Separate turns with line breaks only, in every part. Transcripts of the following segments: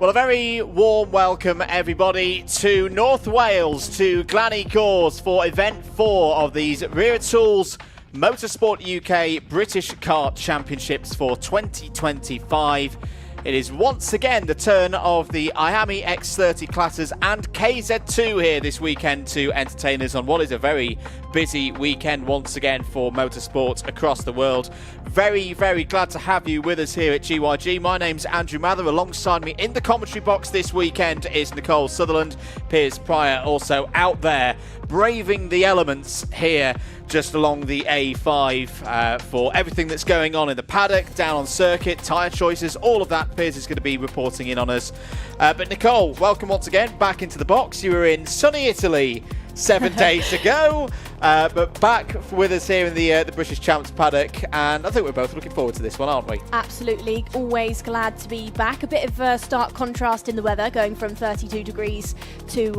Well, a very warm welcome, everybody, to North Wales, to Glan Y Gors for event 4 of these Wera Tools Motorsport UK British Kart Championships for 2025. It is once again the turn of the IAME KZ2 classes and KZ2 here this weekend to entertain us on what is a very busy weekend once again for motorsport across the world. Very, very glad to have you with us here at GYG. My name's Andrew Mather. Alongside me in the commentary box this weekend is Nicole Sutherland. Piers Prior also out there braving the elements here just along the A5 for everything that's going on in the paddock, down on circuit, tyre choices, all of that. Piers is going to be reporting in on us. But Nicole, welcome once again back into the box. You were in sunny Italy 7 days ago, but back with us here in the British Champs paddock, and I think we're both looking forward to this one, aren't we?
Absolutely, always glad to be back. A bit of a stark contrast in the weather, going from 32 degrees to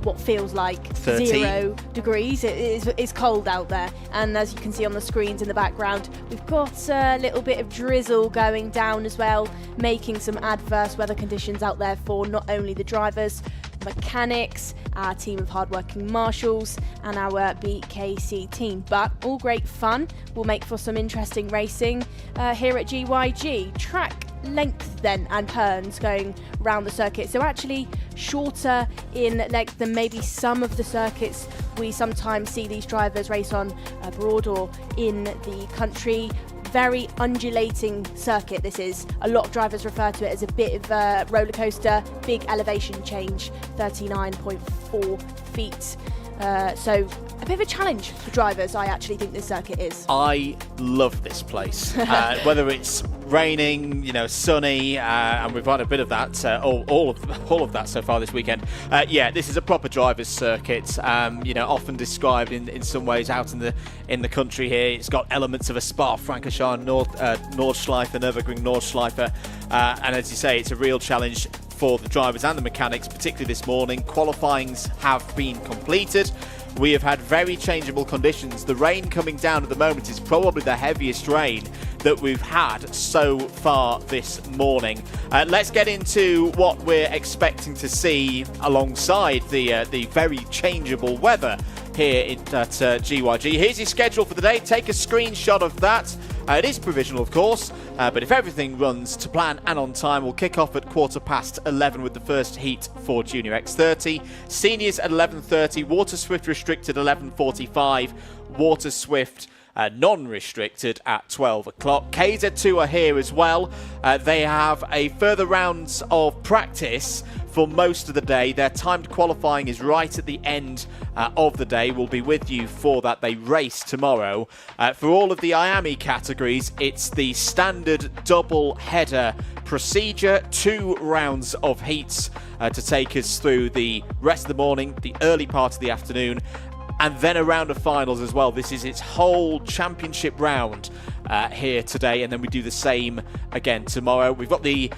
what feels like
13.
0 degrees. It's cold out there, and as you can see on the screens in the background, we've got a little bit of drizzle going down as well, making some adverse weather conditions out there for not only the drivers, mechanics, our team of hardworking marshals and our BKC team, but all great fun. Will make for some interesting racing here at GYG. Track length then and turns going round the circuit, so actually shorter in length than maybe some of the circuits we sometimes see these drivers race on abroad or in the country. Very undulating circuit this is. A lot of drivers refer to it as a bit of a roller coaster. Big elevation change, 39.4 feet. So a bit of a challenge for drivers, I actually think this circuit is.
I love this place. Whether it's raining, sunny, and we've had a bit of that, all of that so far this weekend. Yeah, this is a proper driver's circuit. Often described in some ways out in the country here. It's got elements of a Spa-Francorchamps Nordschleife, Nürburgring Nordschleife, and as you say, it's a real challenge for the drivers and the mechanics, particularly this morning. Qualifyings have been completed. We have had very changeable conditions. The rain coming down at the moment is probably the heaviest rain that we've had so far this morning. Let's get into what we're expecting to see alongside the very changeable weather here at GYG. Here's your schedule for the day. Take a screenshot of that. It is provisional, of course, but if everything runs to plan and on time, we'll kick off at 11:15 with the first heat for Junior X30. Seniors at 11:30, Waterswift restricted 11:45, Waterswift non-restricted at 12 o'clock. KZ2 are here as well. They have a further rounds of practice for most of the day. Their timed qualifying is right at the end of the day. We'll be with you for that. They race tomorrow. For all of the IAME categories, it's the standard double header procedure. 2 rounds of heats to take us through the rest of the morning, the early part of the afternoon, and then a round of finals as well. This is its whole championship round here today, and then we do the same again tomorrow. We've got the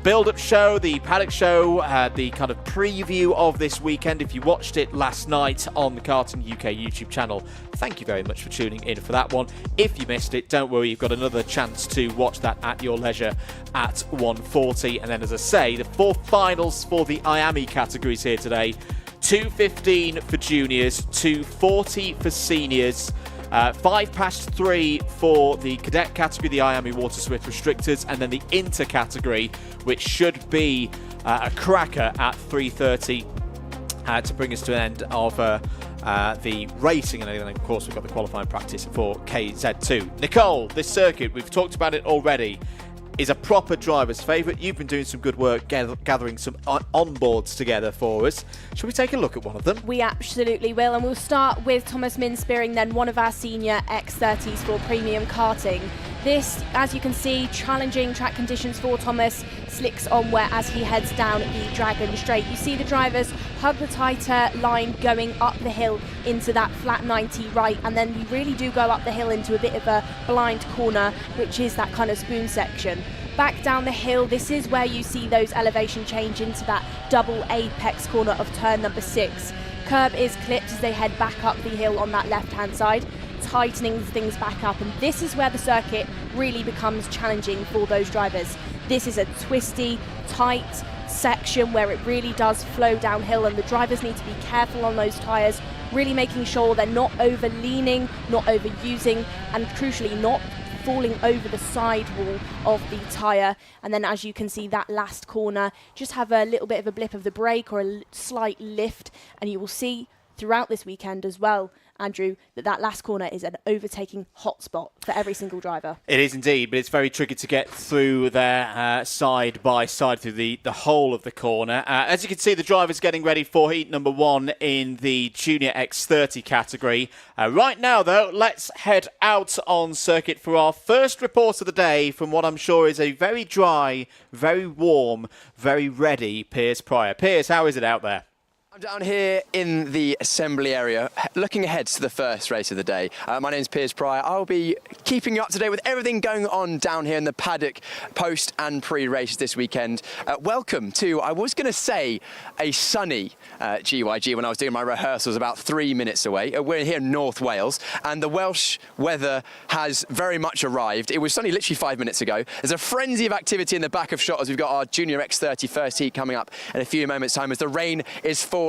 build-up show, the paddock show, the kind of preview of this weekend. If you watched it last night on the Karting UK YouTube channel, thank you very much for tuning in for that one. If you missed it, don't worry, you've got another chance to watch that at your leisure at 1:40. And then, as I say, the 4 finals for the IAME categories here today. 2:15 for juniors, 2:40 for seniors, 3:05 for the cadet category, the IAME Waterswift restrictors, and then the inter category, which should be a cracker at 3:30 to bring us to an end of the racing. And then, of course, we've got the qualifying practice for KZ2. Nicole, this circuit, we've talked about it already, is a proper driver's favourite. You've been doing some good work gathering some onboards together for us. Shall we take a look at one of them?
We absolutely will, and we'll start with Thomas Minspearing, then one of our senior X30s for premium karting. This, as you can see, challenging track conditions for Thomas. Slicks on wet as he heads down the Dragon Straight. You see the drivers hug the tighter line going up the hill into that flat 90 right, and then you really do go up the hill into a bit of a blind corner, which is that kind of spoon section. Back down the hill, this is where you see those elevation change into that double apex corner of turn number 6. Curb is clipped as they head back up the hill on that left-hand side, tightening things back up, and this is where the circuit really becomes challenging for those drivers. This is a twisty, tight section where it really does flow downhill, and the drivers need to be careful on those tyres, really making sure they're not over-leaning, not overusing, and crucially not falling over the sidewall of the tyre. And then, as you can see, that last corner, just have a little bit of a blip of the brake or a slight lift, and you will see throughout this weekend as well, Andrew, that last corner is an overtaking hotspot for every single driver.
It is indeed, but it's very tricky to get through there side by side through the whole of the corner. As you can see, the drivers getting ready for heat number 1 in the Junior X30 category. Right now, though, let's head out on circuit for our first report of the day from what I'm sure is a very dry, very warm, very ready Piers Prior. Piers, how is it out there?
I'm down here in the assembly area, looking ahead to the first race of the day. My name's Piers Prior. I'll be keeping you up to date with everything going on down here in the Paddock post and pre-races this weekend. Welcome to, I was going to say, a sunny GYG when I was doing my rehearsals about 3 minutes away. We're here in North Wales, and the Welsh weather has very much arrived. It was sunny literally 5 minutes ago. There's a frenzy of activity in the back of shot as we've got our Junior X30 first heat coming up in a few moments' time as the rain is falling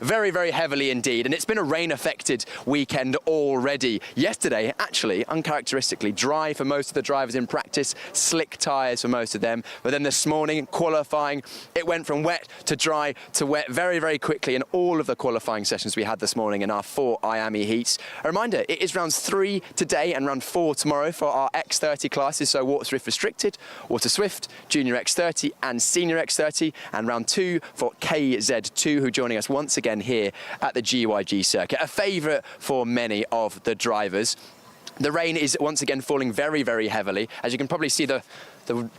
very, very heavily indeed. And it's been a rain-affected weekend already. Yesterday, actually, uncharacteristically dry for most of the drivers in practice, slick tyres for most of them. But then this morning, qualifying, it went from wet to dry to wet very, very quickly in all of the qualifying sessions we had this morning in our 4 IAME heats. A reminder, it is rounds 3 today and round 4 tomorrow for our X30 classes, so Waterswift Restricted, Waterswift, Junior X30 and Senior X30, and round 2 for KZ2, who are joining us once again here at the GYG circuit, a favourite for many of the drivers. The rain is once again falling very, very heavily. As you can probably see the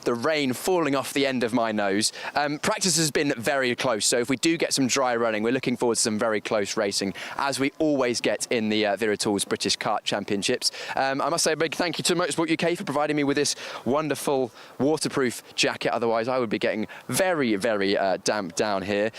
rain falling off the end of my nose. Practice has been very close, so if we do get some dry running, we're looking forward to some very close racing, as we always get in the Wera Tools British Kart Championships. I must say a big thank you to Motorsport UK for providing me with this wonderful waterproof jacket, otherwise I would be getting very, very damp down here.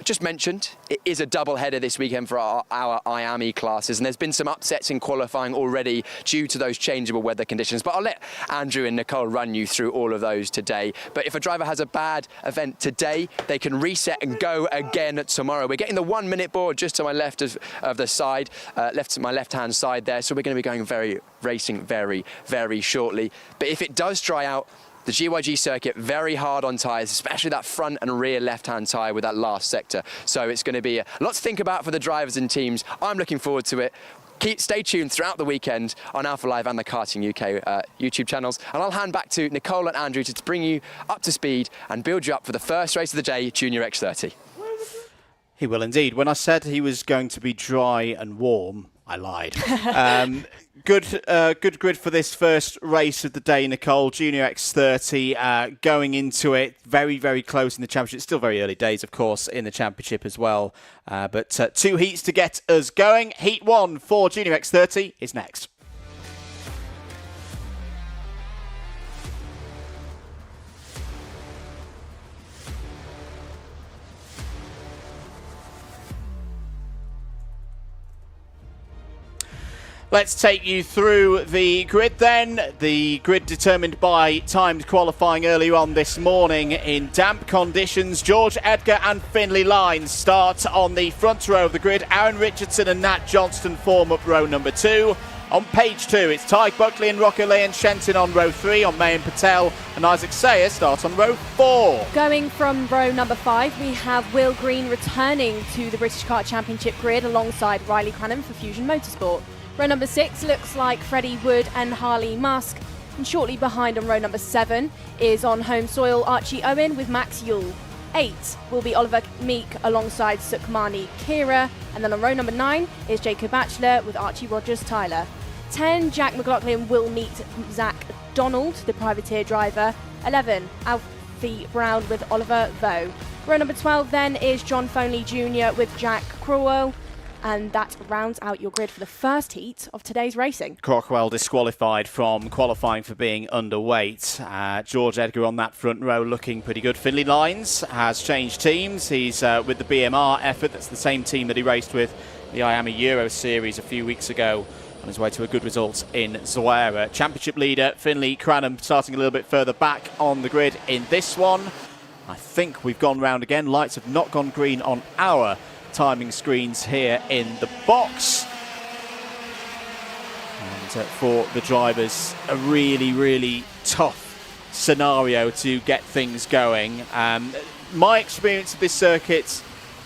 Just mentioned, it is a double header this weekend for our IAME classes, and there's been some upsets in qualifying already due to those changeable weather conditions, but I'll let Andrew and Nicole run you through all of those today. But if a driver has a bad event today, they can reset and go again tomorrow. We're getting the 1 minute board just to my left of the side, my left-hand side there, so we're going to be going racing very, very shortly. But if it does dry out, the GYG circuit, very hard on tyres, especially that front and rear left-hand tyre with that last sector. So it's going to be a lot to think about for the drivers and teams. I'm looking forward to it. Stay tuned throughout the weekend on Alpha Live and the Karting UK YouTube channels. And I'll hand back to Nicole and Andrew to bring you up to speed and build you up for the first race of the day, Junior X30.
He will indeed. When I said he was going to be dry and warm, I lied. Good grid for this first race of the day, Nicole. Junior X30 going into it very, very close in the championship. It's still very early days, of course, in the championship as well. But 2 heats to get us going. Heat 1 for Junior X30 is next. Let's take you through the grid then. The grid determined by timed qualifying earlier on this morning in damp conditions. George Edgar and Finlay Lines start on the front row of the grid. Aaron Richardson and Nat Johnston form up row number 2. On page 2, it's Tyke Buckley and Rocker Lee and Shenton on row 3. On May and Patel and Isaac Sayer start on row 4.
Going from row number 5, we have Will Green returning to the British Kart Championship grid alongside Riley Cranham for Fusion Motorsport. Row number 6 looks like Freddie Wood and Harley Musk. And shortly behind on row number 7 is on home soil Archie Owen with Max Yule. 8 will be Oliver Meek alongside Sukmani Kira. And then on row number 9 is Jacob Batchelor with Archie Rogers Tyler. 10, Jack McLaughlin will meet Zach Donald, the privateer driver. 11, Alfie Brown with Oliver Vo. Row number 12 then is John Fonley Jr. with Jack Crowell. And that rounds out your grid for the first heat of today's racing.
Crockwell disqualified from qualifying for being underweight. George Edgar on that front row looking pretty good. Finlay Lines has changed teams. He's with the BMR effort. That's the same team that he raced with the IAME Euro Series a few weeks ago, on his way to a good result in Wera. Championship leader Finlay Cranham starting a little bit further back on the grid in this one. I think we've gone round again. Lights have not gone green on our timing screens here in the box. And for the drivers, a really, really tough scenario to get things going. My experience of this circuit,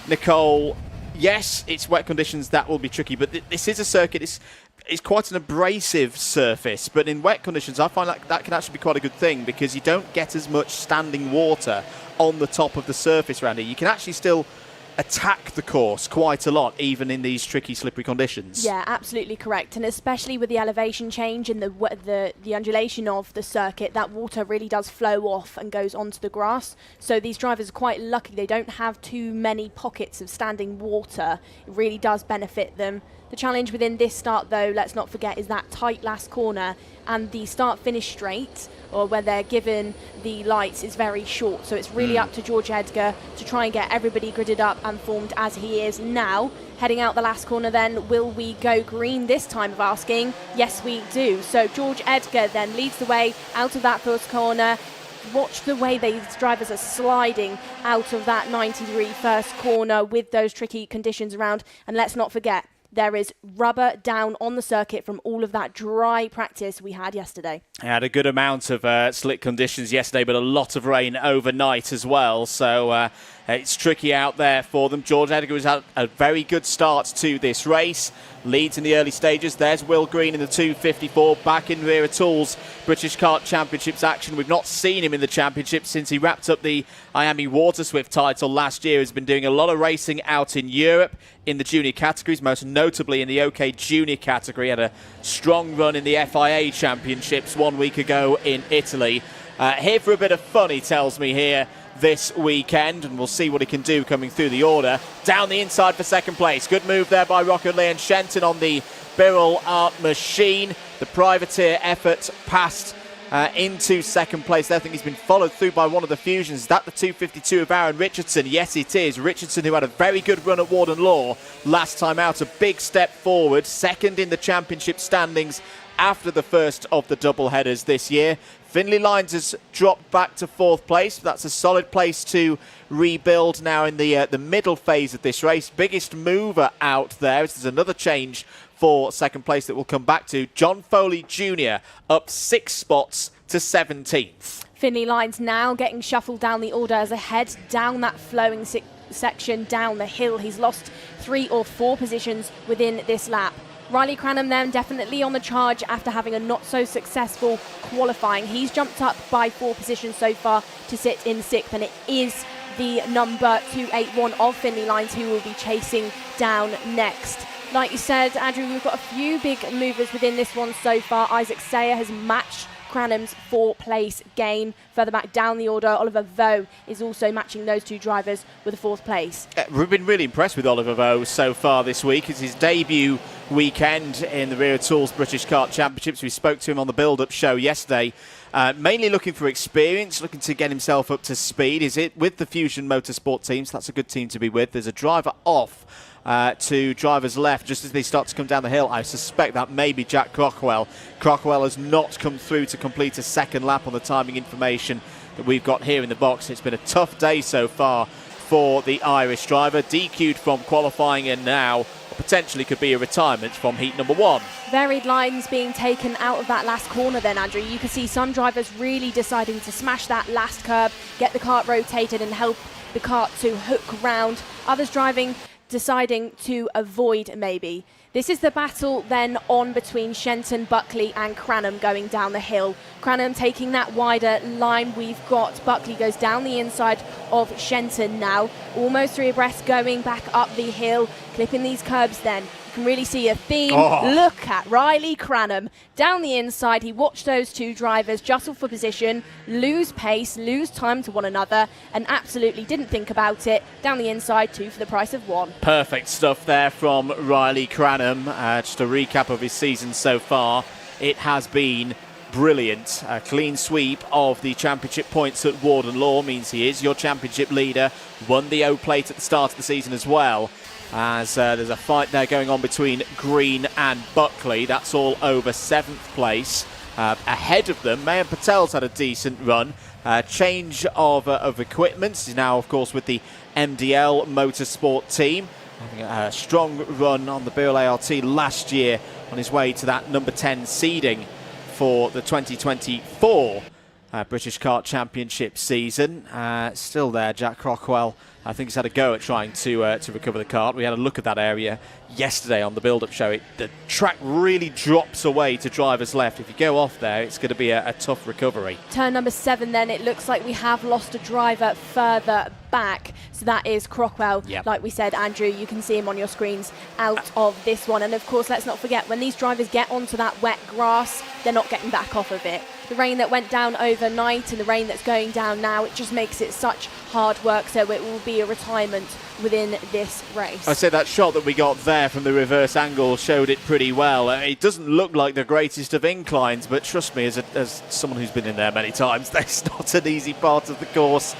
Nicole, yes, it's wet conditions, that will be tricky, but this is a circuit, it's quite an abrasive surface, but in wet conditions I find like that can actually be quite a good thing because you don't get as much standing water on the top of the surface around it. You can actually still attack the course quite a lot, even in these tricky, slippery conditions.
Yeah, absolutely correct. And especially with the elevation change and the undulation of the circuit, that water really does flow off and goes onto the grass. So these drivers are quite lucky. They don't have too many pockets of standing water. It really does benefit them. The challenge within this start, though, let's not forget, is that tight last corner, and the start-finish straight, or where they're given the lights, is very short. So it's really up to George Edgar to try and get everybody gridded up and formed as he is now. Heading out the last corner then, will we go green this time of asking? Yes, we do. So George Edgar then leads the way out of that first corner. Watch the way these drivers are sliding out of that 90-degree first corner with those tricky conditions around. And let's not forget, there is rubber down on the circuit from all of that dry practice we had yesterday.
I had a good amount of slick conditions yesterday, but a lot of rain overnight as well. So it's tricky out there for them. George Edgar has had a very good start to this race. Leads in the early stages. There's Will Green in the 254, back in Wera Tools British Kart Championships action. We've not seen him in the championship since he wrapped up the IAME Waterswift title last year. He's been doing a lot of racing out in Europe in the junior categories, most notably in the OK Junior category. Had a strong run in the FIA Championships 1 week ago in Italy. Here for a bit of fun, he tells me here, this weekend, and we'll see what he can do coming through the order. Down the inside for second place. Good move there by Rocket Lee and Shenton on the Birrell Art Machine. The privateer effort passed into second place there. I think he's been followed through by one of the Fusions. Is that the 252 of Aaron Richardson? Yes, it is. Richardson, who had a very good run at Warden Law last time out, a big step forward. Second in the championship standings after the first of the double headers this year. Finlay Lines has dropped back to fourth place. That's a solid place to rebuild now in the middle phase of this race. Biggest mover out there. This is another change for second place that we'll come back to. John Foley Jr. up 6 spots to 17th.
Finlay Lines now getting shuffled down the order as ahead down that flowing section down the hill. He's lost 3 or 4 positions within this lap. Riley Cranham then definitely on the charge after having a not so successful qualifying. He's jumped up by 4 positions so far to sit in 6th, and it is the number 281 of Finlay Lines who will be chasing down next. Like you said, Andrew, we've got a few big movers within this one so far. Isaac Sayer has matched Cranham's 4th-place gain. Further back down the order, Oliver Vaux is also matching those 2 drivers with a 4th place.
We've been really impressed with Oliver Vaux so far this week. It's his debut weekend in the Wera Tools British Kart Championships. We spoke to him on the build-up show yesterday. Mainly looking for experience, looking to get himself up to speed. Is it with the Fusion Motorsport team? So that's a good team to be with. There's a driver off to drivers left just as they start to come down the hill. I suspect that may be Jack Crockwell. Crockwell has not come through to complete a second lap on the timing information that we've got here in the box. It's been a tough day so far for the Irish driver. DQ'd from qualifying, and now potentially could be a retirement from heat number 1.
Varied lines being taken out of that last corner then, Andrew. You can see some drivers really deciding to smash that last curb, get the kart rotated and help the kart to hook round. Others deciding to avoid maybe. This is the battle then on between Shenton, Buckley and Cranham going down the hill. Cranham taking that wider line. We've got Buckley goes down the inside of Shenton now. Almost 3 abreast going back up the hill. Clipping these curbs then. You can really see a theme. Look at Riley Cranham down the inside. He watched those 2 drivers jostle for position, lose pace, lose time to one another, and absolutely didn't think about it. Down the inside, 2 for the price of 1.
Perfect stuff there from Riley Cranham. Just a recap of his season so far. It has been brilliant. A clean sweep of the championship points at Warden Law means he is your championship leader. Won the O plate at the start of the season as well. As there's a fight there going on between Green and Buckley. That's all over 7th place. ahead of them. Mayan Patel's had a decent run. Change of equipment. He's now, of course, with the MDL Motorsport team. Having a strong run on the Buell ART last year on his way to that number 10 seeding for the 2024 British Kart Championship season. Still there, Jack Crockwell. I think he's had a go at trying to recover the kart. We had a look at that area yesterday on the build-up show. The track really drops away to driver's left. If you go off there, it's going to be a tough recovery.
Turn number 7 then, it looks like we have lost a driver further back. So that is Crockwell.
Yep.
Like we said, Andrew, you can see him on your screens out of this one. And of course, let's not forget, when these drivers get onto that wet grass, they're not getting back off of it. The rain that went down overnight and the rain that's going down now, it just makes it such hard work. So it will be a retirement within this race.
I say that shot that we got there from the reverse angle showed it pretty well. It doesn't look like the greatest of inclines, but trust me, as someone who's been in there many times, that's not an easy part of the course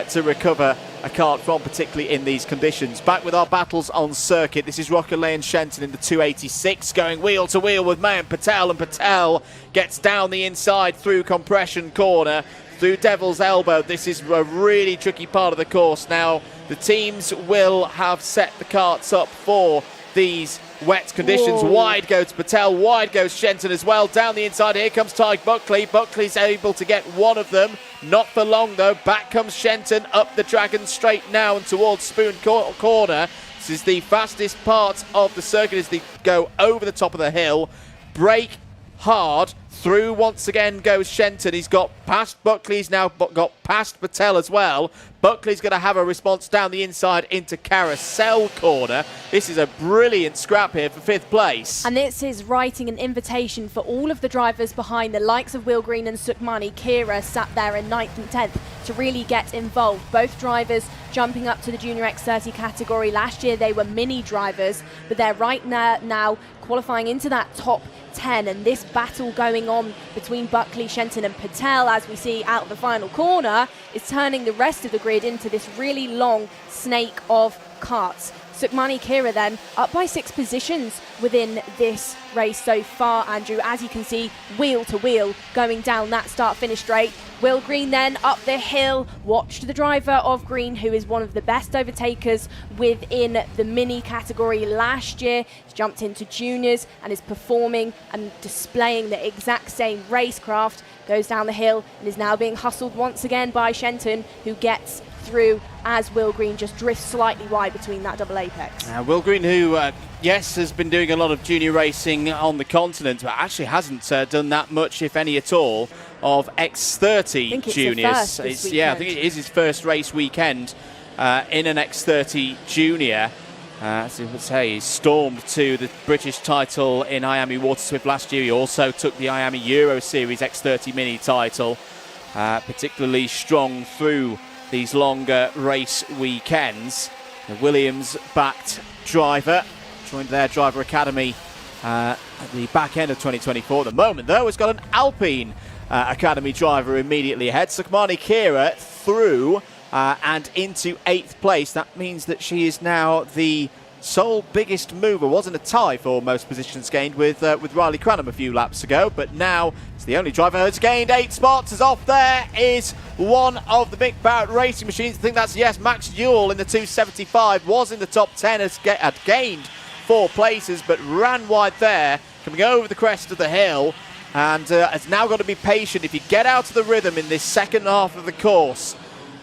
to recover a kart from, particularly in these conditions. Back with our battles on circuit. This is Rocco Lane Shenton in the 286, going wheel to wheel with Mayan Patel, and Patel gets down the inside through compression corner, through Devil's Elbow. This is a really tricky part of the course. Now, the teams will have set the karts up for these wet conditions.
Whoa.
Wide go to Patel, wide goes Shenton as well. Down the inside, here comes Tyke Buckley. Buckley's able to get one of them. Not for long though. Back comes Shenton up the Dragon Straight now and towards Spoon Corner. This is the fastest part of the circuit as they go over the top of the hill. Brake hard. Through once again goes Shenton. He's got past Buckley. He's now got past Patel as well. Buckley's going to have a response down the inside into Carousel Corner. This is a brilliant scrap here for 5th place.
And this is writing an invitation for all of the drivers behind, the likes of Will Green and Sukhmani Kira sat there in 9th and 10th to really get involved. Both drivers jumping up to the Junior X30 category. Last year they were mini drivers, but they're right now qualifying into that top 10, and this battle going on between Buckley, Shenton and Patel, as we see out of the final corner, is turning the rest of the grid into this really long snake of karts. Sukhmani Kira then up by 6 positions within this race so far, Andrew, as you can see, wheel to wheel going down that start-finish straight. Will Green then up the hill. Watch the driver of Green, who is one of the best overtakers within the mini category last year. He's jumped into juniors and is performing and displaying the exact same racecraft. Goes down the hill and is now being hustled once again by Shenton, who gets through as Will Green just drifts slightly wide between that double apex.
Will Green, who, yes, has been doing a lot of junior racing on the continent, but actually hasn't done that much, if any at all, of X30 juniors.
I think
it is his first race weekend in an X30 junior. As I would say, he stormed to the British title in IAME Waterswift last year. He also took the IAME Euro Series X30 mini title, particularly strong through these longer race weekends. The Williams-backed driver joined their driver academy at the back end of 2024. At the moment, though, has got an Alpine academy driver immediately ahead. Sukhmani Kira through and into 8th place. That means that she is now the sole biggest mover. Wasn't a tie for most positions gained with Riley Cranham a few laps ago, but now it's the only driver who's gained 8 spots. As off there is one of the Mick Barrett racing machines. I think that's, yes, Max Ewell in the 275 was in the top 10, had gained 4 places, but ran wide there, coming over the crest of the hill, and has now got to be patient. If you get out of the rhythm in this second half of the course,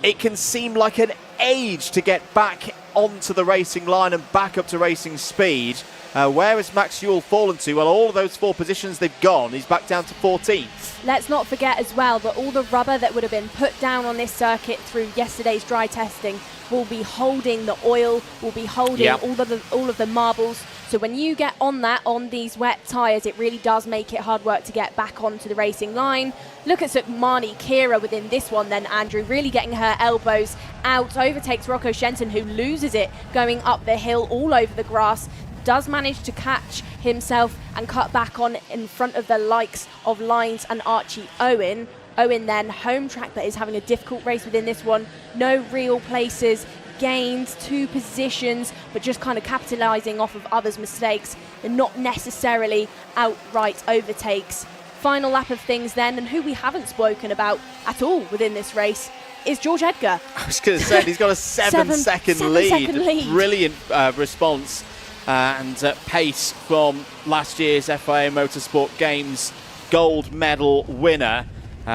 it can seem like an age to get back onto the racing line and back up to racing speed. Where has Max Ewell fallen to? Well, all of those 4 positions they've gone, he's back down to 14th.
Let's not forget as well that all the rubber that would have been put down on this circuit through yesterday's dry testing will be holding the oil, will be holding all of the marbles. So when you get on these wet tyres, it really does make it hard work to get back onto the racing line. Look at Sukhmani Kira within this one then, Andrew, really getting her elbows out, overtakes Rocco Shenton, who loses it going up the hill all over the grass. Does manage to catch himself and cut back on in front of the likes of Lines and Archie Owen. Owen then, home track, that is having a difficult race within this one. No real places gained, 2 positions, but just kind of capitalising off of others' mistakes and not necessarily outright overtakes Final lap of things then, and who we haven't spoken about at all within this race is George Edgar.
I was going to say, he's got a seven-second lead. Brilliant response and pace from last year's FIA Motorsport Games gold medal winner.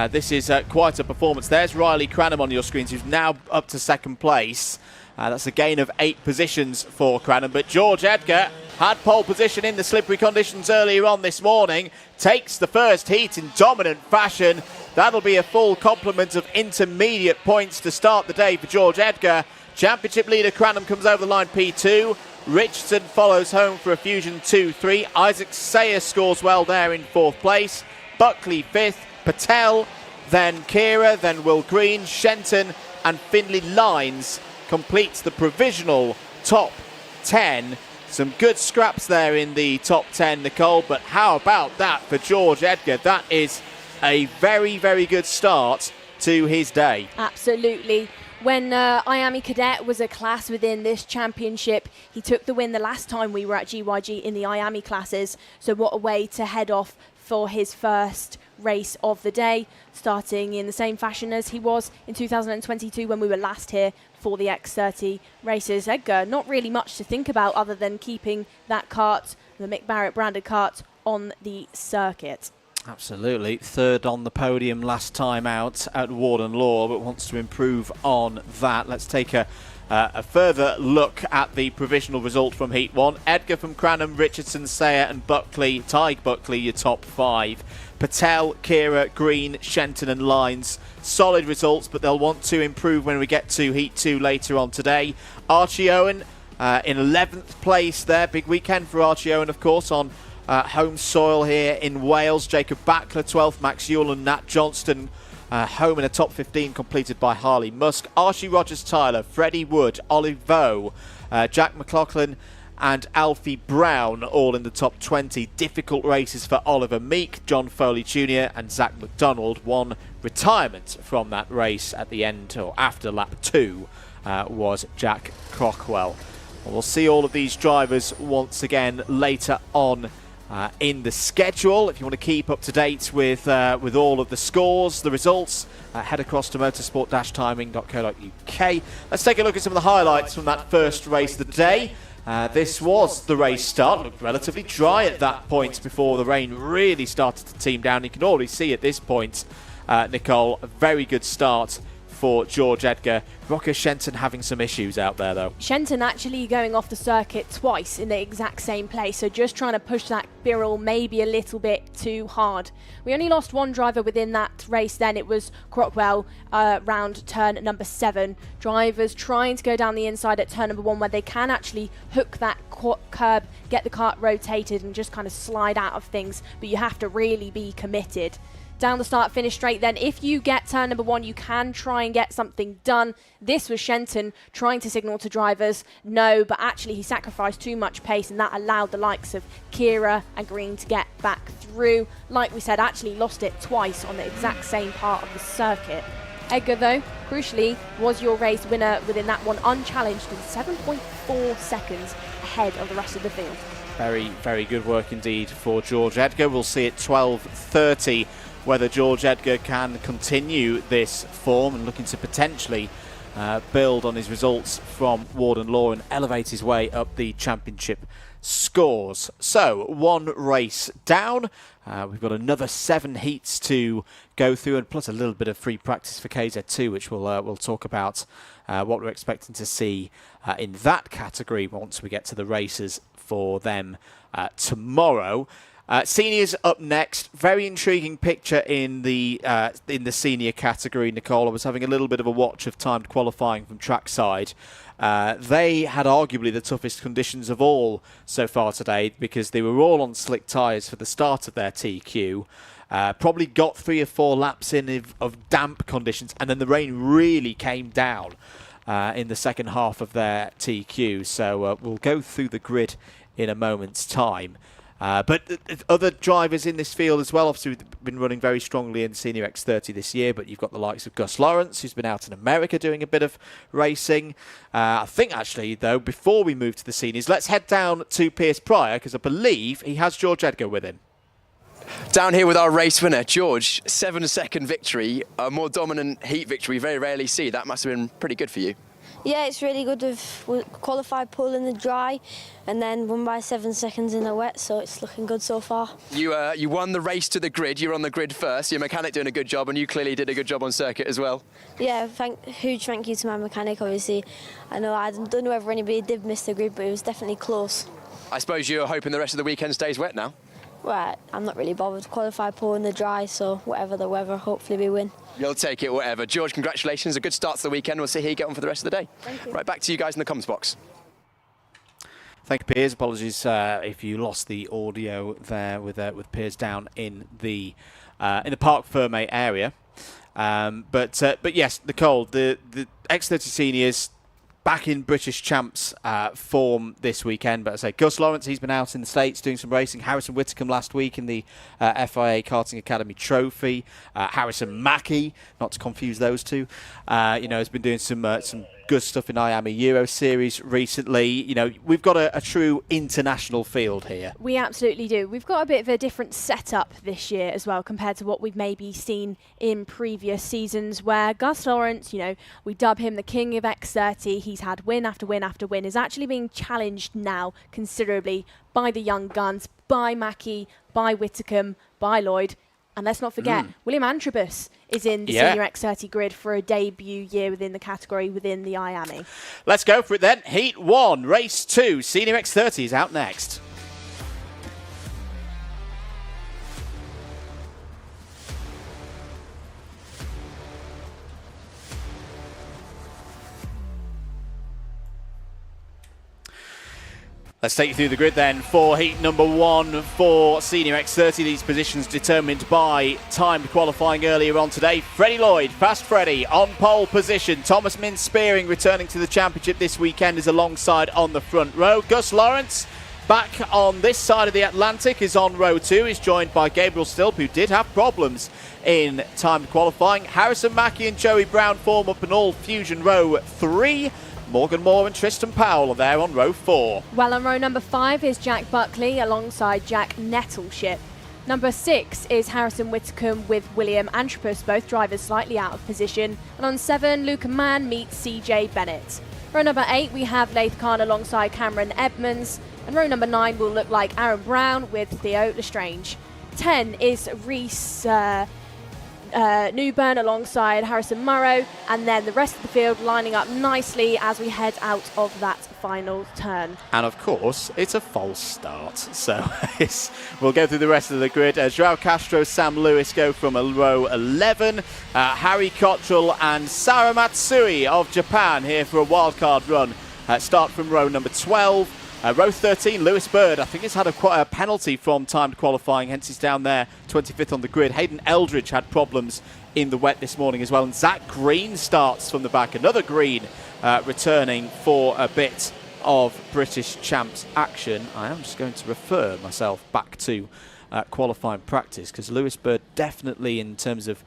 This is quite a performance. There's Riley Cranham on your screens, who's now up to second place. That's a gain of 8 positions for Cranham, but George Edgar had pole position in the slippery conditions earlier on this morning, takes the first heat in dominant fashion. That'll be a full complement of intermediate points to start the day for George Edgar. Championship leader Cranham comes over the line P2. Richardson follows home for a Fusion 2-3. Isaac Sayer scores well there in 4th place. Buckley 5th. Patel, then Kira, then Will Green, Shenton and Findlay Lines completes the provisional top 10. Some good scraps there in the top 10, Nicole, but how about that for George Edgar? That is a very, very good start to his day.
Absolutely. When IAME Cadet was a class within this championship, he took the win the last time we were at GYG in the IAME classes. So what a way to head off for his first race of the day, starting in the same fashion as he was in 2022 when we were last here for the X30 races. Edgar, not really much to think about other than keeping that kart, the Mick Barrett branded kart, on the circuit.
Absolutely. 3rd on the podium last time out at Warden Law, but wants to improve on that. Let's take a further look at the provisional result from Heat 1. Edgar from Cranham, Richardson, Sayer and Buckley, Tig Buckley, your top 5. Patel, Kira, Green, Shenton and Lines. Solid results, but they'll want to improve when we get to Heat 2 later on today. Archie Owen in 11th place there. Big weekend for Archie Owen, of course, on home soil here in Wales. Jacob Backler 12th, Max Ewell and Nat Johnston home in a top 15 completed by Harley Musk. Archie Rogers-Tyler, Freddie Wood, Olivo, Jack McLaughlin and Alfie Brown all in the top 20. Difficult races for Oliver Meek, John Foley Jr. and Zach McDonald. One retirement from that race at the end or after lap 2 was Jack Crockwell. We'll see all of these drivers once again later on in the schedule. If you want to keep up to date with all of the scores, the results, head across to motorsport-timing.co.uk. Let's take a look at some of the highlights from that first race of the day. This was the race start. Looked relatively dry at that point before the rain really started to team down. You can already see at this point, Nicole, a very good start for George Edgar. Rocker Shenton having some issues out there though.
Shenton actually going off the circuit twice in the exact same place, so just trying to push that Birrell maybe a little bit too hard. We only lost one driver within that race then. It was Crockwell round turn number 7. Drivers trying to go down the inside at turn number 1 where they can actually hook that curb, get the kart rotated and just kind of slide out of things, but you have to really be committed. Down the start, finish straight then. If you get turn number 1, you can try and get something done. This was Shenton trying to signal to drivers no, but actually he sacrificed too much pace and that allowed the likes of Kira and Green to get back through. Like we said, actually lost it twice on the exact same part of the circuit. Edgar, though, crucially, was your race winner within that one, unchallenged in 7.4 seconds ahead of the rest of the field.
Very, very good work indeed for George Edgar. We'll see at 12:30 whether George Edgar can continue this form and looking to potentially build on his results from Warden Law and elevate his way up the championship scores. So, one race down. We've got another 7 heats to go through, and plus a little bit of free practice for KZ2, which we'll talk about what we're expecting to see in that category once we get to the races for them tomorrow. Seniors up next. Very intriguing picture in the senior category, Nicole. I was having a little bit of a watch of timed qualifying from trackside. They had arguably the toughest conditions of all so far today because they were all on slick tyres for the start of their TQ. Probably got 3 or 4 laps in of damp conditions, and then the rain really came down in the second half of their TQ. So we'll go through the grid in a moment's time. But other drivers in this field as well, obviously we've been running very strongly in Senior X30 this year, but you've got the likes of Gus Lawrence, who's been out in America doing a bit of racing. I think actually, though, before we move to the seniors, let's head down to Piers Prior, because I believe he has George Edgar with him.
Down here with our race winner, George, 7-second victory, a more dominant heat victory we very rarely see. That must have been pretty good for you.
Yeah, it's really good. We've qualified pole in the dry and then won by 7 seconds in the wet, so it's looking good so far.
You won the race to the grid. You were on the grid first. Your mechanic doing a good job, and you clearly did a good job on circuit as well.
Yeah, huge thank you to my mechanic, obviously. I don't know whether anybody did miss the grid, but it was definitely close.
I suppose you're hoping the rest of the weekend stays wet now?
Right, I'm not really bothered. Qualified pole in the dry, so whatever the weather, hopefully we win.
You'll take it, whatever. George, congratulations. A good start to the weekend. We'll see how you get on for the rest of the day.
Thank you.
Right, back to you guys in the comments box.
Thank you, Piers. Apologies if you lost the audio there with Piers down in the Parc Fermé area. But yes, Nicole, the X30 seniors back in British champs form this weekend. But I say Gus Lawrence, he's been out in the States doing some racing. Harrison Whitcomb last week in the FIA Karting Academy Trophy. Harrison Mackie, not to confuse those two, has been doing some good stuff in IAME Euro Series recently. We've got a true international field here.
We absolutely do. We've got a bit of a different setup this year as well compared to what we've maybe seen in previous seasons, where Gus Lawrence, we dub him the king of X30. He's had win after win after win, is actually being challenged now considerably by the young guns, by Mackie, by Whitcomb, by Lloyd. And let's not forget, William Antrobus is in the Senior X30 grid for a debut year within the category within the IAME.
Let's go for it then. Heat 1, Race 2, Senior X30 is out next. Let's take you through the grid then for heat number 1 for Senior X30. These positions determined by timed qualifying earlier on today. Freddie Lloyd, Fast Freddie, on pole position. Thomas Min-Spearing returning to the championship this weekend is alongside on the front row. Gus Lawrence, back on this side of the Atlantic, is on row 2. He's joined by Gabriel Stilp, who did have problems in timed qualifying. Harrison Mackie and Joey Brown form up an all-fusion row 3. Morgan Moore and Tristan Powell are there on row 4.
Well, on row number 5 is Jack Buckley alongside Jack Nettleship. Number 6 is Harrison Whitcomb with William Antrobus, both drivers slightly out of position. And on 7, Luca Mann meets CJ Bennett. Row number 8, we have Laith Khan alongside Cameron Edmonds. And row number 9 will look like Aaron Brown with Theo Lestrange. 10 is Reese Newburn alongside Harrison Murrow, and then the rest of the field lining up nicely as we head out of that final turn.
And of course, it's a false start. So we'll go through the rest of the grid. Joao Castro, Sam Lewis go from row 11. Harry Cottrell and Sara Matsui of Japan here for a wildcard run. Start from row number 12. Row 13, Lewis Bird, I think has had quite a penalty from timed qualifying, hence he's down there, 25th on the grid. Hayden Eldridge had problems in the wet this morning as well. And Zach Green starts from the back. Another Green returning for a bit of British champs action. I am just going to refer myself back to qualifying practice, because Lewis Bird definitely, in terms of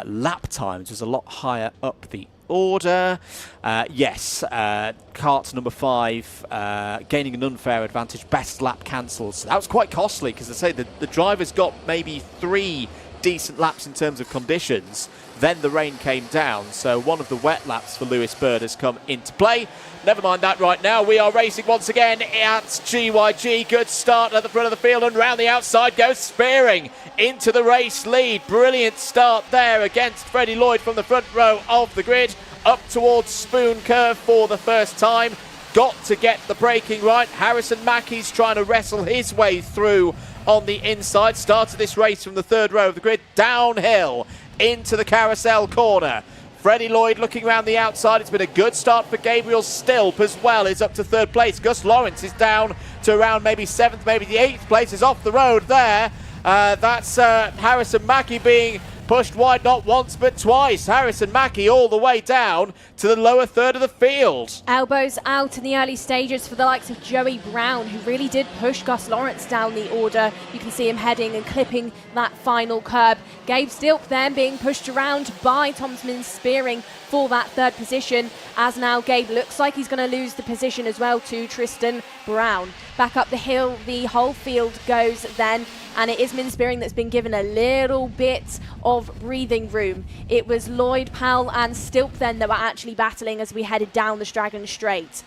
lap times, was a lot higher up the order. Kart number 5 gaining an unfair advantage, best lap cancels. That was quite costly, because I say the drivers got maybe 3 decent laps in terms of conditions, then the rain came down, so one of the wet laps for Lewis Bird has come into play. Never mind that right now. We are racing once again at GYG. Good start at the front of the field, and round the outside goes Spearing into the race lead. Brilliant start there against Freddie Lloyd from the front row of the grid. Up towards Spoon Curve for the first time. Got to get the braking right. Harrison Mackie's trying to wrestle his way through on the inside. Started this race from the third row of the grid, downhill into the carousel corner. Freddie Lloyd looking around the outside. It's been a good start for Gabriel Stilp as well. Is up to third place. Gus Lawrence is down to around maybe 7th, maybe the 8th place. Is off the road there. That's Harrison Mackie being pushed wide not once but twice. Harrison Mackie all the way down to the lower third of the field.
Elbows out in the early stages for the likes of Joey Brown, who really did push Gus Lawrence down the order. You can see him heading and clipping that final curb. Gabe Stilp then being pushed around by Thomas Min-Spearing for that third position, as now Gabe looks like he's going to lose the position as well to Tristan Brown. Back up the hill, the whole field goes then. and it is Min Spearing that's been given a little bit of breathing room. It was Lloyd, Powell and Stilp then that were actually battling as we headed down the Dragon Straight.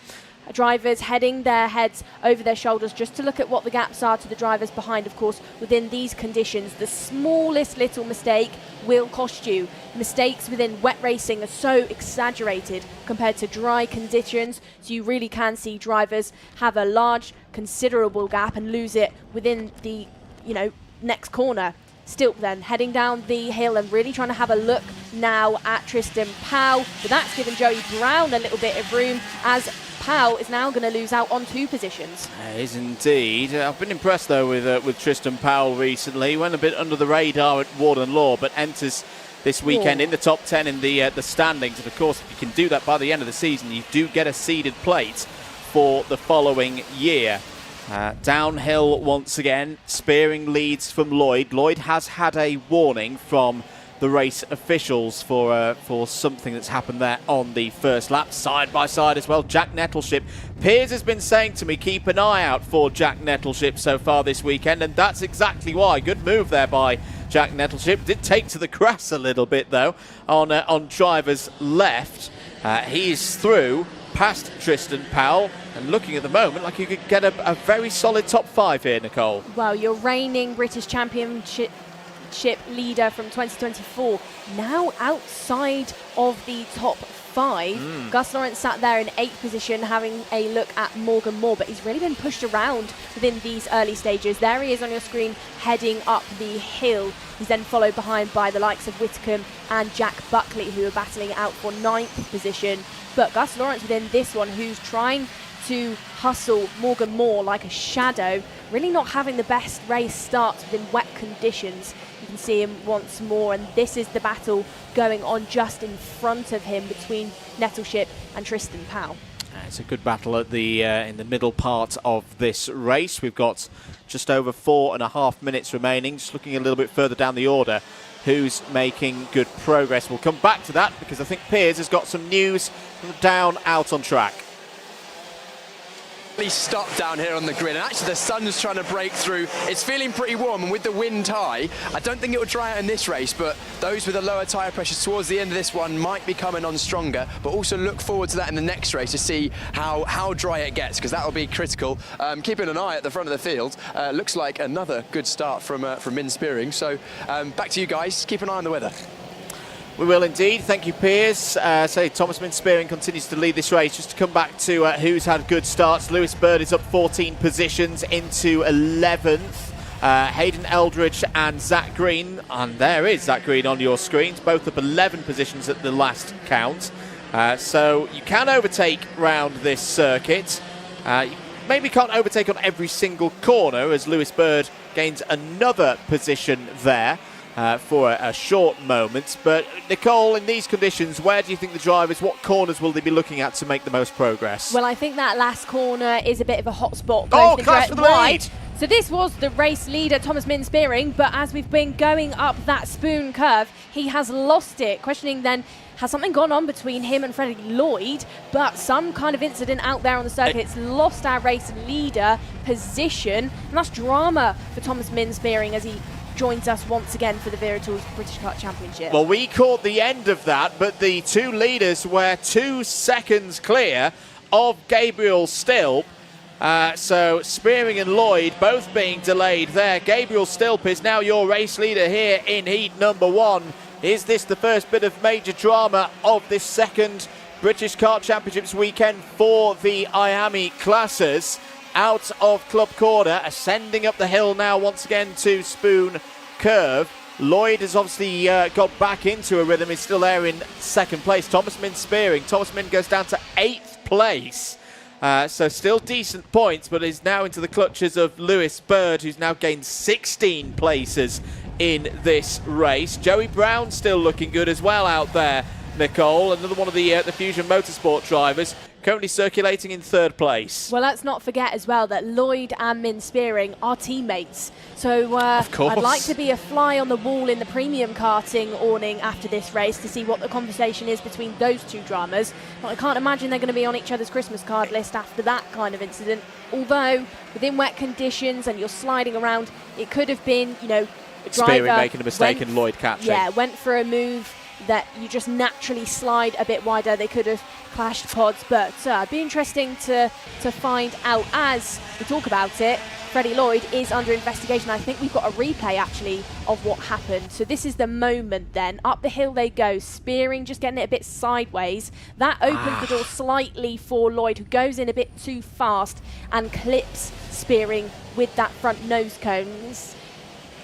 Drivers heading their heads over their shoulders just to look at what the gaps are to the drivers behind. Of course, within these conditions, the smallest little mistake will cost you. Mistakes within wet racing are so exaggerated compared to dry conditions, so you really can see drivers have a large, considerable gap and lose it within the, next corner. Stilp then heading down the hill and really trying to have a look now at Tristan Powell, but that's given Joey Brown a little bit of room as Powell is now going to lose out on 2 positions.
It is indeed. I've been impressed though with Tristan Powell recently. He went a bit under the radar at Warden Law, but enters this weekend in the top 10 in the standings. And of course, if you can do that by the end of the season, you do get a seeded plate for the following year. Downhill once again. Spearing leads from Lloyd. Lloyd has had a warning from the race officials for something that's happened there on the first lap. Side by side as well, Jack Nettleship. Piers has been saying to me, keep an eye out for Jack Nettleship so far this weekend, and that's exactly why. Good move there by Jack Nettleship. Did take to the grass a little bit though on driver's left. He's through past Tristan Powell and looking at the moment like you could get a very solid top 5 here, Nicole.
Well, your reigning British Championship leader from 2024 now outside of the top 5. Gus Lawrence sat there in 8th position having a look at Morgan Moore, but he's really been pushed around within these early stages. There he is on your screen heading up the hill. He's then followed behind by the likes of Whitcomb and Jack Buckley, who are battling out for 9th position. But Gus Lawrence within this one, who's trying to hustle Morgan Moore like a shadow, really not having the best race start within wet conditions. You can see him once more, and this is the battle going on just in front of him between Nettleship and Tristan Powell.
It's a good battle at the in the middle part of this race. We've got just over 4.5 minutes remaining. Just looking a little bit further down the order, who's making good progress. We'll come back to that because I think Piers has got some news from down out on track.
Stopped down here on the grid, and actually the sun's trying to break through. It's feeling pretty warm, and with the wind high, I don't think it will dry out in this race, but those with the lower tyre pressures towards the end of this one might be coming on stronger. But also look forward to that in the next race to see how dry it gets, because that will be critical. Keeping an eye at the front of the field, looks like another good start from Min Spearing. So back to you guys, keep an eye on the weather.
We will indeed. Thank you, Piers. Thomas Min Spearing continues to lead this race. Just to come back to who's had good starts. Lewis Bird is up 14 positions into 11th. Hayden Eldridge and Zach Green. And there is Zach Green on your screens. Both up 11 positions at the last count. So you can overtake round this circuit. You maybe can't overtake on every single corner as Lewis Bird gains another position there. For a short moment. But Nicole, in these conditions, where do you think the drivers, what corners will they be looking at to make the most progress?
Well, I think that last corner is a bit of a hot spot.
Oh, clash for the lead!
So this was the race leader, Thomas Min Spearing, but as we've been going up that spoon curve, he has lost it. Questioning then, has something gone on between him and Freddie Lloyd? But some kind of incident out there on the circuit. It's lost our race leader position, and that's drama for Thomas Min Spearing as he joins us once again for the Wera British Kart Championship.
Well, we caught the end of that, but the 2 leaders were 2 seconds clear of Gabriel Stilp. So Spearing and Lloyd both being delayed there. Gabriel Stilp is now your race leader here in heat number 1. Is this the first bit of major drama of this second British Kart Championships weekend for the IAME classes? Out of Club Corner, ascending up the hill now once again to Spoon Curve. Lloyd has obviously got back into a rhythm. He's still there in 2nd place. Thomas Min Spearing. Thomas Min goes down to 8th place. So still decent points, but is now into the clutches of Lewis Bird, who's now gained 16 places in this race. Joey Brown still looking good as well out there, Nicole. Another one of the Fusion Motorsport drivers currently circulating in 3rd place.
Well, let's not forget as well that Lloyd and Min Spearing are teammates. So
Of course.
I'd like to be a fly on the wall in the premium karting awning after this race to see what the conversation is between those two dramas. But I can't imagine they're going to be on each other's Christmas card list after that kind of incident. Although, within wet conditions and you're sliding around, it could have been, you know, a driver
Spearing making a mistake and Lloyd catching.
Yeah, went for a move that you just naturally slide a bit wider. They could have clashed pods, but it'd be interesting to find out as we talk about it. Freddie Lloyd is under investigation. I think we've got a replay actually of what happened. So this is the moment then. Up the hill they go. Spearing just getting it a bit sideways. That opens the door slightly for Lloyd, who goes in a bit too fast and clips Spearing with that front nose cones.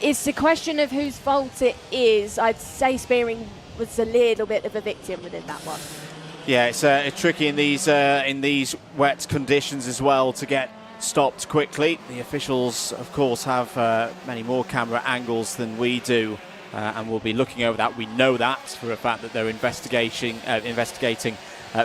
It's a question of whose fault it is. I'd say Spearing was a little bit of a victim within that one.
Yeah, it's tricky in these wet conditions as well to get stopped quickly. The officials, of course, have many more camera angles than we do, and we'll be looking over that. We know that for a fact that they're investigating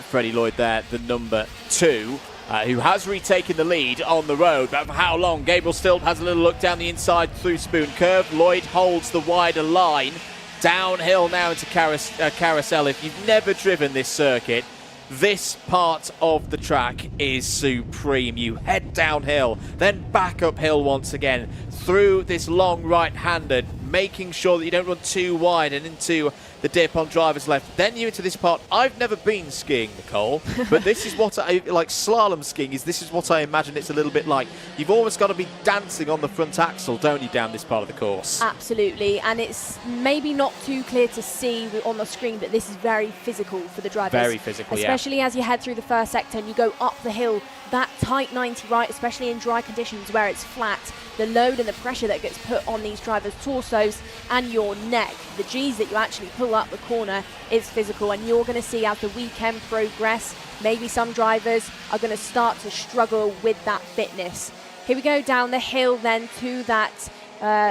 Freddie Lloyd there, the number 2. Who has retaken the lead on the road, but for how long? Gabriel Stilp has a little look down the inside through Spoon Curve. Lloyd holds the wider line. Downhill now into Carousel. If you've never driven this circuit, this part of the track is supreme. You head downhill, then back uphill once again, through this long right-handed, making sure that you don't run too wide and into the dip on driver's left. Then you into this part. I've never been skiing, Nicole, but this is what I like. Slalom skiing this is what I imagine it's a little bit like. You've almost got to be dancing on the front axle, don't you, down this part of the course?
Absolutely, and it's maybe not too clear to see on the screen, but this is very physical for the drivers.
Very physical,
especially as you head through the first sector and you go up the hill. That tight 90 right, especially in dry conditions where it's flat, the load and the pressure that gets put on these drivers' torsos and your neck, the G's that you actually pull up the corner, is physical. And you're going to see as the weekend progress, maybe some drivers are going to start to struggle with that fitness. Here we go down the hill then to that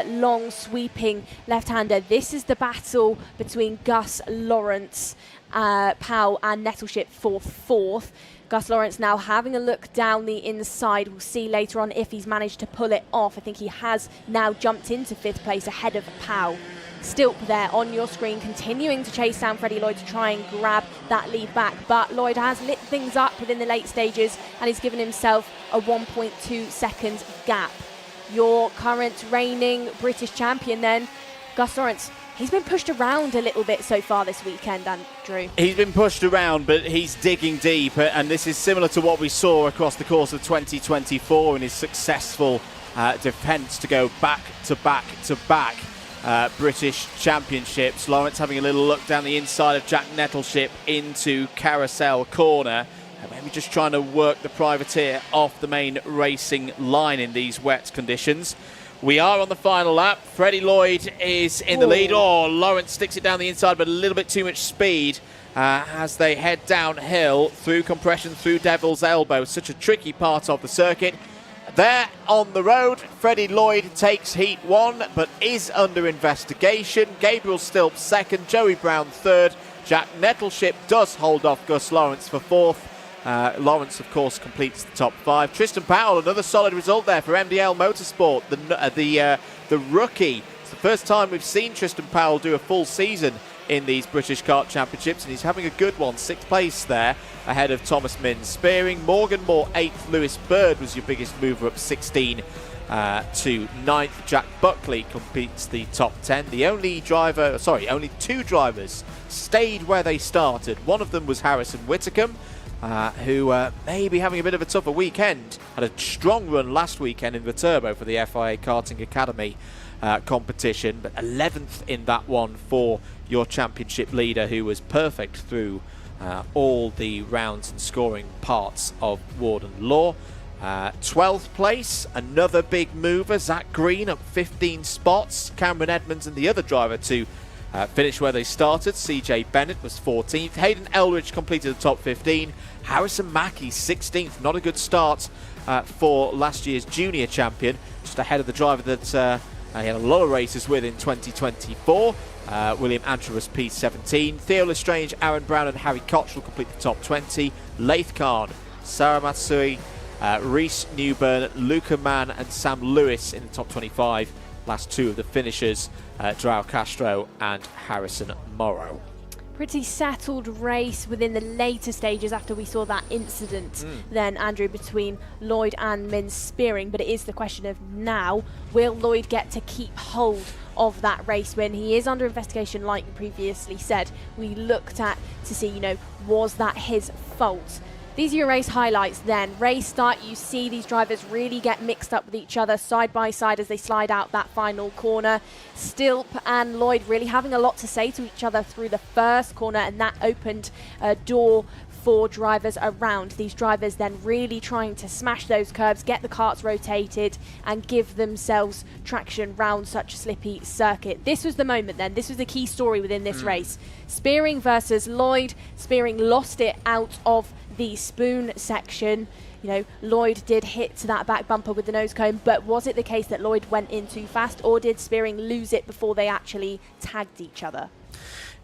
long sweeping left-hander. This is the battle between Gus Lawrence, Powell and Nettleship for 4th. Gus Lawrence now having a look down the inside. We'll see later on if he's managed to pull it off. I think he has now jumped into 5th place ahead of Powell. Stilp there on your screen, continuing to chase down Freddie Lloyd to try and grab that lead back. But Lloyd has lit things up within the late stages and he's given himself a 1.2 second gap. Your current reigning British champion then, Gus Lawrence. He's been pushed around a little bit so far this weekend, Andrew. He's
been pushed around, but he's digging deep, and this is similar to what we saw across the course of 2024 in his successful defence to go back to back British Championships. Lawrence having a little look down the inside of Jack Nettleship into Carousel Corner, and maybe just trying to work the privateer off the main racing line in these wet conditions. We are on the final lap. Freddie Lloyd is in the lead. Oh, Lawrence sticks it down the inside, but a little bit too much speed as they head downhill through compression, through Devil's Elbow. Such a tricky part of the circuit. There on the road, Freddie Lloyd takes heat 1, but is under investigation. Gabriel Stilp 2nd, Joey Brown 3rd. Jack Nettleship does hold off Gus Lawrence for 4th. Lawrence, of course, completes the top 5. Tristan Powell, another solid result there for MDL Motorsport, the rookie. It's the first time we've seen Tristan Powell do a full season in these British Kart Championships, and he's having a good one. 6th place there, ahead of Thomas Min Spearing. Morgan Moore 8th. Lewis Bird was your biggest mover, up 16 to 9th. Jack Buckley completes the top 10. Only 2 drivers stayed where they started. One of them was Harrison Whitacombe, who may be having a bit of a tougher weekend. Had a strong run last weekend in the Turbo for the FIA Karting Academy competition, but 11th in that one for your championship leader, who was perfect through all the rounds and scoring parts of Warden Law. 12th place, another big mover, Zach Green up 15 spots. Cameron Edmonds and the other driver to finish where they started. CJ Bennett was 14th. Hayden Elridge completed the top 15. Harrison Mackie 16th. Not a good start for last year's junior champion. Just ahead of the driver that He had a lot of races with in 2024. William Andrews P17. Theo Lestrange, Aaron Brown and Harry Koch will complete the top 20. Laith Khan, Sarah Matsui, Reese Newburn, Luca Mann and Sam Lewis in the top 25. Last two of the finishers, Joao Castro and Harrison Morrow.
Pretty settled race within the later stages after we saw that incident then, Andrew, between Lloyd and Min Spearing. But it is the question of now, will Lloyd get to keep hold of that race win? He is under investigation, like you previously said. We looked at to see, was that his fault? These are your race highlights then. Race start, you see these drivers really get mixed up with each other side by side as they slide out that final corner. Stilp and Lloyd really having a lot to say to each other through the first corner, and that opened a door for drivers around. These drivers then really trying to smash those curbs, get the karts rotated and give themselves traction round such a slippy circuit. This was the moment then. This was the key story within this race. Spearing versus Lloyd. Spearing lost it out of the spoon section. Lloyd did hit that back bumper with the nose cone, but was it the case that Lloyd went in too fast, or did Spearing lose it before they actually tagged each other?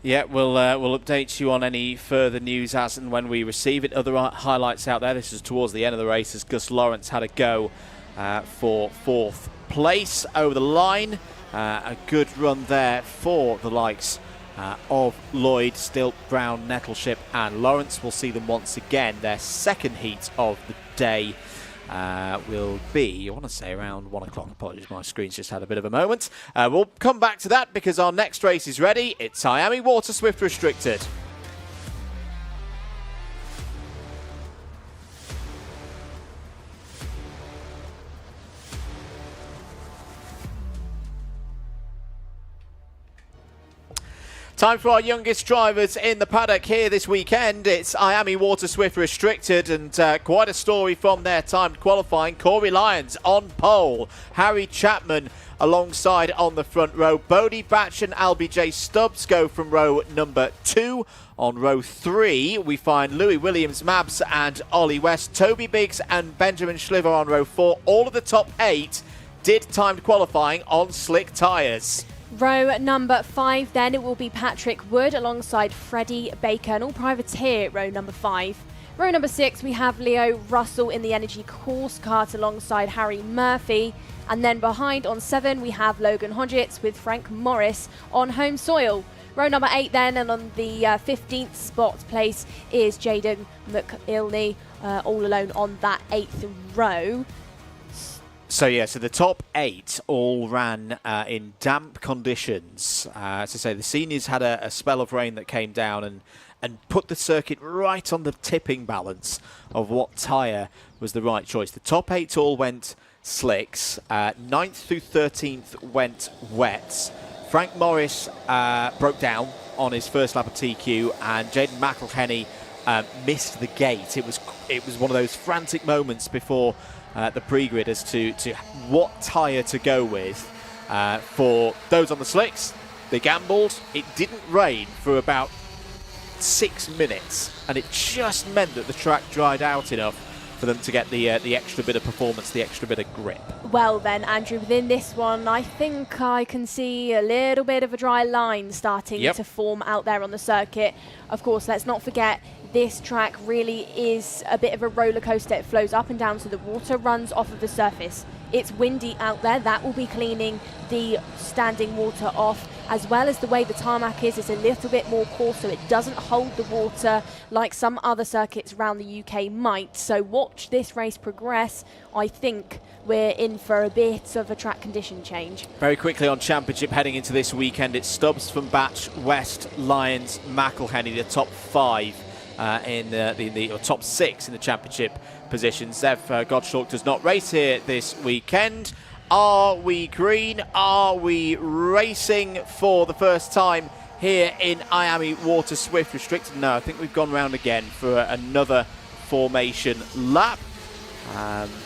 Yeah, we'll update you on any further news as and when we receive it. Other highlights out there. This is towards the end of the race as Gus Lawrence had a go for 4th place over the line. A good run there for the likes of Lloyd, Stilp, Brown, Nettleship and Lawrence. We'll see them once again. Their second heat of the day will be, I want to say, around 1 o'clock. Apologies, my screen's just had a bit of a moment. We'll come back to that because our next race is ready. It's IAME Waterswift Restricted. Time for our youngest drivers in the paddock here this weekend. It's IAME Waterswift Restricted, and quite a story from their timed qualifying. Corey Lyons on pole, Harry Chapman alongside on the front row. Bodie Batch and LBJ Stubbs go from row number 2. On row 3, we find Louis Williams, Mabs and Ollie West. Toby Biggs and Benjamin Schliver on row 4. All of the top 8 did timed qualifying on slick tyres.
Row number 5 then, it will be Patrick Wood alongside Freddie Baker, and all privateer row number 5. Row number 6, we have Leo Russell in the Energy Course Kart alongside Harry Murphy. And then behind on 7, we have Logan Hodgetts with Frank Morris on home soil. Row number 8 then, and on the 15th spot place is Jaden McIlney, all alone on that 8th row.
So the top 8 all ran in damp conditions. As I say, the seniors had a spell of rain that came down and put the circuit right on the tipping balance of what tyre was the right choice. The top 8 all went slicks. 9th through 13th went wets. Frank Morris broke down on his first lap of TQ, and Jaden McElhenney missed the gate. It was one of those frantic moments before the pre-grid as to what tyre to go with. For those on the slicks, they gambled. It didn't rain for about 6 minutes, and it just meant that the track dried out enough for them to get the extra bit of performance, the extra bit of grip.
Well then, Andrew, within this one, I think I can see a little bit of a dry line starting to form out there on the circuit. Of course, let's not forget, this track really is a bit of a roller coaster. It flows up and down, so the water runs off of the surface. It's windy out there. That will be cleaning the standing water off, as well as the way the tarmac is. It's a little bit more coarse, so it doesn't hold the water like some other circuits around the UK might. So watch this race progress. I think we're in for a bit of a track condition change.
Very quickly on championship heading into this weekend, it's Stubbs from Batch, West, Lyons, McElhenney, the top 5. In the top 6 in the championship positions. Zev Gottschalk does not race here this weekend. Are we green? Are we racing for the first time here in IAME Waterswift Restricted? No, I think we've gone round again for another formation lap.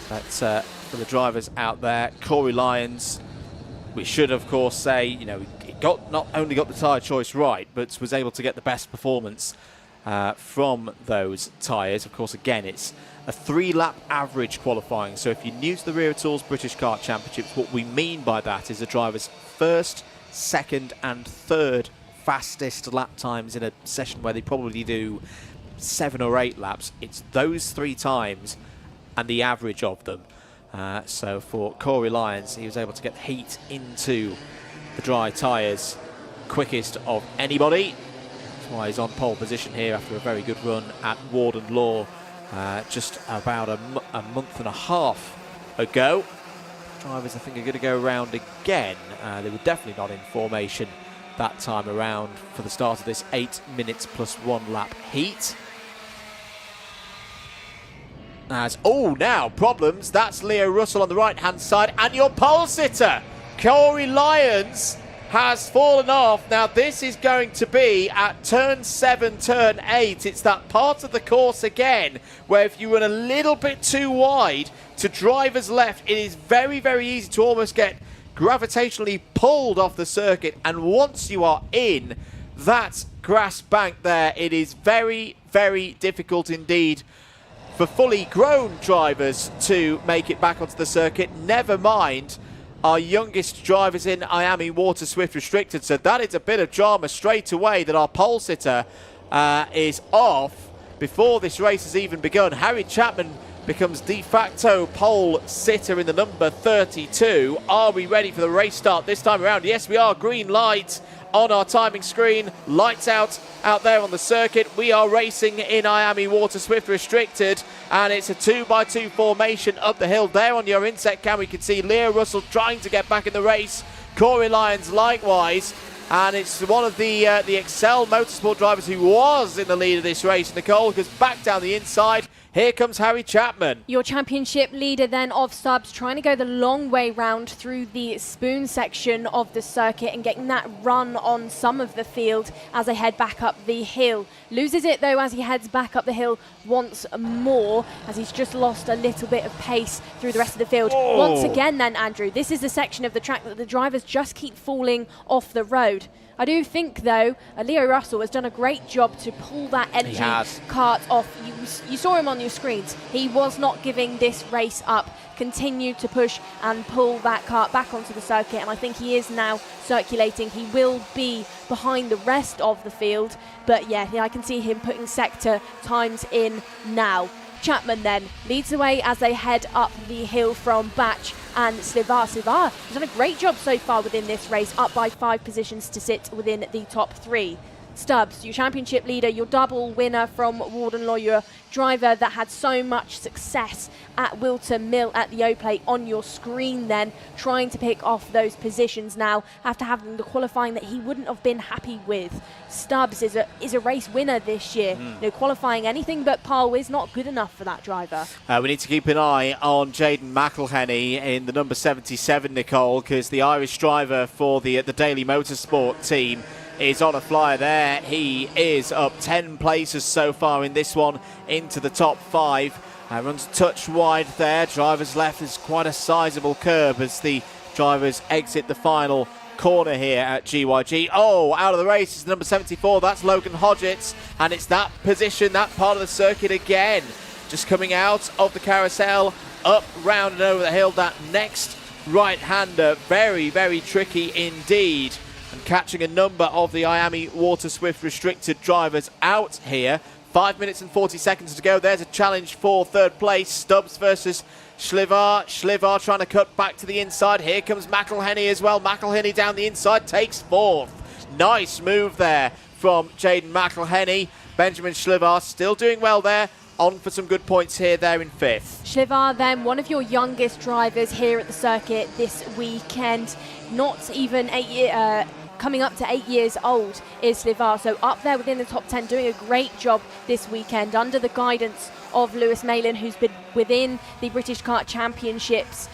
That's for the drivers out there. Corey Lyons, we should of course say, he not only got the tyre choice right, but was able to get the best performance from those tyres. Of course, again, it's a 3-lap average qualifying. So if you're new to the Wera Tools British Kart Championships, what we mean by that is the driver's first, second and third fastest lap times in a session where they probably do 7 or 8 laps. It's those 3 times and the average of them. So for Corey Lyons, he was able to get heat into the dry tyres quickest of anybody. That's why he's on pole position here after a very good run at Warden Law just about a month and a half ago. Drivers, I think, are going to go around again. They were definitely not in formation that time around for the start of this 8 minutes plus 1 lap heat. Now problems. That's Leo Russell on the right-hand side, and your pole sitter, Corey Lyons, has fallen off. Now this is going to be at turn 7, turn 8. It's that part of the course again where if you run a little bit too wide to driver's left, it is very, very easy to almost get gravitationally pulled off the circuit. And once you are in that grass bank there, it is very, very difficult indeed for fully grown drivers to make it back onto the circuit, never mind our youngest drivers in IAME Waterswift Restricted. So that is a bit of drama straight away that our pole sitter is off before this race has even begun. Harry Chapman becomes de facto pole sitter in the number 32. Are we ready for the race start this time around? Yes, we are. Green light on our timing screen. Lights out there on the circuit. We are racing in IAME Waterswift Restricted, and it's a 2x2 formation up the hill. There on your inset cam, we can see Leo Russell trying to get back in the race. Corey Lyons likewise. And it's one of the Excel Motorsport drivers who was in the lead of this race, Nicole, goes back down the inside. Here comes Harry Chapman.
Your championship leader then of subs, trying to go the long way round through the spoon section of the circuit and getting that run on some of the field as they head back up the hill. Loses it though as he heads back up the hill once more, as he's just lost a little bit of pace through the rest of the field.
Oh.
Once again then, Andrew, this is the section of the track that the drivers just keep falling off the road. I do think, though, Leo Russell has done a great job to pull that energy cart off. You saw him on your screens. He was not giving this race up. Continued to push and pull that cart back onto the circuit, and I think he is now circulating. He will be behind the rest of the field, but yeah, I can see him putting sector times in now. Chapman then leads the way as they head up the hill from Batch and Slivar. Slivar has done a great job so far within this race, up by 5 positions to sit within the top 3. Stubbs, your championship leader, your double winner from Warden Law, your driver that had so much success at Wilton Mill at the O-Plate on your screen then, trying to pick off those positions now after having the qualifying that he wouldn't have been happy with. Stubbs is a race winner this year. Qualifying anything but pole is not good enough for that driver.
We need to keep an eye on Jaden McElhenney in the number 77, Nicole, because the Irish driver for the Daily Motorsport team is on a flyer there. He is up 10 places so far in this one into the top 5. Runs a touch wide there. Driver's left is quite a sizable curb as the drivers exit the final corner here at GYG. Oh, out of the race is number 74. That's Logan Hodgetts, and it's that position, that part of the circuit again. Just coming out of the carousel, up, round and over the hill. That next right-hander, very, very tricky indeed. And catching a number of the IAME Waterswift Restricted drivers out here. 5 minutes and 40 seconds to go. There's a challenge for third place. Stubbs versus Slivar. Slivar trying to cut back to the inside. Here comes McElhenney as well. McElhenney down the inside, takes 4th. Nice move there from Jaden McElhenney. Benjamin Slivar still doing well there. On for some good points here, there in 5th.
Slivar then, one of your youngest drivers here at the circuit this weekend. Not even coming up to 8 years old is Slivar, so up there within the top 10, doing a great job this weekend under the guidance of Lewis Malin, who's been within the British Kart Championships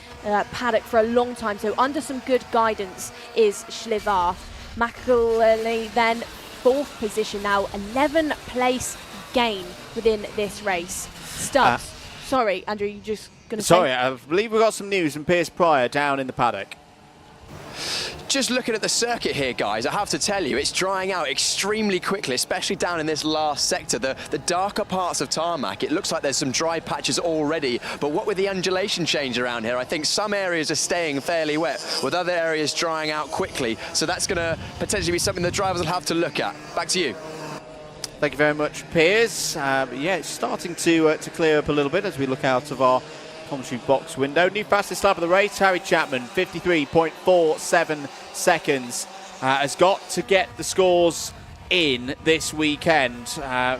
paddock for a long time, so under some good guidance is Slivar. McElhenney then 4th position now, 11th place gain within this race. Stubbs, sorry Andrew, you just going to say?
Sorry, I believe we've got some news from Piers Prior down in the paddock.
Just looking at the circuit here, guys, I have to tell you, it's drying out extremely quickly, especially down in this last sector. The darker parts of tarmac, it looks like there's some dry patches already, but what with the undulation change around here, I think some areas are staying fairly wet, with other areas drying out quickly. So that's going to potentially be something the drivers will have to look at. Back to you.
Thank you very much, Piers. Yeah, it's starting to clear up a little bit as we look out of our commentary box window. New fastest lap of the race, Harry Chapman, 53.47 seconds. Has got to get the scores in this weekend.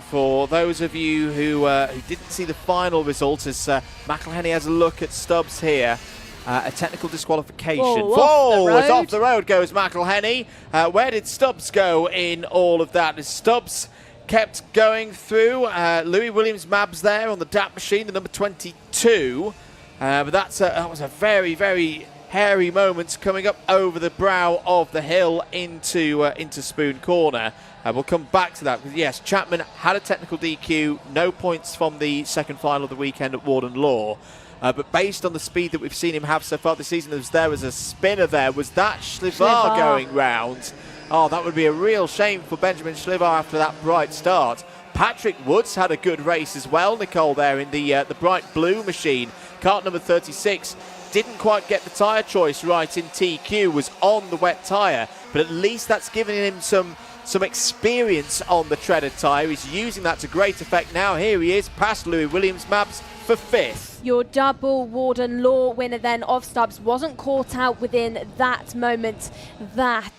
For those of you who didn't see the final result, as McElhenney has a look at Stubbs here. A technical disqualification.
Whoa,
off the road goes McElhenney. Where did Stubbs go in all of that? As Stubbs kept going through. Louis Williams-Mabs there on the DAP machine, the number 22. But that was a very, very hairy moment coming up over the brow of the hill into Spoon Corner. We'll come back to that. Yes, Chapman had a technical DQ, no points from the second final of the weekend at Warden Law. But based on the speed that we've seen him have so far this season, there was a spinner there. Was that Schlivar going round? Oh, that would be a real shame for Benjamin Schlivar after that bright start. Patrick Woods had a good race as well, Nicole, there in the bright blue machine. Kart number 36 didn't quite get the tyre choice right in TQ, was on the wet tyre, but at least that's given him some experience on the treaded tyre. He's using that to great effect now. Here he is, past Louis Williams-Mabs for 5th.
Your double Warden Law winner then of Stubbs wasn't caught out within that moment that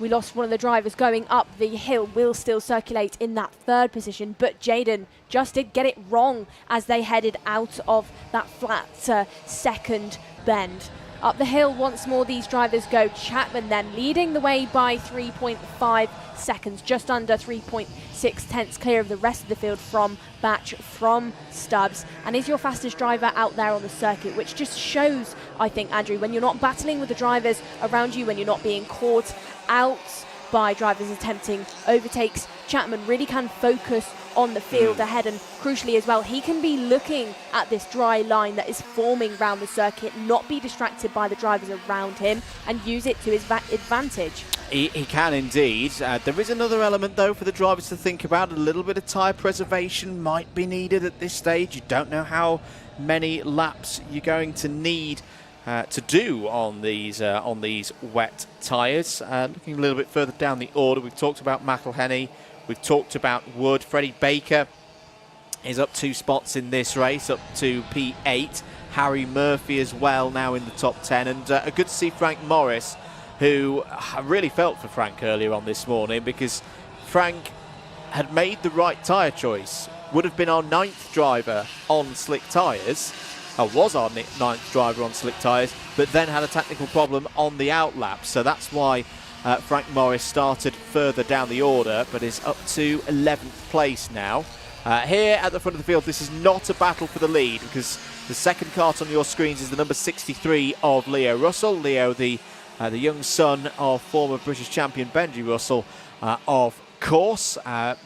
we lost one of the drivers going up the hill. Will still circulate in that 3rd position, but Jaden just did get it wrong as they headed out of that flat 2nd bend. Up the hill once more these drivers go. Chapman then leading the way by 3.5 seconds, just under 3.6 tenths clear of the rest of the field from Batch, from Stubbs, and is your fastest driver out there on the circuit, which just shows, I think, Andrew, when you're not battling with the drivers around you, when you're not being caught out by drivers attempting overtakes, Chapman really can focus on the field ahead, and crucially as well, he can be looking at this dry line that is forming around the circuit, not be distracted by the drivers around him, and use it to his advantage.
He can indeed. There is another element though for the drivers to think about. A little bit of tyre preservation might be needed at this stage. You don't know how many laps you're going to need to do on these wet tyres. Looking a little bit further down the order, we've talked about McElhenney, we've talked about Wood. Freddie Baker is up 2 spots in this race, up to P8. Harry Murphy as well now in the top 10, and good to see Frank Morris, who I really felt for Frank earlier on this morning, because Frank had made the right tyre choice. Would have been our 9th driver on slick tyres, was our 9th driver on slick tyres, but then had a technical problem on the outlap. So that's why Frank Morris started further down the order, but is up to 11th place now. Here at the front of the field, this is not a battle for the lead, because the second kart on your screens is the number 63 of Leo Russell. Leo, the young son of former British champion Benji Russell, of course.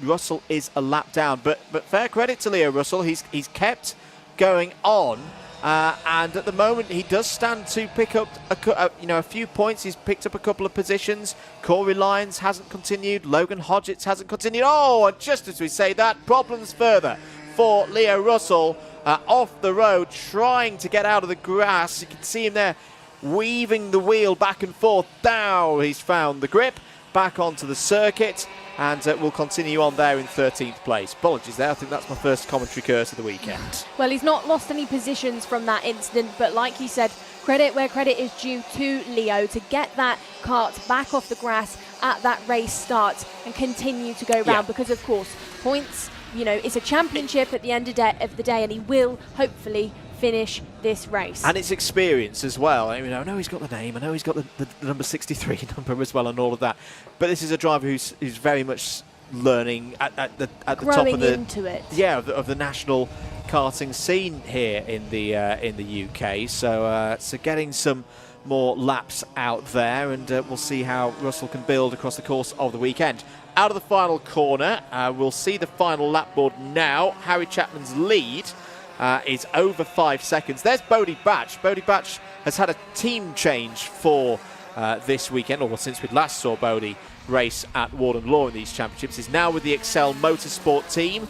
Russell is a lap down, but fair credit to Leo Russell. He's kept going on, and at the moment he does stand to pick up a few points. He's picked up a couple of positions. Corey Lyons hasn't continued. Logan Hodgetts hasn't continued. Oh, and just as we say that, problems further for Leo Russell off the road, trying to get out of the grass. You can see him there weaving the wheel back and forth. Now he's found the grip, back onto the circuit, and will continue on there in 13th place. Apologies there, I think that's my first commentary curse of the weekend.
Well, he's not lost any positions from that incident, but like you said, credit where credit is due to Leo to get that kart back off the grass at that race start and continue to go round, because of course points, it's a championship at the end of the day, and he will hopefully finish this race.
And it's experience as well. I know he's got the name, I know he's got the number 63 number as well and all of that, but this is a driver who's very much learning at the top of the
into it.
Yeah, of the national karting scene here in the UK. So getting some more laps out there, and we'll see how Russell can build across the course of the weekend. Out of the final corner, we'll see the final lap board now. Harry Chapman's lead is over 5 seconds. There's Bodie Batch. Bodie Batch has had a team change for this weekend, or since we last saw Bodie race at Warden Law in these championships. He's now with the Excel Motorsport team.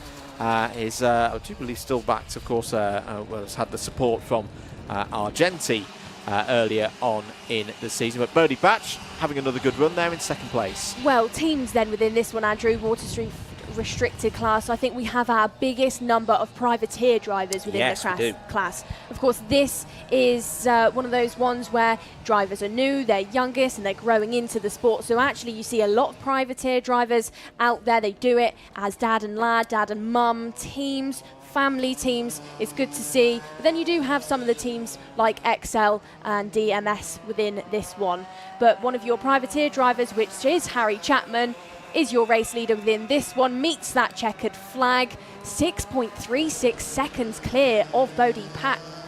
Is I do believe still backed, of course, has had the support from Argenti earlier on in the season. But Bodie Batch having another good run there in second place.
Well, teams then within this one, Andrew, Waterswift restricted class. I think we have our biggest number of privateer drivers within the class. Of course, this is one of those ones where drivers are new, they're youngest, and they're growing into the sport. So actually you see a lot of privateer drivers out there. They do it as dad and lad, dad and mum teams, family teams. It's good to see. But then you do have some of the teams like XL and DMS within this one. But one of your privateer drivers, which is Harry Chapman, is your race leader within this one, meets that checkered flag. 6.36 seconds clear of Bodie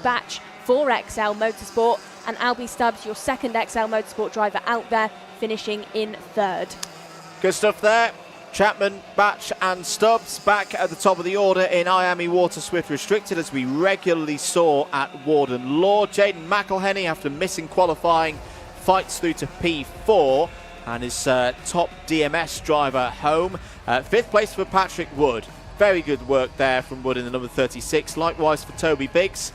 Batch for XL Motorsport, and Albie Stubbs, your second XL Motorsport driver out there, finishing in third.
Good stuff there. Chapman, Batch and Stubbs back at the top of the order in IAME Waterswift Restricted, as we regularly saw at Warden Law. Jaden McElhenney, after missing qualifying, fights through to P4 and his top DMS driver home. Fifth place for Patrick Wood. Very good work there from Wood in the number 36. Likewise for Toby Biggs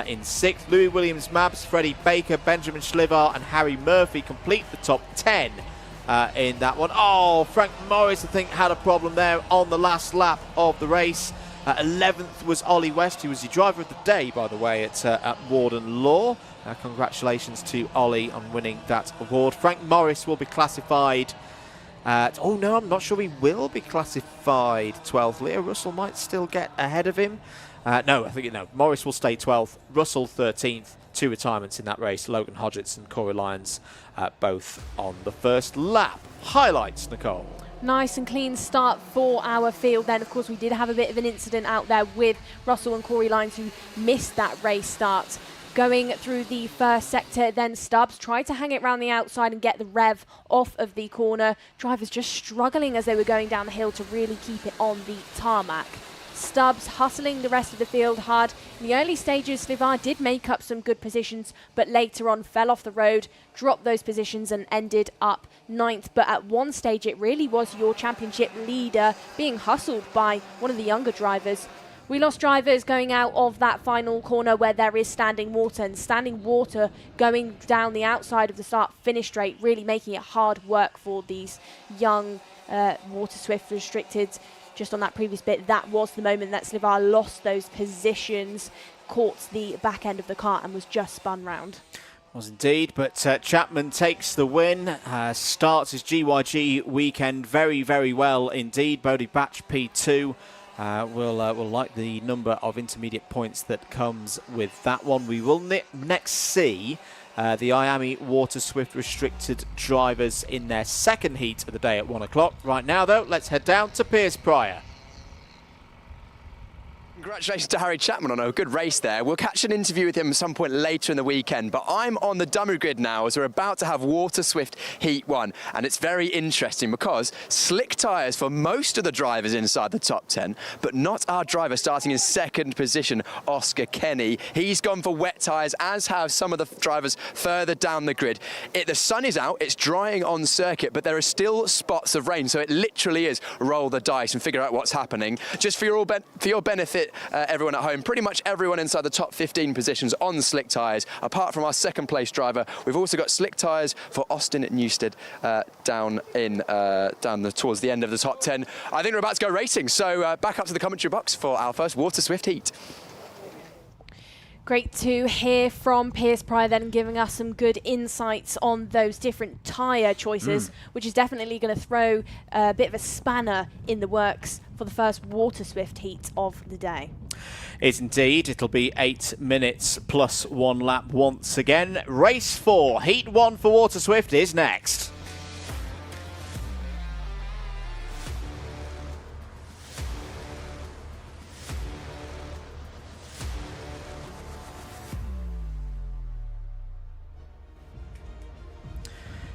in sixth. Louis Williams-Mabs, Freddie Baker, Benjamin Schlivar and Harry Murphy complete the top 10 in that one. Oh, Frank Morris, I think, had a problem there on the last lap of the race. 11th was Ollie West, who was the driver of the day, by the way, at Warden Law. Congratulations to Ollie on winning that award. Frank Morris will be classified oh no, I'm not sure he will be classified 12th. Leo Russell might still get ahead of him. No, I think no. Morris will stay 12th. Russell 13th. Two retirements in that race. Logan Hodgetts and Corey Lyons both on the first lap. Highlights, Nicole.
Nice and clean start for our field then. Of course, we did have a bit of an incident out there with Russell and Corey Lyons, who missed that race start. Going through the first sector, then Stubbs tried to hang it round the outside and get the rev off of the corner. Drivers just struggling as they were going down the hill to really keep it on the tarmac. Stubbs hustling the rest of the field hard. In the early stages, Schlivar did make up some good positions, but later on fell off the road, dropped those positions and ended up 9th. But at one stage, it really was your championship leader being hustled by one of the younger drivers. We lost drivers going out of that final corner where there is standing water, and standing water going down the outside of the start-finish straight, really making it hard work for these young Waterswift restricted. Just on that previous bit, that was the moment that Schlivar lost those positions, caught the back end of the car and was just spun round.
Was indeed, but Chapman takes the win, starts his GYG weekend very, very well indeed. Bodie Batch P2. We'll like the number of intermediate points that comes with that one. We will next see the IAME Waterswift restricted drivers in their second heat of the day at 1 o'clock. Right now, though, let's head down to Piers Prior.
Congratulations to Harry Chapman on a good race there. We'll catch an interview with him at some point later in the weekend, but I'm on the dummy grid now as we're about to have Waterswift Heat 1, and it's very interesting because slick tyres for most of the drivers inside the top 10, but not our driver starting in second position, Oscar Kenny. He's gone for wet tyres, as have some of the drivers further down the grid. The sun is out, it's drying on circuit, but there are still spots of rain, so it literally is roll the dice and figure out what's happening. Just for your benefit, everyone at home, pretty much everyone inside the top 15 positions on slick tyres, apart from our second place driver. We've also got slick tyres for Austin Newstead towards the end of the top 10. I think we're about to go racing, so back up to the commentary box for our first Waterswift heat.
Great to hear from Piers Prior then, giving us some good insights on those different tyre choices, which is definitely going to throw a bit of a spanner in the works for the first Waterswift heat of the day.
It's indeed. It'll be 8 minutes plus 1 lap once again. Race 4, Heat 1 for Waterswift is next.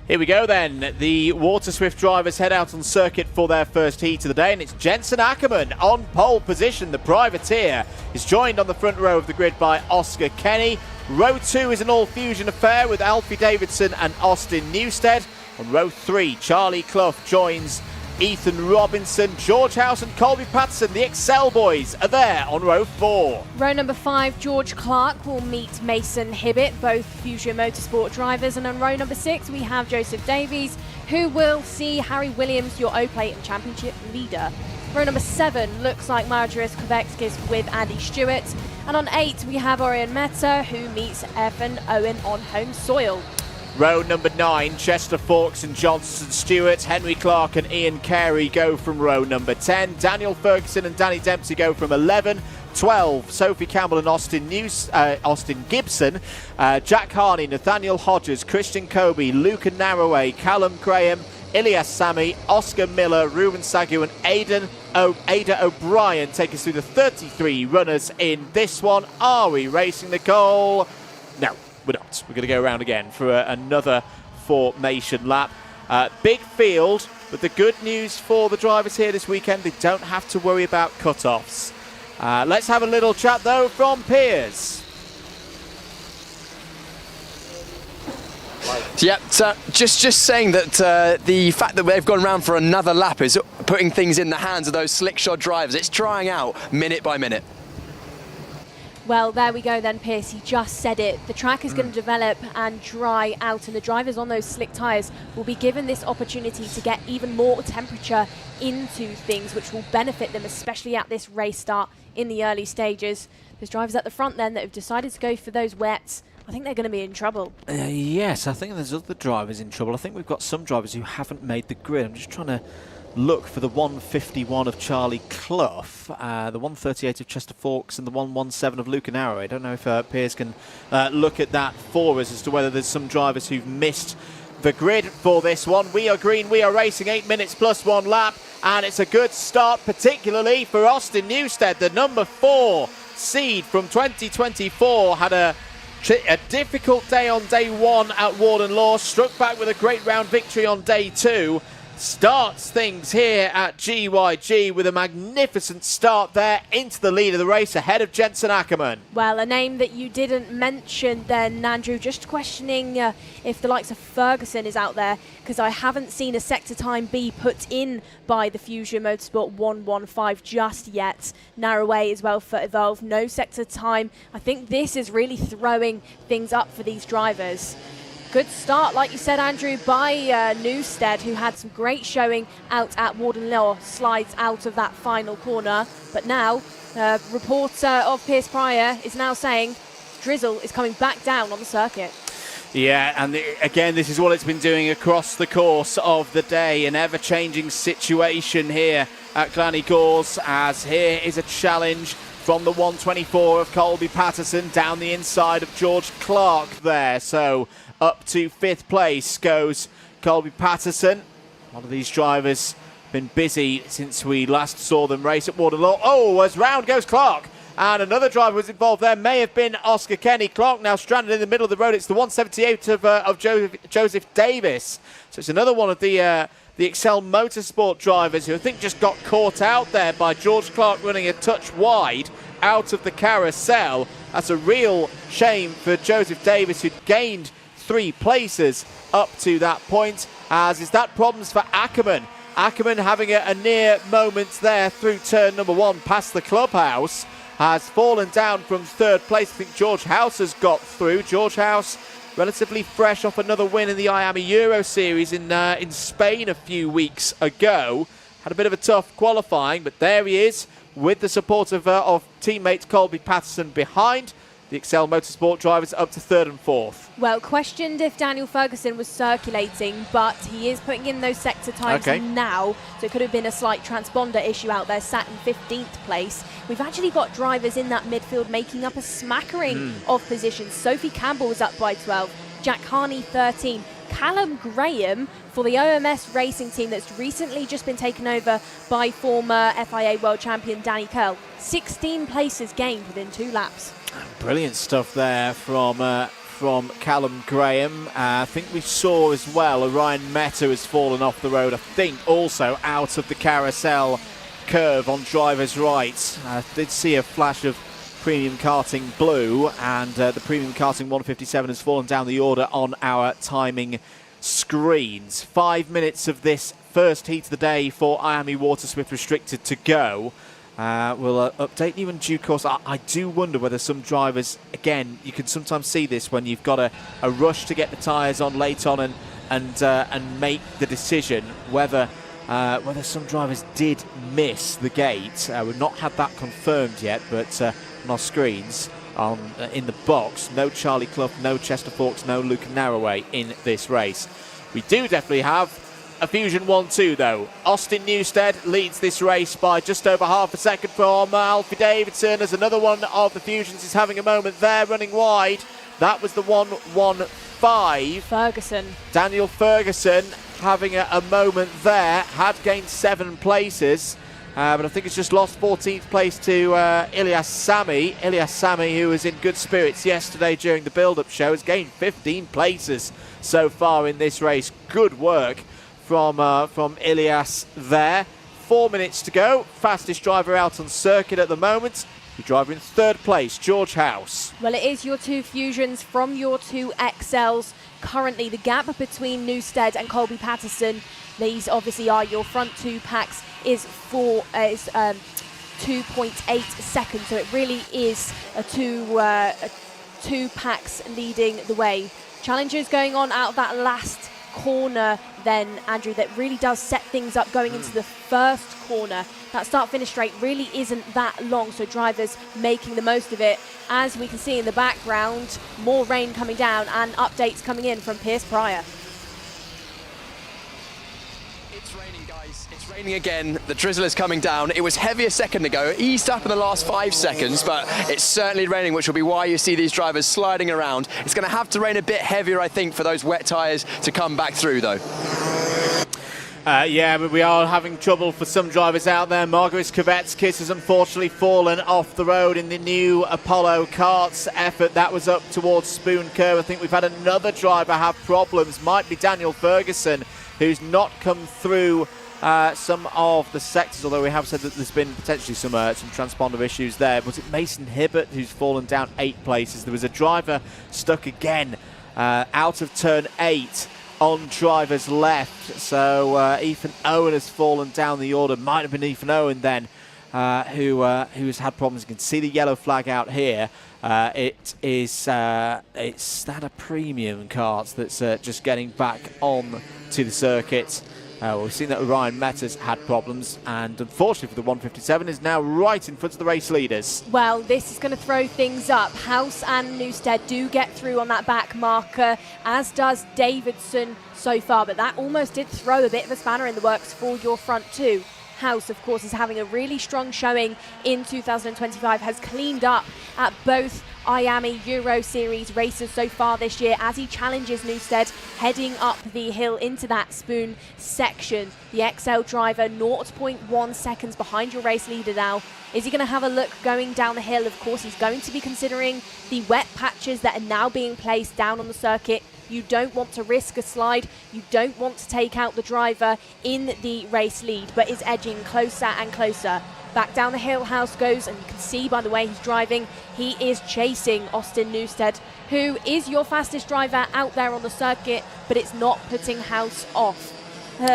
Here we go then. The Waterswift drivers head out on circuit for their first heat of the day, and it's Jensen Ackerman on pole position. The privateer is joined on the front row of the grid by Oscar Kenny. Row 2 is an all-fusion affair with Alfie Davidson and Austin Newstead. On row 3, Charlie Clough joins Ethan Robinson, George House and Colby Patterson. The Excel boys are there on row 4.
Row number 5, George Clark will meet Mason Hibbett, both Fusion Motorsport drivers. And on row number 6, we have Joseph Davies, who will see Harry Williams, your O-Plate and Championship leader. Row number 7 looks like Marius Kovekskis with Andy Stewart. And on 8, we have Orion Meta, who meets Evan Owen on home soil.
Row number 9, Chester Fawkes and Johnson Stewart. Henry Clark and Ian Carey go from row number 10. Daniel Ferguson and Danny Dempsey go from 11. 12, Sophie Campbell and Austin Gibson. Jack Harney, Nathaniel Hodges, Christian Kobe, Luca Narroway, Callum Graham, Ilias Sami, Oscar Miller, Ruben Sagu and Ada O'Brien take us through the 33 runners in this one. Are we racing, Nicole? No, we're not. We're going to go around again for another formation lap. Big field, but the good news for the drivers here this weekend, they don't have to worry about cut-offs. Let's have a little chat though from Piers.
Yeah, so just saying that the fact that they've gone round for another lap is putting things in the hands of those slickshod drivers. It's trying out minute by minute.
Well, there we go then, Piers. He just said it. The track is going to develop and dry out, and the drivers on those slick tyres will be given this opportunity to get even more temperature into things, which will benefit them, especially at this race start in the early stages. There's drivers at the front then that have decided to go for those wets. I think they're going to be in trouble.
Yes, I think there's other drivers in trouble. I think we've got some drivers who haven't made the grid. I'm just trying to look for the 151 of Charlie Clough, the 138 of Chester Fawkes and the 117 of Lucan Arrow. I don't know if Piers can look at that for us as to whether there's some drivers who've missed the grid for this one. We are green, we are racing 8 minutes plus 1 lap, and it's a good start, particularly for Austin Newstead, the number 4 seed from 2024. Had a difficult day on day 1 at Warden Law, struck back with a great round victory on day 2. Starts things here at GYG with a magnificent start there into the lead of the race ahead of Jensen Ackerman.
Well, a name that you didn't mention then, Andrew, just questioning if the likes of Ferguson is out there, because I haven't seen a sector time B put in by the Fusion Motorsport 115 just yet. Narroway as well for Evolve, no sector time. I think this is really throwing things up for these drivers. Good start, like you said, Andrew, by Newstead, who had some great showing out at Warden Law, slides out of that final corner. But now, reporter of Piers Prior is now saying drizzle is coming back down on the circuit.
Yeah, and again, this is what it's been doing across the course of the day. An ever-changing situation here at Glan Y Gors, as here is a challenge from the 124 of Colby Patterson down the inside of George Clark there. So up to 5th place goes Colby Patterson. One of these drivers been busy since we last saw them race at Waterloo. Oh, as round goes Clark. And another driver was involved there. May have been Oscar Kenny. Clark now stranded in the middle of the road. It's the 178 of Joseph Davis. So it's another one of the Excel Motorsport drivers who I think just got caught out there by George Clark running a touch wide out of the carousel. That's a real shame for Joseph Davis, who'd gained 3 places up to that point, as is that problems for Ackerman. Ackerman having a near moment there through turn number 1 past the clubhouse, has fallen down from 3rd place. I think George House has got through. George House relatively fresh off another win in the IAME Euro Series in Spain a few weeks ago. Had a bit of a tough qualifying, but there he is with the support of teammate Colby Patterson behind. The Excel Motorsport drivers up to 3rd and 4th.
Well, questioned if Daniel Ferguson was circulating, but he is putting in those sector times now, so it could have been a slight transponder issue out there, sat in 15th place. We've actually got drivers in that midfield making up a smattering of positions. Sophie Campbell was up by 12, Jack Harney 13, Callum Graham for the OMS racing team that's recently just been taken over by former FIA world champion Danny Curl. 16 places gained within 2 laps.
Brilliant stuff there from Callum Graham. I think we saw as well Orion Meta has fallen off the road, I think also out of the carousel curve on driver's right. I did see a flash of Premium Karting Blue, and the Premium Karting 157 has fallen down the order on our timing screens. 5 minutes of this first heat of the day for IAME Waterswift Restricted to go. We'll update you in due course. I do wonder whether some drivers, again, you can sometimes see this when you've got a rush to get the tyres on late on and make the decision whether some drivers did miss the gate. We've not had that confirmed yet, but on our screens, in the box, no Charlie Clough, no Chester Fawkes, no Luke Narroway in this race. We do definitely have a Fusion 1-2 though. Austin Newstead leads this race by just over half a second from Alfie Davidson, as another one of the Fusions is having a moment there, running wide. That was the 1-1-5.
Ferguson.
Daniel Ferguson having a moment there, had gained 7 places, but I think it's just lost 14th place to Ilyas Sami. Ilyas Sami, who was in good spirits yesterday during the build-up show, has gained 15 places so far in this race. Good work from Ilyas there. 4 minutes to go. Fastest driver out on circuit at the moment. The driver in 3rd place, George House.
Well, it is your 2 Fusions from your 2 XLs. Currently, the gap between Newstead and Colby Patterson, these obviously are your front 2 packs, is 2.8 seconds. So it really is a two packs leading the way. Challenges going on out of that last corner then, Andrew, that really does set things up going into the first corner. That start-finish straight really isn't that long, so drivers making the most of it. As we can see in the background, more rain coming down and updates coming in from Piers Prior.
It's raining, guys. It's raining again. The drizzle is coming down. It was heavy a second ago. It eased up in the last 5 seconds, but it's certainly raining, which will be why you see these drivers sliding around. It's going to have to rain a bit heavier, I think, for those wet tyres to come back through, though.
Yeah, but we are having trouble for some drivers out there. Margaret Kvetskis has unfortunately fallen off the road in the new Apollo Karts effort. That was up towards Spoon Curve. I think we've had another driver have problems. Might be Daniel Ferguson, who's not come through some of the sectors, although we have said that there's been potentially some transponder issues there. Was it Mason Hibbert who's fallen down 8 places? There was a driver stuck again out of turn 8 on driver's left, so Ethan Owen has fallen down the order. Might have been Ethan Owen then who's had problems. You can see the yellow flag out here. It's that a premium Karts that's just getting back on to the circuit. We've seen that Ryan Metters had problems, and unfortunately for the 157 is now right in front of the race leaders.
Well, this is going to throw things up. House and Newstead do get through on that back marker, as does Davidson so far, but that almost did throw a bit of a spanner in the works for your front 2. House, of course, is having a really strong showing in 2025, has cleaned up at both IAME Euro Series races so far this year as he challenges Newstead heading up the hill into that Spoon section. The XL driver 0.1 seconds behind your race leader now. Is he going to have a look going down the hill? Of course, he's going to be considering the wet patches that are now being placed down on the circuit. You don't want to risk a slide. You don't want to take out the driver in the race lead, but is edging closer and closer. Back down the hill, House goes, and you can see by the way he's driving, he is chasing Austin Newstead, who is your fastest driver out there on the circuit, but it's not putting House off.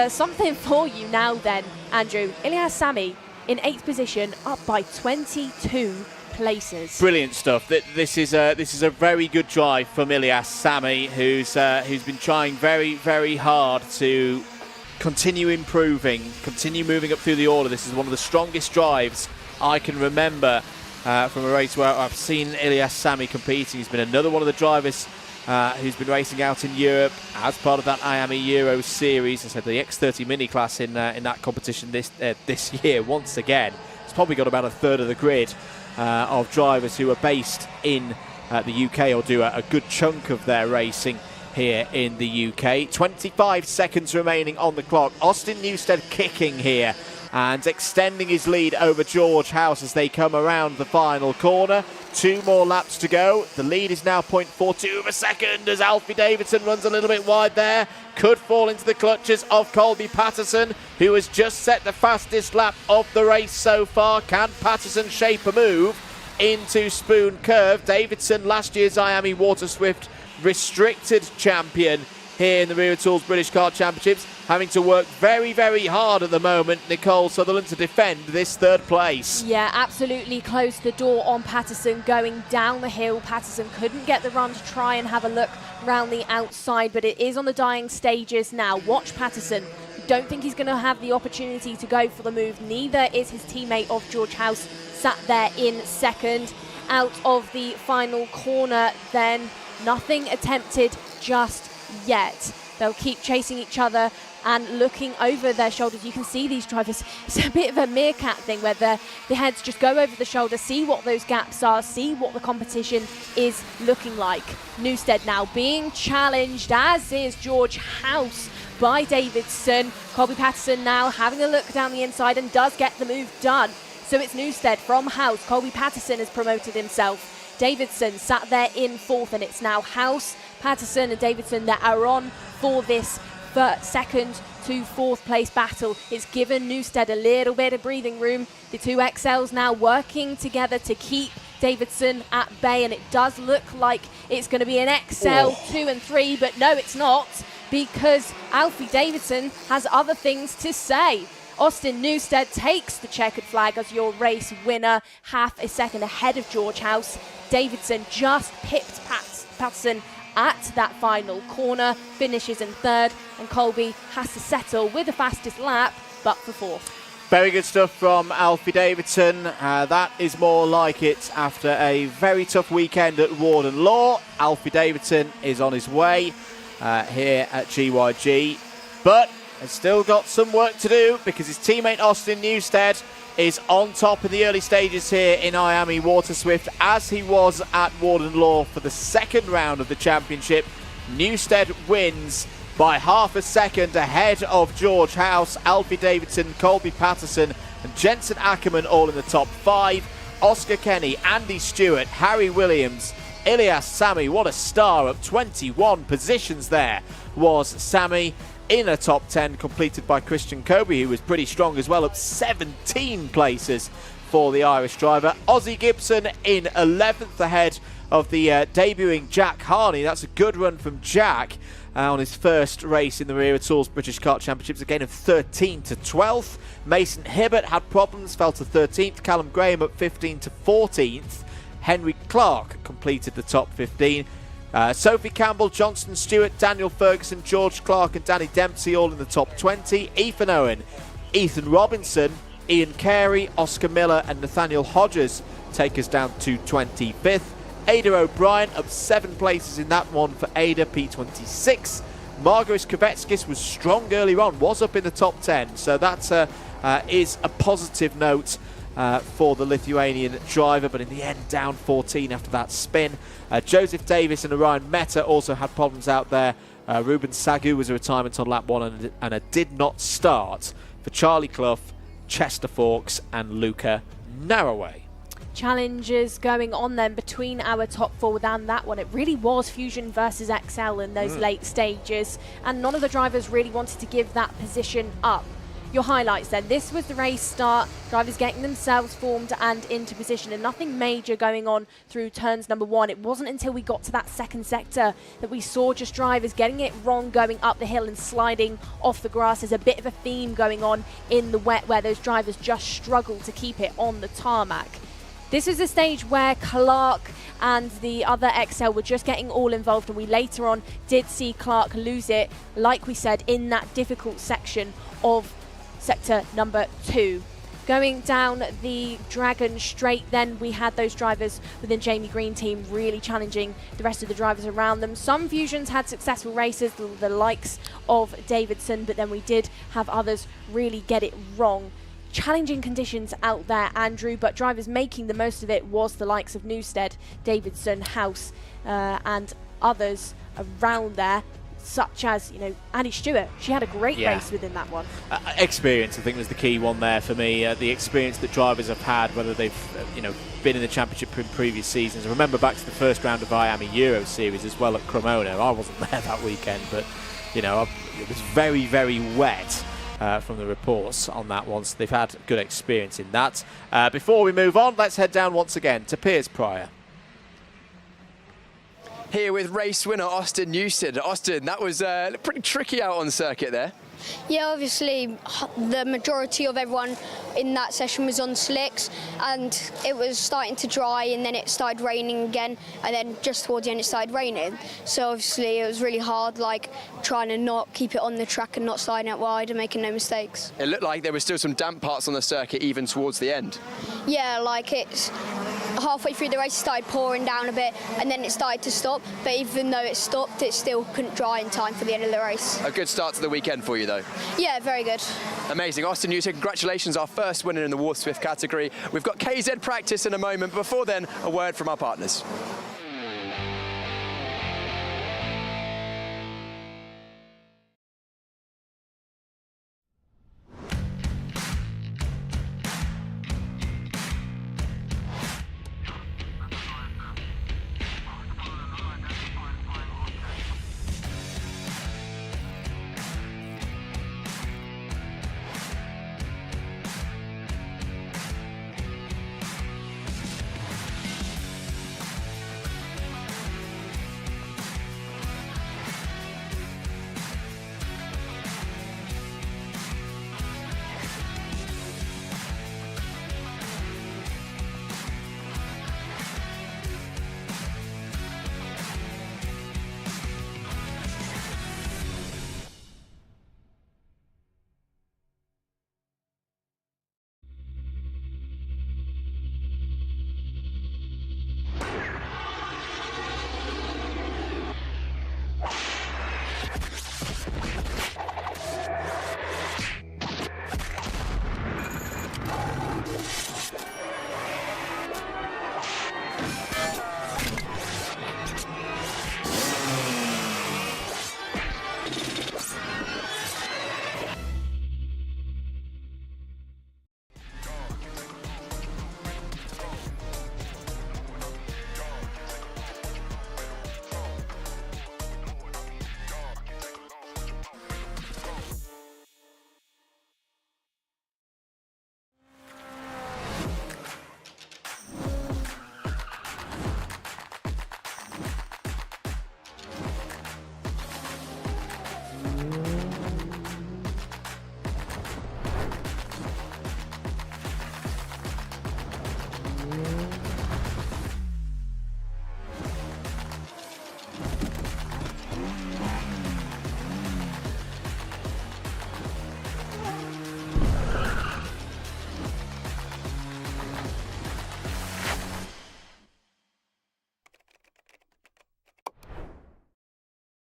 Something for you now then, Andrew. Ilyas Sami in 8th position, up by 22 places.
Brilliant stuff. This is a very good drive from Ilyas Sami, who's been trying very, very hard to continue improving, continue moving up through the order. This is one of the strongest drives I can remember from a race where I've seen Ilyas Sami competing. He's been another one of the drivers who's been racing out in Europe as part of that IAME Euro Series. I said the X30 mini class in that competition this year once again. It's probably got about a third of the grid of drivers who are based in the UK or do a good chunk of their racing here in the UK. 25 seconds remaining on the clock. Austin Newstead kicking here and extending his lead over George House as they come around the final corner. 2 more laps to go. The lead is now 0.42 of a second as Alfie Davidson runs a little bit wide there. Could fall into the clutches of Colby Patterson, who has just set the fastest lap of the race so far. Can Patterson shape a move? into Spoon Curve. Davidson, last year's IAME Waterswift restricted champion here in the Wera Tools British Kart Championships, having to work very, very hard at the moment, Nicole Sutherland, to defend this third place.
Yeah, absolutely closed the door on Patterson going down the hill. Patterson couldn't get the run to try and have a look round the outside, but it is on the dying stages now. Watch Patterson. Don't think he's going to have the opportunity to go for the move. Neither is his teammate of George House, sat there in second. Out of the final corner then, nothing attempted just yet. They'll keep chasing each other and looking over their shoulders. You can see these drivers, it's a bit of a meerkat thing where the heads just go over the shoulder, see what those gaps are, see what the competition is looking like. Newstead now being challenged, as is George House, by Davidson. Colby Patterson now having a look down the inside and does get the move done. So it's Newstead from House. Colby Patterson has promoted himself. Davidson sat there in fourth, and it's now House, Patterson and Davidson that are on for this second to fourth place battle. It's given Newstead a little bit of breathing room. The two XLs now working together to keep Davidson at bay, and it does look like it's going to be an XL 2 and 3, but no, it's not, because Alfie Davidson has other things to say. Austin Newstead takes the checkered flag as your race winner, half a second ahead of George House. Davidson just pipped Patterson at that final corner, finishes in third, and Colby has to settle with the fastest lap, but for fourth.
Very good stuff from Alfie Davidson. That is more like it after a very tough weekend at Warden Law. Alfie Davidson is on his way here at GYG, but has still got some work to do because his teammate Austin Newstead is on top in the early stages here in IAME Waterswift, as he was at Warden Law for the second round of the championship. Newstead wins by half a second ahead of George House, Alfie Davidson, Colby Patterson and Jensen Ackerman all in the top 5. Oscar Kenny, Andy Stewart, Harry Williams, Ilias Sami, what a star, up 21 positions there was Sami. In a top 10 completed by Christian Kobe, who was pretty strong as well, up 17 places for the Irish driver. Ozzie Gibson in 11th ahead of the debuting Jack Harney. That's a good run from Jack on his first race in the Wera Tools British Kart Championships, a gain of 13 to 12th. Mason Hibbert had problems, fell to 13th. Callum Graham up 15 to 14th. Henry Clark completed the top 15. Sophie Campbell, Johnston Stewart, Daniel Ferguson, George Clark and Danny Dempsey all in the top 20. Ethan Owen, Ethan Robinson, Ian Carey, Oscar Miller and Nathaniel Hodges take us down to 25th. Ada O'Brien up 7 places in that one for Ada, P26. Margaris Kovetskis was strong early on, was up in the top 10, so that is a positive note for the Lithuanian driver, but in the end down 14 after that spin. Joseph Davis and Orion Meta also had problems out there. Ruben Sagu was a retirement on lap 1 and a did not start for Charlie Clough, Chester Fawkes and Luca Narroway.
Challenges going on then between our top 4 and that one. It really was Fusion versus XL in those late stages, and none of the drivers really wanted to give that position up. Your highlights then. This was the race start, drivers getting themselves formed and into position, and nothing major going on through turns number 1. It wasn't until we got to that second sector that we saw just drivers getting it wrong going up the hill and sliding off the grass. There's a bit of a theme going on in the wet where those drivers just struggle to keep it on the tarmac. This is a stage where Clark and the other XL were just getting all involved, and we later on did see Clark lose it, like we said, in that difficult section of sector number 2. Going down the Dragon Straight then, we had those drivers within Jamie Green team really challenging the rest of the drivers around them. Some Fusions had successful races, the likes of Davidson, but then we did have others really get it wrong. Challenging conditions out there, Andrew, but drivers making the most of it was the likes of Newstead, Davidson, House and others around there, such as, you know, Annie Stewart. She had a great race within that one.
Experience, I think, was the key one there for me. The experience that drivers have had, whether they've been in the championship in previous seasons. I remember back to the first round of IAME Euro Series as well at Cremona. I wasn't there that weekend, but it was very, very wet. from the reports on that one, so they've had good experience in that. Before we move on, let's head down once again to Piers Prior.
Here with race winner Austin Newsted. Austin, that was pretty tricky out on circuit there.
Yeah, obviously the majority of everyone in that session was on slicks, and it was starting to dry, and then it started raining again, and then just towards the end it started raining. So obviously it was really hard, like trying to not keep it on the track and not sliding out wide and making no mistakes.
It looked like there were still some damp parts on the circuit even towards the end.
Yeah, like it's halfway through the race it started pouring down a bit, and then it started to stop, but even though it stopped, it still couldn't dry in time for the end of the race.
A good start to the weekend for you though.
Yeah, very good.
Amazing. Austin Newsted, congratulations, our first winner in the Waterswift category. We've got KZ practice in a moment. Before then, a word from our partners.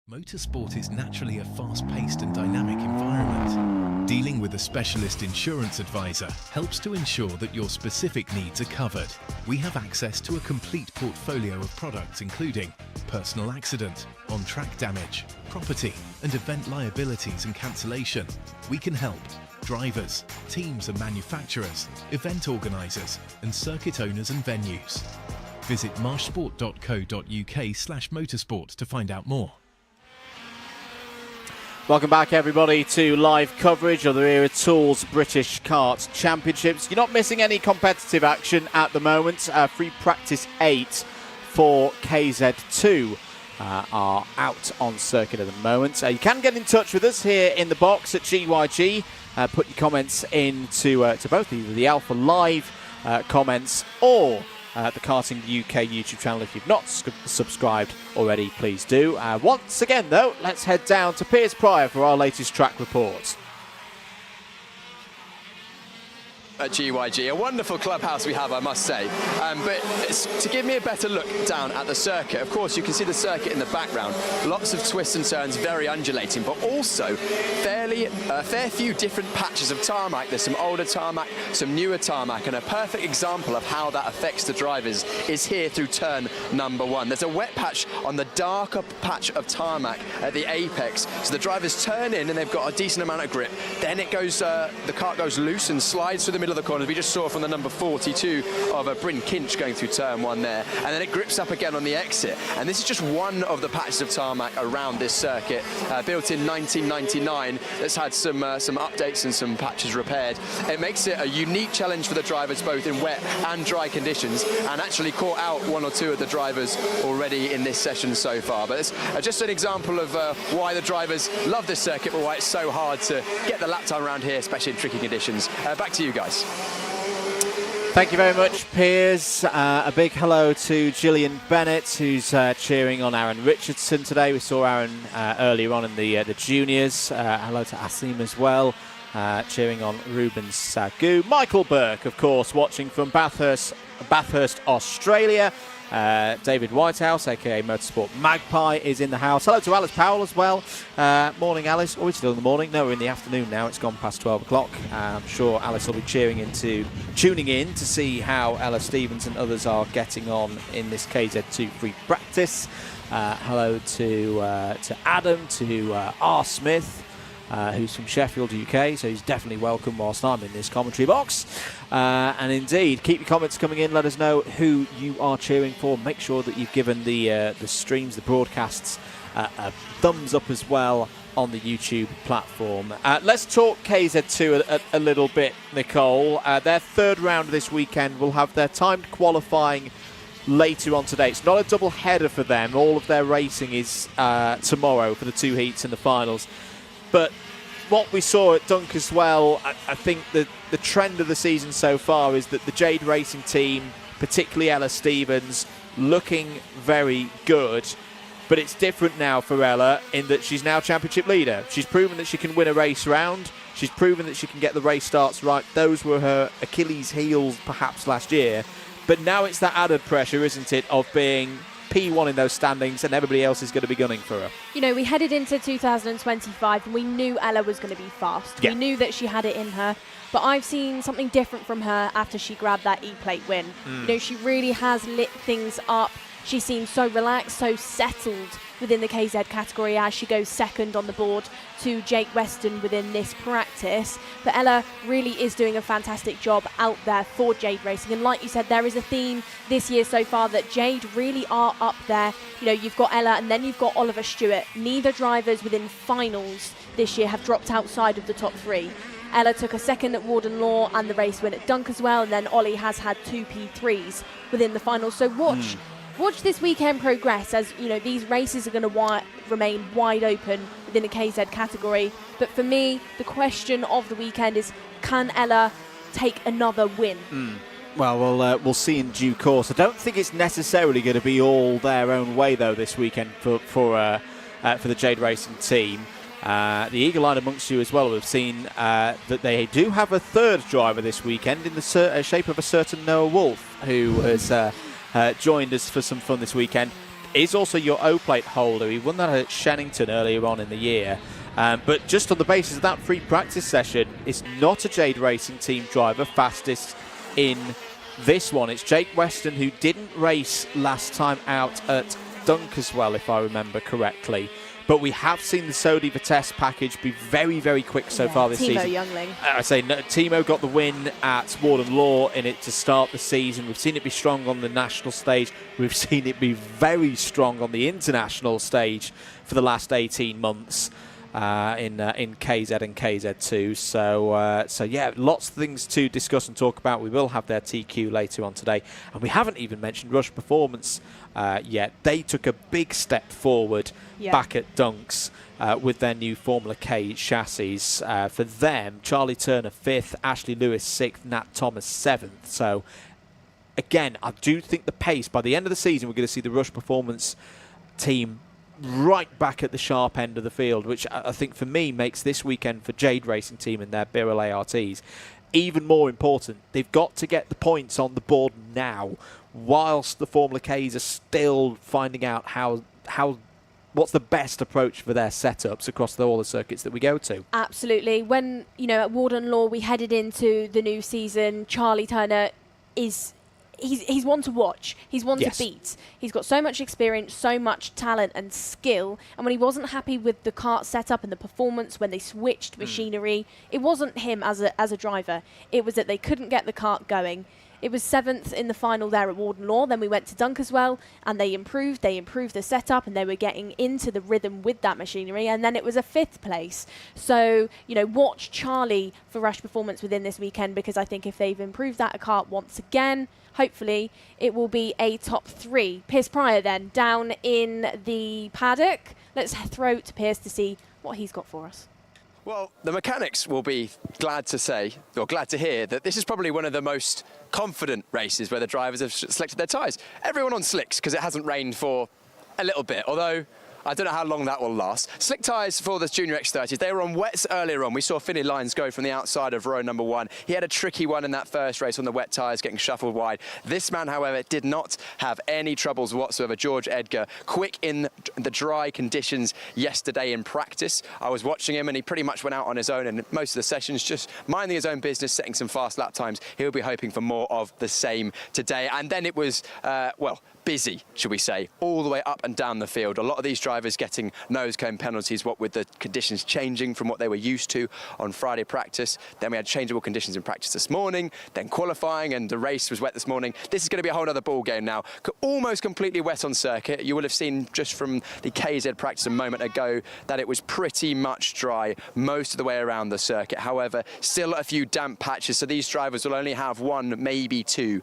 Motorsport is naturally a fast-paced and dynamic environment. Dealing with a specialist insurance advisor helps to ensure that your specific needs are covered. We have access to a complete portfolio of products including personal accident, on-track damage, property and event liabilities and cancellation. We can help drivers, teams and manufacturers, event organisers and circuit owners and venues. Visit marshsport.co.uk/motorsport to find out more.
Welcome back, everybody, to live coverage of the Wera Tools British Kart Championships. You're not missing any competitive action at the moment. Free practice 8 for KZ2 are out on circuit at the moment. You can get in touch with us here in the box at GYG. Put your comments into to both either the Alpha Live comments or the Karting UK YouTube channel. If you've not subscribed already, please do. Once again, though, let's head down to Piers Prior for our latest track report.
At GYG, a wonderful clubhouse we have, I must say, but to give me a better look down at the circuit, of course you can see the circuit in the background, lots of twists and turns, very undulating, but also fair few different patches of tarmac. There's some older tarmac, some newer tarmac, and a perfect example of how that affects the drivers is here through turn number 1. There's a wet patch on the darker patch of tarmac at the apex, so the drivers turn in and they've got a decent amount of grip. Then it goes, the kart goes loose and slides through the middle middle of the corners. We just saw from the number 42 of Bryn Kinch going through turn 1 there, and then it grips up again on the exit. And this is just one of the patches of tarmac around this circuit, built in 1999, that's had some updates and some patches repaired. It makes it a unique challenge for the drivers, both in wet and dry conditions, and actually caught out 1 or 2 of the drivers already in this session so far. But it's just an example of why the drivers love this circuit, but why it's so hard to get the lap time around here, especially in tricky conditions. Back to you guys.
Thank you very much, Piers. A big hello to Gillian Bennett, who's cheering on Aaron Richardson today. We saw Aaron earlier on in the juniors. Hello to Asim as well, cheering on Ruben Sagu. Michael Burke, of course, watching from Bathurst, Australia. David Whitehouse, aka Motorsport Magpie, is in the house. Hello to Alice Powell as well. Morning, Alice. Oh, it's still in the morning. No, we're in the afternoon now. It's gone past 12 o'clock. I'm sure Alice will be tuning in to see how Ella Stevens and others are getting on in this KZ2 free practice. Hello to Adam, to R. Smith, who's from Sheffield, UK, so he's definitely welcome whilst I'm in this commentary box. And indeed, keep your comments coming in. Let us know who you are cheering for. Make sure that you've given the streams, the broadcasts, a thumbs up as well on the YouTube platform. Let's talk KZ2 a little bit, Nicole. Their third round this weekend will have their timed qualifying later on today. It's not a double header for them. All of their racing is tomorrow for the 2 heats and the finals. But what we saw at Dunk as well, I think the trend of the season so far is that the Jade Racing team, particularly Ella Stevens, looking very good. But it's different now for Ella in that she's now championship leader. She's proven that she can win a race round. She's proven that she can get the race starts right. Those were her Achilles heels perhaps last year. But now it's that added pressure, isn't it, of being P1 in those standings, and everybody else is going to be gunning for her.
You know, we headed into 2025 and we knew Ella was going to be fast. Yeah. We knew that she had it in her, but I've seen something different from her after she grabbed that E-plate win. You know, she really has lit things up. She seems so relaxed, so settled within the KZ category as she goes second on the board to Jake Weston within this practice. But Ella really is doing a fantastic job out there for Jade Racing. And like you said, there is a theme this year so far that Jade really are up there. You know, you've got Ella and then you've got Oliver Stewart. Neither drivers within finals this year have dropped outside of the top 3. Ella took a second at Warden Law and the race win at Dunk as well. And then Ollie has had 2 P3s within the finals. So watch this weekend progress, as you know, these races are going to remain wide open within the KZ category. But for me, the question of the weekend is, can Ella take another win?
Well, we'll see in due course. I don't think it's necessarily going to be all their own way though this weekend for the Jade Racing team. The Eagle Eye amongst you as well have seen that they do have a third driver this weekend in the shape of a certain Noah Wolf, who has joined us for some fun this weekend. Is also your O-plate holder. He won that at Shennington earlier on in the year. But just on the basis of that free practice session, it's not a Jade Racing team driver fastest in this one. It's Jake Weston, who didn't race last time out at Dunk as well, if I remember correctly. But we have seen the Sodi Vitesse package be very, very quick so far this season.
Timo Youngling.
I say Timo got the win at Warden Law in it to start the season. We've seen it be strong on the national stage. We've seen it be very strong on the international stage for the last 18 months in KZ and KZ2. So yeah, lots of things to discuss and talk about. We will have their TQ later on today. And we haven't even mentioned Rush Performance yet. They took a big step forward back at Dunks with their new Formula K chassis. For them, Charlie Turner 5th, Ashley Lewis 6th, Nat Thomas 7th. So again, I do think the pace, by the end of the season, we're going to see the Rush Performance team right back at the sharp end of the field, which I think for me makes this weekend for Jade Racing team and their Birrell ARTs even more important. They've got to get the points on the board now, whilst the Formula Ks are still finding out what's the best approach for their setups across all the circuits that we go to.
Absolutely. When, you know, at Warden Law we headed into the new season, Charlie Turner he's one to watch. He's one
Yes.
to beat. He's got so much experience, so much talent and skill. And when he wasn't happy with the kart setup and the performance, when they switched machinery, it wasn't him as a driver. It was that they couldn't get the kart going. It was 7th in the final there at Warden Law. Then we went to Dunk as well, and they improved the setup, and they were getting into the rhythm with that machinery. And then it was a 5th place. So, you know, watch Charlie for Rush performance within this weekend, because I think if they've improved that kart once again, hopefully it will be a top 3. Piers Prior then, down in the paddock. Let's throw to Piers to see what he's got for us.
Well, the mechanics will be glad to say, or glad to hear, that this is probably one of the most confident races where the drivers have selected their tyres. Everyone on slicks, because it hasn't rained for a little bit, although I don't know how long that will last. Slick tyres for the Junior X30s. They were on wets earlier on. We saw Finley Lyons go from the outside of row number 1. He had a tricky one in that first race on the wet tyres, getting shuffled wide. This man, however, did not have any troubles whatsoever. George Edgar, quick in the dry conditions yesterday in practice. I was watching him, and he pretty much went out on his own in most of the sessions, just minding his own business, setting some fast lap times. He'll be hoping for more of the same today. And then it was, well, busy, should we say, all the way up and down the field. A lot of these drivers getting nose cone penalties, what with the conditions changing from what they were used to on Friday practice. Then we had changeable conditions in practice this morning, then qualifying, and the race was wet this morning. This is going to be a whole other ball game now. Almost completely wet on circuit. You will have seen just from the KZ practice a moment ago that it was pretty much dry most of the way around the circuit. However, still a few damp patches, so these drivers will only have 1, maybe 2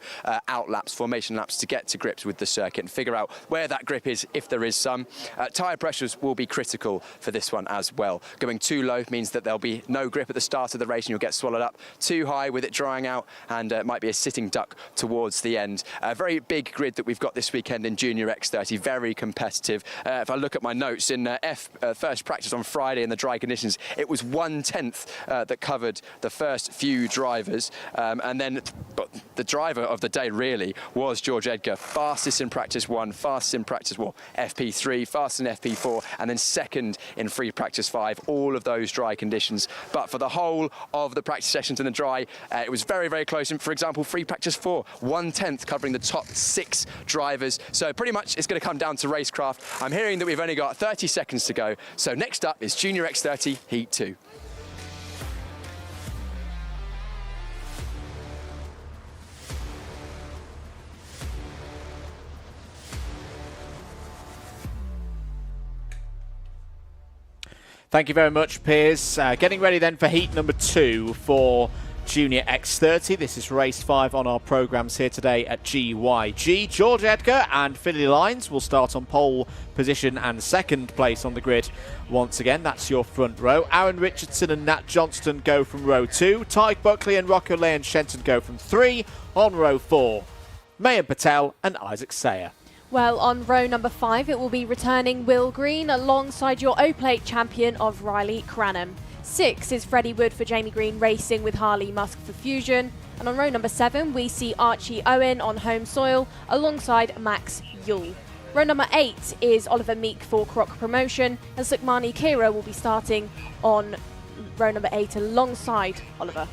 out laps, formation laps, to get to grips with the circuit and figure out where that grip is, if there is some. Tyre pressures will be critical for this one as well. Going too low means that there'll be no grip at the start of the race and you'll get swallowed up. Too high with it drying out, and it might be a sitting duck towards the end. A very big grid that we've got this weekend in Junior X30, very competitive. If I look at my notes, in first practice on Friday in the dry conditions, it was 1/10 that covered the first few drivers. And then but the driver of the day really was George Edgar. Fastest in practice 1, fastest in practice, well, FP3, fastest in FP4, and then second in free practice 5. All of those dry conditions. But for the whole of the practice sessions in the dry, it was very, very close. And for example, free practice 4, 1/10 covering the top 6 drivers. So pretty much it's going to come down to racecraft. I'm hearing that we've only got 30 seconds to go. So next up is Junior X30 Heat 2.
Thank you very much, Piers. Getting ready then for heat number 2 for Junior X30. This is race 5 on our programmes here today at GYG. George Edgar and Finley Lyons will start on pole position and second place on the grid once again. That's your front row. Aaron Richardson and Nat Johnston go from row 2. Tyke Buckley and Rocco Leon Shenton go from 3. On row 4, Mayan Patel and Isaac Sayer.
Well, on row number 5, it will be returning Will Green alongside your O-Plate champion of Riley Cranham. 6 is Freddie Wood for Jamie Green racing with Harley Musk for Fusion. And on row number 7, we see Archie Owen on home soil alongside Max Yule. Row number 8 is Oliver Meek for Croc Promotion, and Sukmani Kira will be starting on row number 8 alongside Oliver.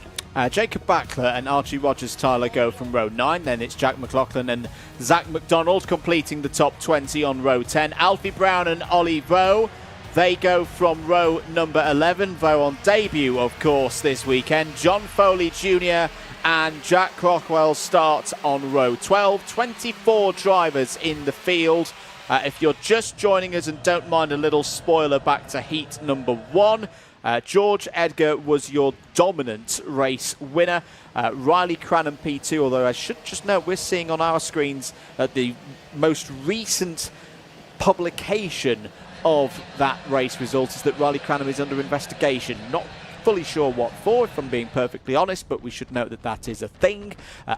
Jacob Backler and Archie Rogers-Tyler go from row 9. Then it's Jack McLaughlin and Zach McDonald completing the top 20 on row 10. Alfie Brown and Ollie Rowe, they go from row number 11. Rowe on debut, of course, this weekend. John Foley Jr. and Jack Crockwell start on row 12. 24 drivers in the field. If you're just joining us and don't mind a little spoiler back to heat number 1, George Edgar was your dominant race winner. Riley Cranham P2, although I should just note we're seeing on our screens the most recent publication of that race result is that Riley Cranham is under investigation. Not fully sure what for, if I'm being perfectly honest, but we should note that that is a thing.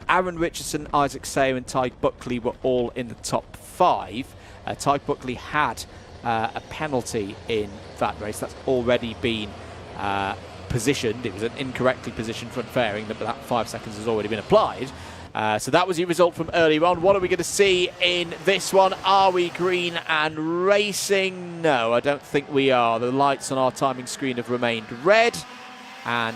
Aaron Richardson, Isaac Sayer and Tyke Buckley were all in the top 5. Tyke Buckley had a penalty in that race that's already been positioned. It was an incorrectly positioned front fairing, but that 5 seconds has already been applied. So that was your result from earlier on. What are we going to see in this one? Are we green and racing? No, I don't think we are. The lights on our timing screen have remained red, and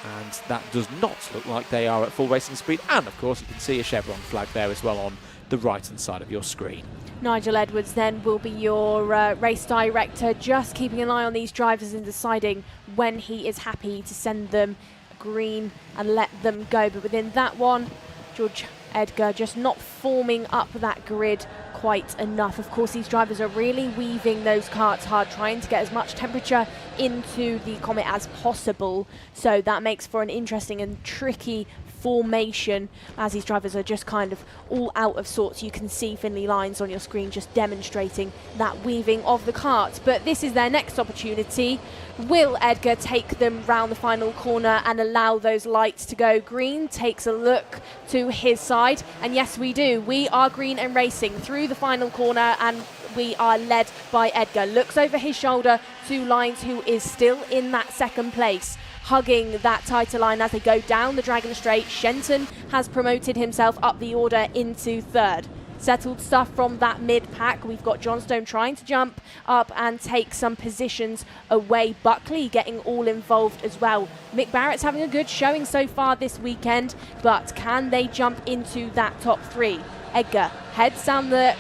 and that does not look like they are at full racing speed. And of course you can see a chevron flag there as well on the right hand side of your screen.
Nigel Edwards then will be your race director, just keeping an eye on these drivers and deciding when he is happy to send them green and let them go. But within that one, George Edgar just not forming up that grid quite enough. Of course, these drivers are really weaving those karts hard, trying to get as much temperature into the Comet as possible. So that makes for an interesting and tricky formation as these drivers are just kind of all out of sorts. You can see Finley Lines on your screen just demonstrating that weaving of the kart. But this is their next opportunity. Will Edgar take them round the final corner and allow those lights to go green? Takes a look to his side, and yes, we do. We are green and racing through the final corner, and we are led by Edgar. Looks over his shoulder to Lines, who is still in that second place, hugging that tighter line as they go down the Dragon Straight. Shenton has promoted himself up the order into third. Settled stuff from that mid-pack. We've got Johnstone trying to jump up and take some positions away. Buckley getting all involved as well. Mick Barrett's having a good showing so far this weekend, but can they jump into that top three? Edgar heads down the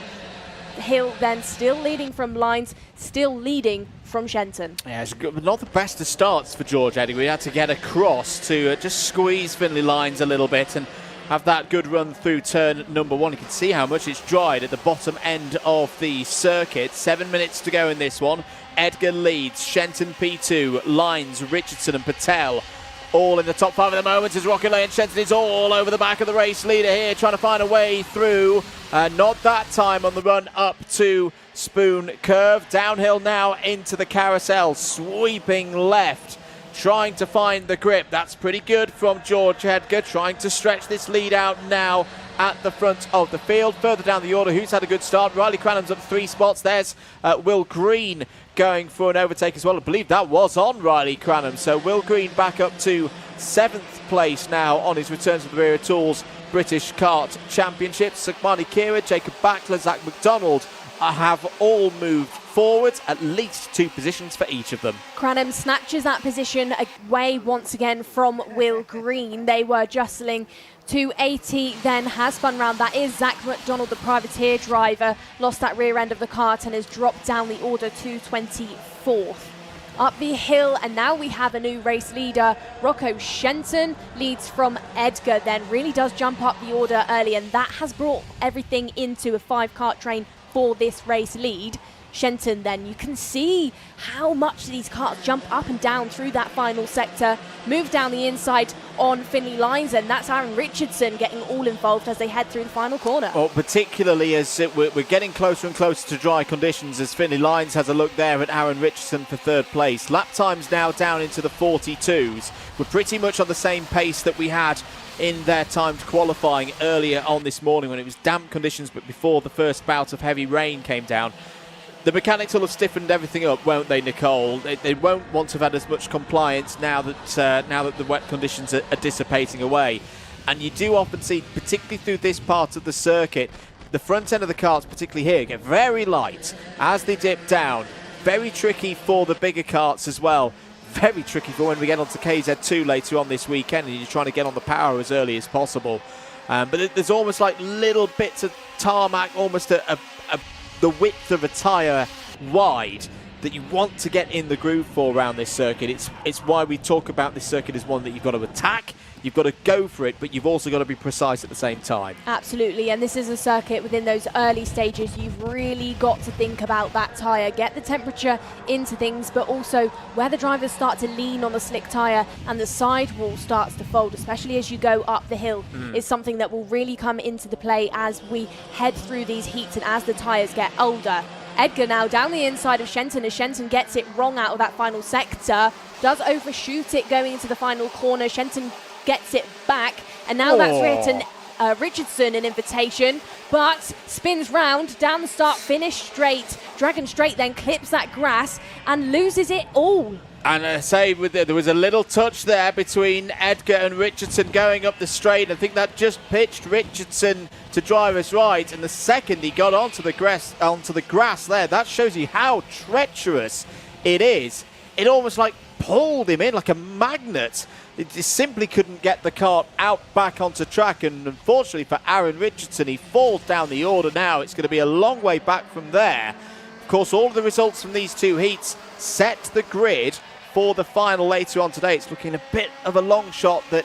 hill, then still leading from Lines, still leading from Shenton.
Yeah, it's not the best of starts for George Edgar. We had to get across to just squeeze Finley Lines a little bit and have that good run through turn number one. You can see how much it's dried at the bottom end of the circuit. 7 minutes to go in this one. Edgar leads, Shenton P2, Lines, Richardson and Patel all in the top five at the moment as Rocket Lane. Shenton is all over the back of the race leader here, trying to find a way through. Not that time on the run up to Spoon Curve. Downhill now into the carousel, sweeping left, trying to find the grip. That's pretty good from George Edgar, trying to stretch this lead out now at the front of the field. Further down the order, who's had a good start? Riley Cranham's up 3 spots. There's Will Green going for an overtake as well. I believe that was on Riley Cranham. So Will Green back up to 7th place now on his return to the Wera Tools British Kart Championships. Sukmani Kira, Jacob Backler, Zach McDonald have all moved forward, at least 2 positions for each of them.
Cranham snatches that position away once again from Will Green. They were jostling. 280 then has spun round. That is Zach McDonald, the privateer driver, lost that rear end of the kart and has dropped down the order to 24th. Up the hill, and now we have a new race leader. Rocco Shenton leads from Edgar, then really does jump up the order early, and that has brought everything into a 5-kart train for this race lead. Shenton then, you can see how much these karts jump up and down through that final sector, move down the inside on Finley Lines, and that's Aaron Richardson getting all involved as they head through the final corner.
Well, particularly as we're getting closer and closer to dry conditions, as Finley Lines has a look there at Aaron Richardson for 3rd place. Lap times now down into the 42s. We're pretty much on the same pace that we had in their timed qualifying earlier on this morning when it was damp conditions, but before the first bout of heavy rain came down. The mechanics will have stiffened everything up, won't they, Nicole? They won't want to have had as much compliance now that the wet conditions are dissipating away. And you do often see, particularly through this part of the circuit, the front end of the karts, particularly here, get very light as they dip down. Very tricky for the bigger karts as well. Very tricky for when we get onto KZ2 later on this weekend and you're trying to get on the power as early as possible. But there's almost like little bits of tarmac, almost the width of a tyre wide that you want to get in the groove for around this circuit. It's why we talk about this circuit as one that you've got to attack, you've got to go for it, but you've also got to be precise at the same time.
Absolutely, and this is a circuit within those early stages. You've really got to think about that tyre, get the temperature into things, but also where the drivers start to lean on the slick tyre and the sidewall starts to fold, especially as you go up the hill, is something that will really come into the play as we head through these heats and as the tyres get older. Edgar now down the inside of Shenton as Shenton gets it wrong out of that final sector, does overshoot it going into the final corner. Shenton gets it back, and now that's written Richardson an invitation, but spins round down the start, finish straight. Dragon Straight then clips that grass and loses it all.
And I say there was a little touch there between Edgar and Richardson going up the straight. I think that just pitched Richardson to driver's right, and the second he got onto the grass there, that shows you how treacherous it is. It almost like pulled him in like a magnet. It just simply couldn't get the kart out back onto track, and unfortunately for Aaron Richardson, he falls down the order now. It's going to be a long way back from there. Of course, all of the results from these two heats set the grid for the final later on today. It's looking a bit of a long shot that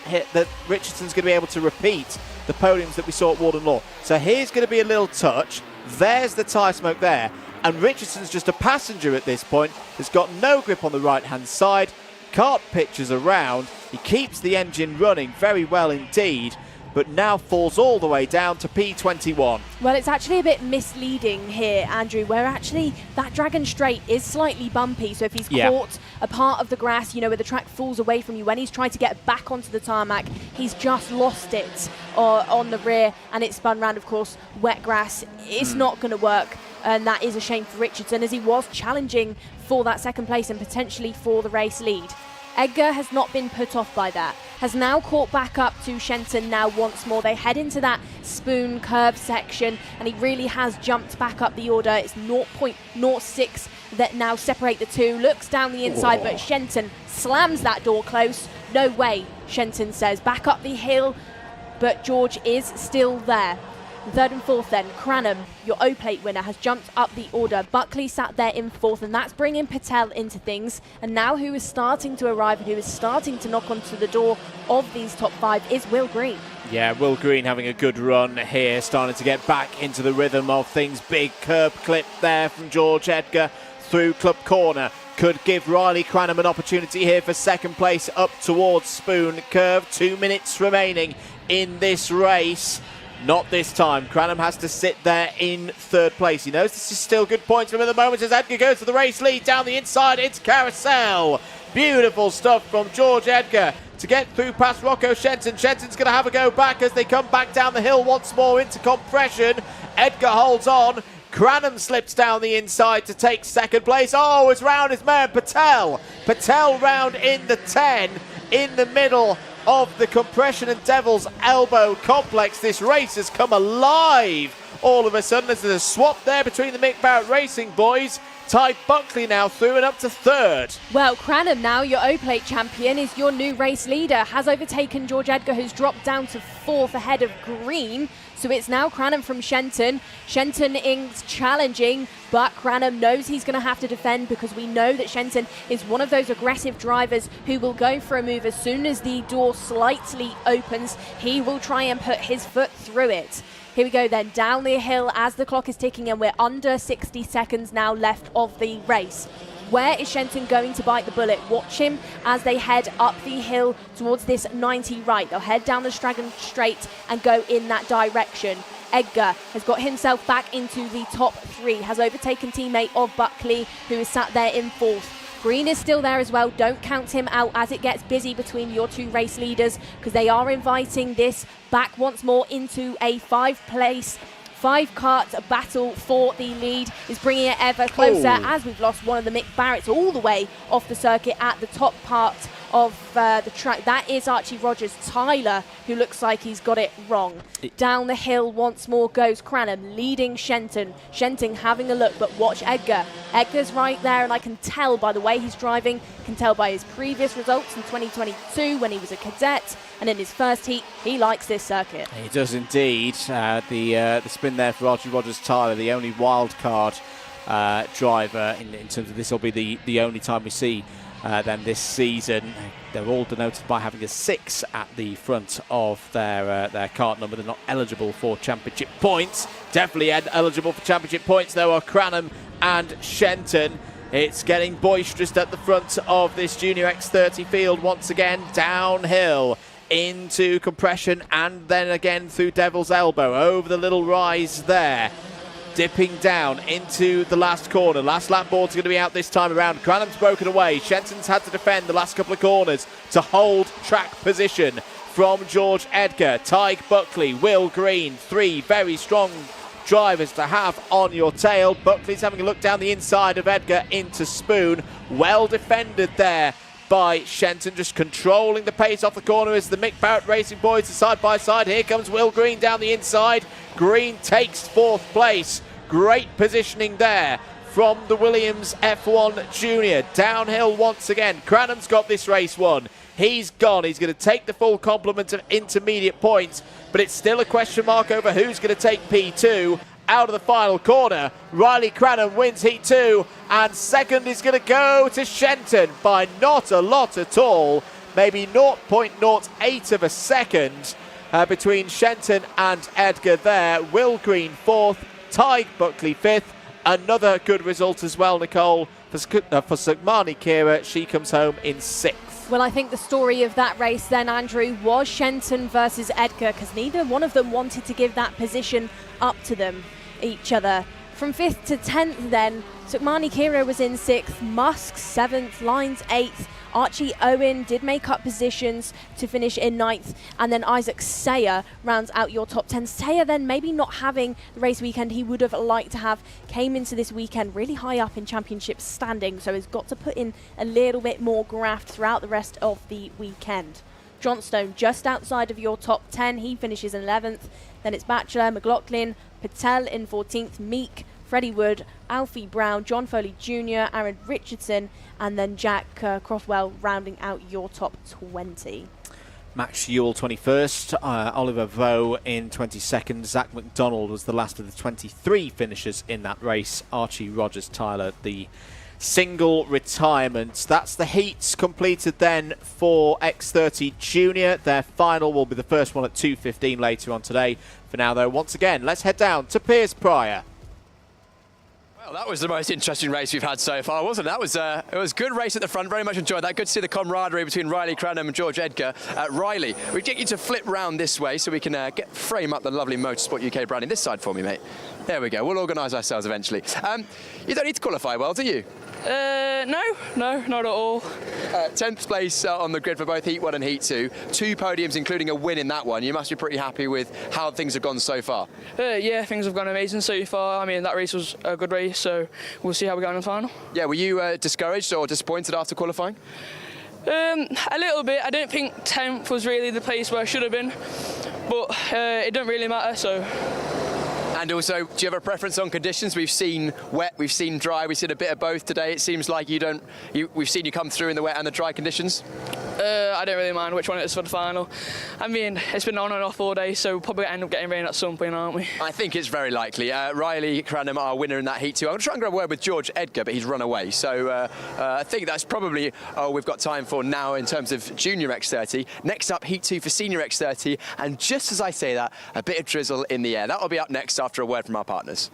Richardson's going to be able to repeat the podiums that we saw at Warden Law. So here's going to be a little touch. There's the tyre smoke there. And Richardson's just a passenger at this point. Has got no grip on the right-hand side. Kart pitches around. He keeps the engine running very well indeed, but now falls all the way down to P21.
Well, it's actually a bit misleading here, Andrew, where actually that Dragon Straight is slightly bumpy. So if he's caught a part of the grass, you know, where the track falls away from you, when he's tried to get back onto the tarmac, he's just lost it on the rear, and it's spun round, of course, wet grass. It's not going to work, and that is a shame for Richardson, as he was challenging for that second place and potentially for the race lead. Edgar has not been put off by that, has now caught back up to Shenton now once more. They head into that spoon curve section, and he really has jumped back up the order. It's 0.06 that now separate the two. Looks down the inside, but Shenton slams that door close. No way, Shenton says. Back up the hill, but George is still there. Third and fourth then, Cranham, your O-plate winner, has jumped up the order. Buckley sat there in fourth, and that's bringing Patel into things. And now who is starting to arrive and who is starting to knock onto the door of these top five is Will Green.
Yeah, Will Green having a good run here, starting to get back into the rhythm of things. Big curb clip there from George Edgar through Club Corner. Could give Riley Cranham an opportunity here for second place up towards Spoon Curve. 2 minutes remaining in this race. Not this time. Cranham has to sit there in third place. He knows this is still good points for him at the moment as Edgar goes for the race lead down the inside. It's Carousel. Beautiful stuff from George Edgar to get through past Rocco Shenton. Shenton's going to have a go back as they come back down the hill once more into compression. Edgar holds on. Cranham slips down the inside to take second place. Oh, it's round his man Patel. Patel round in the 10 in the middle of the compression and Devil's Elbow complex. This race has come alive all of a sudden as there's a swap there between the Mick Barrett Racing boys. Ty Buckley now through and up to third.
Well, Cranham now, your O-plate champion, is your new race leader. Has overtaken George Edgar, who's dropped down to fourth ahead of Green. So it's now Cranham from Shenton. Shenton is challenging, but Cranham knows he's going to have to defend, because we know that Shenton is one of those aggressive drivers who will go for a move as soon as the door slightly opens. He will try and put his foot through it. Here we go then, down the hill as the clock is ticking, and we're under 60 seconds now left of the race. Where is Shenton going to bite the bullet? Watch him as they head up the hill towards this 90 right. They'll head down the Dragon Straight and go in that direction. Edgar has got himself back into the top three, has overtaken teammate of Buckley, who is sat there in fourth. Green is still there as well. Don't count him out as it gets busy between your two race leaders, because they are inviting this back once more into a five-kart battle for the lead. Is bringing it ever closer as we've lost one of the Mick Barretts all the way off the circuit at the top part of the track. That is Archie Rogers. Tyler, who looks like he's got it wrong. Down the hill once more goes Cranham, leading Shenton. Shenton having a look, but watch Edgar. Edgar's right there, and I can tell by the way he's driving, can tell by his previous results in 2022 when he was a cadet, and in his first heat, he likes this circuit.
He does indeed. The spin there for Archie Rogers Tyler, the only wild card driver in terms of this will be the only time we see them this season. They're all denoted by having a 6 at the front of their kart number. They're not eligible for championship points. Definitely eligible for championship points though are Cranham and Shenton. It's getting boisterous at the front of this Junior X30 field once again, downhill into compression and then again through Devil's Elbow over the little rise there. Dipping down into the last corner. Last lap board's going to be out this time around. Cranham's broken away. Shenton's had to defend the last couple of corners to hold track position from George Edgar. Tyke Buckley, Will Green, 3 very strong drivers to have on your tail. Buckley's having a look down the inside of Edgar into Spoon. Well defended there by Shenton, just controlling the pace off the corner as the Mick Barrett Racing boys are side by side. Here comes Will Green down the inside. Green takes 4th place. Great positioning there from the Williams F1 Junior. Downhill once again. Cranham's got this race won. He's gone. He's going to take the full complement of intermediate points, but it's still a question mark over who's going to take P2 out of the final corner. Riley Cranham wins Heat 2, and second is going to go to Shenton by not a lot at all. Maybe 0.08 of a second between Shenton and Edgar there. Will Green fourth, Ty Buckley fifth. Another good result as well, Nicole, for Sukmani Kira. She comes home in sixth.
Well, I think the story of that race then, Andrew, was Shenton versus Edgar, because neither one of them wanted to give that position up to them, each other. From 5th to 10th then, Sukmani Kira was in 6th, Musk 7th, Lines 8th, Archie Owen did make up positions to finish in 9th, and then Isaac Sayer rounds out your top 10. Sayer then maybe not having the race weekend he would have liked to have, came into this weekend really high up in championship standing, so has got to put in a little bit more graft throughout the rest of the weekend. Johnstone just outside of your top 10, he finishes in 11th. Then it's Batchelor, McLaughlin, Patel in 14th, Meek, Freddie Wood, Alfie Brown, John Foley Jr., Aaron Richardson, and then Jack Crosswell rounding out your top 20.
Max Ewell 21st, Oliver Vaux in 22nd, Zach McDonald was the last of the 23 finishers in that race, Archie Rogers Tyler the single retirement. That's the heats completed then for X30 Junior. Their final will be the first one at 2:15 later on today. For now though, once again, let's head down to Piers Prior.
Well, that was the most interesting race we've had so far, wasn't it? It was a good race at the front. Very much enjoyed that. Good to see the camaraderie between Riley Cranham and George Edgar. Riley, we get you to flip round this way so we can frame up the lovely Motorsport UK branding. This side for me, mate. There we go. We'll organise ourselves eventually. You don't need to qualify well, do you?
No, not at all.
10th place on the grid for both Heat 1 and Heat 2. 2 podiums, including a win in that one. You must be pretty happy with how things have gone so far.
Yeah, things have gone amazing so far. I mean, that race was a good race, so we'll see how we go in the final. Yeah,
were you discouraged or disappointed after qualifying?
A little bit. I don't think 10th was really the place where I should have been, but it doesn't really matter, so...
And also, do you have a preference on conditions? We've seen wet, we've seen dry, we've seen a bit of both today. It seems like we've seen you come through in the wet and the dry conditions.
I don't really mind which one it is for the final. I mean, it's been on and off all day, so we'll probably end up getting rain at some point, aren't we?
I think it's very likely. Riley Cranham, our winner in that Heat 2. I'm going to try and grab a word with George Edgar, but he's run away. So I think that's probably all we've got time for now in terms of Junior X30. Next up, Heat 2 for Senior X30. And just as I say that, a bit of drizzle in the air. That will be up next after a word from our partners.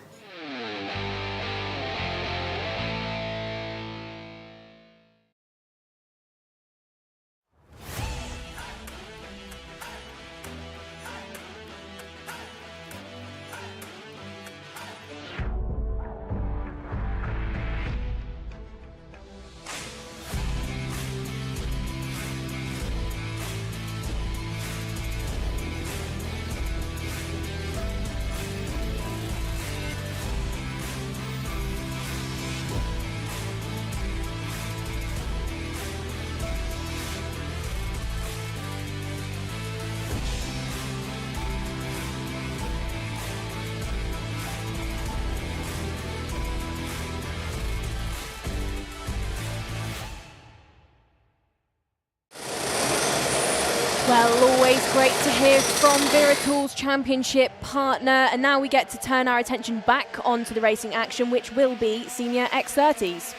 Well, always great to hear from Viratool's championship partner, and now we get to turn our attention back onto the racing action, which will be Senior X30s.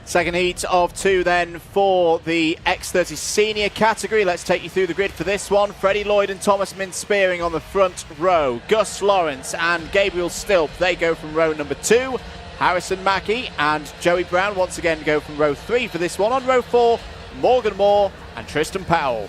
Second heat of 2 then for the X30 senior category. Let's take you through the grid for this one. Freddie Lloyd and Thomas Mintz-Spearing on the front row. Gus Lawrence and Gabriel Stilp, they go from row number 2. Harrison Mackey and Joey Brown once again go from row 3 for this one. On row 4, Morgan Moore and Tristan Powell.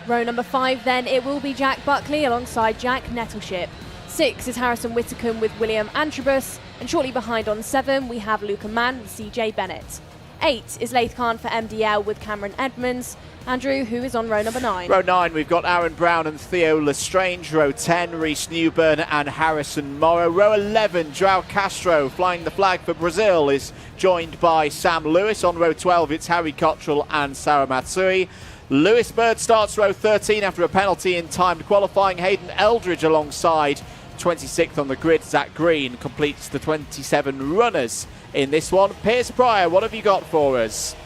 Row number 5 then, it will be Jack Buckley alongside Jack Nettleship. 6 is Harrison Whitacombe with William Antrobus, and shortly behind on 7 we have Luca Mann with CJ Bennett. 8 is Laith Khan for MDL with Cameron Edmonds. Andrew, who is on row number 9?
Row 9, we've got Aaron Brown and Theo Lestrange. Row 10, Rhys Newburn and Harrison Morrow. Row 11, João Castro flying the flag for Brazil is joined by Sam Lewis. On row 12, it's Harry Cottrell and Sarah Matsui. Lewis Bird starts row 13 after a penalty in timed qualifying. Hayden Eldridge alongside 26th on the grid. Zach Green completes the 27 runners in this one. Piers Prior, what have you got for us?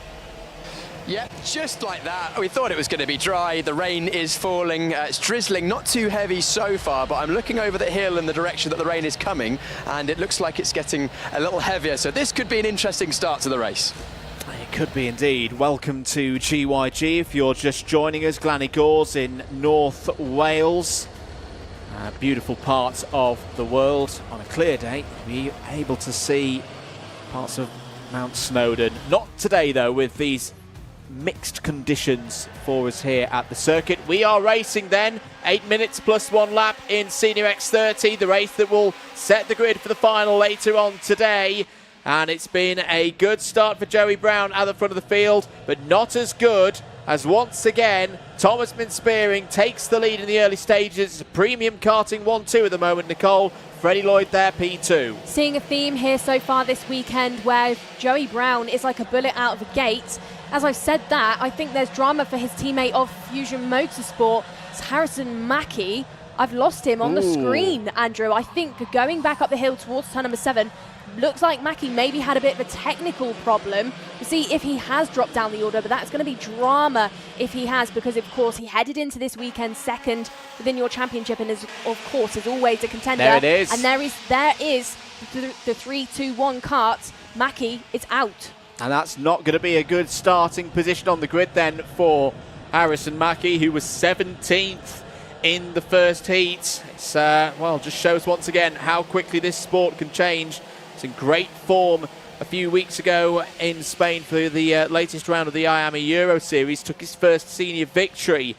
Yeah, just like that. We thought it was going to be dry. The rain is falling. It's drizzling, not too heavy so far, but I'm looking over the hill in the direction that the rain is coming, and it looks like it's getting a little heavier. So this could be an interesting start to the race.
It could be indeed. Welcome to GYG. If you're just joining us, Glan Y Gors in North Wales. Beautiful parts of the world. On a clear day, you'll be able to see parts of Mount Snowdon. Not today, though, with these mixed conditions for us here at the circuit. We are racing then, 8 minutes plus 1 lap in Senior X30, the race that will set the grid for the final later on today. And it's been a good start for Joey Brown at the front of the field, but not as good as once again Thomas Minspearing takes the lead in the early stages. Premium karting 1-2 at the moment, Nicole. Freddie Lloyd there, P2.
Seeing a theme here so far this weekend where Joey Brown is like a bullet out of the gate. As I've said that, I think there's drama for his teammate of Fusion Motorsport, it's Harrison Mackie. I've lost him on the screen, Andrew. I think going back up the hill towards turn number 7, looks like Mackie maybe had a bit of a technical problem. We'll see if he has dropped down the order, but that's going to be drama if he has, because of course he headed into this weekend second within your championship and is, of course, is always a contender.
There it is.
And there is the 3-2-1 Kart. Mackie is out.
And that's not going to be a good starting position on the grid then for Harrison Mackie, who was 17th in the first heat. It's, well, just shows once again how quickly this sport can change. It's in great form a few weeks ago in Spain for the latest round of the IAME Euro Series. Took his first senior victory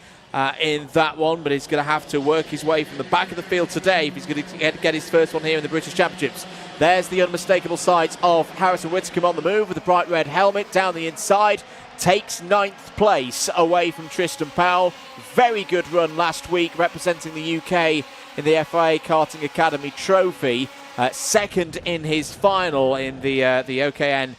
in that one, but he's going to have to work his way from the back of the field today if he's going to get his first one here in the British Championships. There's the unmistakable sights of Harrison Whitcomb on the move with the bright red helmet down the inside. Takes 9th place away from Tristan Powell. Very good run last week representing the UK in the FIA Karting Academy Trophy. Second in his final in the OKN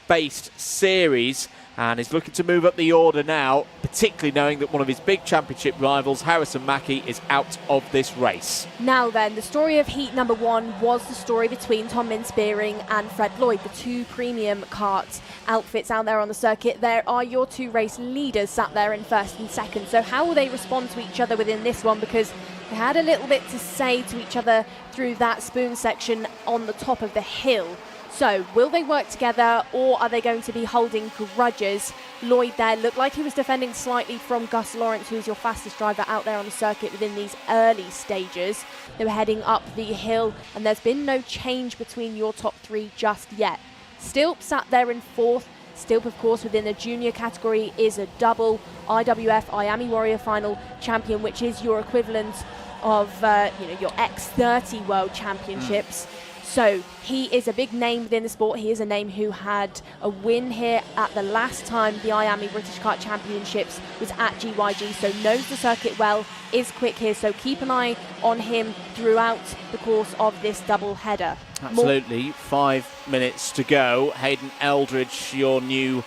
based series, and is looking to move up the order now, particularly knowing that one of his big championship rivals, Harrison Mackie, is out of this race.
Now then, the story of heat number 1 was the story between Tom Minspearing and Fred Lloyd, the 2 premium kart outfits out there on the circuit. There are your 2 race leaders sat there in first and second. So how will they respond to each other within this one? Because they had a little bit to say to each other through that spoon section on the top of the hill. So will they work together, or are they going to be holding grudges? Lloyd there looked like he was defending slightly from Gus Lawrence, who's your fastest driver out there on the circuit within these early stages. They were heading up the hill, and there's been no change between your top 3 just yet. Stilp sat there in 4th. Stilp, of course, within the junior category is a double IWF IAME Warrior Final champion, which is your equivalent of your X30 World Championships. So he is a big name within the sport. He is a name who had a win here at the last time the IAME British Kart Championships was at GYG, so knows the circuit well, is quick here, so keep an eye on him throughout the course of this double header.
Absolutely. 5 minutes to go. Hayden Eldridge, your new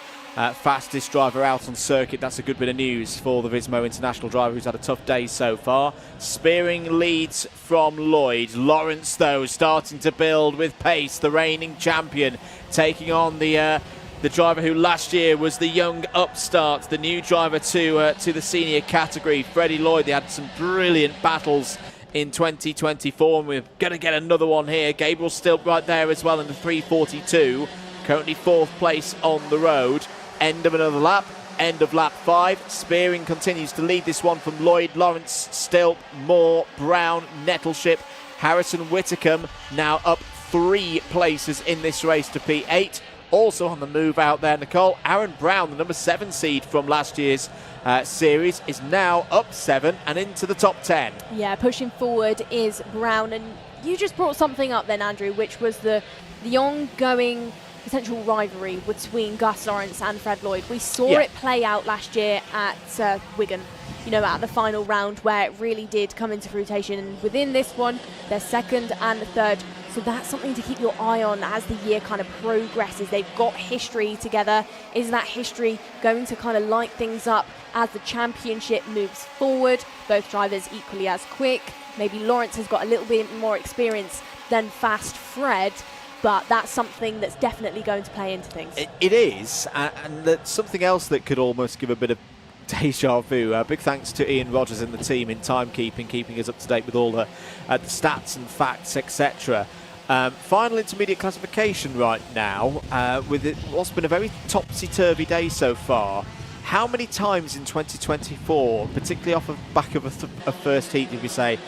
fastest driver out on circuit. That's a good bit of news for the Vismo international driver who's had a tough day so far. Spearing leads from Lloyd. Lawrence, though, starting to build with pace. The reigning champion taking on the driver who last year was the young upstart, the new driver to the senior category, Freddie Lloyd. They had some brilliant battles in 2024, and we're going to get another one here. Gabriel still right there as well in the 3:42. Currently 4th place on the road. End of another lap, end of lap 5. Spearing continues to lead this one from Lloyd, Lawrence, Stilp, Moore, Brown, Nettleship. Harrison Whitcomb now up 3 places in this race to P8. Also on the move out there, Nicole, Aaron Brown, the number 7 seed from last year's series, is now up 7 and into the top 10. Yeah,
pushing forward is Brown. And you just brought something up then, Andrew, which was the ongoing potential rivalry between Gus Lawrence and Fred Lloyd. We saw
Yeah.
it play out last year at Wigan, you know, at the final round, where it really did come into fruition. And within this one, they're second and third. So that's something to keep your eye on as the year kind of progresses. They've got history together. Is that history going to kind of light things up as the championship moves forward? Both drivers equally as quick. Maybe Lawrence has got a little bit more experience than Fast Fred, but that's something that's definitely going to play into things.
It is, and that's something else that could almost give a bit of deja vu. Big thanks to Ian Rogers and the team in timekeeping, keeping us up to date with all the stats and facts, etc. Final intermediate classification right now, with what's been a very topsy-turvy day so far. How many times in 2024, particularly off the back of a first heat, did we say,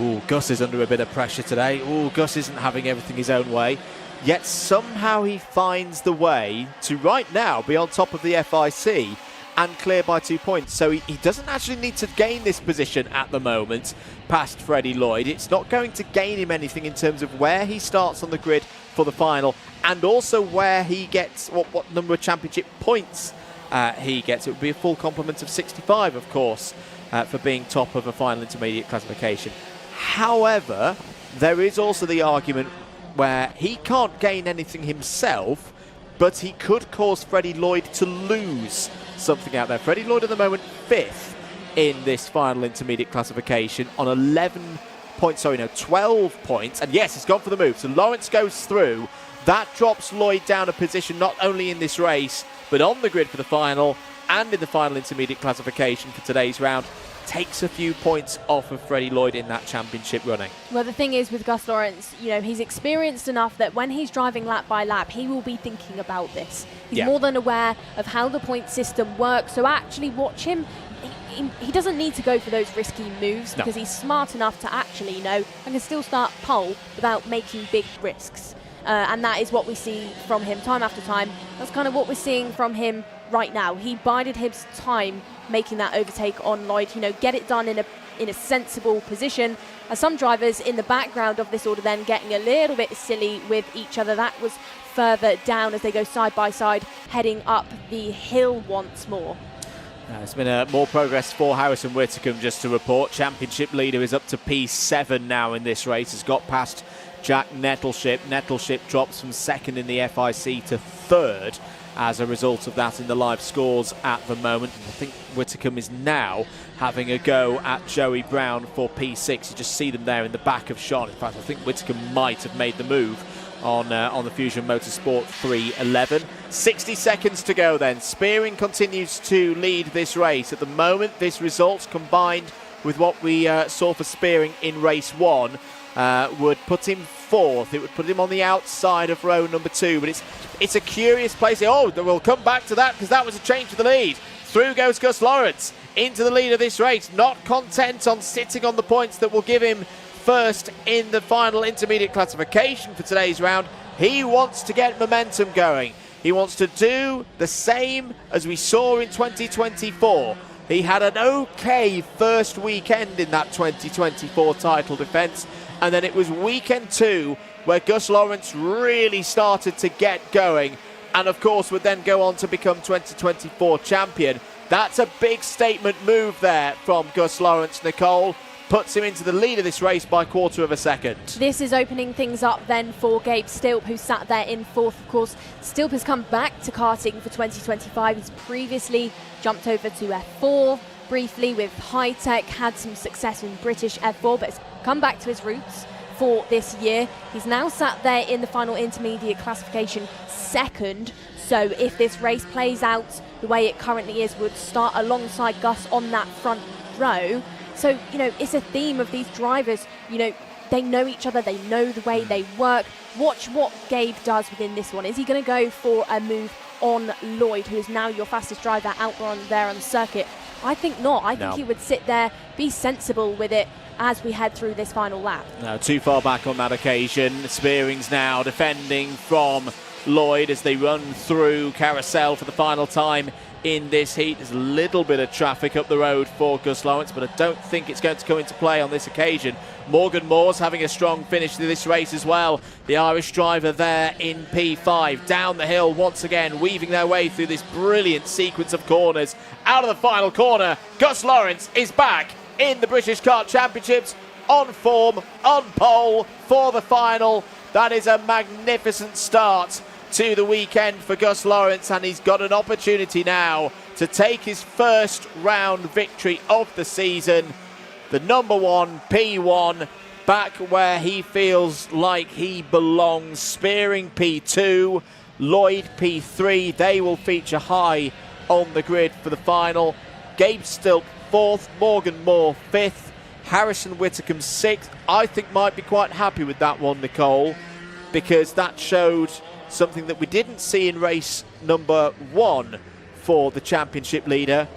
ooh, Gus is under a bit of pressure today, ooh, Gus isn't having everything his own way, yet somehow he finds the way to right now be on top of the FIC and clear by 2 points. So he doesn't actually need to gain this position at the moment past Freddie Lloyd. It's not going to gain him anything in terms of where he starts on the grid for the final, and also where he gets what number of championship points he gets. It would be a full complement of 65, of course, for being top of a final intermediate classification. However, there is also the argument where he can't gain anything himself, but he could cause Freddie Lloyd to lose something out there. Freddie Lloyd at the moment 5th in this final intermediate classification on 12 points. And yes, he's gone for the move. So Lawrence goes through. That drops Lloyd down a position not only in this race, but on the grid for the final and in the final intermediate classification for today's round. Takes a few points off of Freddie Lloyd in that championship running.
Well, the thing is with Gus Lawrence, you know, he's experienced enough that when he's driving lap by lap, he will be thinking about this. He's more than aware of how the point system works. So actually watch him. He doesn't need to go for those risky moves because he's smart enough to actually know I can still start pole without making big risks. And that is what we see from him time after time. That's kind of what we're seeing from him right now. He bided his time making that overtake on Lloyd, you know, get it done in a sensible position. As some drivers in the background of this order then getting a little bit silly with each other. That was further down as they go side by side, heading up the hill once more.
There's been more progress for Harrison Whitcomb, just to report. Championship leader is up to P7 now in this race. Has got past Jack Nettleship. Nettleship drops from 2nd in the FIC to 3rd as a result of that in the live scores at the moment. I think Whitcomb is now having a go at Joey Brown for P6. You just see them there in the back of shot. In fact, I think Whitcomb might have made the move on the Fusion Motorsport 311. 60 seconds to go then. Spearing continues to lead this race. At the moment, this result combined with what we saw for Spearing in race 1 would put him 4th. It would put him on the outside of row number 2, but it's a curious place. Oh, we'll come back to that because that was a change for the lead. Through goes Gus Lawrence into the lead of this race, not content on sitting on the points that will give him first in the final intermediate classification for today's round. He wants to get momentum going. He wants to do the same as we saw in 2024. He had an okay first weekend in that 2024 title defence, and then it was weekend 2 where Gus Lawrence really started to get going, and of course would then go on to become 2024 champion. That's a big statement move there from Gus Lawrence, Nicole. Puts him into the lead of this race by 1/4 of a second.
This is opening things up then for Gabe Stilp, who sat there in 4th. Of course, Stilp has come back to karting for 2025. He's previously jumped over to F4 briefly with High Tech, had some success in British F4, but has come back to his roots for this year. He's now sat there in the final intermediate classification 2nd. So if this race plays out the way it currently is, would start alongside Gus on that front row. So, you know, it's a theme of these drivers. You know, they know each other, they know the way they work. Watch what Gabe does within this one. Is he going to go for a move on Lloyd, who is now your fastest driver out there on the circuit? I think not. I think he would sit there, be sensible with it as we head through this final lap.
No, too far back on that occasion. Spearing's now defending from Lloyd as they run through Carousel for the final time in this heat. There's a little bit of traffic up the road for Gus Lawrence, but I don't think it's going to come into play on this occasion. Morgan Moore's having a strong finish to this race as well. The Irish driver there in P5. Down the hill once again, weaving their way through this brilliant sequence of corners. Out of the final corner, Gus Lawrence is back in the British Kart Championships, on form, on pole for the final. That is a magnificent start to the weekend for Gus Lawrence, and he's got an opportunity now to take his first round victory of the season. The number one P1 back where he feels like he belongs. Spearing P2, Lloyd P3. They will feature high on the grid for the final. Gabe Stilp 4th, Morgan Moore 5th, Harrison Whitcomb 6th. I think might be quite happy with that one, Nicole, because that showed something that we didn't see in race number 1 for the championship leader,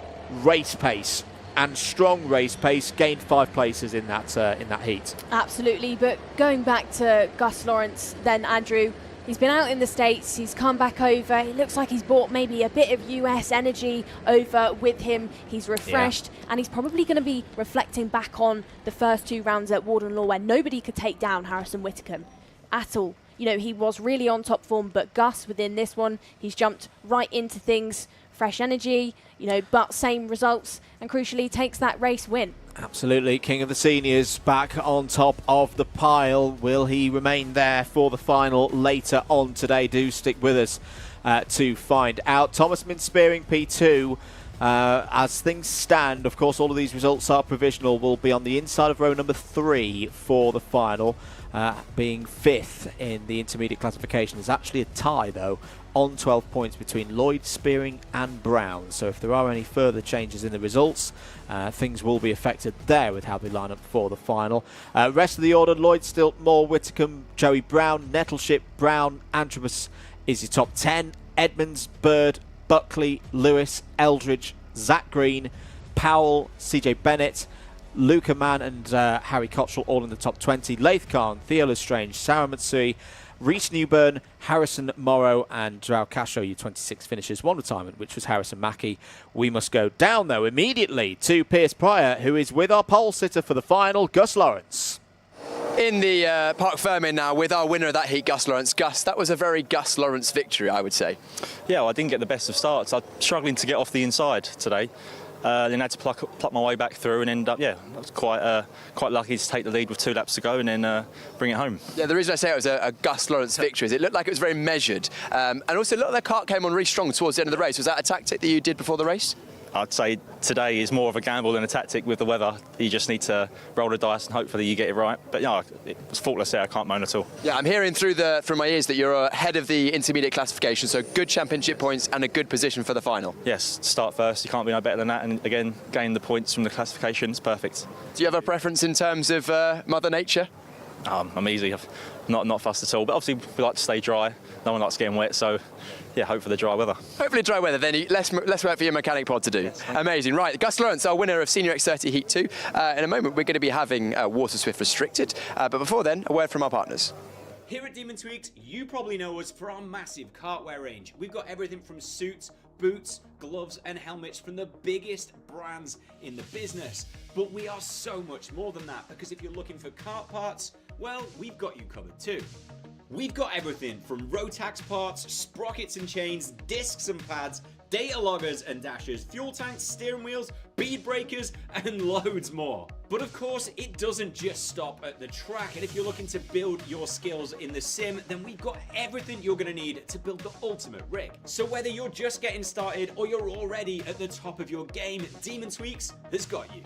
race pace. And strong race pace, gained 5 places in that heat.
Absolutely, but going back to Gus Lawrence then, Andrew, he's been out in the States, he's come back over, it looks like he's brought maybe a bit of US energy over with him, he's refreshed, and he's probably going to be reflecting back on the first 2 rounds at Warden Law where nobody could take down Harrison Whitcomb at all. You know, he was really on top form, but Gus within this one, he's jumped right into things, fresh energy, you know, but same results, and crucially takes that race win.
Absolutely. King of the Seniors back on top of the pile. Will he remain there for the final later on today? Do stick with us to find out. Thomas Spearing P2. As things stand, of course, all of these results are provisional. Will be on the inside of row number 3 for the final, being 5th in the intermediate classification. There's actually a tie, though, on 12 points between Lloyd, Spearing and Brown. So if there are any further changes in the results, things will be affected there with how they line up for the final. Rest of the order, Lloyd, Stilt, Moore, Whitcomb, Joey Brown, Nettleship, Brown, Antrobus is your top 10. Edmonds, Bird, Buckley, Lewis, Eldridge, Zach Green, Powell, CJ Bennett, Luca Mann and Harry Cottrell all in the top 20. Laith Khan, Theo Lestrange, Sarah Matsui, Reece Newburn, Harrison Morrow and Joao Castro, your 26 finishers. One retirement, which was Harrison Mackie. We must go down, though, immediately to Piers Prior, who is with our pole sitter for the final, Gus Lawrence.
In the Parc Fermé now with our winner of that heat, Gus Lawrence. Gus, that was a very Gus Lawrence victory, I would say.
Yeah, well, I didn't get the best of starts. I'm struggling to get off the inside today. Then had to pluck my way back through and end up, I was quite lucky to take the lead with 2 laps to go and then bring it home. Yeah,
the reason I say it was a Gus Lawrence victory is it looked like it was very measured. And also it looked like the kart came on really strong towards the end of the race. Was that a tactic that you did before the race?
I'd say today is more of a gamble than a tactic with the weather. You just need to roll the dice and hopefully you get it right. But yeah, it was faultless there. I can't moan at all. Yeah, I'm hearing through my ears that you're ahead of the intermediate classification, so good championship points and a good position for the final. Yes, start first. You can't be no better than that. And again, gain the points from the classification. It's perfect. Do you have a preference in terms of Mother Nature? I'm easy. Not fussed at all. But obviously, we like to stay dry. No one likes getting wet, so yeah, hope for the dry weather. Hopefully dry weather, then less work for your mechanic pod to do. Yes. Amazing. Right, Gus Lawrence, our winner of Senior X30 Heat 2. In a moment, we're going to be having Waterswift Restricted. But before then, a word from our partners.
Here at Demon Tweaked, you probably know us for our massive cartwear range. We've got everything from suits, boots, gloves and helmets from the biggest brands in the business. But we are so much more than that, because if you're looking for kart parts, well, we've got you covered too. We've got everything from Rotax parts, sprockets and chains, discs and pads, data loggers and dashers, fuel tanks, steering wheels, bead breakers and loads more. But of course, it doesn't just stop at the track, and if you're looking to build your skills in the sim, then we've got everything you're going to need to build the ultimate rig. So whether you're just getting started or you're already at the top of your game, Demon Tweaks has got you.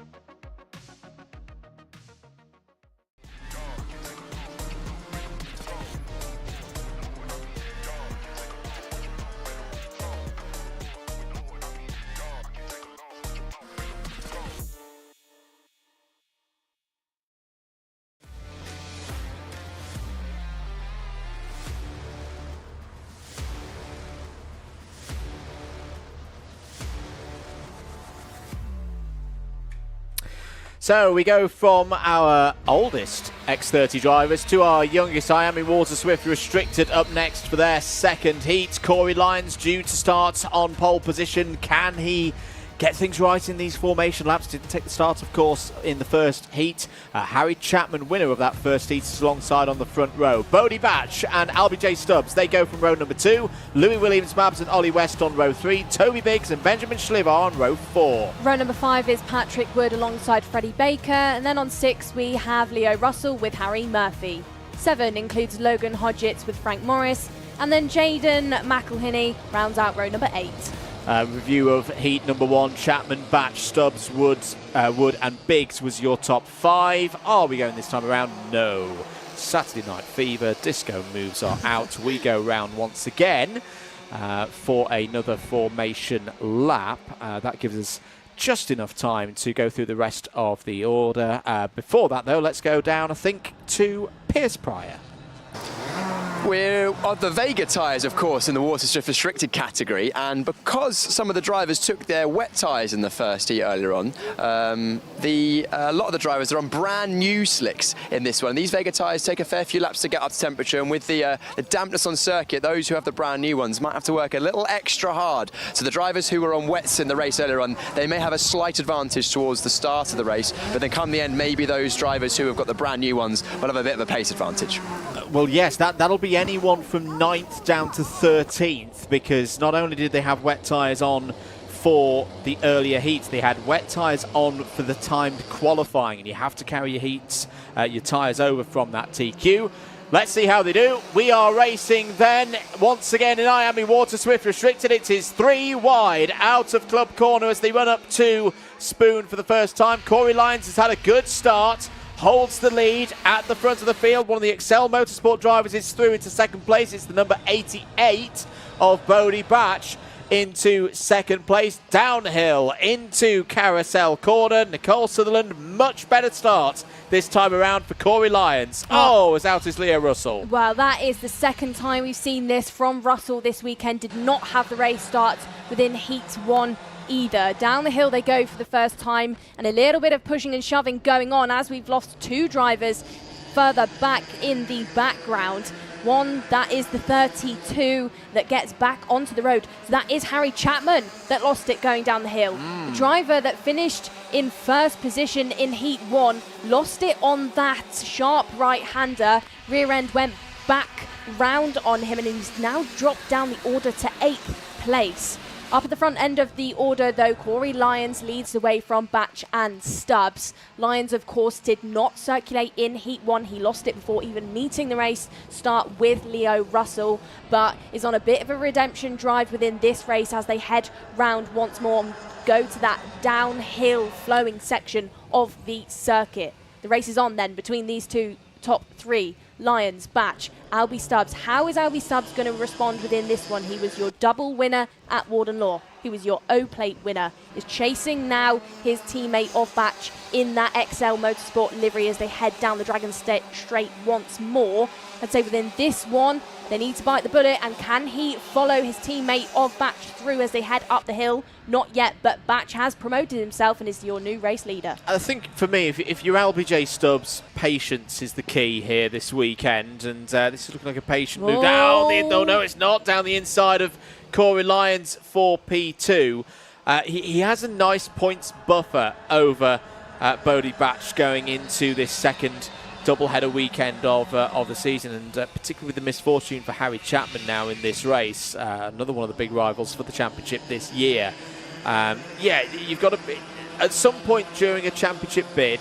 So we go from our oldest X30 drivers to our youngest IAME Waterswift Restricted up next for their second heat. Corey Lyons due to start on pole position. Can he get things right in these formation laps? Didn't take the start, of course, in the first heat. Harry Chapman, winner of that first heat, is alongside on the front row. Bodie Batch and LBJ Stubbs, they go from row number 2. Louis Williams-Mabs and Ollie West on row 3. Toby Biggs and Benjamin Schliver on row 4.
Row number 5 is Patrick Wood alongside Freddie Baker. And then on 6 we have Leo Russell with Harry Murphy. 7 includes Logan Hodgetts with Frank Morris. And then Jaden McElhinney rounds out row number 8.
Review of heat number 1, Chapman, Batch, Stubbs, Wood and Biggs was your top 5. Are we going this time around? No. Saturday Night Fever, disco moves are out. We go round once again for another formation lap. That gives us just enough time to go through the rest of the order. Before that, though, let's go down, I think, to Piers Prior.
We're on the Vega tyres, of course, in the Waterswift Restricted category, and because some of the drivers took their wet tyres in the first heat earlier on, a lot of the drivers are on brand new slicks in this one. These Vega tyres take a fair few laps to get up to temperature, and with the dampness on circuit, those who have the brand new ones might have to work a little extra hard. So the drivers who were on wets in the race earlier on, they may have a slight advantage towards the start of the race, but then come the end, maybe those drivers who have got the brand new ones will have a bit of a pace advantage.
Well, yes, that'll be anyone from 9th down to 13th, because not only did they have wet tyres on for the earlier heats, they had wet tyres on for the timed qualifying, and you have to carry your heats, your tyres over from that TQ. Let's see how they do. We are racing then once again in IAME Waterswift Restricted. It is 3 wide out of club corner as they run up to Spoon for the first time. Corey Lyons has had a good start, holds the lead at the front of the field. One of the Excel Motorsport drivers is through into second place. It's the number 88 of Bodie Batch into second place. Downhill into Carousel Corner. Nicole Sutherland, much better start this time around for Corey Lyons. As out is Leo Russell.
Well, that is the second time we've seen this from Russell this weekend. Did not have the race start within Heat 1 either. Down the hill they go for the first time, and a little bit of pushing and shoving going on as we've lost 2 drivers further back in the background. One, that is the 32 that gets back onto the road. So that is Harry Chapman that lost it going down the hill. The driver that finished in first position in Heat 1 lost it on that sharp right-hander. Rear end went back round on him, and he's now dropped down the order to 8th place. Up at the front end of the order, though, Corey Lyons leads the way from Batch and Stubbs. Lyons, of course, did not circulate in Heat 1. He lost it before even meeting the race start with Leo Russell, but is on a bit of a redemption drive within this race as they head round once more and go to that downhill flowing section of the circuit. The race is on then between these two top 3. Lyons, Batch, Albie Stubbs. How is Albie Stubbs going to respond within this one? He was your double winner at Warden Law. He was your O-plate winner. Is chasing now his teammate of Batch in that XL Motorsport livery as they head down the Dragon Straight once more. I'd say within this one, they need to bite the bullet, and can he follow his teammate of Batch through as they head up the hill? Not yet, but Batch has promoted himself and is your new race leader.
I think for me, if you're LBJ Stubbs, patience is the key here this weekend, and this is looking like a patient move down the... No, it's not. Down the inside of Corey Lyons for P2. He has a nice points buffer over Bodie Batch going into this second double-header weekend of the season, and particularly with the misfortune for Harry Chapman now in this race, another one of the big rivals for the championship this year. You've got to be, at some point during a championship bid,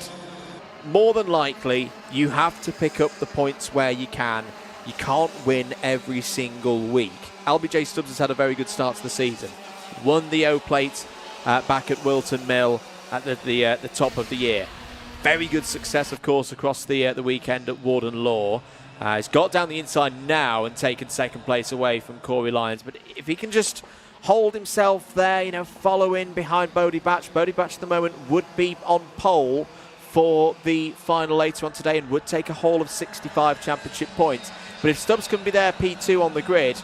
more than likely you have to pick up the points where you can. You can't win every single week. LBJ Stubbs has had a very good start to the season. Won the O-plate back at Wilton Mill at the top of the year. Very good success, of course, across the weekend at Warden Law. He's got down the inside now and taken second place away from Corey Lyons. But if he can just hold himself there, follow in behind Bodie Batch. Bodie Batch at the moment would be on pole for the final later on today and would take a haul of 65 championship points. But if Stubbs can be there P2 on the grid,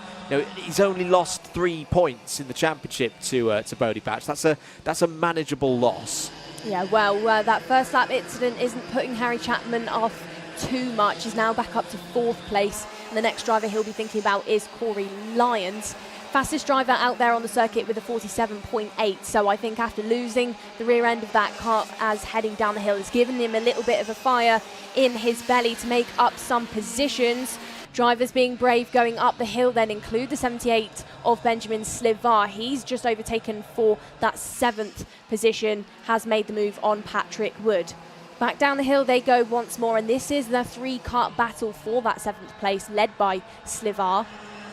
he's only lost 3 points in the championship to Bodie Batch. That's a manageable loss.
Yeah, well, that first lap incident isn't putting Harry Chapman off too much. He's now back up to 4th place, and the next driver he'll be thinking about is Corey Lyons. Fastest driver out there on the circuit with a 47.8, so I think after losing the rear end of that car as heading down the hill, has given him a little bit of a fire in his belly to make up some positions. Drivers being brave going up the hill then include the 78 of Benjamin Slivar. He's just overtaken for that 7th position, has made the move on Patrick Wood. Back down the hill they go once more, and this is the 3-kart battle for that 7th place, led by Slivar.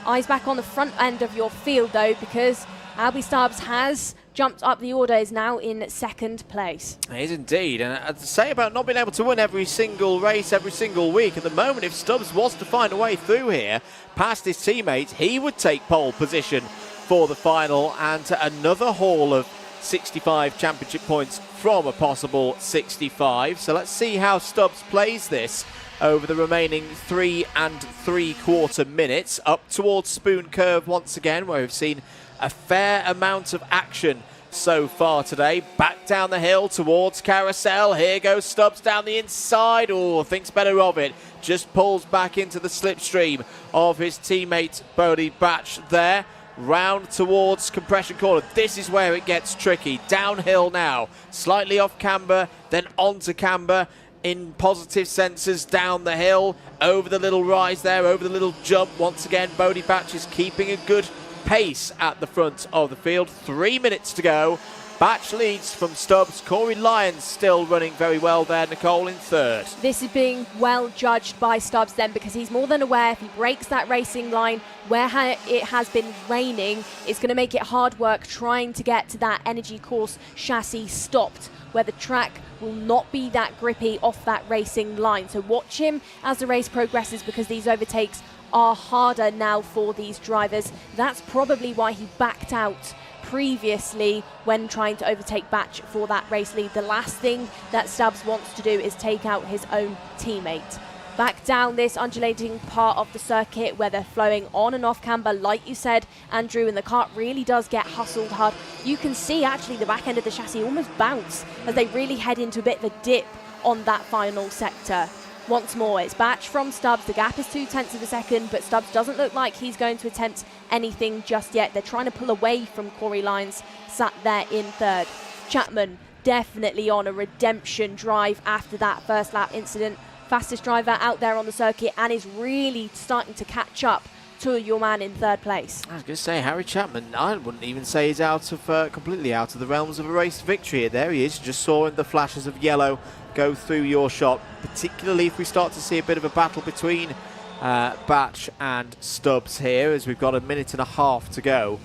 Eyes back on the front end of your field though, because Albie Stubbs has jumped up the order, is now in 2nd place.
He is indeed, and to say about not being able to win every single race, every single week, at the moment if Stubbs was to find a way through here, past his teammates, he would take pole position for the final, and another haul of 65 championship points from a possible 65. So let's see how Stubbs plays this over the remaining 3 3/4 minutes. Up towards Spoon Curve once again, where we've seen a fair amount of action so far today. Back down the hill towards Carousel. Here goes Stubbs down the inside. Oh, thinks better of it. Just pulls back into the slipstream of his teammate Bodie Batch there. Round towards Compression Corner. This is where it gets tricky. Downhill now. Slightly off camber, then onto camber. In positive senses down the hill, over the little rise there, over the little jump. Once again, Bodie Batch is keeping a good pace at the front of the field. 3 minutes to go. Batch leads from Stubbs. Corey Lyons still running very well there. Nicole in 3rd.
This is being well judged by Stubbs then, because he's more than aware if he breaks that racing line where it has been raining, it's going to make it hard work trying to get to that Energy Course chassis stopped, where the track will not be that grippy off that racing line. So watch him as the race progresses, because these overtakes are harder now for these drivers. That's probably why he backed out previously when trying to overtake Batch for that race lead. The last thing that Stubbs wants to do is take out his own teammate. Back down this undulating part of the circuit where they're flowing on and off camber, like you said, Andrew, and the kart really does get hustled hard. You can see actually the back end of the chassis almost bounce as they really head into a bit of a dip on that final sector. Once more, it's Batch from Stubbs. The gap is 0.2 of a second, but Stubbs doesn't look like he's going to attempt anything just yet. They're trying to pull away from Corey Lyons, sat there in 3rd. Chapman definitely on a redemption drive after that first lap incident. Fastest driver out there on the circuit, and is really starting to catch up to your man in 3rd place.
I was going to say, Harry Chapman, I wouldn't even say he's out of completely out of the realms of a race victory. There he is. Just saw the flashes of yellow go through your shot, particularly if we start to see a bit of a battle between Batch and Stubbs here, as we've got 1.5 minutes to go.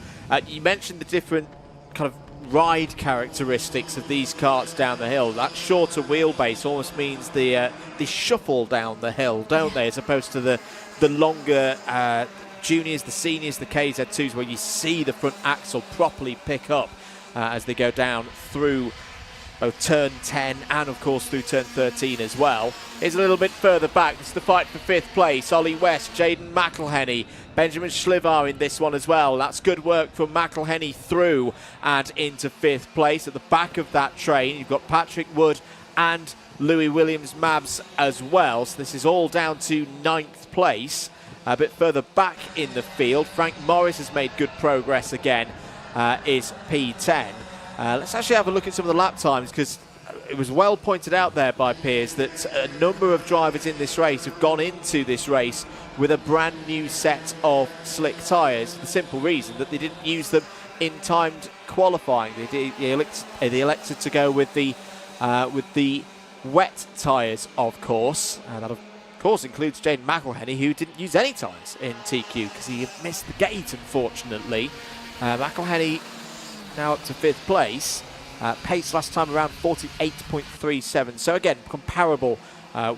You mentioned the different kind of ride characteristics of these karts down the hill. That shorter wheelbase almost means they shuffle down the hill, don't they, as opposed to the longer juniors, the seniors, the KZ2s, where you see the front axle properly pick up as they go down through both turn 10 and of course through turn 13 as well. Is a little bit further back. This is the fight for 5th place. Ollie West, Jaden McElhenney, Benjamin Slivar in this one as well. That's good work from McElhenney through and into 5th place. At the back of that train, you've got Patrick Wood and Louis Williams-Mabs as well. So this is all down to 9th place. A bit further back in the field, Frank Morris has made good progress again, is P10. Let's actually have a look at some of the lap times, because it was well pointed out there by Piers that a number of drivers in this race have gone into this race with a brand new set of slick tyres, for the simple reason that they didn't use them in timed qualifying. They elected to go with the wet tyres, of course. That of course includes Jaden McElhenney, who didn't use any tyres in TQ because he missed the gate, unfortunately. McElhenney now up to 5th place. Pace last time around 48.37. So again, comparable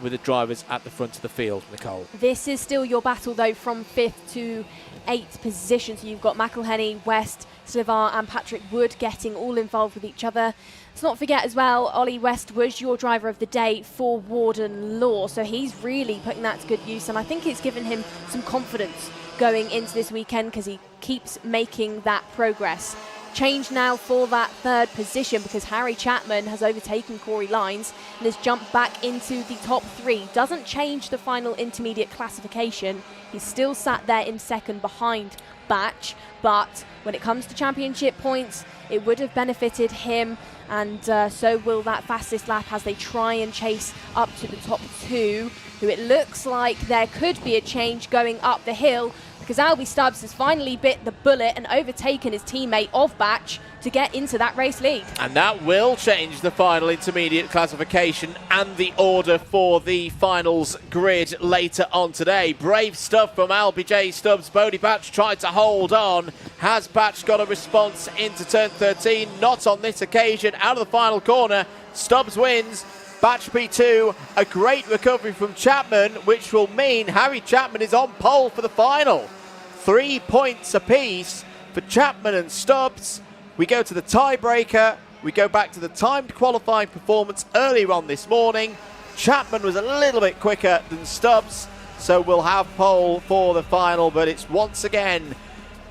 with the drivers at the front of the field, Nicole.
This is still your battle though from 5th to 8th position. So you've got McElhenney, West, Slivar and Patrick Wood getting all involved with each other. Let's not forget as well, Ollie West was your driver of the day for Warden Law. So he's really putting that to good use, and I think it's given him some confidence going into this weekend because he keeps making that progress. change now for that third position because Harry Chapman has overtaken Corey Lines and has jumped back into the top 3. Doesn't change the final intermediate classification. He's still sat there in second behind Batch, but when it comes to championship points, it would have benefited him, and so will that fastest lap as they try and chase up to the top 2, who it looks like there could be a change going up the hill, because Albie Stubbs has finally bit the bullet and overtaken his teammate of Batch to get into that race lead.
And that will change the final intermediate classification and the order for the finals grid later on today. Brave stuff from Albie J. Stubbs. Bodie Batch tried to hold on. Has Batch got a response into turn 13? Not on this occasion. Out of the final corner, Stubbs wins. Batch P2, a great recovery from Chapman, which will mean Harry Chapman is on pole for the final. 3 points apiece for Chapman and Stubbs. We go to the tiebreaker. We go back to the timed qualifying performance earlier on this morning. Chapman was a little bit quicker than Stubbs, so we'll have pole for the final, but it's once again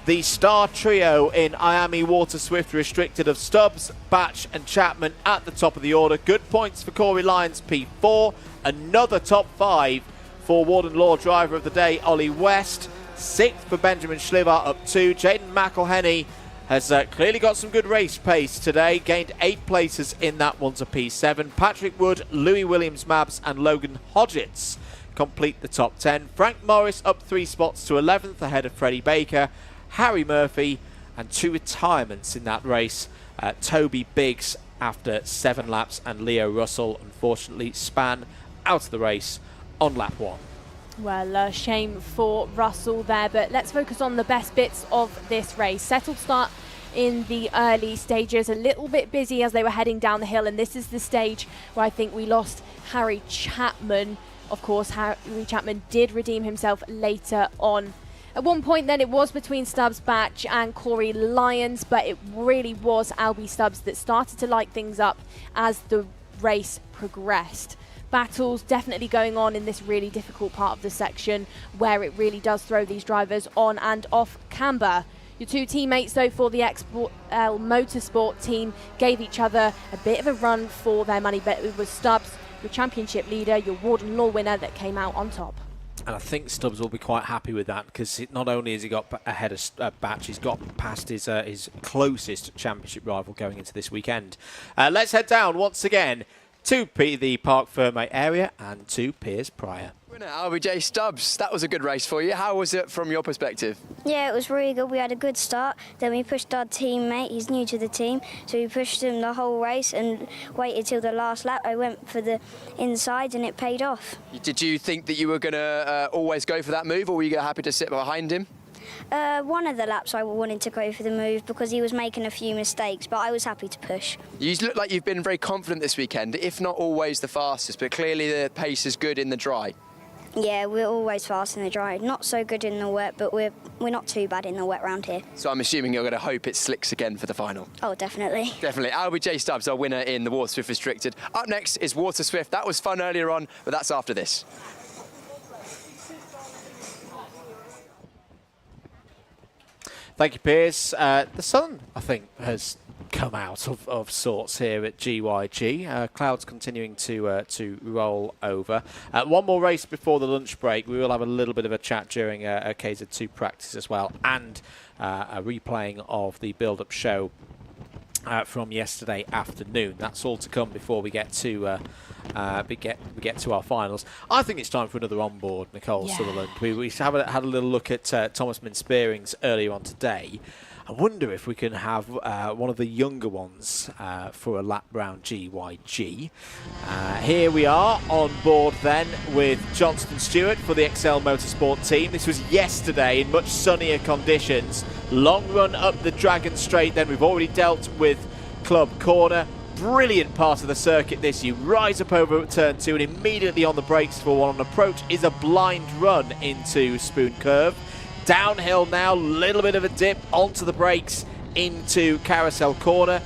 the star trio in IAME Waterswift Restricted of Stubbs, Batch and Chapman at the top of the order. Good points for Corey Lyons, P4. Another top 5 for Warden Law Driver of the Day, Ollie West. 6th for Benjamin Schlivar, up 2. Jaden McElhenney has clearly got some good race pace today. Gained 8 places in that one to P7. Patrick Wood, Louis Williams-Mabs and Logan Hodgetts complete the top 10. Frank Morris up 3 spots to 11th ahead of Freddie Baker. Harry Murphy, and 2 retirements in that race. Toby Biggs after 7 laps, and Leo Russell unfortunately span out of the race on lap 1.
Well, shame for Russell there, but let's focus on the best bits of this race. Settled start in the early stages, a little bit busy as they were heading down the hill, and this is the stage where I think we lost Harry Chapman. Of course, Harry Chapman did redeem himself later on. At one point then it was between Stubbs, Batch and Corey Lyons, but it really was Albie Stubbs that started to light things up as the race progressed. Battles definitely going on in this really difficult part of the section where it really does throw these drivers on and off camber. Your 2 teammates though for the XL Motorsport team gave each other a bit of a run for their money, but it was Stubbs, your championship leader, your Warden Law winner, that came out on top.
And I think Stubbs will be quite happy with that, because not only has he got ahead of Batch, he's got past his closest championship rival going into this weekend. Let's head down once again to the Parc Fermé area and to Piers Prior.
Winner LBJ Stubbs, that was a good race for you. How was it from your perspective?
Yeah, it was really good. We had a good start. Then we pushed our teammate. He's new to the team, so we pushed him the whole race and waited till the last lap. I went for the inside and it paid off.
Did you think that you were going to always go for that move, or were you happy to sit behind him?
One of the laps I wanted to go for the move because he was making a few mistakes, but I was happy to push.
You look like you've been very confident this weekend, if not always the fastest, but clearly the pace is good in the dry.
Yeah, we're always fast in the dry. Not so good in the wet, but we're not too bad in the wet round here.
So I'm assuming you're going to hope it slicks again for the final.
Oh, definitely.
Definitely. LBJ Stubbs, our winner in the Waterswift Restricted. Up next is Waterswift. That was fun earlier on, but that's after this.
Thank you, Piers. The sun, I think, has come out of sorts here at GYG. Clouds continuing to roll over. One more race before the lunch break. We will have a little bit of a chat during a KZ2 practice as well, and a replaying of the build-up show from yesterday afternoon. That's all to come before we get to we get to our finals. I think it's time for another onboard, Nicole Sutherland. We had a little look at Thomas Min-Spearing's earlier on today. I wonder if we can have one of the younger ones for a lap round GYG. Here we are on board then with Johnston Stewart for the XL Motorsport team. This was yesterday in much sunnier conditions. Long run up the Dragon Straight, then we've already dealt with Club Corner. Brilliant part of the circuit this. You rise up over turn 2 and immediately on the brakes for one on approach is a blind run into Spoon Curve. Downhill now, little bit of a dip onto the brakes into Carousel Corner.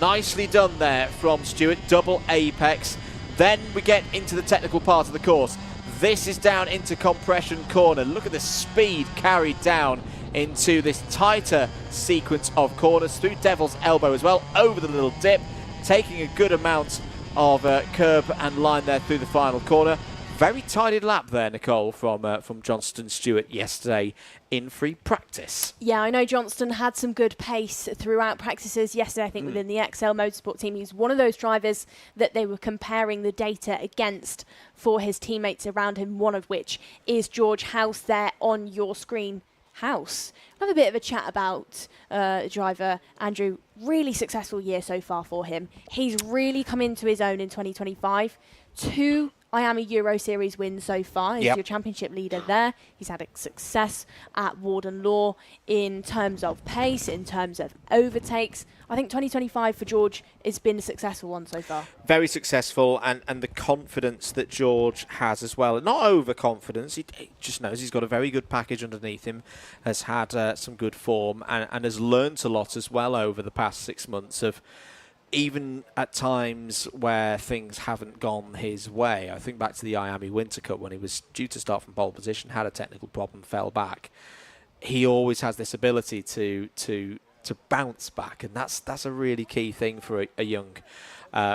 Nicely done there from Stewart, double apex. Then we get into the technical part of the course. This is down into Compression Corner. Look at the speed carried down into this tighter sequence of corners through Devil's Elbow as well, over the little dip, taking a good amount of curb and line there through the final corner. Very tidy lap there, Nicole, from Johnston Stewart yesterday in free practice.
Yeah, I know Johnston had some good pace throughout practices yesterday, I think, within the XL Motorsport team. He's one of those drivers that they were comparing the data against for his teammates around him, one of which is George House there on your screen. House. We'll have a bit of a chat about driver Andrew. Really successful year so far for him. He's really come into his own in 2025. 2 IAME Euro Series wins so far. He's your championship leader there. He's had a success at Warden Law in terms of pace, in terms of overtakes. I think 2025 for George has been a successful one so far.
Very successful, and the confidence that George has as well. Not overconfidence, he just knows he's got a very good package underneath him, has had some good form, and has learnt a lot as well over the past 6 months of even at times where things haven't gone his way. I think back to the IAME Winter Cup when he was due to start from pole position, had a technical problem, fell back. He always has this ability to bounce back, and that's a really key thing for a young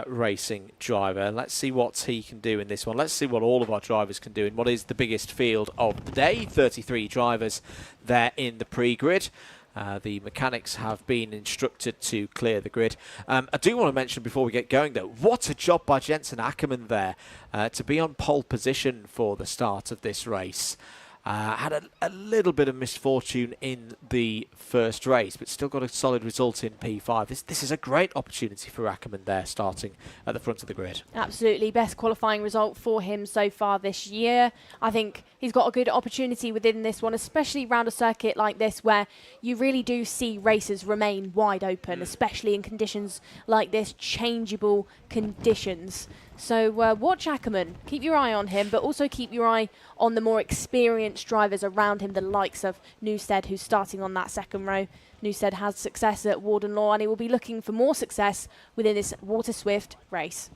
racing driver. And let's see what he can do in this one. Let's see what all of our drivers can do in what is the biggest field of the day. 33 drivers there in the pre-grid. The mechanics have been instructed to clear the grid. I do want to mention before we get going, though, what a job by Jensen Ackerman there to be on pole position for the start of this race. Had a little bit of misfortune in the first race, but still got a solid result in P5. This is a great opportunity for Ackerman there, starting at the front of the grid.
Absolutely, best qualifying result for him so far this year. I think he's got a good opportunity within this one, especially around a circuit like this where you really do see races remain wide open, especially in conditions like this, changeable conditions. So watch Ackerman, keep your eye on him, but also keep your eye on the more experienced drivers around him, the likes of Newstead, who's starting on that second row. Newstead has success at Warden Law, and he will be looking for more success within this Waterswift race.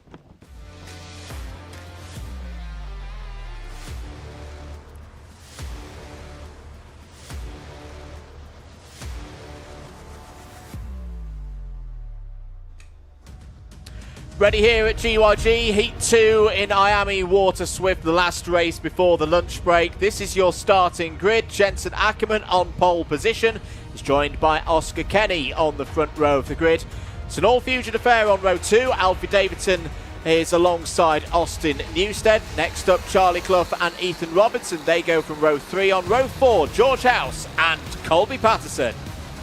Ready here at GYG, Heat 2 in IAME Waterswift, the last race before the lunch break. This is your starting grid. Jensen Ackerman on pole position. He's joined by Oscar Kenny on the front row of the grid. It's an all-fusion affair on row 2. Alfie Davidson is alongside Austin Newstead. Next up, Charlie Clough and Ethan Robertson. They go from row 3. On row 4, George House and Colby Patterson.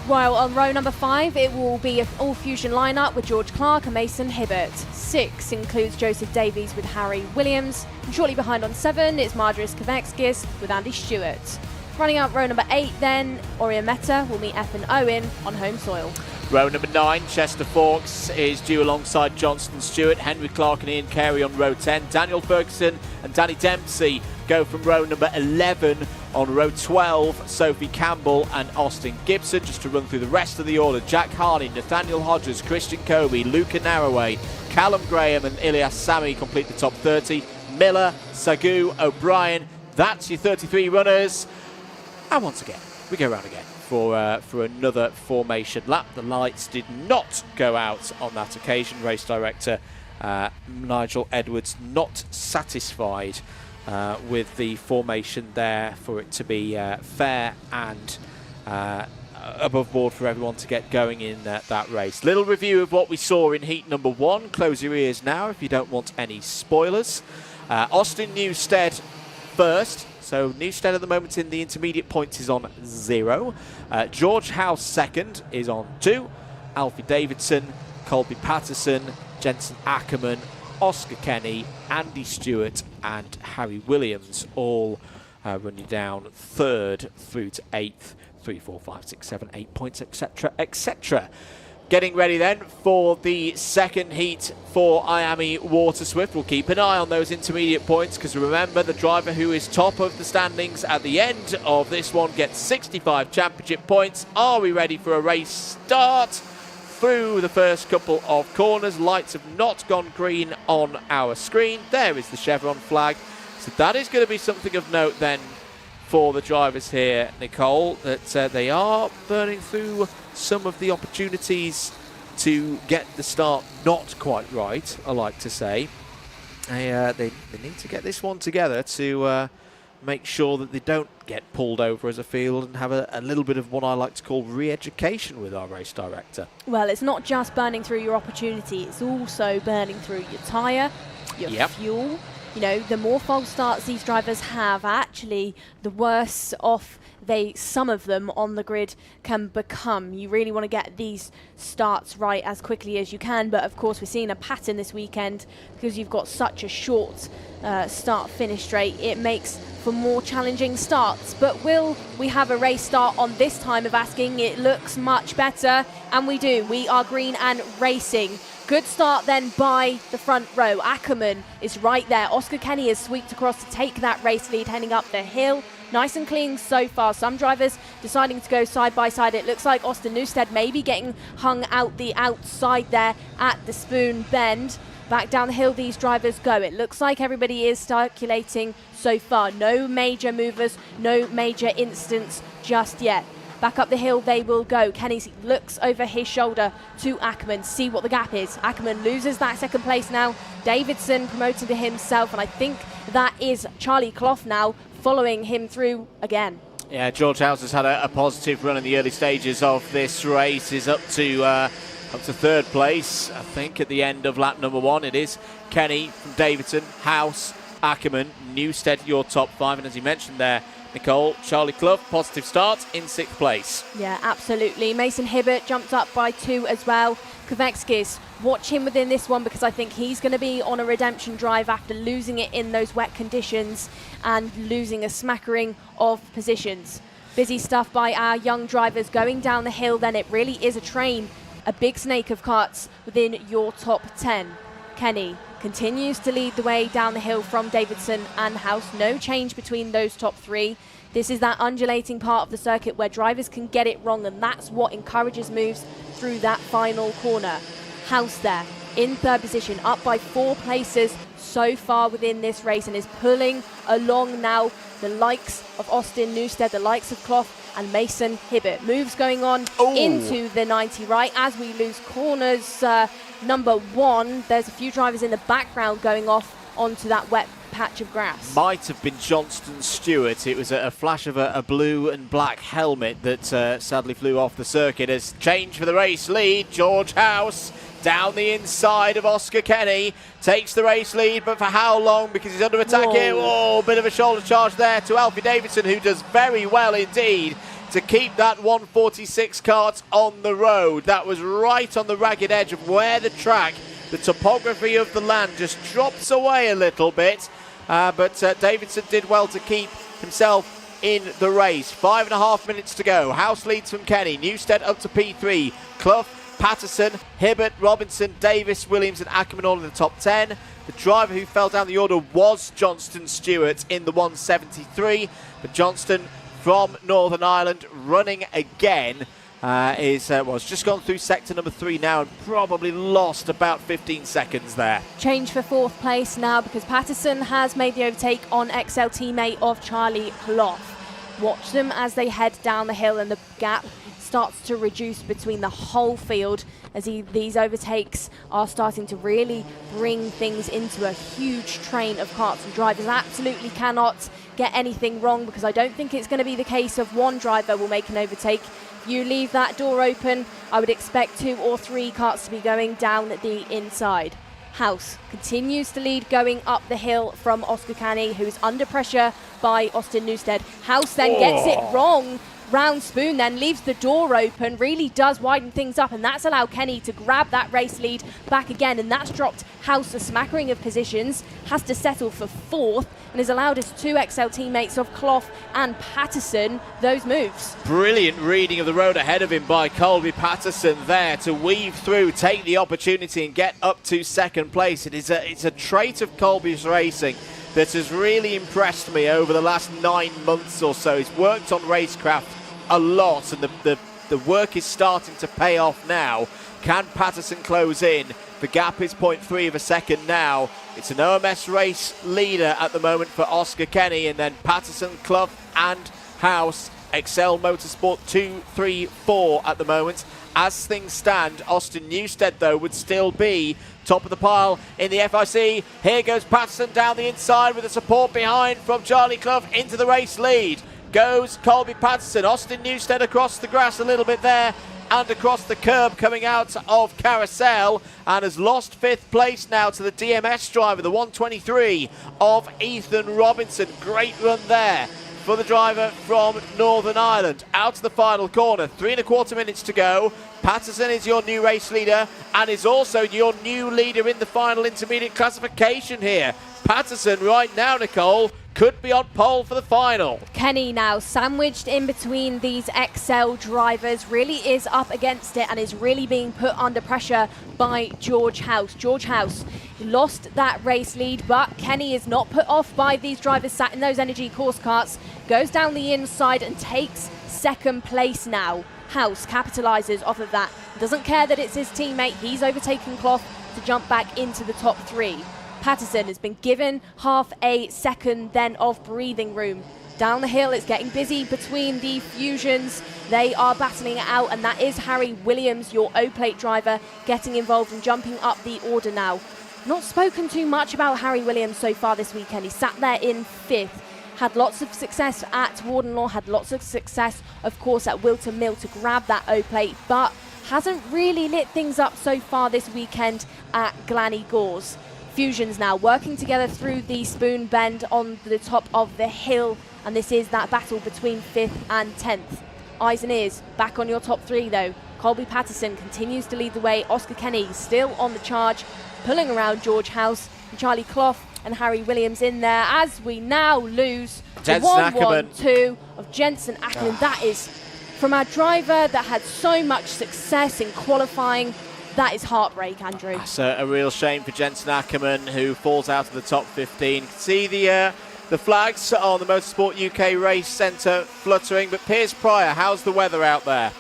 While on row number 5, it will be an all-fusion lineup with George Clark and Mason Hibbert. 6 includes Joseph Davies with Harry Williams. And shortly behind on 7 is Marjoris Kavekskis with Andy Stewart. Running out row number 8 then, Orion Meta will meet Ethan Owen on home soil.
Row number 9, Chester Fawkes is due alongside Johnston Stewart, Henry Clark and Ian Carey on row 10. Daniel Ferguson and Danny Dempsey go from row number 11. On row 12, Sophie Campbell and Austin Gibson. Just to run through the rest of the order, Jack Harney, Nathaniel Hodges, Christian Kobe, Luca Narroway, Callum Graham and Ilias Sami complete the top 30. Miller, Sagu, O'Brien, that's your 33 runners. And once again, we go round again for another formation lap. The lights did not go out on that occasion. Race director Nigel Edwards not satisfied with the formation there for it to be fair and above board for everyone to get going in that race. Little review of what we saw in heat number 1. Close your ears now if you don't want any spoilers. Austin Newstead first. So Newstead at the moment in the intermediate points is on 0. George House second is on 2. Alfie Davidson, Colby Patterson, Jensen Ackerman, Oscar Kenny, Andy Stewart and Harry Williams all running down 3rd through to 8th, 3, 4, 5, 6, 7, 8 points, etc, etc. Getting ready then for the second heat for IAME Waterswift. We'll keep an eye on those intermediate points because remember, the driver who is top of the standings at the end of this one gets 65 championship points. Are we ready for a race start? Through the first couple of corners, lights have not gone green on our screen. There is the chevron flag. So that is going to be something of note then for the drivers here, Nicole, that they are burning through some of the opportunities to get the start not quite right, I like to say. They need to get this one together to make sure that they don't get pulled over as a field and have a little bit of what I like to call re-education with our race director.
Well, it's not just burning through your opportunity, it's also burning through your tyre, your fuel. You know, the more false starts these drivers have, actually, the worse off some of them on the grid can become. You really want to get these starts right as quickly as you can, but of course we're seeing a pattern this weekend because you've got such a short start-finish straight. It makes for more challenging starts. But will we have a race start on this time of asking? It looks much better, and we do. We are green and racing. Good start then by the front row. Ackerman is right there. Oscar Kenny has sweeped across to take that race lead heading up the hill. Nice and clean so far. Some drivers deciding to go side by side. It looks like Austin Newstead maybe getting hung out the outside there at the Spoon Bend. Back down the hill these drivers go. It looks like everybody is circulating so far. No major movers, no major incidents just yet. Back up the hill they will go. Kenny looks over his shoulder to Ackerman, see what the gap is. Ackerman loses that second place now. Davidson promoting to himself, and I think that is Charlie Clough now following him through again.
Yeah, George House has had a positive run in the early stages of this race. Is up to third place, I think, at the end of lap number 1. It is Kenny from Davidson, House, Ackerman, Newstead, your top 5, and as you mentioned there, Nicole, Charlie Clough, positive start in 6th place.
Yeah, absolutely. Mason Hibbert jumped up by 2 as well. Kovekskis, watch him within this one because I think he's going to be on a redemption drive after losing it in those wet conditions and losing a smattering of positions. Busy stuff by our young drivers going down the hill then. It really is a train, a big snake of karts within your top 10. Kenny continues to lead the way down the hill from Davidson and House. No change between those top 3. This is that undulating part of the circuit where drivers can get it wrong, and that's what encourages moves through that final corner. House there in 3rd position, up by 4 places so far within this race, and is pulling along now the likes of Austin Newstead, the likes of Clough and Mason Hibbert. Moves going on into the 90 right as we lose corners. Number 1, there's a few drivers in the background going off onto that wet patch of grass.
Might have been Johnston Stewart. It was a flash of a blue and black helmet that sadly flew off the circuit. As change for the race lead, George House down the inside of Oscar Kenny takes the race lead, but for how long? Because he's under attack here. Oh, bit of a shoulder charge there to Alfie Davidson, who does very well indeed to keep that 146 kart on the road. That was right on the ragged edge of where the track, the topography of the land just drops away a little bit. But Davidson did well to keep himself in the race. 5.5 minutes to go. House leads from Kenny. Newstead up to P3. Clough, Patterson, Hibbert, Robinson, Davis, Williams and Ackerman all in the top 10. The driver who fell down the order was Johnston Stewart in the 173. But Johnston from Northern Ireland running again was just gone through sector number 3 now and probably lost about 15 seconds there.
Change for 4th place now because Patterson has made the overtake on XL teammate of Charlie Clough. Watch them as they head down the hill and the gap starts to reduce between the whole field as these overtakes are starting to really bring things into a huge train of karts, and drivers absolutely cannot get anything wrong because I don't think it's going to be the case of one driver will make an overtake. You leave that door open, I would expect 2 or 3 karts to be going down the inside. House continues to lead going up the hill from Oscar Kenny, who is under pressure by Austin Newstead. House then gets it wrong. Round Spoon then leaves the door open, really does widen things up, and that's allowed Kenny to grab that race lead back again, and that's dropped House a smattering of positions, has to settle for 4th, and has allowed his 2 XL teammates of Clough and Patterson those moves.
Brilliant reading of the road ahead of him by Colby Patterson there to weave through, take the opportunity and get up to 2nd place. It's a trait of Colby's racing that has really impressed me over the last 9 months or so. He's worked on racecraft a lot, and the work is starting to pay off now. Can Patterson close in? The gap is 0.3 of a second now It's an OMS race leader at the moment for Oscar Kenny, and then Patterson, Clough and House. Excel Motorsport 2, 3, 4 at the moment. As things stand, Austin Newstead, though, would still be top of the pile in the FIC. Here goes Patterson down the inside with the support behind from Charlie Clough into the race lead. Goes Colby Patterson. Austin Newstead across the grass a little bit there and across the curb coming out of Carousel, and has lost fifth place now to the DMS driver, the 123 of Ethan Robinson. Great run there for the driver from Northern Ireland. Out to the final corner, 3¼ minutes to go. Patterson is your new race leader and is also your new leader in the final intermediate classification here. Patterson right now, Nicole, could be on pole for the final.
Kenny now sandwiched in between these Excel drivers, really is up against it and is really being put under pressure by George House. George House lost that race lead, but Kenny is not put off by these drivers sat in those energy course carts, goes down the inside and takes second place now. House capitalises off of that, doesn't care that it's his teammate, he's overtaken Clough to jump back into the top 3. Patterson has been given half a second then of breathing room. Down the hill, it's getting busy between the Fusions. They are battling it out, and that is Harry Williams, your O-plate driver, getting involved and jumping up the order now. Not spoken too much about Harry Williams so far this weekend. He sat there in 5th. Had lots of success at Wardenlaw, had lots of success, of course, at Wilton Mill to grab that O-plate, but hasn't really lit things up so far this weekend at Glan Y Gors. Fusions now working together through the spoon bend on the top of the hill, and this is that battle between 5th and 10th. Eyes and ears back on your top 3 though. Colby Patterson continues to lead the way. Oscar Kenny still on the charge, pulling around George House and Charlie Clough and Harry Williams in there, as we now lose the 1-1-2 of Jensen Ackerman. That is from our driver that had so much success in qualifying. That is heartbreak, Andrew.
It's a real shame for Jensen Ackerman, who falls out of the top 15. See the flags on the Motorsport UK Race Centre fluttering, but Piers Prior, how's the weather out there?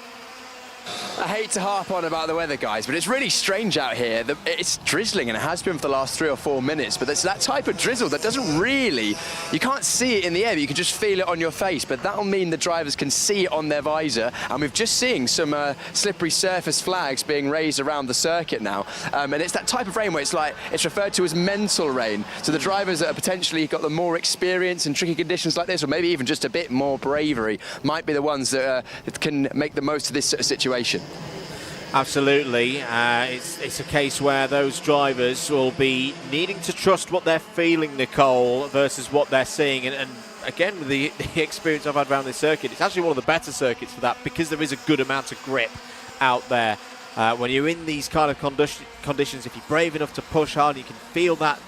I hate to harp on about the weather, guys, but it's really strange out here. It's drizzling, and it has been for the last 3 or 4 minutes, but it's that type of drizzle that doesn't really, you can't see it in the air, but you can just feel it on your face, but that'll mean the drivers can see it on their visor, and we've just seen some slippery surface flags being raised around the circuit now, and it's that type of rain where it's referred to as mental rain, so the drivers that are potentially got the more experience in tricky conditions like this, or maybe even just a bit more bravery, might be the ones that can make the most of this sort of situation.
Absolutely. It's a case where those drivers will be needing to trust what they're feeling, Nicole, versus what they're seeing. And again, with the experience I've had around this circuit, it's actually one of the better circuits for that, because there is a good amount of grip out there. When you're in these kind of conditions, if you're brave enough to push hard, you can feel that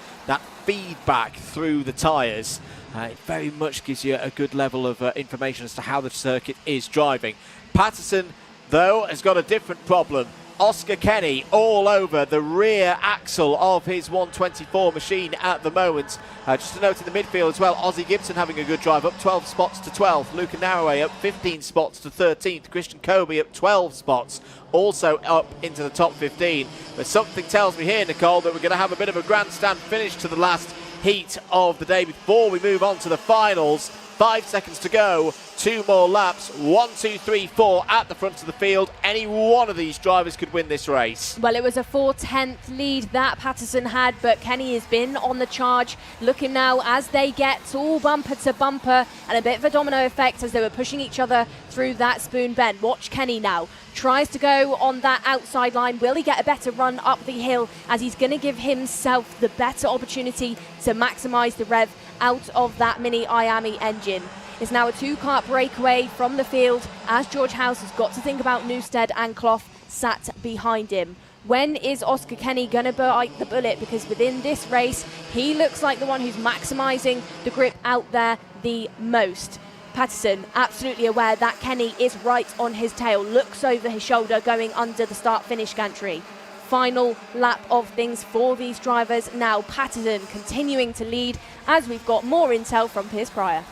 feedback through the tyres. It very much gives you a good level of information as to how the circuit is driving. Patterson, though, has got a different problem. Oscar Kenny all over the rear axle of his 124 machine at the moment. Just a note in the midfield as well, Ozzie Gibson having a good drive, up 12 spots to 12th. Luca Narroway up 15 spots to 13th. Christian Kobe up 12 spots, also up into the top 15. But something tells me here, Nicole, that we're going to have a bit of a grandstand finish to the last heat of the day before we move on to the finals. 5 seconds to go, 2 more laps, 1, 2, 3, 4 at the front of the field. Any one of these drivers could win this race.
Well, it was a 4/10 lead that Patterson had, but Kenny has been on the charge, looking now as they get all bumper to bumper, and a bit of a domino effect as they were pushing each other through that spoon bend. Watch Kenny now. Tries to go on that outside line. Will he get a better run up the hill, as he's going to give himself the better opportunity to maximise the rev out of that mini IAME engine? It's now a 2-kart breakaway from the field, as George House has got to think about Newstead and Clough sat behind him. When is Oscar Kenny going to bite the bullet? Because within this race, he looks like the one who's maximising the grip out there the most. Patterson absolutely aware that Kenny is right on his tail, looks over his shoulder going under the start-finish gantry. Final lap of things for these drivers. Now Patterson continuing to lead, as we've got more intel from Piers Prior.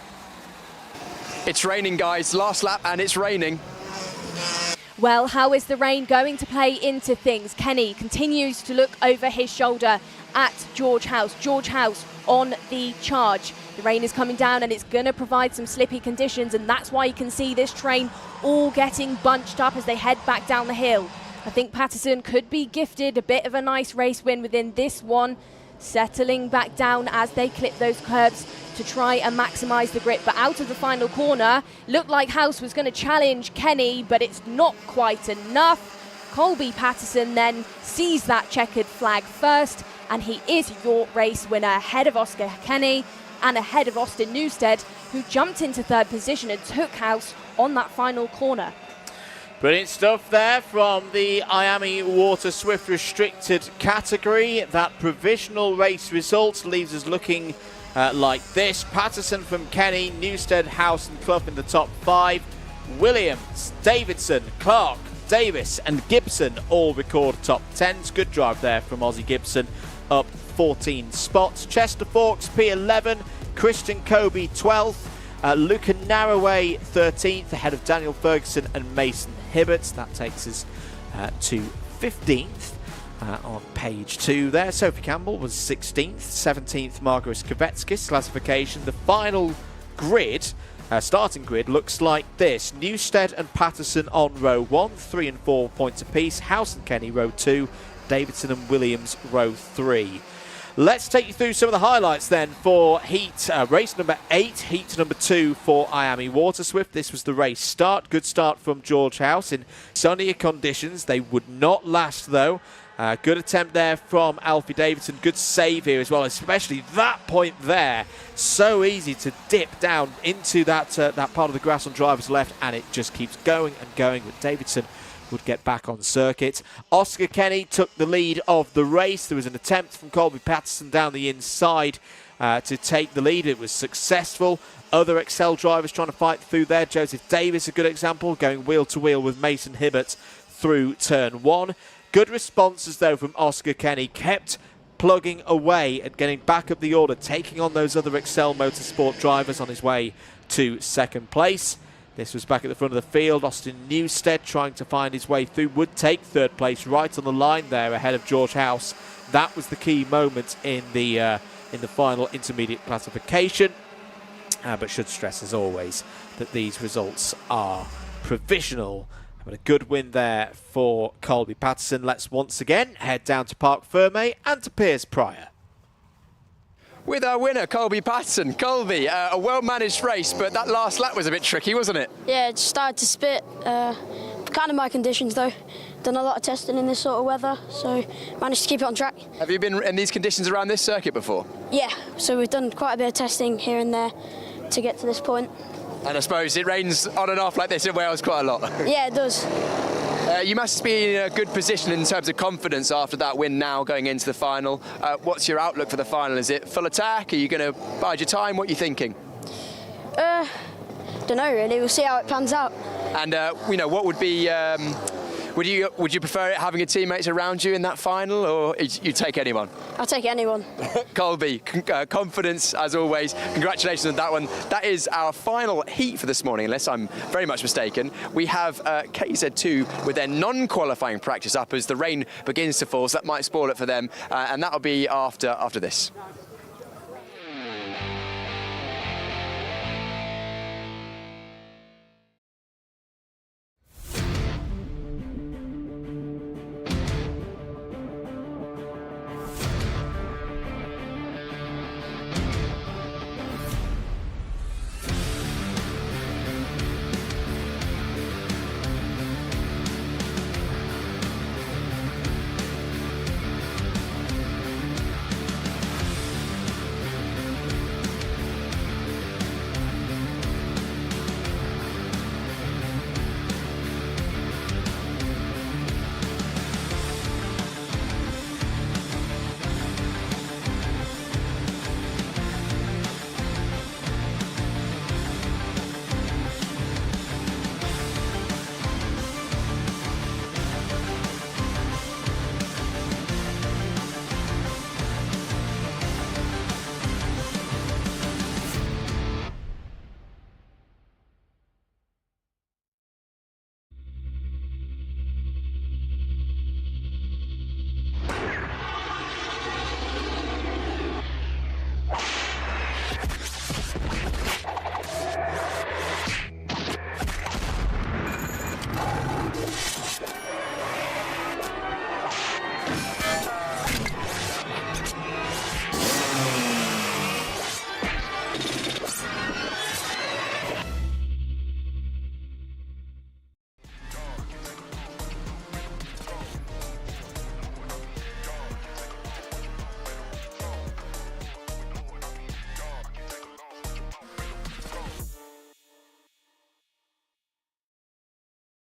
It's raining, guys. Last lap and it's raining.
Well, how is the rain going to play into things? Kenny continues to look over his shoulder at George House. George House on the charge. The rain is coming down and it's going to provide some slippy conditions, and that's why you can see this train all getting bunched up as they head back down the hill. I think Patterson could be gifted a bit of a nice race win within this one, settling back down as they clip those curbs to try and maximise the grip. But out of the final corner, looked like House was going to challenge Kenny, but it's not quite enough. Colby Patterson then sees that checkered flag first, and he is your race winner, ahead of Oscar Kenny and ahead of Austin Newstead, who jumped into third position and took House on that final corner.
Brilliant stuff there from the IAME Waterswift restricted category. That provisional race result leaves us looking like this. Patterson from Kenny, Newstead, House and Clough in the top 5. Williams, Davidson, Clark, Davis and Gibson all record top 10s. Good drive there from Aussie Gibson, up 14 spots. Chester Forks P11, Christian Kobe 12th, Luca Narroway 13th, ahead of Daniel Ferguson and Mason Hibbert. That takes us to 15th on page 2 there. Sophie Campbell was 16th, 17th Margaret Kvetskis. Classification, the final grid, starting grid, looks like this. Newstead and Patterson on row 1, 3 and 4 points apiece. House and Kenny row 2, Davidson and Williams row 3. Let's take you through some of the highlights then for heat race number 8, heat number 2 for IAME Waterswift. This was the race start. Good start from George House in sunnier conditions. They would not last though. Good attempt there from Alfie Davidson. Good save here as well, especially that point there. So easy to dip down into that part of the grass on driver's left, and it just keeps going and going. But Davidson would get back on circuit. Oscar Kenny took the lead of the race. There was an attempt from Colby Patterson down the inside to take the lead. It was successful. Other Excel drivers trying to fight through there. Joseph Davis, a good example, going wheel to wheel with Mason Hibbert through turn 1. Good responses though from Oscar Kenny, kept plugging away at getting back up the order, taking on those other Excel Motorsport drivers on his way to second place. This was back at the front of the field. Austin Newstead trying to find his way through, would take third place right on the line there ahead of George House. That was the key moment in the final intermediate classification. But should stress as always that these results are provisional. But a good win there for Colby Patterson. Let's once again head down to Parc Ferme and to Piers Prior.
With our winner, Colby Patterson. Colby, a well-managed race, but that last lap was a bit tricky, wasn't it?
Yeah, it started to spit. Kind of my conditions, though. Done a lot of testing in this sort of weather, so managed to keep it on track.
Have you been in these conditions around this circuit before?
Yeah, so we've done quite a bit of testing here and there to get to this point.
And I suppose it rains on and off like this in Wales quite a lot.
Yeah, it does.
You must be in a good position in terms of confidence after that win now going into the final. What's your outlook for the final? Is it full attack? Are you going to bide your time? What are you thinking?
Don't know really. We'll see how it pans out.
And what would be? Would you prefer having your teammates around you in that final, or you take anyone?
I'll take anyone.
Colby, confidence as always. Congratulations on that one. That is our final heat for this morning, unless I'm very much mistaken. We have KZ2 with their non-qualifying practice up as the rain begins to fall, so that might spoil it for them, and that'll be after this.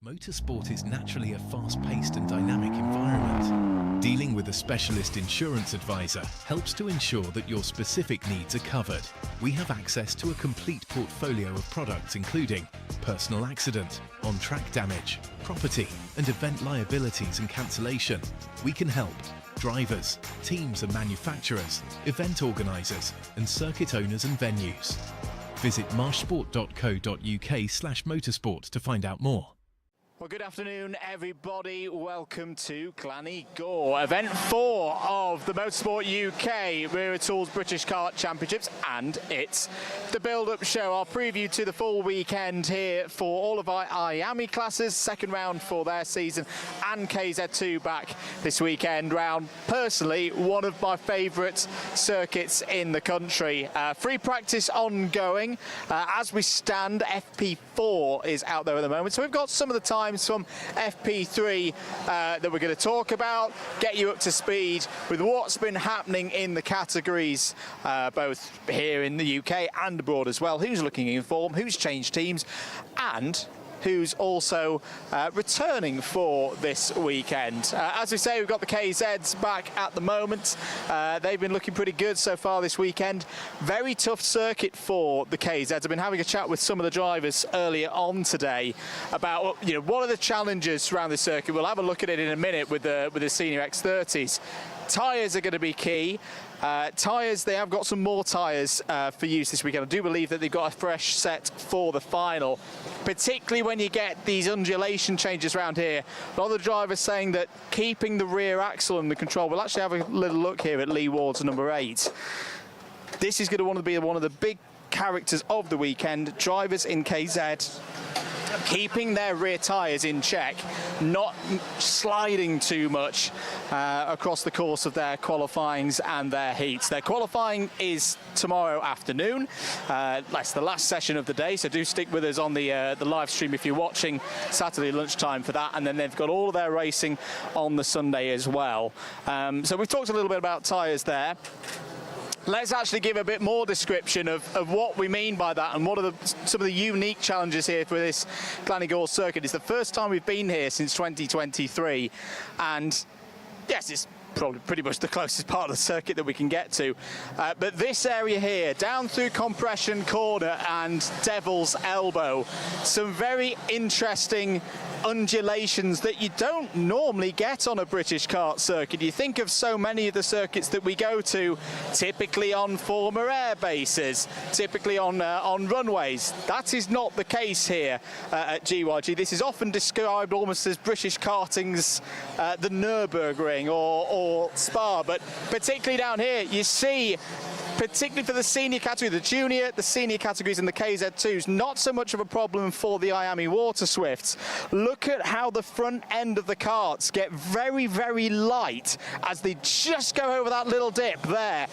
Motorsport is naturally a fast-paced and dynamic environment. Dealing with a specialist insurance advisor helps to ensure that your specific needs are covered. We have access to a complete portfolio of products including personal accident, on-track damage, property and event liabilities and cancellation. We can help drivers, teams and manufacturers, event organisers and circuit owners and venues. Visit marshsport.co.uk/motorsport to find out more.
Well, good afternoon, everybody. Welcome to Glan Y Gors, event 4 of the Motorsport UK Wera Tools British Kart Championships, and it's the build-up show, our preview to the full weekend here for all of our IAME classes, second round for their season, and KZ2 back this weekend round. Personally, one of my favourite circuits in the country. Free practice ongoing. As we stand, FP4 is out there at the moment, so we've got some of the time from FP3 that we're going to talk about, get you up to speed with what's been happening in the categories, both here in the UK and abroad as well. Who's looking in form, who's changed teams, and who's also returning for this weekend. As we say, we've got the KZs back at the moment. They've been looking pretty good so far this weekend. Very tough circuit for the KZs. I've been having a chat with some of the drivers earlier on today about, you know, what are the challenges around the circuit. We'll have a look at it in a minute with the senior X30s. Tyres are going to be key. Tyres, they have got some more tyres for use this weekend. I do believe that they've got a fresh set for the final, particularly when you get these undulation changes around here. A lot of the drivers saying that keeping the rear axle under control. We'll actually have a little look here at Lee Ward's number 8. This is going to want to be one of the big characters of the weekend. Drivers in KZ keeping their rear tyres in check, not sliding too much across the course of their qualifyings and their heats. Their qualifying is tomorrow afternoon. That's the last session of the day, so do stick with us on the live stream if you're watching Saturday lunchtime for that, and then they've got all of their racing on the Sunday as well. So we've talked a little bit about tyres there. Let's actually give a bit more description of what we mean by that and what are some of the unique challenges here for this Glan Y Gors circuit. It's the first time we've been here since 2023, and yes, it's probably pretty much the closest part of the circuit that we can get to. But this area here, down through Compression Corner and Devil's Elbow, some very interesting undulations that you don't normally get on a British kart circuit. You think of so many of the circuits that we go to, typically on former air bases, typically on runways. That is not the case here at GYG. This is often described almost as British karting's the Nürburgring or Spa, but particularly down here, you see, particularly for the senior category, the junior, the senior categories and the KZ2s, not so much of a problem for the IAME Waterswifts. Look at how the front end of the karts get very, very light as they just go over that little dip there.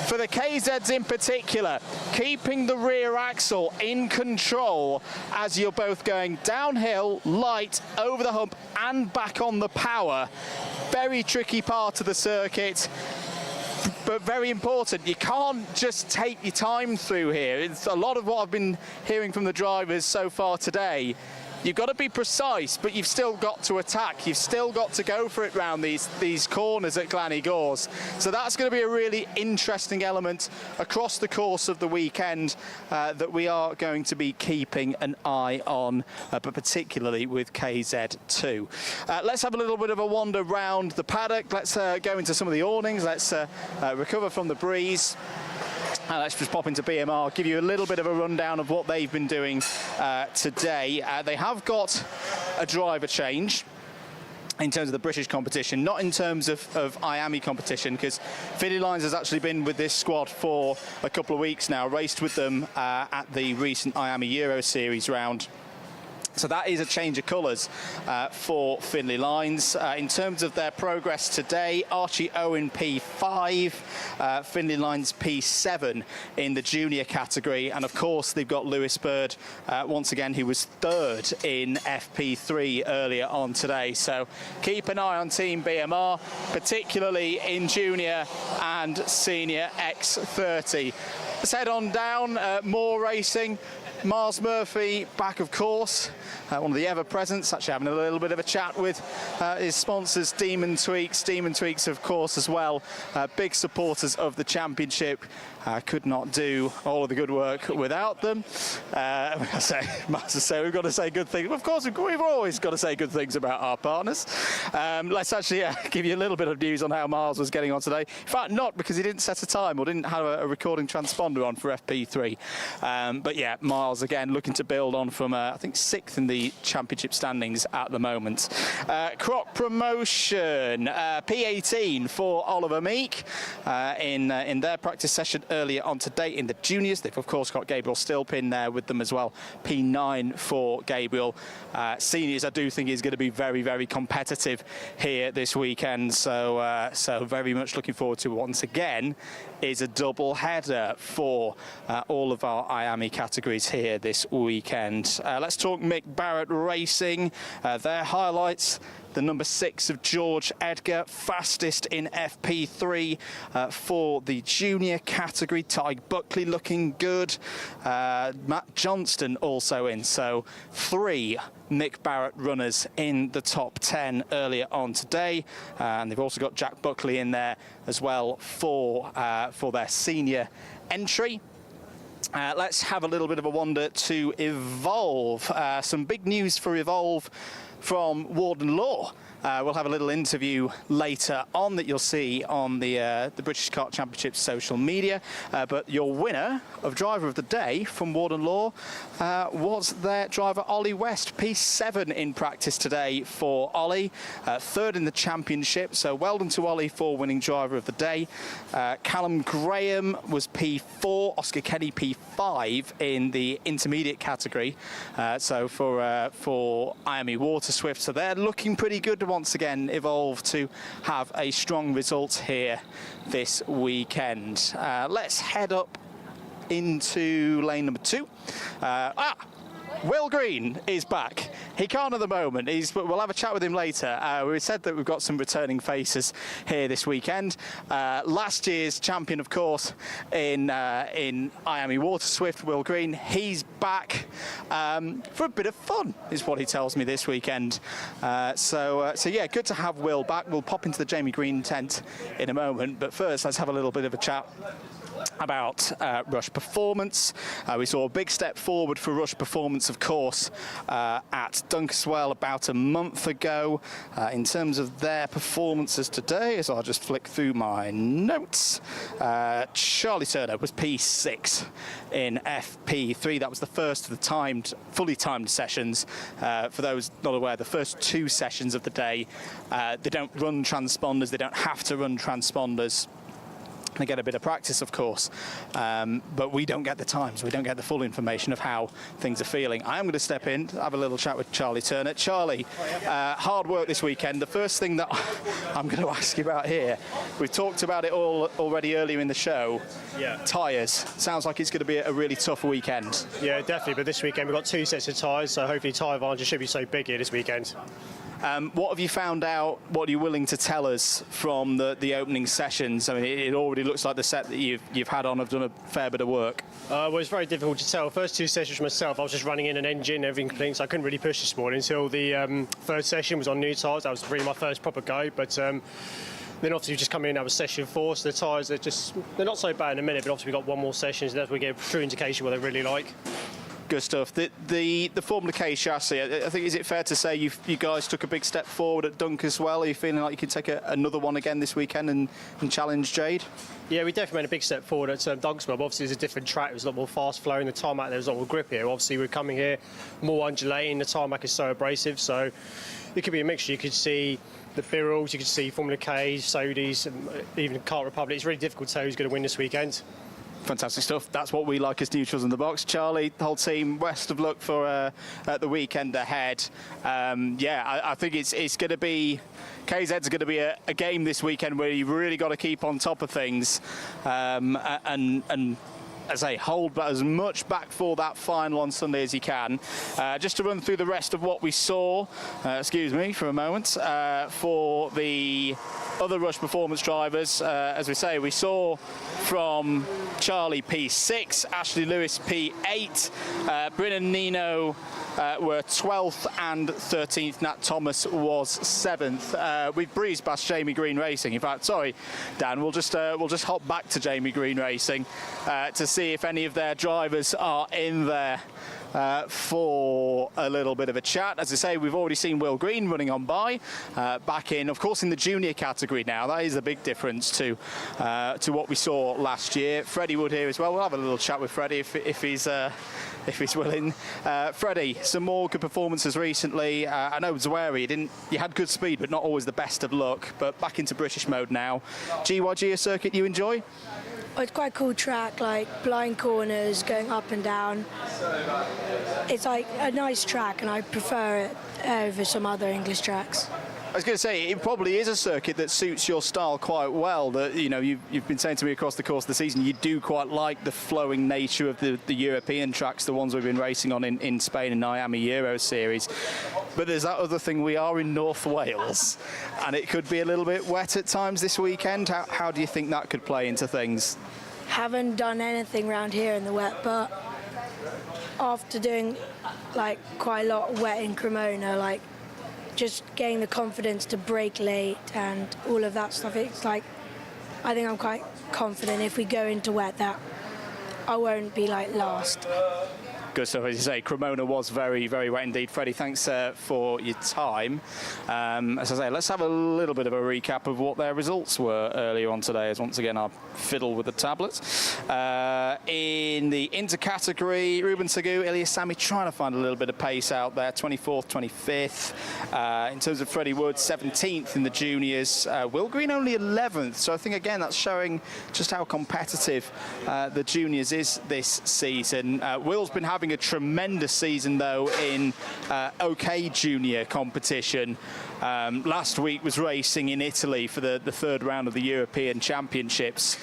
For the KZs in particular, keeping the rear axle in control as you're both going downhill, light, over the hump and back on the power. Very tricky part of the circuit, but very important. You can't just take your time through here. It's a lot of what I've been hearing from the drivers so far today. You've got to be precise, but you've still got to attack. You've still got to go for it round these corners at Glan Y Gors. So that's going to be a really interesting element across the course of the weekend that we are going to be keeping an eye on, but particularly with KZ2. Let's have a little bit of a wander round the paddock. Let's go into some of the awnings. Let's recover from the breeze. Let's just pop into BMR, give you a little bit of a rundown of what they've been doing today. They have got a driver change in terms of the British competition, not in terms of IAME competition, because Finley Lines has actually been with this squad for a couple of weeks now, raced with them at the recent IAME Euro Series round. So that is a change of colours for Finley Lines. In terms of their progress today, Archie Owen P5, Finley Lines P7 in the junior category. And of course, they've got Lewis Bird, once again, who was third in FP3 earlier on today. So keep an eye on Team BMR, particularly in junior and senior X30. Let's head on down, more racing. Miles Murphy back, of course, one of the ever-presents, actually having a little bit of a chat with his sponsors, Demon Tweaks. Demon Tweaks, of course, as well, big supporters of the championship. Could not do all of the good work without them. I say we've got to say good things. Of course, we've always got to say good things about our partners. Let's actually give you a little bit of news on how Miles was getting on today. In fact, not because he didn't set a time or didn't have a recording transponder on for FP3. But yeah, Miles again looking to build on from I think 6th in the championship standings at the moment. Croc promotion, P18 for Oliver Meek in their practice session earlier on today in the juniors. They've of course got Gabriel Stilpin there with them as well. P9 for Gabriel. Seniors, I do think is going to be very, very competitive here this weekend. So very much looking forward to once again is a double header for all of our IAME categories here this weekend. Let's talk Mick Barrett Racing. Their highlights: the number 6 of George Edgar, fastest in FP3 for the junior category. Ty Buckley looking good. Matt Johnston also in. So 3 Mick Barrett runners in the top 10 earlier on today. And they've also got Jack Buckley in there as well for their senior entry. Let's have a little bit of a wander to Evolve. Some big news for Evolve from Warden Law. We'll have a little interview later on that you'll see on the British Kart Championship social media. But your winner of Driver of the Day from Warden Law was their driver Ollie West. P7 in practice today for Ollie. 3rd in the championship. So well done to Ollie for winning Driver of the Day. Callum Graham was P4. Oscar Kenny P5 in the intermediate category. So for IAME Waterswift. So they're looking pretty good once again. Evolve to have a strong result here this weekend. Let's head up into lane number 2. Will Green is back. He can't at the moment. We'll have a chat with him later. We said that we've got some returning faces here this weekend. Last year's champion, of course, in IAME Waterswift, Will Green. He's back for a bit of fun, is what he tells me this weekend. So yeah, good to have Will back. We'll pop into the Jamie Green tent in a moment, but first let's have a little bit of a chat about Rush Performance. We saw a big step forward for Rush Performance, of course, at Dunkeswell about a month ago. In terms of their performances today, as I'll just flick through my notes, Charlie Turner was P6 in FP3. That was the first of the fully timed sessions. For those not aware, the first 2 sessions of the day, they don't run transponders, they don't have to run transponders. They get a bit of practice, of course, but we don't get the times. We don't get the full information of how things are feeling. I am going to step in, have a little chat with Charlie Turner. Charlie, hard work this weekend. The first thing that I'm going to ask you about here, we've talked about it all already earlier in the show.
Yeah.
Tyres. Sounds like it's going to be a really tough weekend.
Yeah, definitely. But this weekend we've got 2 sets of tyres, so hopefully tyre advantage should be so big here this weekend.
What have you found out? What are you willing to tell us from the opening sessions? I mean, it already looks like the set that you've had on have done a fair bit of work.
Well, it's very difficult to tell. First 2 sessions myself, I was just running in an engine, everything complete, so I couldn't really push this morning until the 3rd session was on new tyres. That was really my first proper go, but then obviously just coming in, that was session 4, so the tyres they're not so bad in a minute, but obviously we've got 1 more session, so that's where we get a true indication what they really like.
Good stuff. The Formula K chassis, I think, is it fair to say you guys took a big step forward at Dunk as well? Are you feeling like you could take another one again this weekend and challenge Jade?
Yeah, we definitely made a big step forward at Dunkeswell. Obviously, there's a different track. It was a lot more fast flowing. The tarmac, there was a lot more grip here. Obviously, we're coming here more undulating. The tarmac is so abrasive, so it could be a mixture. You could see the Birrells, you could see Formula Ks, Sodis, and even Kart Republic. It's really difficult to tell who's going to win this weekend.
Fantastic stuff. That's what we like as neutrals in the box. Charlie, the whole team, best of luck for the weekend ahead. I think it's going to be, KZ's going to be a game this weekend where you've really got to keep on top of things and as I hold as much back for that final on Sunday as you can. Just to run through the rest of what we saw, excuse me for a moment, for the other Rush Performance drivers. As we say, we saw from Charlie P6, Ashley Lewis P8, Bryn and Nino were 12th and 13th. Nat Thomas was 7th. We've breezed past Jamie Green Racing. In fact, sorry, Dan, we'll just hop back to Jamie Green Racing to see if any of their drivers are in there for a little bit of a chat. As I say, we've already seen Will Green running on by, back in, of course, in the junior category now. That is a big difference to what we saw last year. Freddie Wood here as well. We'll have a little chat with Freddie if he's willing. Freddie, some more good performances recently. I know Wera, you had good speed, but not always the best of luck. But back into British mode now. GYG, a circuit you enjoy?
Oh, it's quite a cool track, like blind corners, going up and down. It's like a nice track, and I prefer it over some other English tracks.
I was going to say, it probably is a circuit that suits your style quite well. That, you know, you've been saying to me across the course of the season, you do quite like the flowing nature of the European tracks, the ones we've been racing on in Spain in IAME Euro Series. But there's that other thing, we are in North Wales, and it could be a little bit wet at times this weekend. How do you think that could play into things?
Haven't done anything around here in the wet, but after doing like quite a lot of wet in Cremona, like just getting the confidence to brake late and all of that stuff, it's like, I think I'm quite confident if we go into wet that I won't be like last.
Good stuff, as you say. Cremona was very, very wet indeed. Freddie, thanks for your time. As I say, let's have a little bit of a recap of what their results were earlier on today, as once again I fiddle with the tablets. In the inter-category, Ruben Sagu, Ilya Sami trying to find a little bit of pace out there, 24th, 25th. In terms of Freddie Wood, 17th in the juniors. Will Green only 11th, so I think, again, that's showing just how competitive the juniors is this season. Will's been having a tremendous season, though, in OK Junior competition. Last week was racing in Italy for the third round of the European Championships.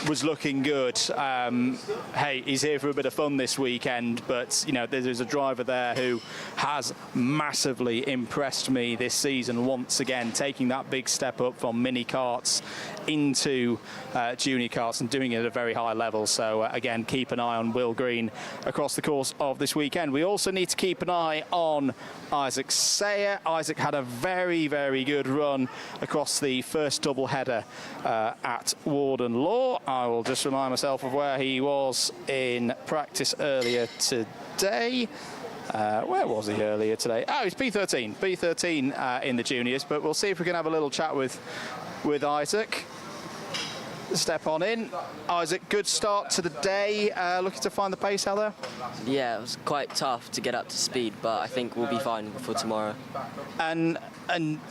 Was looking good. Hey, he's here for a bit of fun this weekend, but you know, there's a driver there who has massively impressed me this season once again, taking that big step up from mini karts into junior karts and doing it at a very high level. So again, keep an eye on Will Green across the course of this weekend. We also need to keep an eye on Isaac Sayer. Isaac had a very, very good run across the first double header at Warden Law. I will just remind myself of where he was in practice earlier today. Where was he earlier today? Oh, he's P13 in the juniors, but we'll see if we can have a little chat with Isaac. Step on in. Isaac, good start to the day. Looking to find the pace out there?
Yeah, it was quite tough to get up to speed, but I think we'll be fine for tomorrow.
And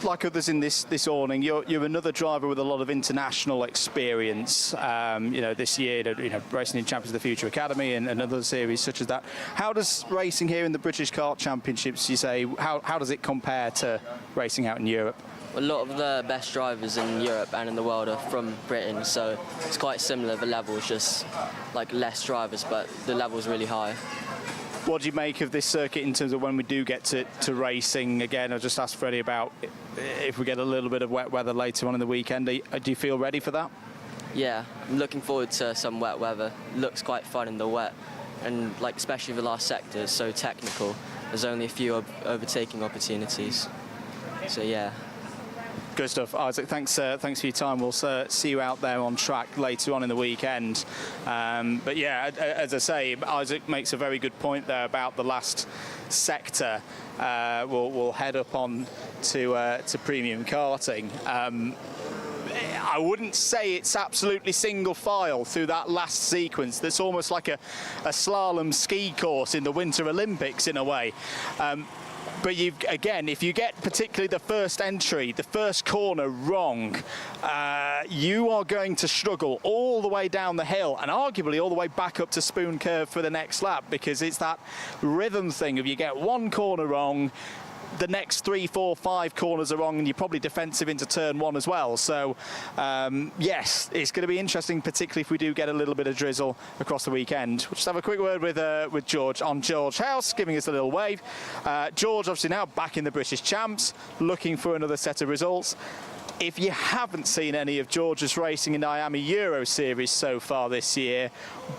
like others in this awning, you're another driver with a lot of international experience. You know, this year, you know, racing in Champions of the Future Academy and other series such as that. How does racing here in the British Kart Championships, you say, how does it compare to racing out in Europe?
A lot of the best drivers in Europe and in the world are from Britain, so it's quite similar. The level is just like less drivers, but the level is really high.
What do you make of this circuit in terms of when we do get to racing? Again, I just asked Freddie about if we get a little bit of wet weather later on in the weekend. Do you feel ready for that?
Yeah, I'm looking forward to some wet weather. Looks quite fun in the wet, and like especially the last sector is so technical. There's only a few overtaking opportunities, so yeah.
Good stuff, Isaac. Thanks for your time. We'll see you out there on track later on in the weekend. But yeah, as I say, Isaac makes a very good point there about the last sector. We'll head up on to premium karting. I wouldn't say it's absolutely single file through that last sequence. That's almost like a slalom ski course in the Winter Olympics in a way. But again, if you get particularly the first entry, the first corner wrong, you are going to struggle all the way down the hill and arguably all the way back up to Spoon Curve for the next lap, because it's that rhythm thing. If you get one corner wrong, the next 3, 4, 5 corners are wrong, and you're probably defensive into turn 1 as well. So, yes, it's going to be interesting, particularly if we do get a little bit of drizzle across the weekend. We'll just have a quick word with George on George House, giving us a little wave. George, obviously now back in the British Champs, looking for another set of results. If you haven't seen any of George's racing in the IAME Euro Series so far this year,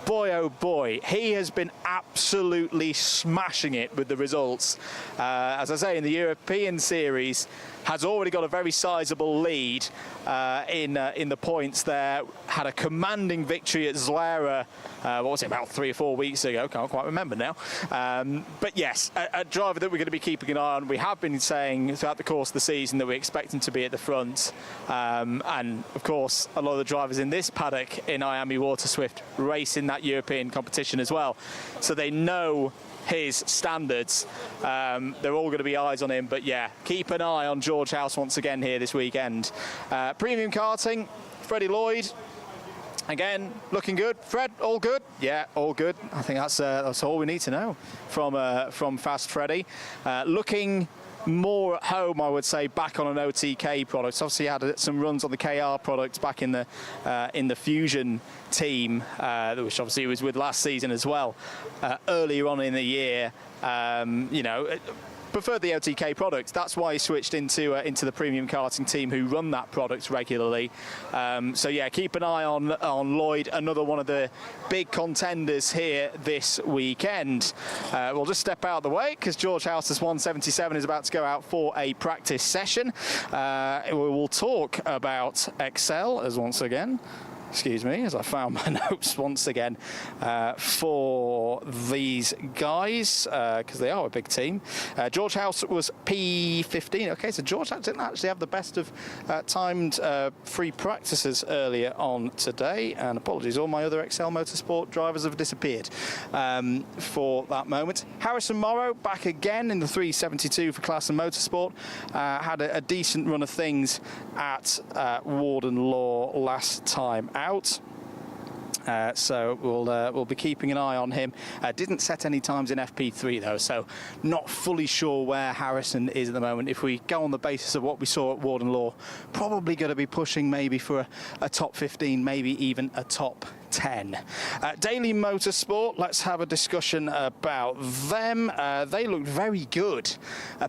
boy oh boy, he has been absolutely smashing it with the results. As I say, in the European Series, has already got a very sizable lead in the points there. Had a commanding victory at Wera, what was it, about 3 or 4 weeks ago? Can't quite remember now. But yes, a driver that we're going to be keeping an eye on. We have been saying throughout the course of the season that we expect him to be at the front. And of course, a lot of the drivers in this paddock in IAME Waterswift race in that European competition as well. So they know his standards. They're all going to be eyes on him, but yeah, keep an eye on George House once again here this weekend. Premium karting, Freddie Lloyd, again, looking good. Fred, all good? Yeah, all good. I think that's all we need to know from Fast Freddy. Looking more at home, I would say, back on an OTK product. Obviously had some runs on the KR products back in the Fusion team, which obviously was with last season as well. Earlier on in the year, you know, preferred the OTK product. That's why he switched into the premium karting team, who run that product regularly. So yeah, keep an eye on Lloyd, another one of the big contenders here this weekend. We'll just step out of the way because George House's 177 is about to go out for a practice session. We will talk about Excel as once again. Excuse me, as I found my notes once again for these guys, because they are a big team. George House was P15. Okay, so George didn't actually have the best of timed free practices earlier on today. And apologies, all my other Excel Motorsport drivers have disappeared for that moment. Harrison Morrow back again in the 372 for Class and Motorsport. Had a decent run of things at Warden Law last time out. So we'll be keeping an eye on him. Didn't set any times in FP3 though, so not fully sure where Harrison is at the moment. If we go on the basis of what we saw at Warden Law, probably going to be pushing maybe for a top 15, maybe even a top 10. Daily Motorsport, let's have a discussion about them. They looked very good,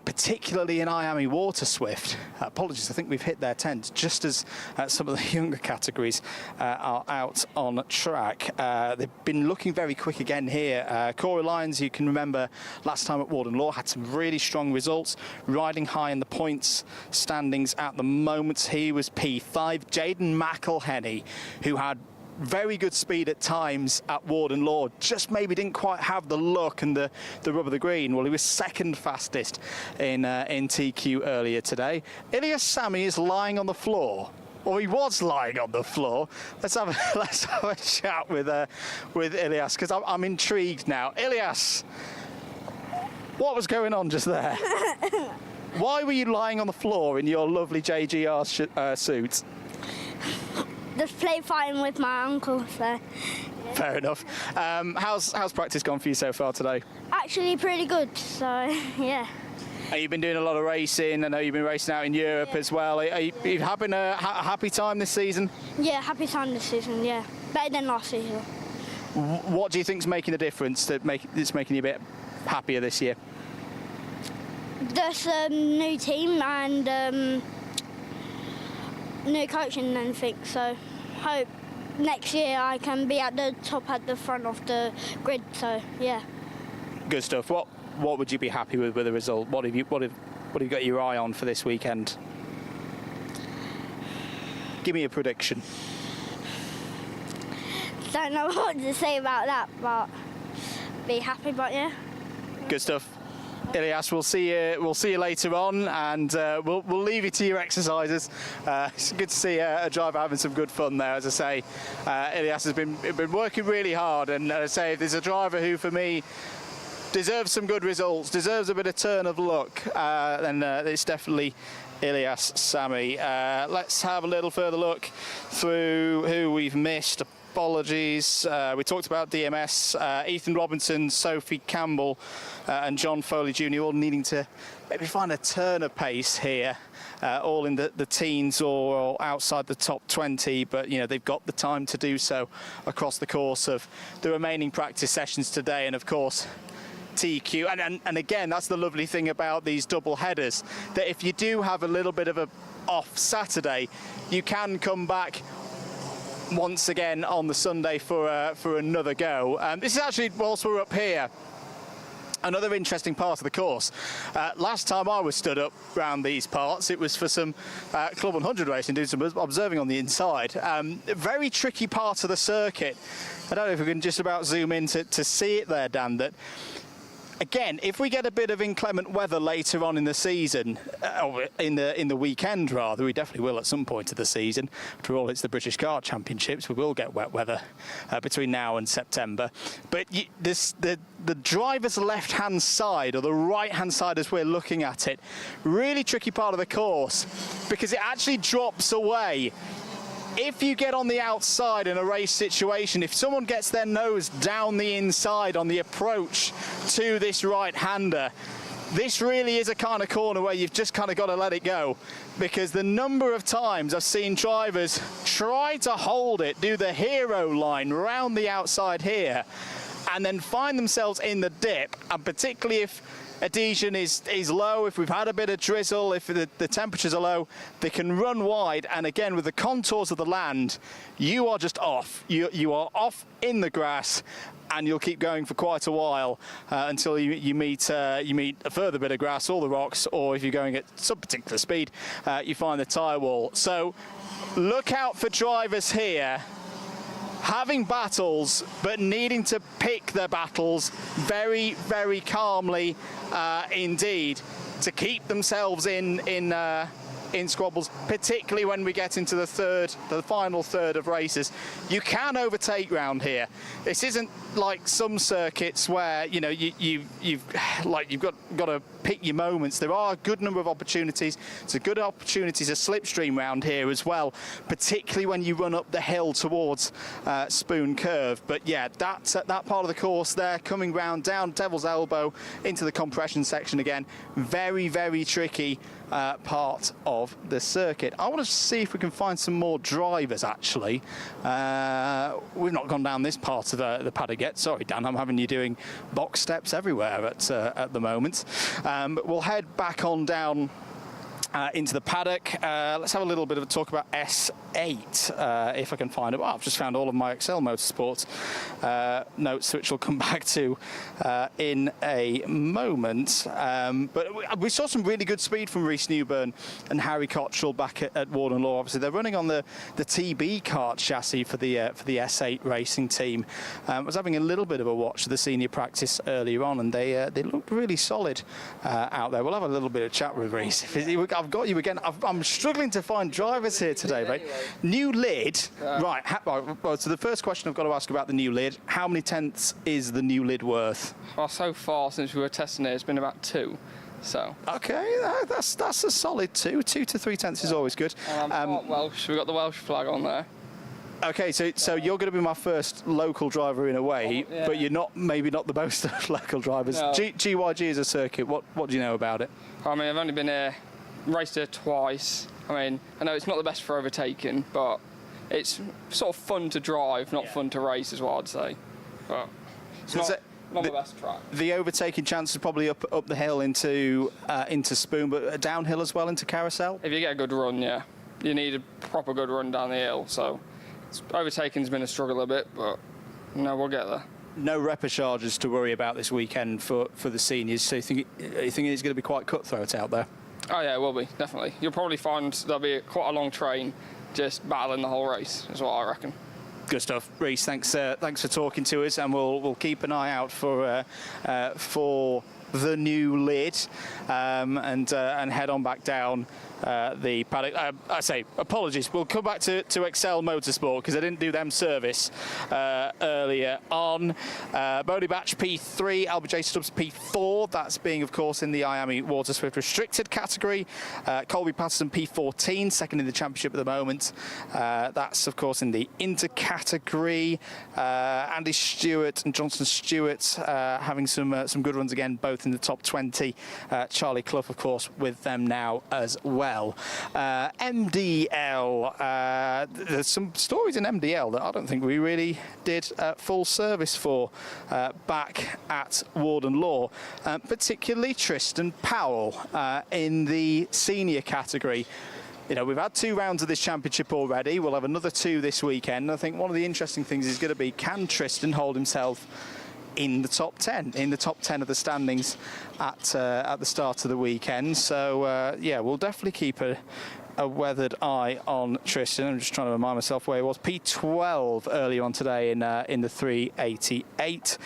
particularly in IAME Waterswift. Apologies, I think we've hit their 10s, just as some of the younger categories are out on track. They've been looking very quick again here. Corey Lyons, you can remember last time at Warden Law, had some really strong results, riding high in the points standings at the moment. He was P5. Jaden McElhenney, who had very good speed at times at Warden Law, just maybe didn't quite have the look and the rub of the green. Well, he was second fastest in TQ earlier today. Ilias Sami is lying on the floor. Or he was lying on the floor. Let's have a chat with Ilias, because I'm intrigued now. Ilias, what was going on just there? Why were you lying on the floor in your lovely JGR suit?
Just play fighting with my uncle, so.
Fair enough. How's practice gone for you so far today? Actually pretty good, so yeah. And you've been doing a lot of racing. I know you've been racing out in Europe as well. Are you having a happy time this season? Yeah, happy time this season, yeah. Better than last season. What do you think's making the difference that's making you a bit happier this year?
Just a new team and new coaching and everything, so hope next year I can be at the top at the front of the grid, so yeah.
Good stuff. What would you be happy with the result? What have you got your eye on for this weekend? Give me a prediction.
Don't know what to say about that, but be happy, but yeah.
Good stuff. Ilias, we'll see you later on, and we'll leave you to your exercises. It's good to see a driver having some good fun there. As I say, Ilias has been working really hard, and as I say, if there's a driver who, for me, deserves some good results, deserves a bit of turn of luck, then it's definitely Ilias Sami. Let's have a little further look through who we've missed.
apologies. We talked about DMS. Ethan Robinson, Sophie Campbell, and John Foley Jr. all needing to maybe find a turn of pace here, all in the teens or outside the top 20. But you know, they've got the time to do so across the course of the remaining practice sessions today, and of course TQ. And again, that's the lovely thing about these double headers, that if you do have a little bit of a off Saturday, you can come back once again on the Sunday for another go. This is actually, whilst we're up here, another interesting part of the course. Last time I was stood up around these parts, it was for some Club 100 racing, doing some observing on the inside. Very tricky part of the circuit. I don't know if we can just about zoom in to see it there, Dan, that again, if we get a bit of inclement weather later on in the season, or in the weekend rather, we definitely will at some point of the season. After all, it's the British Kart Championships. We will get wet weather between now and September. But the driver's left-hand side, or the right-hand side as we're looking at it, really tricky part of the course, because it actually drops away. If you get on the outside in a race situation, if someone gets their nose down the inside on the approach to this right-hander, this really is a kind of corner where you've just kind of got to let it go, because the number of times I've seen drivers try to hold it, do the hero line round the outside here, and then find themselves in the dip, and particularly if adhesion is low, if we've had a bit of drizzle, if the temperatures are low, they can run wide, and again with the contours of the land, you are just off. You are off in the grass, and you'll keep going for quite a while until you meet a further bit of grass or the rocks, or if you're going at some particular speed, you find the tyre wall. So look out for drivers here having battles, but needing to pick their battles very, very calmly indeed, to keep themselves in squabbles, particularly when we get into the final third of races. You can overtake round here. This isn't like some circuits where you've got to pick your moments. There are a good number of opportunities. It's a good opportunity to slipstream round here as well, particularly when you run up the hill towards Spoon Curve. But yeah, that part of the course there, coming round down Devil's Elbow into the compression section again, very, very tricky part of the circuit. I want to see if we can find some more drivers actually. We've not gone down this part of the paddock yet. Sorry Dan, I'm having you doing box steps everywhere at the moment. But we'll head back on down into the paddock. Let's have a little bit of a talk about S8, if I can find it. Well, I've just found all of my Excel Motorsports notes, which we'll come back to in a moment. But we saw some really good speed from Rhys Newburn and Harry Cottrell back at Warden Law. Obviously, they're running on the TB kart chassis for the S8 racing team. I was having a little bit of a watch of the senior practice earlier on, and they looked really solid out there. We'll have a little bit of chat with Rhys. I've got you again. I'm struggling to find drivers here today, mate. New lid. Right. Well, so the first question I've got to ask about the new lid, how many tenths is the new lid worth?
Well, so far since we were testing it, it's been about 2. So.
Okay, that's a solid 2. 2 to 3 tenths is always good.
Welsh. We've got the Welsh flag on there.
Okay, so you're going to be my first local driver in a way, but you're maybe not the most of local drivers.
No.
GYG is a circuit. What do you know about it?
I mean, I've only been here, raced here twice. I mean, I know it's not the best for overtaking, but it's sort of fun to drive, not fun to race, is what I'd say. But it's not the best track. The
overtaking chance is probably up the hill into Spoon, but downhill as well into Carousel?
If you get a good run, yeah. You need a proper good run down the hill, so overtaking's been a struggle a bit, but no, we'll get there.
No repecharges to worry about this weekend for the seniors, so you think it's going to be quite cutthroat out there?
Oh yeah, it will be, definitely. You'll probably find there'll be quite a long train just battling the whole race, is what I reckon.
Good stuff. Rhys, thanks for talking to us, and we'll keep an eye out for the new lid and head on back down the paddock. I say apologies. We'll come back to Excel Motorsport because I didn't do them service earlier on. Bodie Batch P3, Albert J Stubbs P4. That's being, of course, in the IAME Waterswift restricted category. Colby Patterson P14, second in the championship at the moment. That's, of course, in the inter category. Andy Stewart and Johnson Stewart having some good runs again, both in the top 20. Charlie Clough, of course, with them now as well. MDL, there's some stories in MDL that I don't think we really did full service for back at Warden Law, particularly Tristan Powell in the senior category. You know, we've had 2 rounds of this championship already. We'll have another 2 this weekend. I think one of the interesting things is going to be, can Tristan hold himself in the top 10 of the standings at the start of the weekend? So yeah, we'll definitely keep a weathered eye on Tristan. I'm just trying to remind myself where he was. P12 earlier on today in the 388.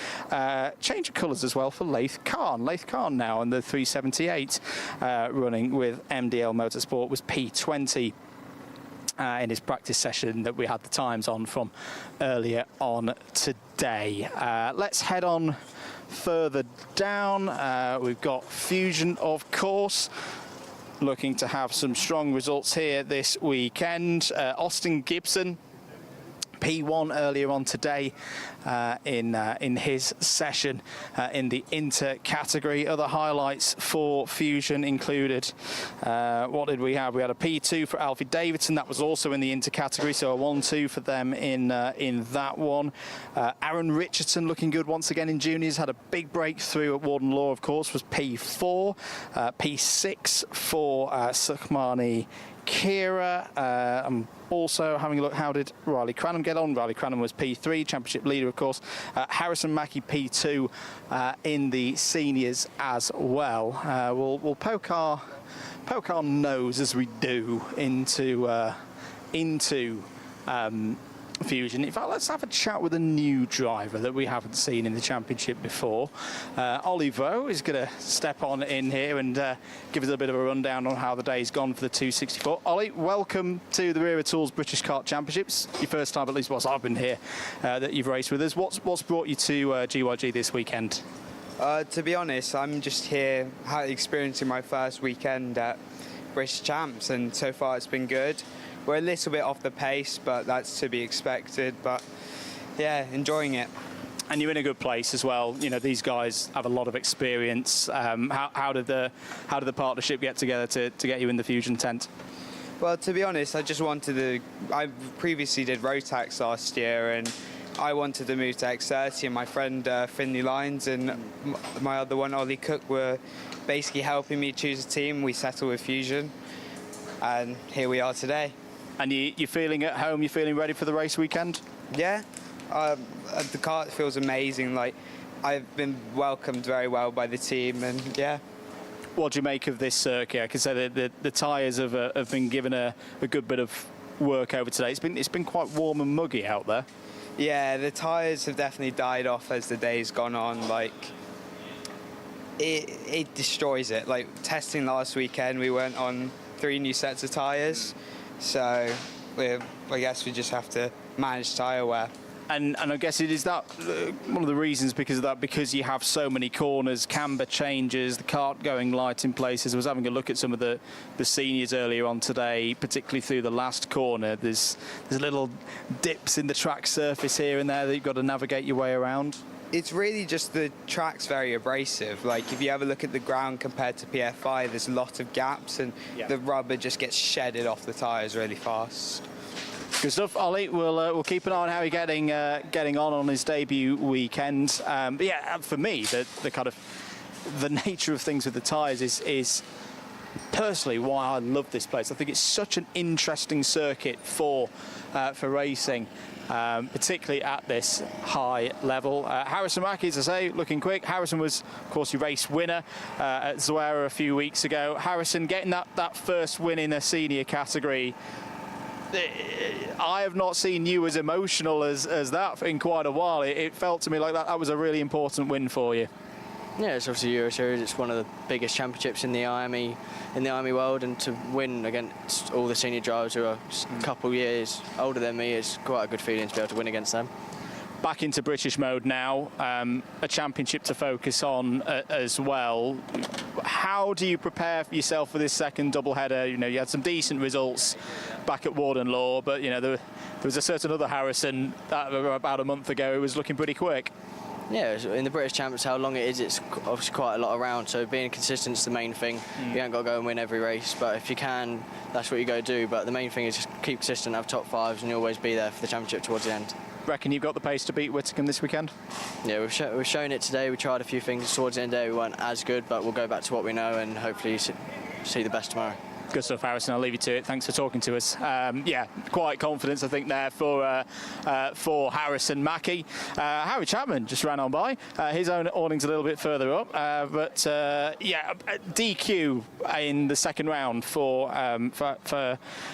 Change of colours as well for Laith Khan. Laith Khan now in the 378, running with MDL Motorsport, was P20 in his practice session that we had the times on from earlier on today. Let's head on further down. We've got Fusion, of course, looking to have some strong results here this weekend. Austin Gibson, P1 earlier on today in his session in the inter category. Other highlights for Fusion included, what did we have? We had a P2 for Alfie Davidson. That was also in the inter category, so a 1-2 for them in that one. Aaron Richardson looking good once again in juniors, had a big breakthrough at Warden Law, of course, was P4. P6 for Sukhmani Kira. I'm also having a look, how did Riley Cranham get on? Riley Cranham was P3, championship leader, of course. Harrison Mackey P2 in the seniors as well. We'll poke our nose as we do into Fusion. In fact, let's have a chat with a new driver that we haven't seen in the championship before. Ollie Vo is going to step on in here and give us a bit of a rundown on how the day's gone for the 264. Ollie, welcome to the Wera Tools British Kart Championships. Your first time, at least whilst I've been here, that you've raced with us. What's brought you to GYG this weekend?
To be honest, I'm just here experiencing my first weekend at British Champs, and so far it's been good. We're a little bit off the pace, but that's to be expected. But yeah, enjoying it.
And you're in a good place as well. You know, these guys have a lot of experience. How did the partnership get together to get you in the Fusion tent?
Well, to be honest, I just wanted to. I previously did Rotax last year, and I wanted to move to X30. And my friend Finley Lyons and my other one, Ollie Cook, were basically helping me choose a team. We settled with Fusion, and here we are today.
And you're feeling at home? You're feeling ready for the race weekend?
Yeah, the kart feels amazing. Like, I've been welcomed very well by the team, and yeah.
What do you make of this circuit? I can say that the tyres have been given a good bit of work over today. It's been quite warm and muggy out there.
Yeah, the tyres have definitely died off as the day's gone on. Like, it destroys it. Like, testing last weekend, we went on 3 new sets of tyres. So I guess we just have to manage tyre wear.
And I guess it is that one of the reasons because of that, because you have so many corners, camber changes, the kart going light in places. I was having a look at some of the seniors earlier on today, particularly through the last corner. There's little dips in the track surface here and there that you've got to navigate your way around.
It's really just the track's very abrasive. Like, if you ever look at the ground compared to PFI, there's a lot of gaps, and the rubber just gets shedded off the tyres really fast.
Good stuff, Ollie. We'll keep an eye on how he's getting on his debut weekend. But yeah, for me, the kind of the nature of things with the tyres is personally why I love this place. I think it's such an interesting circuit for racing. Particularly at this high level. Harrison Mackey, as I say, looking quick. Harrison was, of course, your race winner at Wera a few weeks ago. Harrison getting that first win in a senior category. I have not seen you as emotional as that in quite a while. It felt to me like that was a really important win for you.
Yeah, it's obviously Euro Series. It's one of the biggest championships in the IAME world, and to win against all the senior drivers who are a couple years older than me is quite a good feeling to be able to win against them.
Back into British mode now, a championship to focus on as well. How do you prepare for yourself for this second doubleheader? You know, you had some decent results back at Warden Law, but you know there was a certain other Harrison about a month ago who was looking pretty quick.
Yeah, in the British Champs, how long it is, it's obviously quite a lot around, so being consistent is the main thing. You ain't got to go and win every race, but if you can, that's what you go do. But the main thing is just keep consistent, have top fives, and you'll always be there for the championship towards the end.
Reckon you've got the pace to beat Whittingham this weekend?
Yeah, we've shown it today. We tried a few things towards the end of the day. We weren't as good, but we'll go back to what we know and hopefully see the best tomorrow.
Good stuff, Harrison. I'll leave you to it. Thanks for talking to us. Yeah, quite confidence, I think, there for Harrison Mackie. Harry Chapman just ran on by. His own awning's a little bit further up, but yeah, DQ in the second round for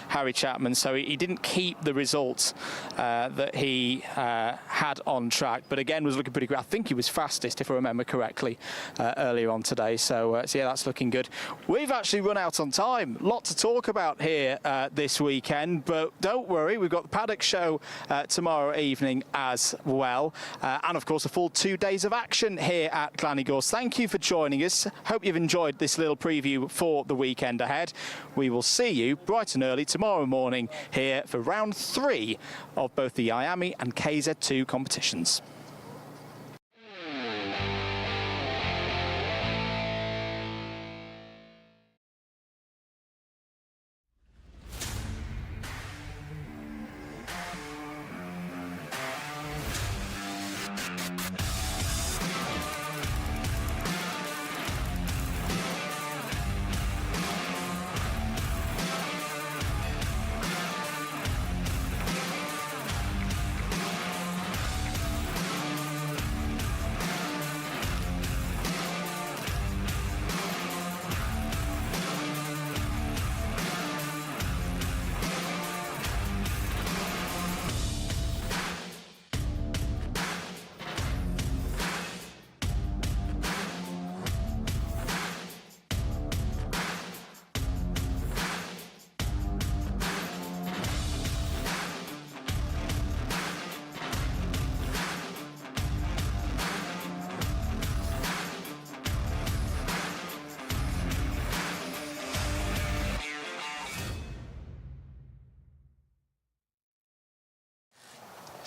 Harry Chapman. So he didn't keep the results that he had on track, but again was looking pretty good. I think he was fastest, if I remember correctly, earlier on today. So yeah, that's looking good. We've actually run out on time. Lot to talk about here this weekend, but don't worry, we've got the Paddock show tomorrow evening as well, and of course a full 2 days of action here at Glan Y Gors. Thank you for joining us. Hope you've enjoyed this little preview for the weekend ahead. We will see you bright and early tomorrow morning here for round 3 of both the IAME and KZ2 competitions.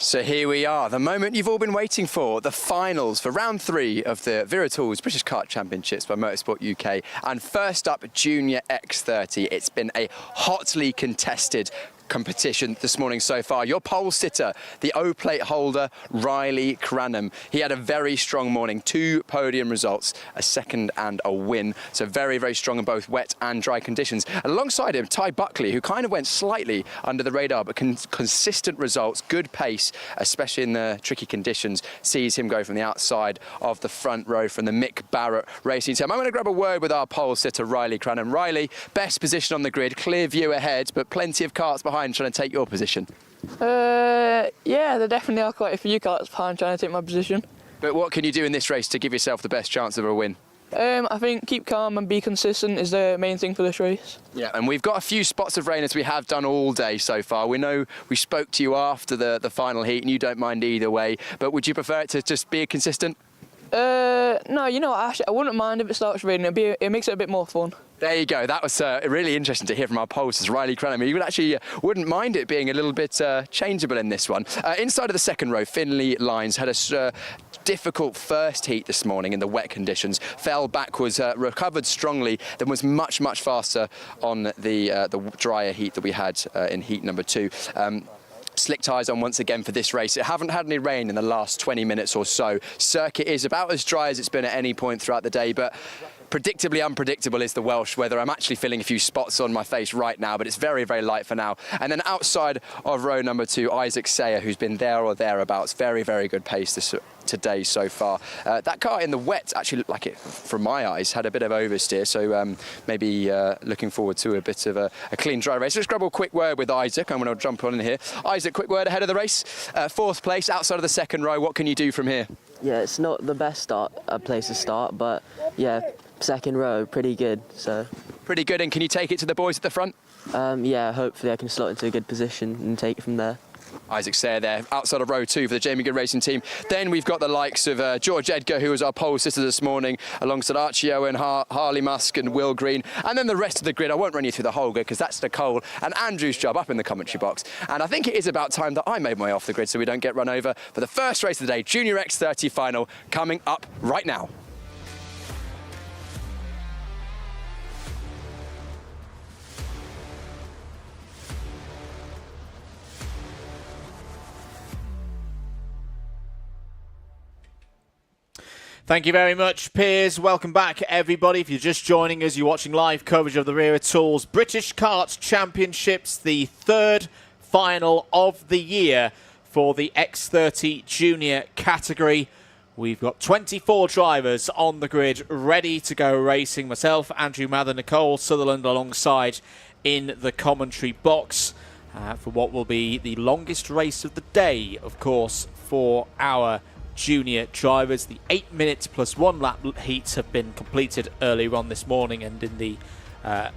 So here we are, the moment you've all been waiting for, the finals for round 3 of the Vera Tools British Kart Championships by Motorsport UK. And first up, Junior X30. It's been a hotly contested competition this morning so far. Your pole sitter, the O-plate holder, Riley Cranham. He had a very strong morning, 2 podium results, a second and a win. So very, very strong in both wet and dry conditions. And alongside him, Ty Buckley, who kind of went slightly under the radar, but consistent results, good pace, especially in the tricky conditions. Sees him go from the outside of the front row from the Mick Barrett Racing Team. I'm going to grab a word with our pole sitter, Riley Cranham. Riley, best position on the grid, clear view ahead, but plenty of karts behind trying to take your position.
Yeah, there definitely are quite a few karts behind trying to take my position.
But what can you do in this race to give yourself the best chance of a win?
I think keep calm and be consistent is the main thing for this race.
Yeah, and we've got a few spots of rain as we have done all day so far. We know we spoke to you after the final heat and you don't mind either way, but would you prefer it to just be consistent?
No, you know, actually, I wouldn't mind if it starts raining. It makes it a bit more fun.
There you go. That was really interesting to hear from our posters, Riley Cranham. He would actually wouldn't mind it being a little bit changeable in this one. Inside of the second row, Finley Lines had a difficult first heat this morning in the wet conditions. Fell backwards, recovered strongly, then was much, much faster on the drier heat that we had in heat number 2. Slick tyres on once again for this race. It haven't had any rain in the last 20 minutes or so. Circuit is about as dry as it's been at any point throughout the day, but predictably unpredictable is the Welsh weather. I'm actually feeling a few spots on my face right now, but it's very, very light for now. And then outside of row number 2, Isaac Sayer, who's been there or thereabouts. Very, very good pace today so far. That car in the wet actually looked like it, from my eyes, had a bit of oversteer, so maybe looking forward to a bit of a clean, dry race. Let's grab a quick word with Isaac. I'm going to jump on in here. Isaac, quick word ahead of the race. 4th place, outside of the second row. What can you do from here?
Yeah, it's not the best place to start, but yeah, second row, pretty good. So.
Pretty good, and can you take it to the boys at the front?
Yeah, hopefully I can slot into a good position and take it from there.
Isaac Sayer there, outside of row 2 for the Jamie Good Racing team. Then we've got the likes of George Edgar, who was our pole sitter this morning, alongside Archie Owen, Harley Musk and Will Green. And then the rest of the grid, I won't run you through the whole grid because that's Nicole and Andrew's job up in the commentary box. And I think it is about time that I made my way off the grid so we don't get run over for the first race of the day, Junior X30 final, coming up right now.
Thank you very much, Piers. Welcome back, everybody. If you're just joining us, you're watching live coverage of the Wera Tools British Kart Championships, the third final of the year for the X30 Junior category. We've got 24 drivers on the grid ready to go racing. Myself, Andrew Mather, Nicole Sutherland alongside in the commentary box for what will be the longest race of the day, of course, for our junior drivers. The 8 minutes plus 1 lap heats have been completed earlier on this morning and in the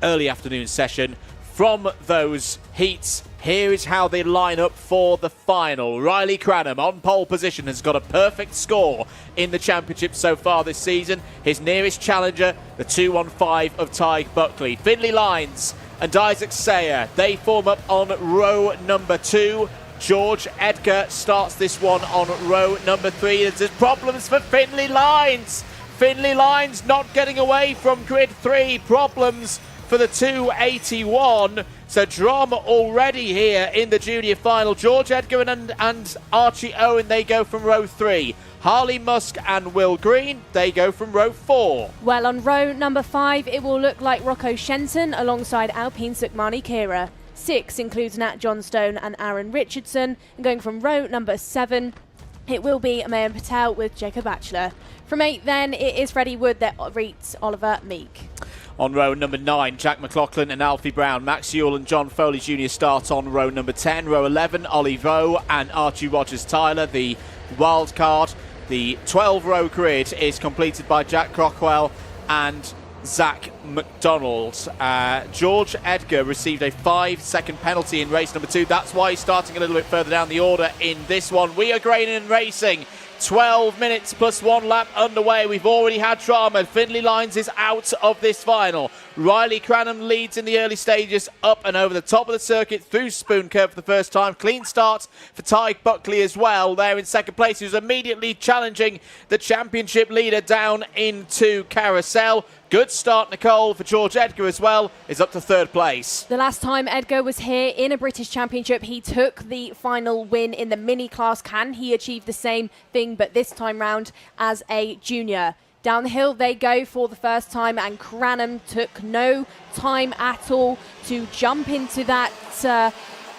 early afternoon session. From those heats, here is how they line up for the final. Riley Cranham on pole position has got a perfect score in the championship so far this season. His nearest challenger, the 215 of Tig Buckley. Finley Lines and Isaac Sayer, they form up on row number 2. George Edgar starts this one on row number 3. There's problems for Finley Lines. Finley Lines not getting away from grid 3. Problems for the 281. So drama already here in the junior final. George Edgar and Archie Owen, they go from row 3. Harley Musk and Will Green, they go from row 4.
Well, on row number 5, it will look like Rocco Shenton alongside Alpine Sukhmani Kira. 6 includes Nat Johnstone and Aaron Richardson. And going from row number 7, it will be Amayan Patel with Jacob Batchelor. From 8 then, it is Freddie Wood that greets Oliver Meek.
On row number 9, Jack McLaughlin and Alfie Brown. Max Ewell and John Foley Jr. start on row number 10. Row 11, Ollie Rowe and Archie Rogers-Tyler, the wild card. The 12-row grid is completed by Jack Crockwell and Zach McDonald. George Edgar received a 5-second penalty in race number 2. That's why he's starting a little bit further down the order in this one. We are Grain and Racing. 12 minutes plus 1 lap underway. We've already had drama. Finley Lines is out of this final. Riley Cranham leads in the early stages, up and over the top of the circuit through Spoon Curve for the first time. Clean start for Tig Buckley as well. There in second place, who's immediately challenging the championship leader down into Carousel. Good start, Nicole, for George Edgar as well, is up to third place.
The last time Edgar was here in a British Championship, he took the final win in the mini class. Can he achieve the same thing, but this time round as a junior? Down the hill they go for the first time, and Cranham took no time at all to jump into that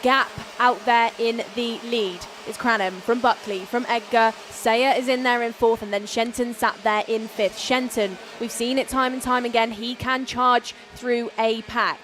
gap out there in the lead. It's Cranham from Buckley, from Edgar. Sayer is in there in 4th, and then Shenton sat there in 5th. Shenton, we've seen it time and time again, he can charge through a pack.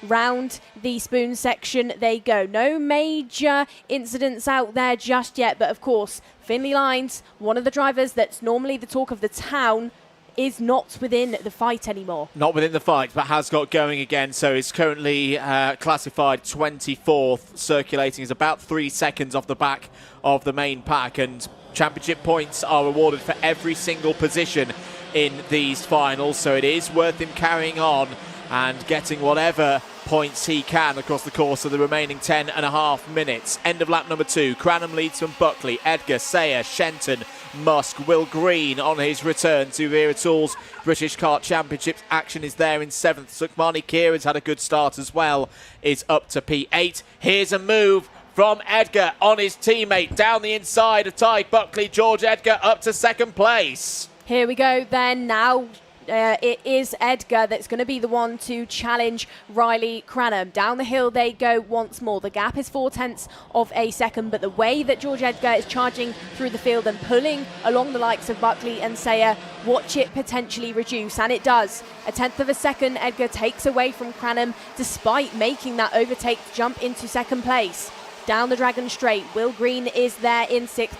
Round the Spoon section they go. No major incidents out there just yet, but of course, Finley Lines, one of the drivers that's normally the talk of the town, is not within the fight anymore. Not within the fight, but has got going again, so is currently classified 24th, circulating is about 3 seconds off the back of the main pack, and championship points are awarded for every single position in these finals, so it is worth him carrying on and getting whatever points he can across the course of the remaining 10.5 minutes. End of lap number 2. Cranham leads from Buckley, Edgar, Sayer, Shenton, Musk, Will Green on his return to Wera Tools British Kart Championships. Action is there in 7th. Sukhmani Kieran's had a good start as well, is up to P8. Here's a move from Edgar on his teammate down the inside of Tig Buckley. George Edgar up to 2nd place. Here we go then now. It is Edgar that's going to be the one to challenge Riley Cranham. Down the hill they go once more. The gap is 0.4 of a second, but the way that George Edgar is charging through the field and pulling along the likes of Buckley and Sayer, watch it potentially reduce, and it does. 1/10 of a second Edgar takes away from Cranham despite making that overtake to jump into 2nd place. Down the Dragon Straight, Will Green is there in 6th,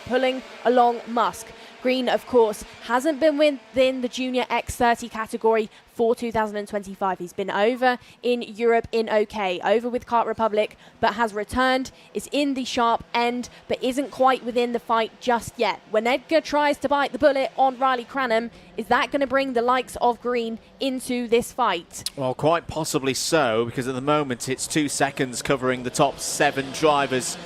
pulling along Musk. Green, of course, hasn't been within the Junior X30 category for 2025. He's been over in Europe in OK, over with Kart Republic, but has returned, is in the sharp end, but isn't quite within the fight just yet. When Edgar tries to bite the bullet on Riley Cranham, is that going to bring the likes of Green into this fight?
Well, quite possibly so, because at the moment it's 2 seconds covering the top 7 drivers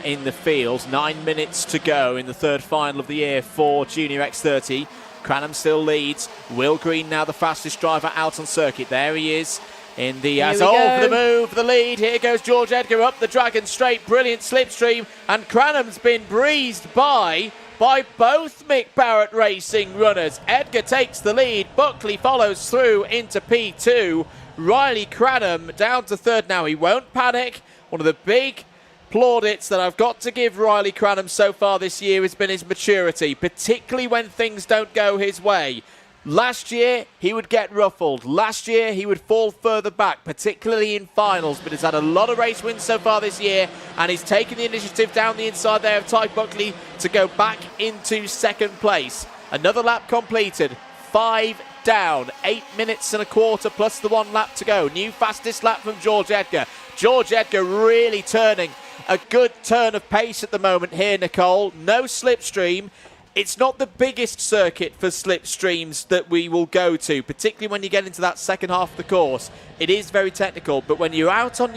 in the field. 9 minutes to go in the third final of the year for Junior X30. Cranham still leads. Will Green now the fastest driver out on circuit. There he is in the for the move, the lead. Here goes George Edgar up the Dragon Straight. Brilliant slipstream, and Cranham's been breezed by both Mick Barrett Racing runners. Edgar takes the lead. Buckley follows through into P2. Riley Cranham down to third now. He won't panic. One of the big plaudits that I've got to give Riley Cranham so far this year has been his maturity, particularly when things don't go his way. Last year, he would get ruffled. Last year, he would fall further back, particularly in finals, but he's had a lot of race wins so far this year, and he's taken the initiative down the inside there of Ty Buckley to go back into second place. Another lap completed, 5 down, 8 minutes and a quarter plus the 1 lap to go. New fastest lap from George Edgar. George Edgar really turning a good turn of pace at the moment here, Nicole. No slipstream. It's not the biggest circuit for slipstreams that we will go to, particularly when you get into that second half of the course. It is very technical, but when you're out on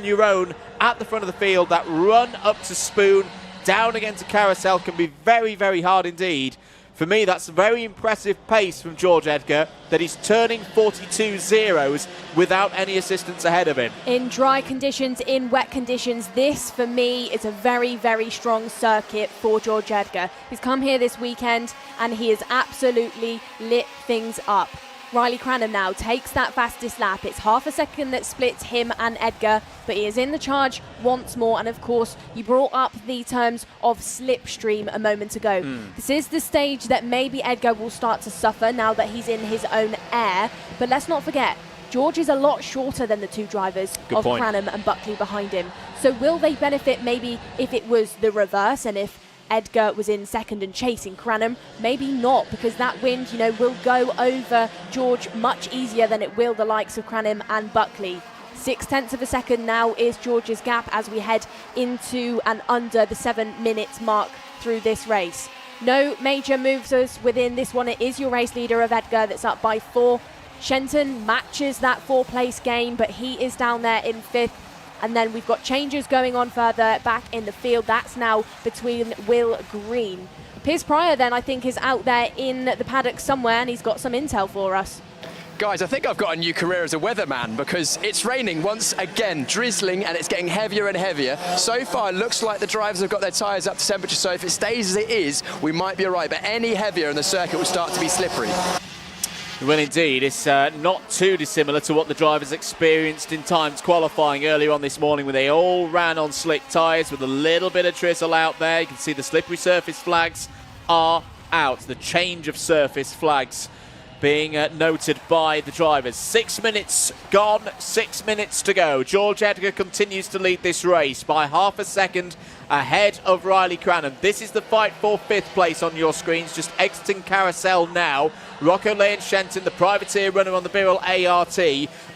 your own at the front of the field, that run up to Spoon, down again to Carousel can be very, very hard indeed. For me, that's a very impressive pace from George Edgar, that he's turning 42 zeros without any assistance ahead of him.
In dry conditions, in wet conditions, this, for me, is a very, very strong circuit for George Edgar. He's come here this weekend, and he has absolutely lit things up. Riley Cranham now takes that fastest lap. It's half a second that splits him and Edgar, but he is in the charge once more. And of course, you brought up the terms of slipstream a moment ago. This is the stage that maybe Edgar will start to suffer now that he's in his own air. But let's not forget, George is a lot shorter than the 2 drivers of Cranham and Buckley behind him. So will they benefit maybe if it was the reverse, and if Edgar was in second and chasing Cranham? Maybe not, because that wind, will go over George much easier than it will the likes of Cranham and Buckley. 0.6 of a second now is George's gap as we head into and under the 7 minutes mark through this race. No major moves within this one. It is your race leader of Edgar that's up by 4. Shenton matches that 4-place game, but he is down there in 5th. And then we've got changes going on further back in the field. That's now between Will Green. Piers Prior then, I think, is out there in the paddock somewhere, and he's got some intel for us.
Guys, I think I've got a new career as a weatherman, because it's raining once again, drizzling, and it's getting heavier and heavier. So far, it looks like the drivers have got their tyres up to temperature, so if it stays as it is, we might be all right. But any heavier and the circuit will start to be slippery.
Well, indeed, it's not too dissimilar to what the drivers experienced in times qualifying earlier on this morning, when they all ran on slick tyres with a little bit of drizzle out there. You can see the slippery surface flags are out. The change of surface flags being noted by the drivers. 6 minutes gone, 6 minutes to go. George Edgar continues to lead this race by half a second ahead of Riley Cranham. This is the fight for 5th place on your screens, just exiting Carousel now. Rocco Lane Shenton, the privateer runner on the Birrell ART,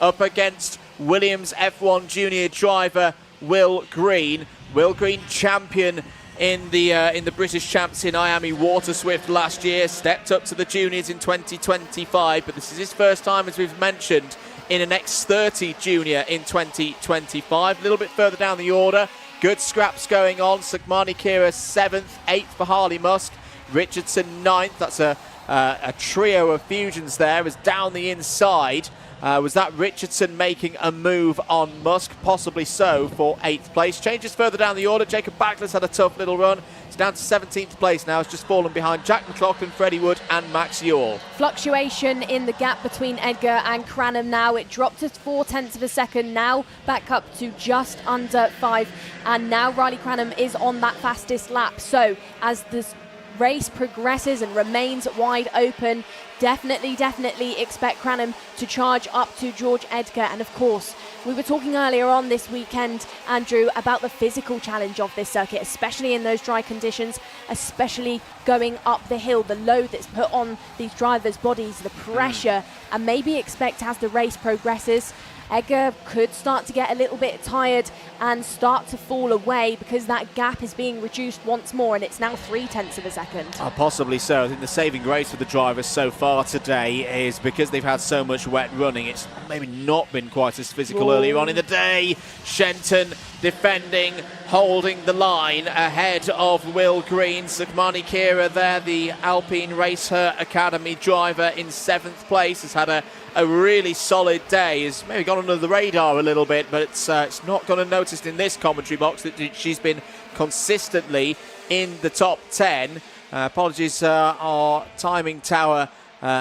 up against Williams F1 junior driver Will Green. Will Green, champion in the British Champs in IAME Waterswift last year, stepped up to the juniors in 2025, but this is his first time, as we've mentioned, in an X30 junior in 2025. A little bit further down the order, good scraps going on. Sukmani Kira 7th, 8th for Harley Musk, Richardson 9th. That's a trio of fusions there, as down the inside. Was that Richardson making a move on Musk? Possibly so for 8th place. Changes further down the order. Jacob Backler's had a tough little run. It's down to 17th place now. It's just fallen behind Jack McLaughlin, Freddie Wood and Max Ewell.
Fluctuation in the gap between Edgar and Cranham now. It dropped to 0.4 of a second, now back up to just under 5. And now Riley Cranham is on that fastest lap. So as this race progresses and remains wide open, definitely expect Cranham to charge up to George Edgar. And of course, We were talking earlier on this weekend, Andrew, about the physical challenge of this circuit, especially in those dry conditions, especially going up the hill, the load that's put on these drivers' bodies, the pressure, and maybe expect as the race progresses, Edgar could start to get a little bit tired and start to fall away because that gap is being reduced once more, and it's now 0.3 of a second.
Possibly so. I think the saving grace for the drivers so far today is because they've had so much wet running, it's maybe not been quite as physical earlier on in the day. Shenton defending, holding the line ahead of Will Green. Sukmani Kira there, the Alpine Racer Academy driver, in 7th place, has had a really solid day. Has maybe gone under the radar a little bit, but it's not going to notice in this commentary box that she's been consistently in the top 10. Apologies, our timing tower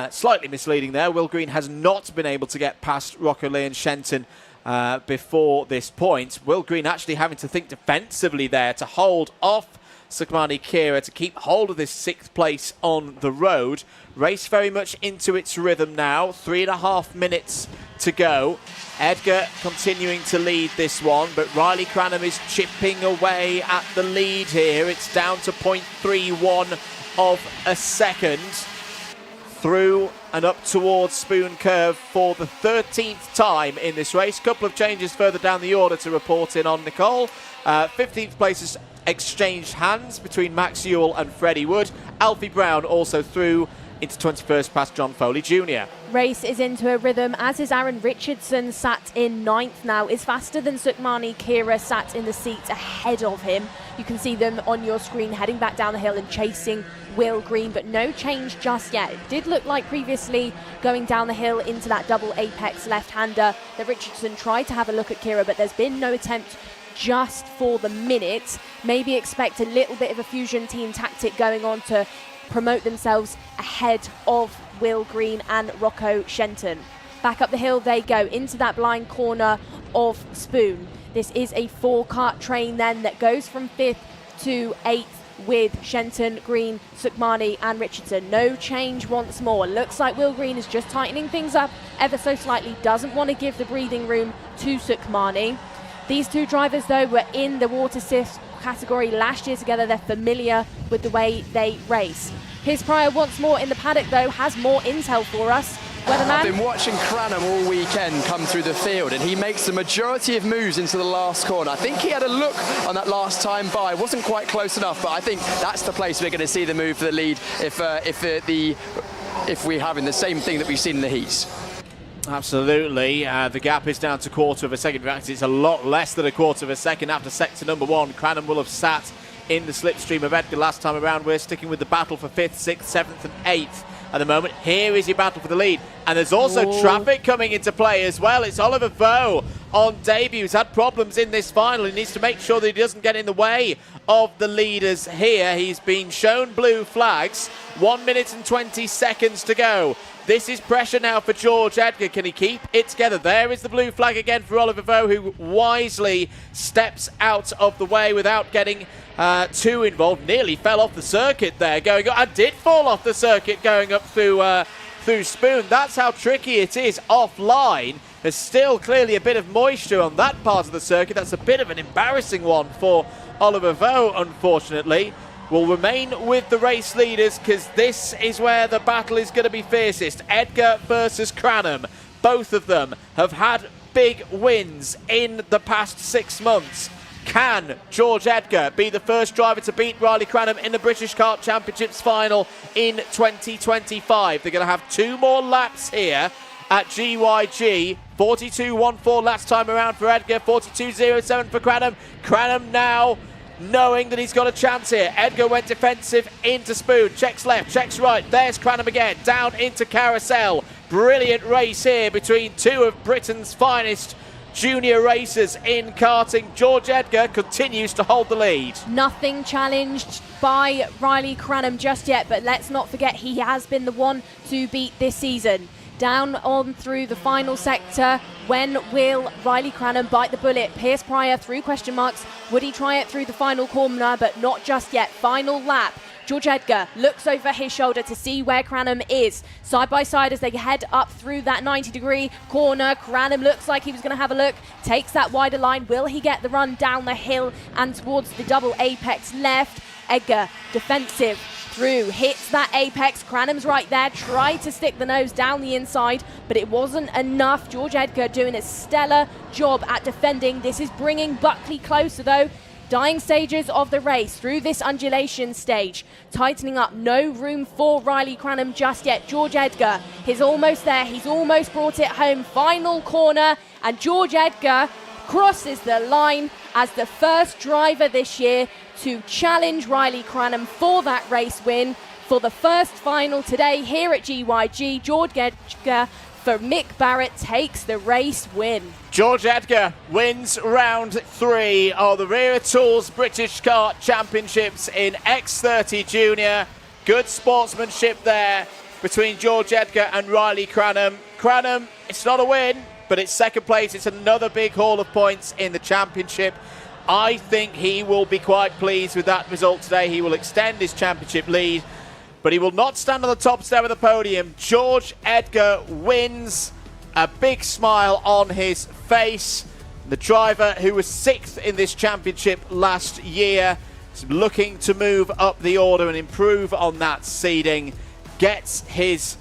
slightly misleading there. Will Green has not been able to get past Rocco Lee and Shenton before this point. Will Green actually having to think defensively there to hold off Sukmani Kira to keep hold of this 6th place on the road. Race very much into its rhythm now. 3.5 minutes to go. Edgar continuing to lead this one, but Riley Cranham is chipping away at the lead here. It's down to 0.31 of a second. Through and up towards Spoon Curve for the 13th time in this race. Couple of changes further down the order to report in on, Nicole. 15th place is exchanged hands between Max Ewell and Freddie Wood. Alfie Brown also through into 21st past John Foley Jr.
Race is into a rhythm, as is Aaron Richardson, sat in 9th now, is faster than Sukmani Kira, sat in the seats ahead of him. You can see them on your screen heading back down the hill and chasing Will Green, but no change just yet. It did look like previously going down the hill into that double apex left-hander that Richardson tried to have a look at Kira, but there's been no attempt just for the minute. Maybe expect a little bit of a fusion team tactic going on to promote themselves ahead of Will Green and Rocco Shenton. Back up the hill they go into that blind corner of Spoon. This is a 4-kart train then that goes from 5th to 8th with Shenton, Green, Sukmani and Richardson. No change once more. Looks like Will Green is just tightening things up ever so slightly. Doesn't want to give the breathing room to Sukmani. These two drivers though were in the Waterswift category last year together. They're familiar with the way they race. Piers Prior once more in the paddock though, has more intel for us. Weatherman.
I've been watching Cranham all weekend come through the field, and he makes the majority of moves into the last corner. I think he had a look on that last time by, wasn't quite close enough, but I think that's the place we're going to see the move for the lead if we're having the same thing that we've seen in the heats.
Absolutely. The gap is down to 1/4 of a second. In fact, it's a lot less than a 1/4 of a second after sector number 1. Cranham will have sat in the slipstream of Edgar last time around. We're sticking with the battle for 5th, 6th, 7th and 8th at the moment. Here is your battle for the lead. And there's also traffic coming into play as well. It's Oliver Vaux on debut. He's had problems in this final. He needs to make sure that he doesn't get in the way of the leaders here. He's been shown blue flags. 1 minute and 20 seconds to go. This is pressure now for George Edgar. Can he keep it together? There is the blue flag again for Oliver Vaux, who wisely steps out of the way without getting too involved. Nearly fell off the circuit there. I did fall off the circuit going up through Spoon. That's how tricky it is offline. There's still clearly a bit of moisture on that part of the circuit. That's a bit of an embarrassing one for Oliver Vaux, unfortunately. Will remain with the race leaders because this is where the battle is going to be fiercest. Edgar versus Cranham. Both of them have had big wins in the past 6 months. Can George Edgar be the first driver to beat Riley Cranham in the British Kart Championships final in 2025? They're going to have 2 more laps here at GYG. 42.14 last time around for Edgar, 42.07 for Cranham. Cranham now knowing that he's got a chance here. Edgar went defensive into Spoon, checks left, checks right. There's Cranham again, down into Carousel. Brilliant race here between 2 of Britain's finest junior racers in karting. George Edgar continues to hold the lead.
Nothing challenged by Riley Cranham just yet, but let's not forget he has been the one to beat this season. Down on through the final sector. When will Riley Cranham bite the bullet? Piers Prior through question marks. Would he try it through the final corner? But not just yet. Final lap. George Edgar looks over his shoulder to see where Cranham is. Side by side as they head up through that 90-degree corner. Cranham looks like he was going to have a look. Takes that wider line. Will he get the run down the hill and towards the double apex left? Edgar, defensive, through, hits that apex. Cranham's right there, tried to stick the nose down the inside, but it wasn't enough. George Edgar doing a stellar job at defending. This is bringing Buckley closer though. Dying stages of the race through this undulation stage. Tightening up, no room for Riley Cranham just yet. George Edgar, he's almost there. He's almost brought it home. Final corner, and George Edgar crosses the line as the first driver this year to challenge Riley Cranham for that race win. For the first final today here at GYG, George Edgar for Mick Barrett takes the race win.
George Edgar wins round 3 of the Wera Tools British Kart Championships in X30 Junior. Good sportsmanship there between George Edgar and Riley Cranham. Cranham, it's not a win, but it's second place. It's another big haul of points in the championship. I think he will be quite pleased with that result today. He will extend his championship lead, but he will not stand on the top step of the podium. George Edgar wins, a big smile on his face. The driver who was 6th in this championship last year is looking to move up the order and improve on that seeding. Gets his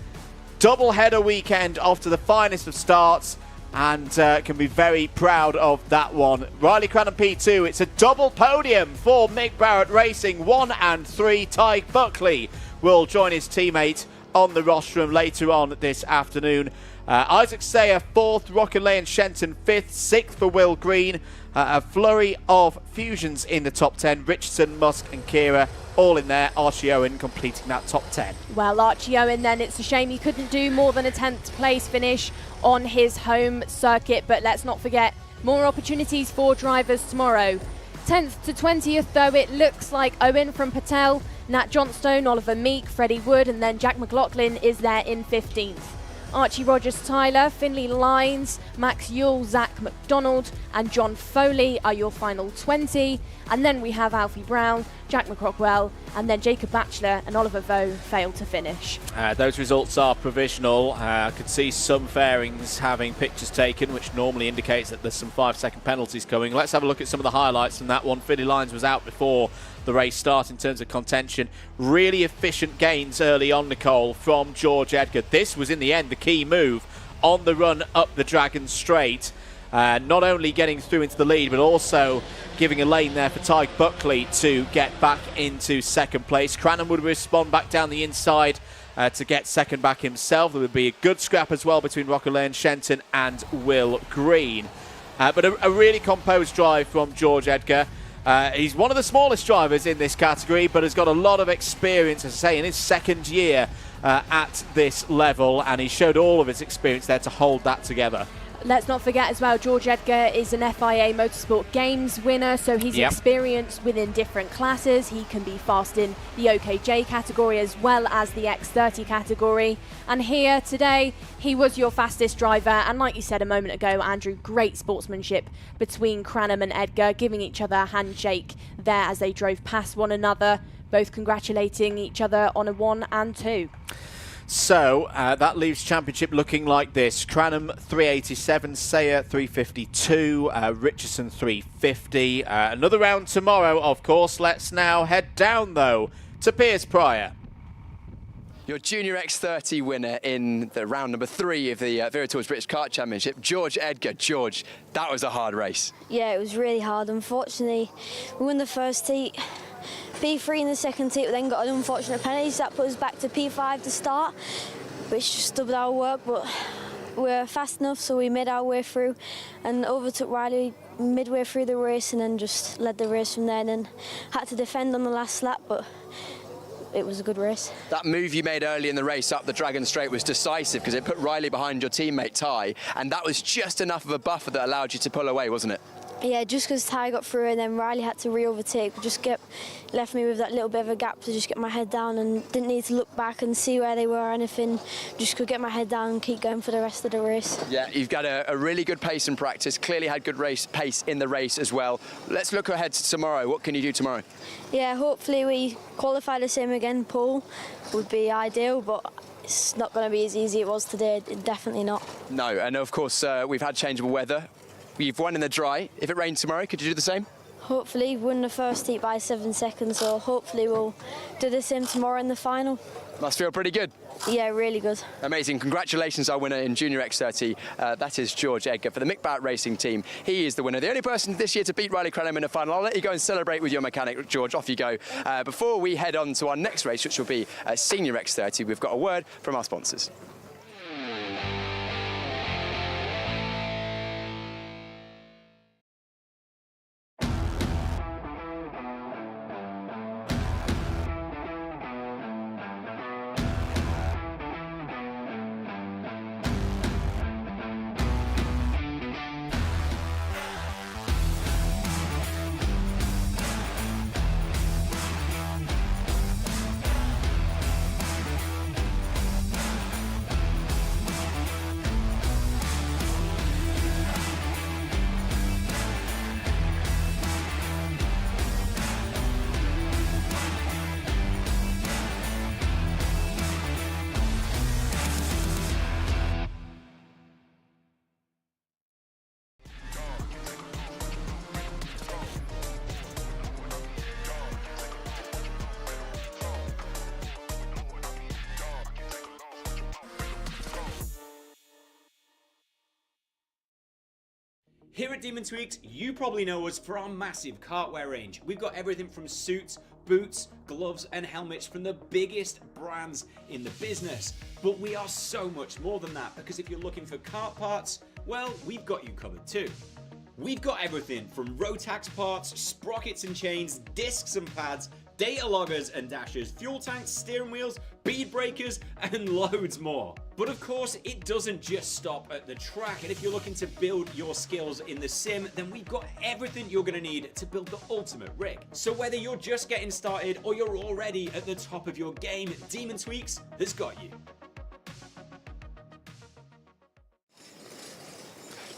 double-header weekend off to the finest of starts, and can be very proud of that one. Riley Cranham P2, it's a double podium for Mick Barrett Racing, 1 and 3. Ty Buckley will join his teammate on the rostrum later on this afternoon. Isaac Sayer 4th, Rockinley and Shenton 5th, 6th for Will Green. A flurry of fusions in the top 10. Richardson, Musk and Kira all in there. Archie Owen completing that top 10.
Well, Archie Owen then, it's a shame he couldn't do more than a 10th place finish on his home circuit, but let's not forget more opportunities for drivers tomorrow. 10th to 20th though, it looks like Owen from Patel, Nat Johnstone, Oliver Meek, Freddie Wood, and then Jack McLaughlin is there in 15th. Archie Rogers-Tyler, Finley Lyons, Max Yule, Zach McDonald and John Foley are your final 20. And then we have Alfie Brown, Jack McCrockwell and then Jacob Batchelor and Oliver Vaux failed to finish.
Those results are provisional. I could see some fairings having pictures taken, which normally indicates that there's some 5-second penalties coming. Let's have a look at some of the highlights from that one. Finley Lyons was out before the race start in terms of contention. Really efficient gains early on, Nicole, from George Edgar. This was in the end the key move on the run up the Dragon Straight. Not only getting through into the lead, but also giving a lane there for Ty Buckley to get back into second place. Cranham would respond back down the inside to get second back himself. There would be a good scrap as well between Rockinley and Shenton and Will Green. But a really composed drive from George Edgar. He's one of the smallest drivers in this category, but has got a lot of experience, as I say, in his second year at this level, and he showed all of his experience there to hold that together.
Let's not forget as well, George Edgar is an FIA Motorsport Games winner, so he's experienced within different classes. He can be fast in the OKJ category as well as the X30 category. And here today, he was your fastest driver. And like you said a moment ago, Andrew, great sportsmanship between Cranham and Edgar, giving each other a handshake there as they drove past one another, both congratulating each other on a 1 and 2.
So that leaves championship looking like this. Cranham 387, Sayer 352, Richardson 350. Another round tomorrow, of course. Let's now head down, though, to Piers Prior.
Your Junior X30 winner in the round number 3 of the Wera Tools British Kart Championship, George Edgar. George, that was a hard race.
Yeah, it was really hard. Unfortunately, we won the first heat. P3 in the second heat, we then got an unfortunate penalty, so that put us back to P5 to start, which just doubled our work, but we were fast enough, so we made our way through and overtook Riley midway through the race and then just led the race from there, and then had to defend on the last lap, but it was a good race.
That move you made early in the race up the Dragon Straight was decisive because it put Riley behind your teammate Ty, and that was just enough of a buffer that allowed you to pull away, wasn't it?
Yeah, just because Ty got through and then Riley had to re-overtake, left me with that little bit of a gap to just get my head down and didn't need to look back and see where they were or anything. Just could get my head down and keep going for the rest of the race.
Yeah, you've got a really good pace in practice, clearly had good pace in the race as well. Let's look ahead to tomorrow. What can you do tomorrow?
Yeah, hopefully we qualify the same again. Pole would be ideal, but it's not going to be as easy as it was today, definitely not.
No, and of course we've had changeable weather. You've won in the dry. If it rained tomorrow, could you do the same?
Hopefully win the first heat by 7 seconds, so hopefully we'll do the same tomorrow in the final.
Must feel pretty good.
Yeah, really good.
Amazing. Congratulations, our winner in Junior X30. That is George Edgar for the Mick Barrett Racing Team. He is the winner, the only person this year to beat Riley Cranham in the final. I'll let you go and celebrate with your mechanic, George. Off you go. Before we head on to our next race, which will be Senior X30, we've got a word from our sponsors.
Here at Demon Tweaked, you probably know us for our massive cartwear range. We've got everything from suits, boots, gloves and helmets from the biggest brands in the business. But we are so much more than that, because if you're looking for kart parts, well, we've got you covered too. We've got everything from Rotax parts, sprockets and chains, discs and pads, data loggers and dashers, fuel tanks, steering wheels, bead breakers, and loads more. But of course, it doesn't just stop at the track, and if you're looking to build your skills in the sim, then we've got everything you're gonna need to build the ultimate rig. So whether you're just getting started or you're already at the top of your game, Demon Tweaks has got you.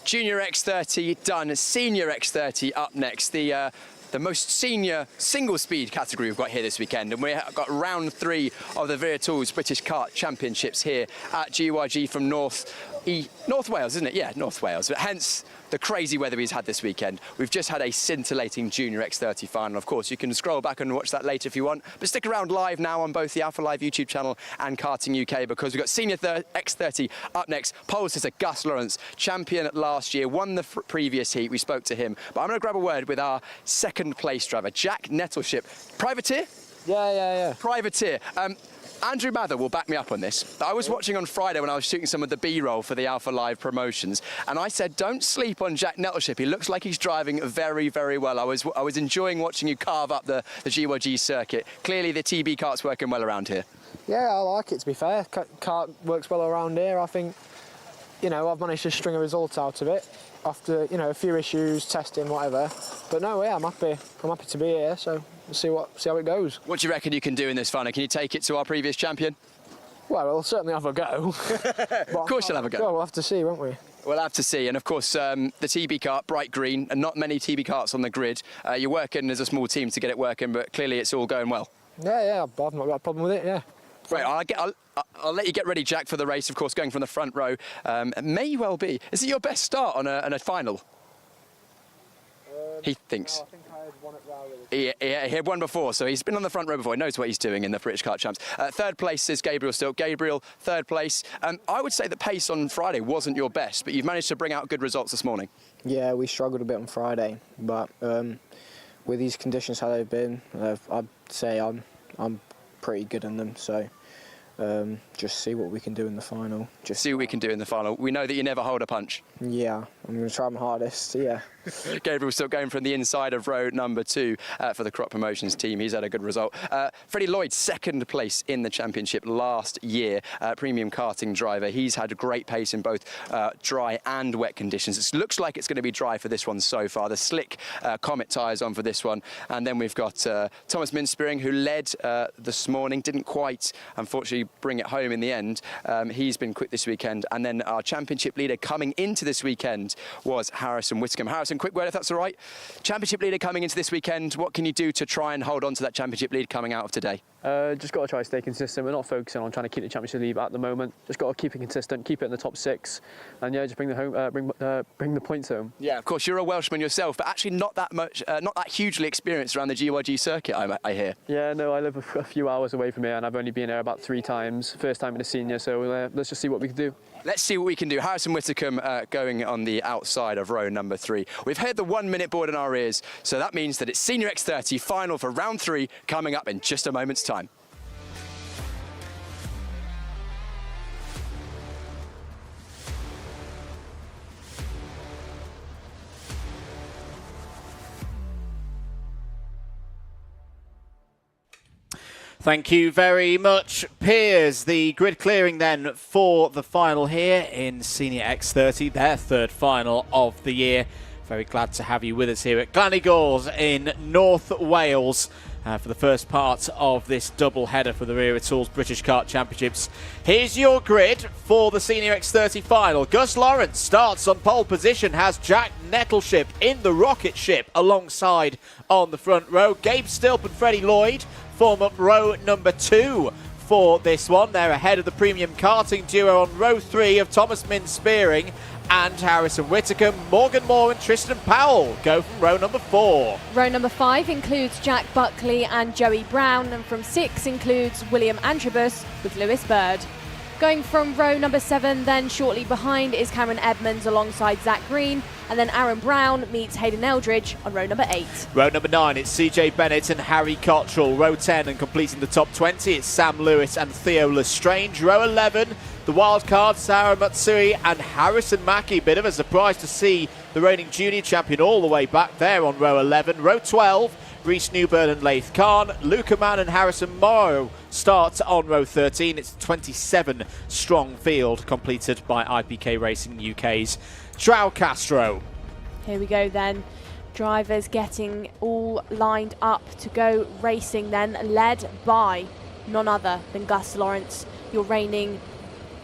Junior X30 done, Senior X30 up next. The most senior single-speed category we've got here this weekend, and we've got round 3 of the Vera Tools British Kart Championships here at GYG from North Wales, isn't it? Yeah, North Wales. But hence the crazy weather he's had this weekend. We've just had a scintillating Junior X30 final. Of course, you can scroll back and watch that later if you want, but stick around live now on both the Alpha Live YouTube channel and Karting UK, because we've got Senior X30 up next. Pole sitter Gus Lawrence, champion last year, won the previous heat. We spoke to him, but I'm going to grab a word with our second place driver, Jack Nettleship. Privateer?
Yeah.
Privateer. Andrew Mather will back me up on this. I was watching on Friday when I was shooting some of the B-roll for the Alpha Live promotions, and I said, don't sleep on Jack Nettleship. He looks like he's driving very, very well. I was enjoying watching you carve up the GYG circuit. Clearly the TB kart's working well around here.
Yeah, I like it, to be fair. Kart works well around here. I think, I've managed to string a result out of it after, a few issues, testing, whatever. But no, yeah, I'm happy to be here, so we'll see how it goes.
What do you reckon you can do in this final? Can you take it to our previous champion?
Well, we'll certainly have a go.
Of course you'll have a go.
Well, we'll have to see, won't we?
We'll have to see, and of course the TB kart, bright green, and not many TB karts on the grid. You're working as a small team to get it working, but clearly it's all going well.
Yeah, I've not got a problem with it, yeah.
Right, I'll let you get ready, Jack, for the race, of course, going from the front row. It may well be. Is it your best start on a final? He thinks.
No, I think I had one at Rowley.
He had one before, so he's been on the front row before. He knows what he's doing in the British Kart Champs. Third place is Gabriel still. Gabriel, third place. I would say the pace on Friday wasn't your best, but you've managed to bring out good results this morning.
Yeah, we struggled a bit on Friday, but with these conditions how they've been, I'd say I'm pretty good in them, so just see what we can do in the final.
See what we can do in the final. We know that you never hold a punch.
Yeah, I'm going to try my hardest, yeah.
Gabriel still going from the inside of row number 2 for the Crop Promotions team. He's had a good result. Freddie Lloyd, second place in the championship last year. Premium karting driver. He's had a great pace in both dry and wet conditions. It looks like it's going to be dry for this one so far. The slick Comet tyres on for this one. And then we've got Thomas Minspearing, who led this morning. Didn't quite, unfortunately, bring it home in the end. He's been quick this weekend. And then our championship leader coming into this weekend was Harrison Whitcomb. Harrison, quick word if that's all right. Championship leader coming into this weekend, what can you do to try and hold on to that championship lead coming out of today?
Just got to try to stay consistent. We're not focusing on trying to keep the championship lead at the moment. Just got to keep it consistent, keep it in the top 6, and yeah, just bring the points home.
Yeah, of course, you're a Welshman yourself, but actually not that much, not that hugely experienced around the GYG circuit, I hear.
Yeah, no, I live a few hours away from here, and I've only been here about 3 times. First time in a senior, so let's just see what we can do.
Let's see what we can do. Harrison Whitcomb going on the outside of row number 3. We've heard the 1-minute board in our ears, so that means that it's Senior X30 final for round 3 coming up in just a moment's time.
Thank you very much, Piers. The grid clearing then for the final here in Senior X30, their 3rd final of the year. Very glad to have you with us here at Glan Y Gors in North Wales for the first part of this double header for the Wera Tools British Kart Championships. Here's your grid for the Senior X30 final. Gus Lawrence starts on pole position, has Jack Nettleship in the rocket ship alongside on the front row. Gabe Stilp and Freddie Lloyd form up row number 2 for this one. They're ahead of the premium karting duo on row 3 of Thomas Minspearing and Harrison Whitcomb. Morgan Moore and Tristan Powell go from row number 4.
Row number 5 includes Jack Buckley and Joey Brown, and from 6 includes William Antrobus with Lewis Bird. Going from row number 7, then shortly behind is Cameron Edmonds alongside Zach Green, and then Aaron Brown meets Hayden Eldridge on row number 8.
Row number 9, it's CJ Bennett and Harry Cottrell. Row 10 and completing the top 20, it's Sam Lewis and Theo Lestrange. Row 11, the wildcard, Sarah Matsui and Harrison Mackie. Bit of a surprise to see the reigning junior champion all the way back there on row 11. Row 12, Reece Newburn and Laith Khan. Luca Mann and Harrison Morrow start on row 13. It's a 27 strong field completed by IPK Racing UK's João Castro.
Here we go then. Drivers getting all lined up to go racing then, led by none other than Gus Lawrence, your reigning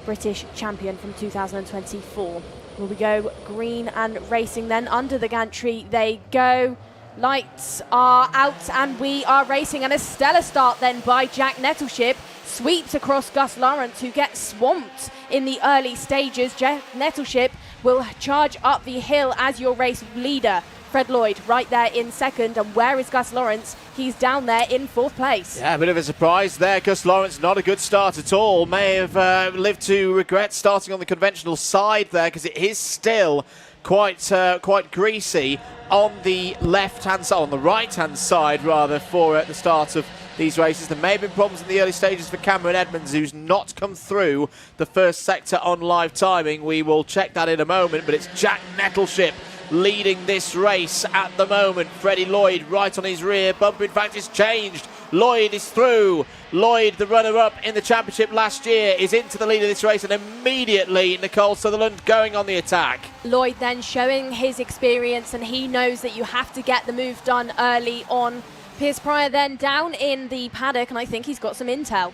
British champion from 2024. Will we go green and racing then? Under the gantry they go. Lights are out and we are racing, and a stellar start then by Jack Nettleship. Sweeps across Gus Lawrence, who gets swamped in the early stages. Jack Nettleship will charge up the hill as your race leader. Fred Lloyd right there in second, and where is Gus Lawrence? He's down there in 4th place.
Yeah, a bit of a surprise there. Gus Lawrence, not a good start at all. May have lived to regret starting on the conventional side there, because it is still quite greasy on the left-hand side, on the right-hand side rather, for the start of these races. There may have been problems in the early stages for Cameron Edmonds, who's not come through the first sector on live timing. We will check that in a moment, but it's Jack Nettleship leading this race at the moment. Freddie Lloyd right on his rear. Bumper, in fact, is changed. Lloyd is through. Lloyd, the runner-up in the championship last year, is into the lead of this race, and immediately Nicole Sutherland going on the attack.
Lloyd then showing his experience, and he knows that you have to get the move done early on. Piers Prior then down in the paddock, and I think he's got some intel.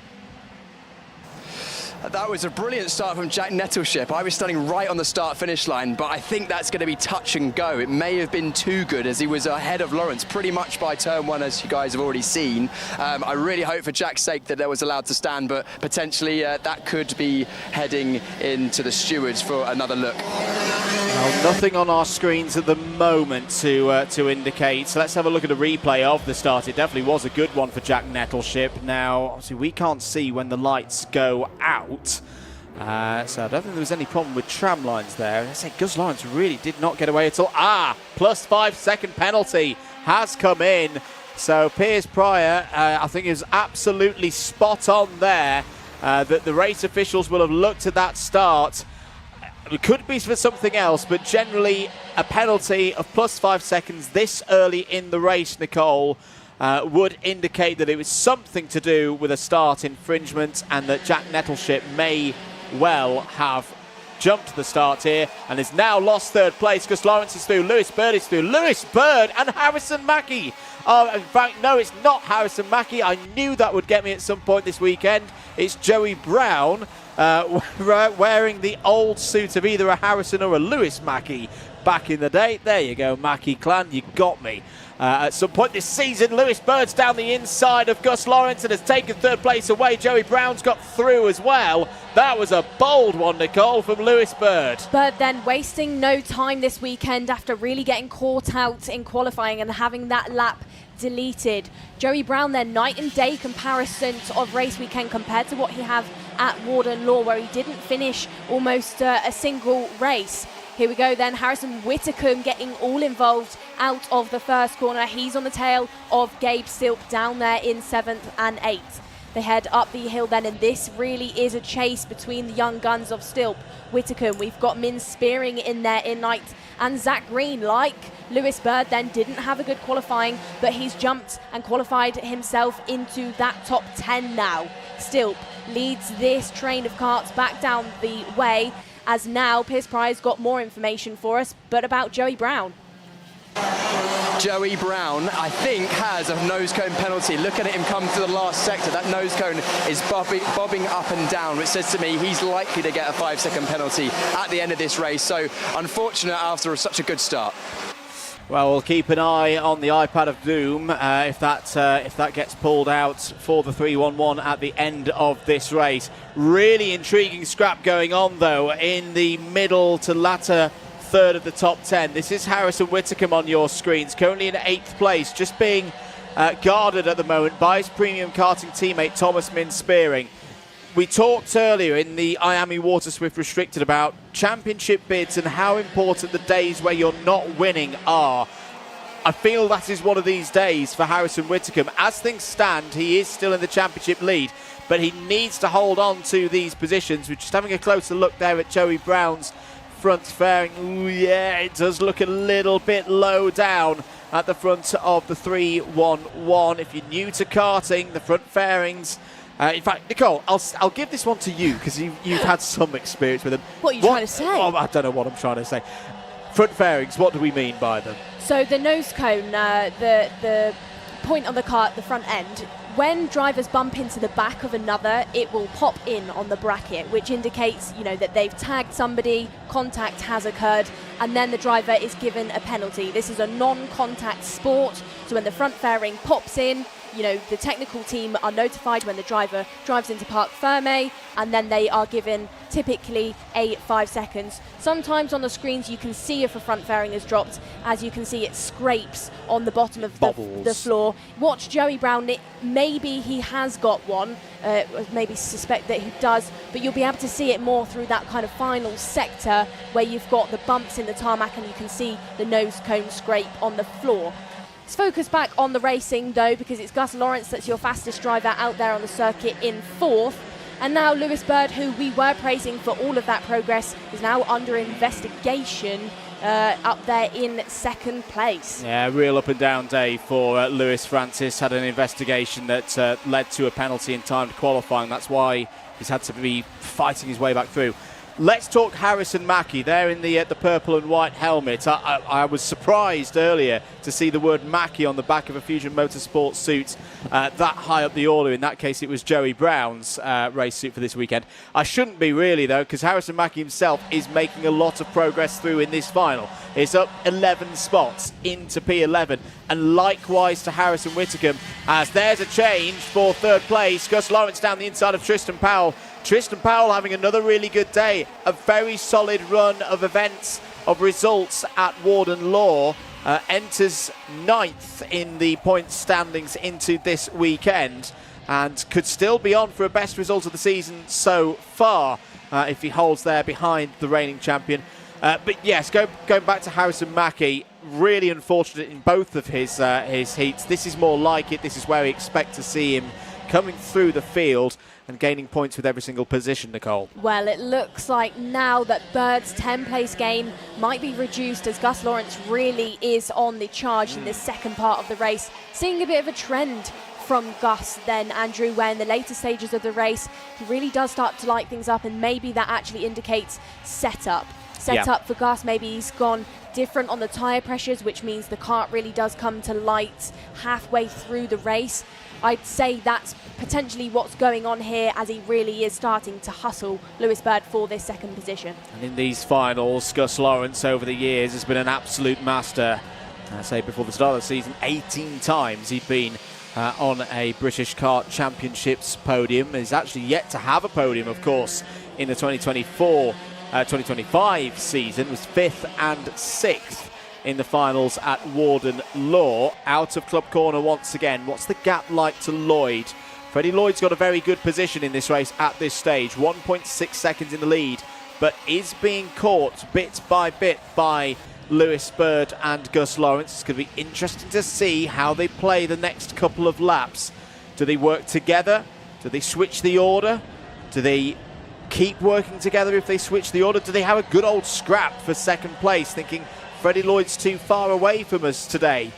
That was a brilliant start from Jack Nettleship. I was standing right on the start-finish line, but I think that's going to be touch and go. It may have been too good, as he was ahead of Lawrence pretty much by turn 1, as you guys have already seen. I really hope for Jack's sake that was allowed to stand, but potentially that could be heading into the stewards for another look.
Well, nothing on our screens at the moment to indicate. So let's have a look at a replay of the start. It definitely was a good one for Jack Nettleship. Now, obviously, we can't see when the lights go out. So I don't think there was any problem with tram lines there. I say Gus Lawrence really did not get away at all. Plus 5 second penalty has come in. So Piers Prior, I think, is absolutely spot on there. That the race officials will have looked at that start. It could be for something else, but generally a penalty of +5 seconds this early in the race, Nicole, would indicate that it was something to do with a start infringement and that Jack Nettleship may well have jumped the start here and has now lost third place because Lawrence is through, Lewis Bird is through. Lewis Bird and Harrison Mackie. In fact, no, it's not Harrison Mackie. I knew that would get me at some point this weekend. It's Joey Brown wearing the old suit of either a Harrison or a Lewis Mackie back in the day. There you go, Mackie clan, you got me. At some point this season, Lewis Bird's down the inside of Gus Lawrence and has taken third place away. Joey Brown's got through as well. That was a bold one, Nicole, from Lewis Bird.
Bird then wasting no time this weekend after really getting caught out in qualifying and having that lap deleted. Joey Brown then night and day comparison of race weekend compared to what he had at Warden Law, where he didn't finish almost a single race. Here we go then, Harrison Whitacombe getting all involved out of the first corner. He's on the tail of Gabe Stilp down there in 7th and 8th. They head up the hill then, and this really is a chase between the young guns of Stilp, Whitacombe. We've got Min Spearing in there in ninth, and Zach Green, like Lewis Bird, then didn't have a good qualifying, but he's jumped and qualified himself into that top 10 now. Stilp leads this train of carts back down the way, as now Piers Prior's got more information for us, but about Joey Brown.
Joey Brown, I think, has a nose cone penalty. Looking at him come to the last sector, that nose cone is bobbing up and down, which says to me he's likely to get a 5-second penalty at the end of this race. So unfortunate after such a good start.
Well, we'll keep an eye on the iPad of Doom if that gets pulled out for the 311 at the end of this race. Really intriguing scrap going on, though, in the middle to latter third of the top 10. This is Harrison Whitacombe on your screens, currently in 8th place, just being guarded at the moment by his premium karting teammate Thomas Min Spearing. We talked earlier in the IAME Waterswift Restricted about championship bids and how important the days where you're not winning are. I feel that is one of these days for Harrison Whitacombe. As things stand, he is still in the championship lead, but he needs to hold on to these positions. We're just having a closer look there at Joey Brown's front fairing. Ooh, yeah, it does look a little bit low down at the front of the 311. If you're new to karting, the front fairings... in fact, Nicole, I'll give this one to you because you've had some experience with them.
What are you trying to say?
Oh, I don't know what I'm trying to say. Front fairings, what do we mean by them?
So the nose cone, the point on the car at the front end, when drivers bump into the back of another, it will pop in on the bracket, which indicates, that they've tagged somebody, contact has occurred, and then the driver is given a penalty. This is a non-contact sport, so when the front fairing pops in, the technical team are notified when the driver drives into Parc Ferme, and then they are given typically 5 seconds. Sometimes on the screens you can see if a front fairing is dropped. As you can see, it scrapes on the bottom of the floor. Watch Joey Brown. Maybe he has got one, maybe suspect that he does, but you'll be able to see it more through that kind of final sector where you've got the bumps in the tarmac and you can see the nose cone scrape on the floor. Let's focus back on the racing, though, because it's Gus Lawrence that's your fastest driver out there on the circuit in 4th. And now Lewis Bird, who we were praising for all of that progress, is now under investigation up there in 2nd place.
Yeah, real up and down day for Lewis Francis. Had an investigation that led to a penalty in timed qualifying. That's why he's had to be fighting his way back through. Let's talk Harrison Mackie there in the purple and white helmet. I was surprised earlier to see the word Mackie on the back of a Fusion Motorsport suit that high up the order. In that case, it was Joey Brown's race suit for this weekend. I shouldn't be really, though, because Harrison Mackie himself is making a lot of progress through in this final. It's up 11 spots into P11, and likewise to Harrison Whitacombe, as there's a change for 3rd place. Gus Lawrence down the inside of Tristan Powell. Tristan Powell having another really good day. A very solid run of events, of results at Warden Law. Enters 9th in the points standings into this weekend and could still be on for a best result of the season so far if he holds there behind the reigning champion. But yes, going back to Harrison Mackie, really unfortunate in both of his heats. This is more like it. This is where we expect to see him coming through the field. and gaining points with every single position, Nicole.
Well, it looks like now that Bird's 10-place gain might be reduced as Gus Lawrence really is on the charge in the second part of the race. Seeing a bit of a trend from Gus then, Andrew, where in the later stages of the race, he really does start to light things up, and maybe that actually indicates setup for Gus. Maybe he's gone different on the tyre pressures, which means the kart really does come to light halfway through the race. I'd say that's potentially what's going on here, as he really is starting to hustle Lewis Bird for this second position.
And in these finals, Gus Lawrence over the years has been an absolute master. I say before the start of the season, 18 times he'd been on a British Kart Championships podium. He's actually yet to have a podium, of course, in the 2025 season. Was 5th and 6th in the finals at Warden Law. Out of club corner once again. What's the gap like to Lloyd? Freddie Lloyd's got a very good position in this race at this stage. 1.6 seconds in the lead, but is being caught bit by bit by Lewis Bird and Gus Lawrence. It's going to be interesting to see how they play the next couple of laps. Do they work together? Do they switch the order? Do they keep working together if they switch the order? Do they have a good old scrap for second place, thinking Freddie Lloyd's too far away from us today?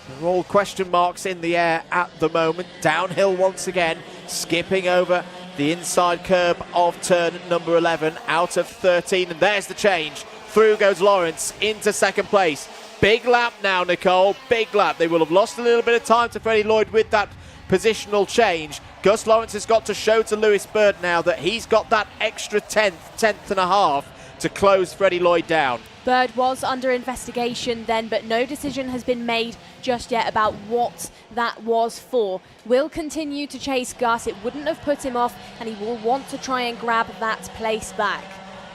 There are all question marks in the air at the moment. Downhill once again, skipping over the inside curb of turn number 11, out of 13, and there's the change. Through goes Lawrence into second place. Big lap now, Nicole, big lap. They will have lost a little bit of time to Freddie Lloyd with that positional change. Gus Lawrence has got to show to Lewis Bird now that he's got that extra tenth and a half to close Freddie Lloyd down.
Bird was under investigation then, but no decision has been made just yet about what that was for. Will continue to chase Gus. It wouldn't have put him off, and he will want to try and grab that place back.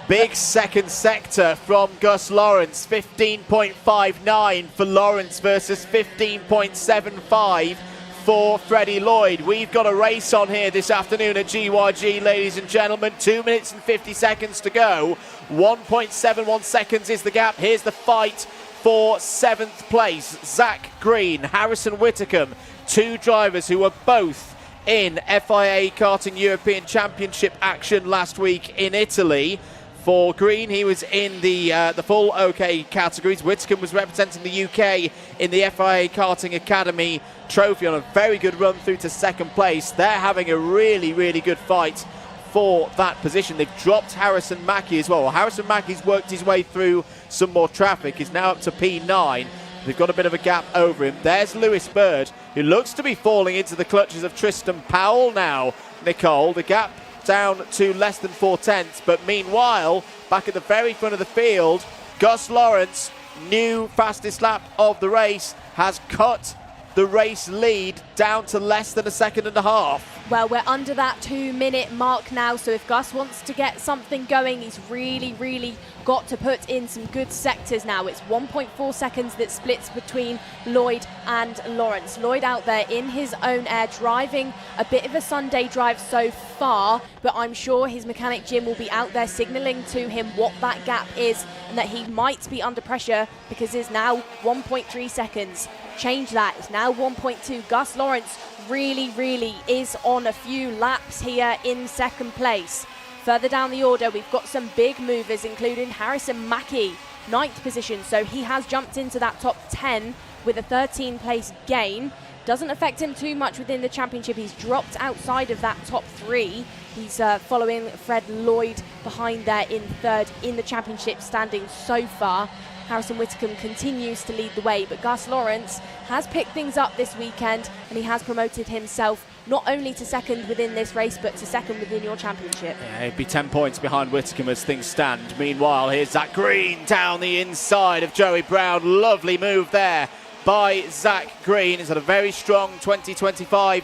Big second sector from Gus Lawrence. 15.59 for Lawrence versus 15.75 for Freddie Lloyd. We've got a race on here this afternoon at GYG, ladies and gentlemen. 2 minutes and 50 seconds to go. 1.71 seconds is the gap. Here's the fight for 7th place. Zach Green, Harrison Whitcomb, two drivers who were both in FIA Karting European Championship action last week in Italy. For Green, he was in the full OK categories. Whitcomb was representing the UK in the FIA Karting Academy trophy on a very good run through to second place. They're having a really, really good fight for that position. They've dropped Harrison Mackie as well. Harrison Mackie's worked his way through some more traffic. He's now up to P9. They've got a bit of a gap over him. There's Lewis Bird, who looks to be falling into the clutches of Tristan Powell now, Nicole. The gap down to less than 4/10, but meanwhile, back at the very front of the field, Gus Lawrence, new fastest lap of the race, has cut the race lead down to less than a second and a half.
Well, we're under that 2-minute mark now, so if Gus wants to get something going, he's really got to put in some good sectors now. It's 1.4 seconds that splits between Lloyd and Lawrence. Lloyd out there in his own air, driving a bit of a Sunday drive so far, but I'm sure his mechanic Jim will be out there signalling to him what that gap is and that he might be under pressure, because it's now 1.3 seconds. Change that, it's now 1.2. Gus Lawrence really is on a few laps here in second place. Further down the order, we've got some big movers, including Harrison Mackie, 9th position, so he has jumped into that top 10 with a 13 place gain. Doesn't affect him too much within the championship. He's dropped outside of that top 3. He's following Fred Lloyd behind there in 3rd in the championship standing so far. Harrison Whitcomb continues to lead the way, but Gus Lawrence has picked things up this weekend, and he has promoted himself not only to 2nd within this race, but to 2nd within your championship.
Yeah, he'd be 10 points behind Whitcomb as things stand. Meanwhile, here's Zach Green down the inside of Joey Brown. Lovely move there by Zach Green. He's had a very strong 2025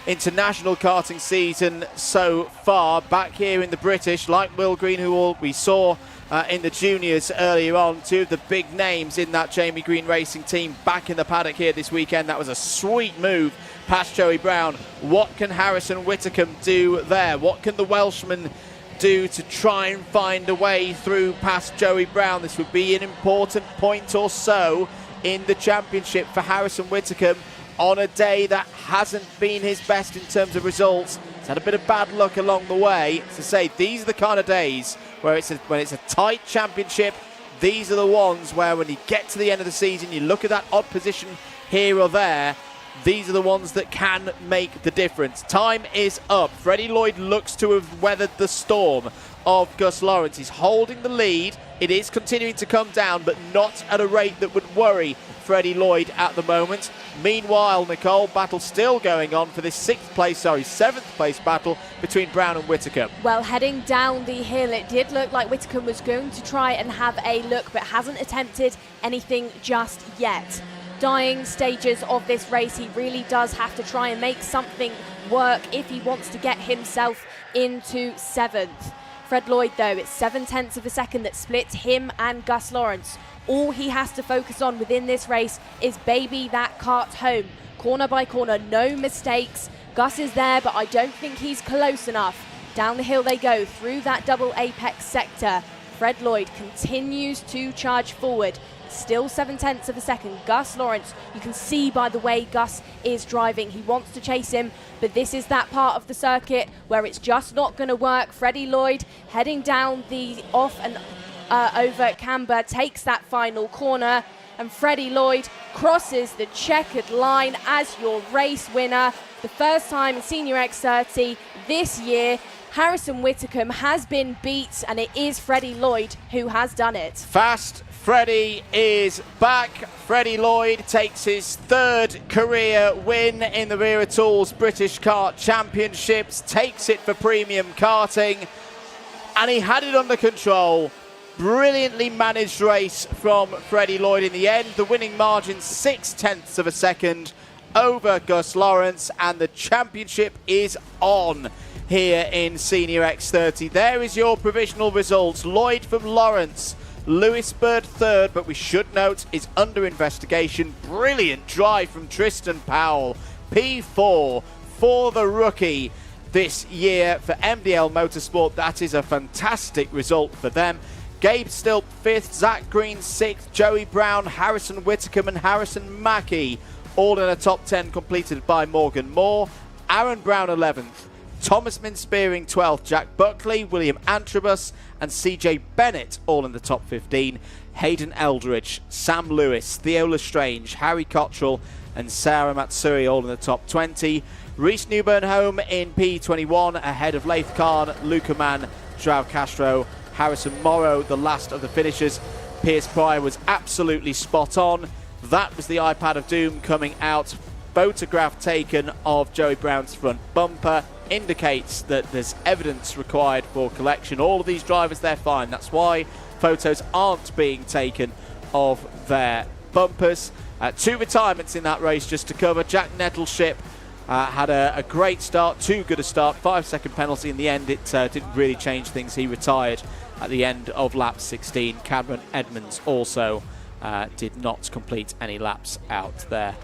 international karting season so far. Back here in the British, like Will Green, who we saw in the juniors earlier on. Two of the big names in that Jamie Green Racing team back in the paddock here this weekend. That was a sweet move past Joey Brown. What can Harrison Whitcomb do there? What can the Welshman do to try and find a way through past Joey Brown? This would be an important point or so in the championship for Harrison Whitcomb on a day that hasn't been his best in terms of results. He's had a bit of bad luck along the way. To say these are the kind of days where when it's a tight championship, these are the ones where when you get to the end of the season, you look at that odd position here or there, these are the ones that can make the difference. Time is up. Freddie Lloyd looks to have weathered the storm of Gus Lawrence. He's holding the lead. It is continuing to come down, but not at a rate that would worry Freddie Lloyd at the moment. Meanwhile, Nicole, battle still going on for this seventh place battle between Brown and Whittaker.
Well, heading down the hill, it did look like Whittaker was going to try and have a look, but hasn't attempted anything just yet. Dying stages of this race, he really does have to try and make something work if he wants to get himself into 7th. Fred Lloyd, though, it's 0.7 of a second that splits him and Gus Lawrence. All he has to focus on within this race is baby that Kart home. Corner by corner, no mistakes. Gus is there, but I don't think he's close enough. Down the hill they go through that double apex sector. Fred Lloyd continues to charge forward. Still 0.7 of a second. Gus Lawrence, you can see by the way Gus is driving, he wants to chase him, but this is that part of the circuit where it's just not going to work. Freddie Lloyd heading down the off and over camber, takes that final corner, and Freddie Lloyd crosses the checkered line as your race winner. The first time in Senior X30 this year. Harrison Whittaker has been beat, and it is Freddie Lloyd who has done it.
Fast Freddie is back. Freddie Lloyd takes his 3rd career win in the Wera Tools British Kart Championships, takes it for premium karting, and he had it under control. Brilliantly managed race from Freddie Lloyd in the end. The winning margin 0.6 of a second over Gus Lawrence, and the championship is on here in Senior X30. There is your provisional results. Lloyd from Lawrence, Lewis Bird 3rd, but we should note is under investigation. Brilliant drive from Tristan Powell. P4 for the rookie this year for MDL Motorsport. That is a fantastic result for them. Gabe Stilp 5th, Zach Green 6th, Joey Brown, Harrison Whittaker and Harrison Mackey all in a top 10 completed by Morgan Moore. Aaron Brown 11th. Thomas Minspearing 12th, Jack Buckley, William Antrobus and CJ Bennett all in the top 15. Hayden Eldridge, Sam Lewis, Theo Lestrange, Harry Cottrell and Sarah Matsuri all in the top 20. Reece Newburn home in P21 ahead of Laith Khan, Luca Mann, Joao Castro, Harrison Morrow, the last of the finishers. Piers Prior was absolutely spot on. That was the iPad of Doom coming out. Photograph taken of Joey Brown's front bumper indicates that there's evidence required for collection. All of these drivers, they're fine. That's why photos aren't being taken of their bumpers. 2 retirements in that race just to cover. Jack Nettleship had a great start, too good a start. 5-second penalty in the end. It didn't really change things. He retired at the end of lap 16. Cameron Edmonds also did not complete any laps out there.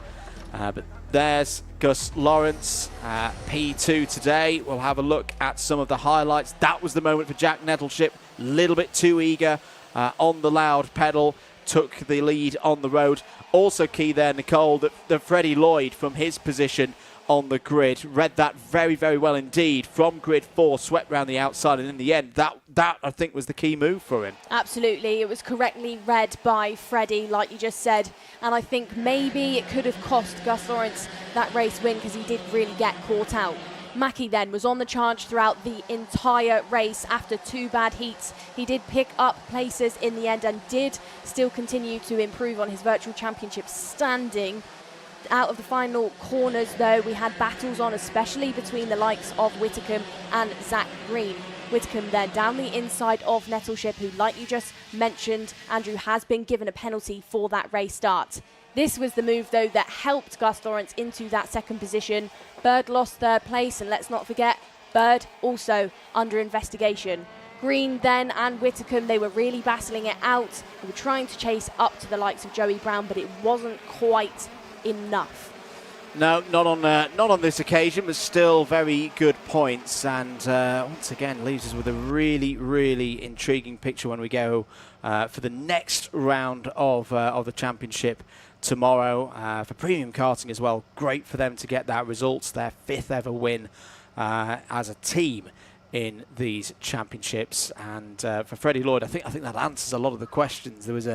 But there's Gus Lawrence, P2 today. We'll have a look at some of the highlights. That was the moment for Jack Nettleship. A little bit too eager on the loud pedal. Took the lead on the road. Also key there, Nicole, that Freddie Lloyd from his position on the grid read that very, very well indeed. From grid 4, swept round the outside, and in the end, that I think was the key move for him.
Absolutely, it was correctly read by Freddie, like you just said, and I think maybe it could have cost Gus Lawrence that race win because he did really get caught out. Mackey then was on the charge throughout the entire race. After 2 bad heats, he did pick up places in the end and did still continue to improve on his virtual championship standing. Out of the final corners, though, we had battles on, especially between the likes of Whittaker and Zach Green. Whittaker then down the inside of Nettleship, who, like you just mentioned, Andrew, has been given a penalty for that race start. This was the move, though, that helped Gus Lawrence into that 2nd position. Bird lost 3rd place, and let's not forget, Bird also under investigation. Green then and Whittaker, they were really battling it out. They were trying to chase up to the likes of Joey Brown, but it wasn't quite enough.
No, not on this occasion, but still very good points, and once again leaves us with a really, really intriguing picture when we go for the next round of the championship tomorrow for premium karting as well. Great for them to get that result, their 5th ever win as a team in these championships. And for Freddie Lloyd, I think that answers a lot of the questions. There was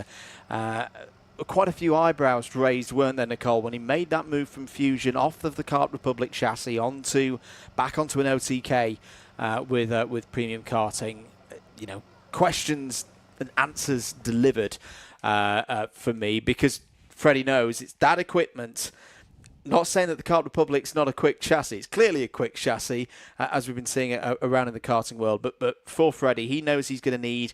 quite a few eyebrows raised, weren't there, Nicole, when he made that move from Fusion off of the Kart Republic chassis back onto an OTK with premium karting. You know, questions and answers delivered for me, because Freddie knows it's that equipment. Not saying that the Kart Republic's not a quick chassis. It's clearly a quick chassis, as we've been seeing it around in the karting world. But for Freddie, he knows he's going to need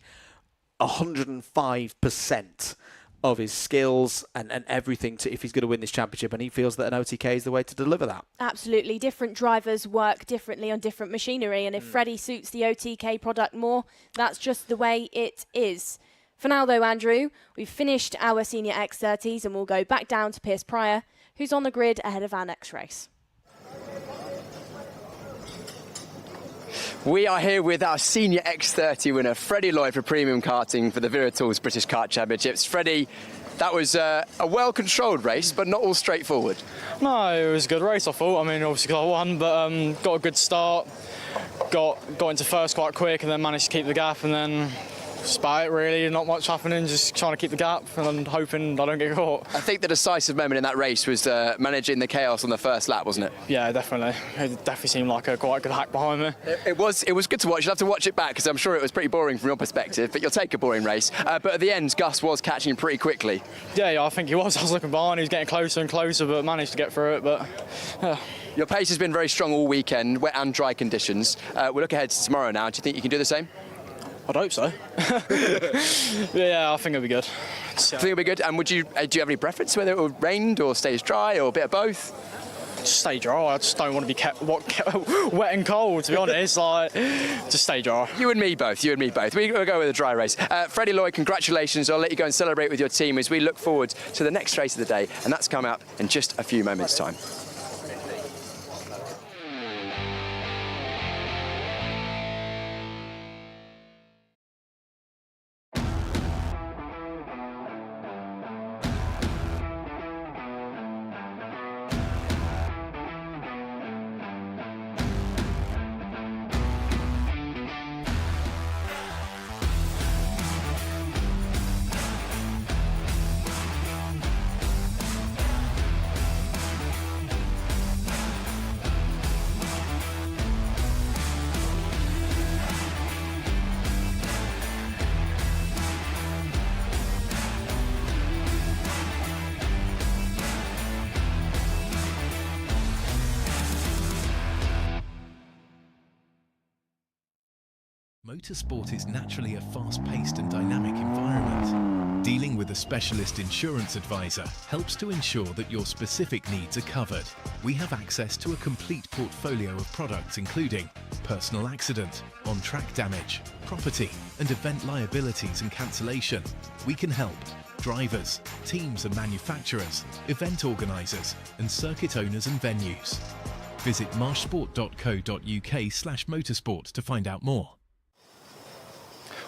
105% of his skills and everything if he's going to win this championship, and he feels that an OTK is the way to deliver that.
Absolutely. Different drivers work differently on different machinery, and if Freddie suits the OTK product more, that's just the way it is. For now, though, Andrew, we've finished our senior X30s, and we'll go back down to Piers Prior, who's on the grid ahead of our next race.
We are here with our senior X30 winner, Freddie Lloyd, for premium karting for the Wera Tools British Kart Championships. Freddie, that was a well-controlled race, but not all straightforward.
No, it was a good race, I thought. I mean, obviously I won, but got a good start. Got into first quite quick, and then managed to keep the gap, and then just about it, really. Not much happening, just trying to keep the gap and hoping I don't get caught.
I think the decisive moment in that race was managing the chaos on the first lap, wasn't it?
Yeah, definitely. It definitely seemed like a quite good hack behind me.
It was good to watch. You'll have to watch it back, because I'm sure it was pretty boring from your perspective, but you'll take a boring race. But at the end, Gus was catching pretty quickly.
Yeah, I think he was. I was looking behind, he was getting closer and closer, but managed to get through it. But yeah.
Your pace has been very strong all weekend, wet and dry conditions. We look ahead to tomorrow now. Do you think you can do the same?
I'd hope so. Yeah, I think it'll be good.
I think it'll be good. And do you have any preference whether it will rain or stays dry or a bit of both?
Just stay dry. I just don't want to be kept wet and cold, to be honest. Just stay dry.
You and me both. We'll go with a dry race. Freddie Lloyd, congratulations. I'll let you go and celebrate with your team as we look forward to the next race of the day, and that's coming up in just a few moments' time.
Motorsport is naturally a fast-paced and dynamic environment. Dealing with a specialist insurance advisor helps to ensure that your specific needs are covered. We have access to a complete portfolio of products including personal accident, on-track damage, property and event liabilities and cancellation. We can help drivers, teams and manufacturers, event organisers and circuit owners and venues. Visit marshsport.co.uk/motorsport to find out more.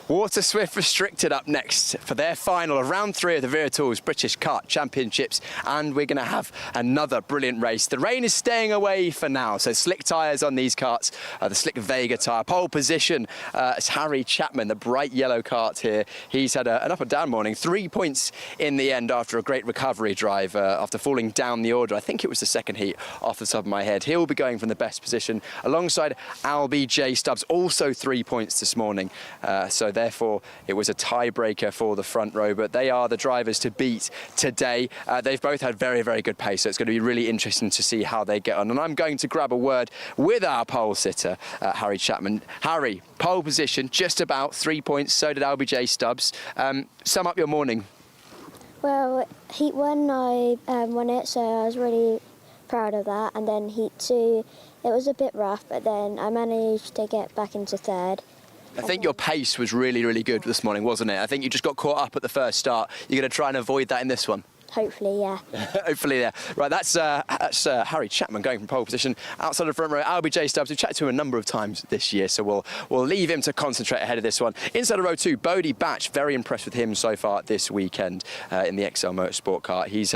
Waterswift Restricted up next for their final of round 3 of the Wera Tools British Kart Championships, and we're going to have another brilliant race. The rain is staying away for now, so slick tyres on these karts, the slick Vega tyre. Pole position, it's Harry Chapman, the bright yellow kart here. He's had an up and down morning, 3 points in the end after a great recovery drive after falling down the order. I think it was the second heat off the top of my head. He'll be going from the best position alongside Albie J. Stubbs, also 3 points this morning. So therefore, it was a tiebreaker for the front row, but they are the drivers to beat today. They've both had very, very good pace, so it's going to be really interesting to see how they get on. And I'm going to grab a word with our pole sitter, Harry Chapman. Harry, pole position, just about 3 points, so did Albie J. Stubbs. Sum up your morning.
Well, heat 1, I won it, so I was really proud of that. And then heat 2, it was a bit rough, but then I managed to get back into 3rd.
I think your pace was really, really good this morning, wasn't it? I think you just got caught up at the first start. You're going to try and avoid that in this one.
hopefully, yeah.
Hopefully, yeah. Right, that's Harry Chapman going from pole position outside of front row. LBJ Stubbs, we've chatted to him a number of times this year, so we'll leave him to concentrate ahead of this one. Inside of row 2, Bodie Batch, very impressed with him so far this weekend in the XL Motorsport car. He's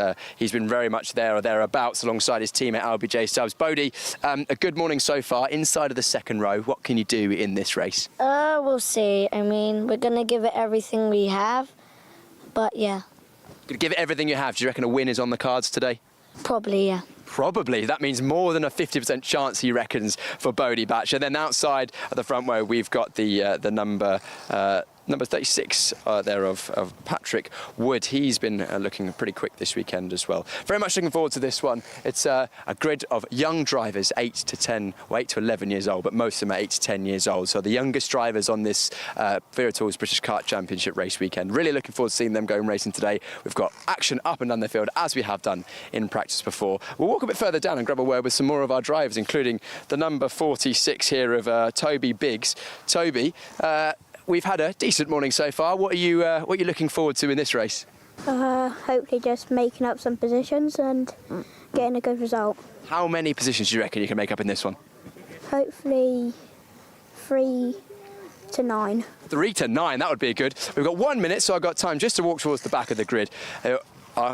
been very much there or thereabouts alongside his teammate LBJ Stubbs. Bodie, a good morning so far. Inside of the second row, what can you do in this race?
We'll see. I mean, we're going to give it everything we have, but yeah.
Gonna give it everything you have. Do you reckon a win is on the cards today?
Probably, yeah.
Probably. That means more than a 50% chance, he reckons, for Bodie Batch. And then outside of the front row, we've got the number 36 there of Patrick Wood. He's been looking pretty quick this weekend as well. Very much looking forward to this one. It's a grid of young drivers, 8 to 11 years old, but most of them are 8 to 10 years old. So the youngest drivers on this Wera Tours British Kart Championship race weekend. Really looking forward to seeing them going racing today. We've got action up and down the field, as we have done in practice before. We'll walk a bit further down and grab a word with some more of our drivers, including the number 46 here of Toby Biggs. Toby, we've had a decent morning so far. What are you looking forward to in this race?
Hopefully just making up some positions and getting a good result.
How many positions do you reckon you can make up in this one?
Hopefully 3 to 9.
3 to 9, that would be good. We've got 1 minute, so I've got time just to walk towards the back of the grid.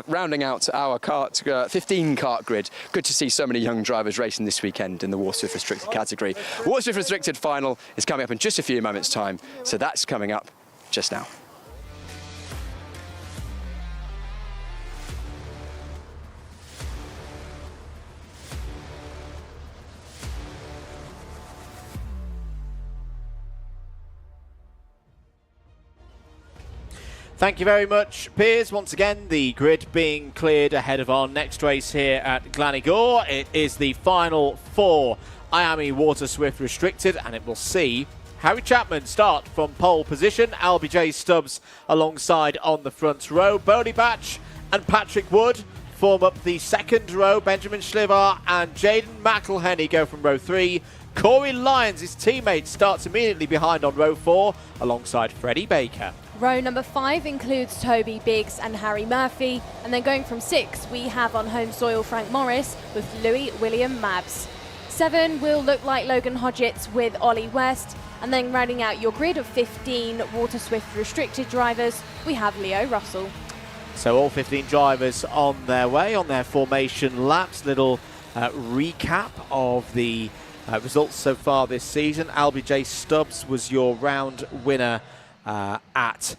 Rounding out our kart 15 kart grid. Good to see so many young drivers racing this weekend in the Waterswift Restricted category. Waterswift Restricted final is coming up in just a few moments' time, so that's coming up just now.
Thank you very much, Piers. Once again, the grid being cleared ahead of our next race here at Glan Y Gors. It is the final for IAME Waterswift Restricted, and it will see Harry Chapman start from pole position. LBJ Stubbs alongside on the front row. Bodie Batch and Patrick Wood form up the second row. Benjamin Schlivar and Jaden McElhenney go from row 3. Corey Lyons, his teammate, starts immediately behind on row 4 alongside Freddie Baker.
Row number 5 includes Toby Biggs and Harry Murphy, and then going from 6 we have on home soil Frank Morris with Louis William Mabs. 7 will look like Logan Hodgetts with Ollie West, and then rounding out your grid of 15 Waterswift restricted drivers we have Leo Russell.
So all 15 drivers on their way, on their formation laps. Little recap of the results so far this season. LBJ Stubbs was your round winner at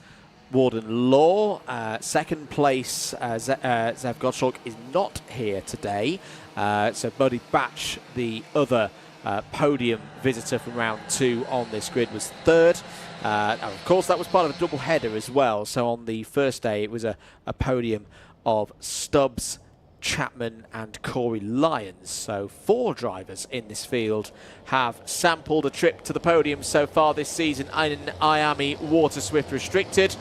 Warden Law. Second place, Zev Gottschalk is not here today. So Bodie Batch, the other podium visitor from round 2 on this grid, was third. And of course, that was part of a double header as well. So on the first day, it was a podium of Stubbs, Chapman and Corey Lyons. So 4 drivers in this field have sampled a trip to the podium so far this season in IAME Waterswift Restricted.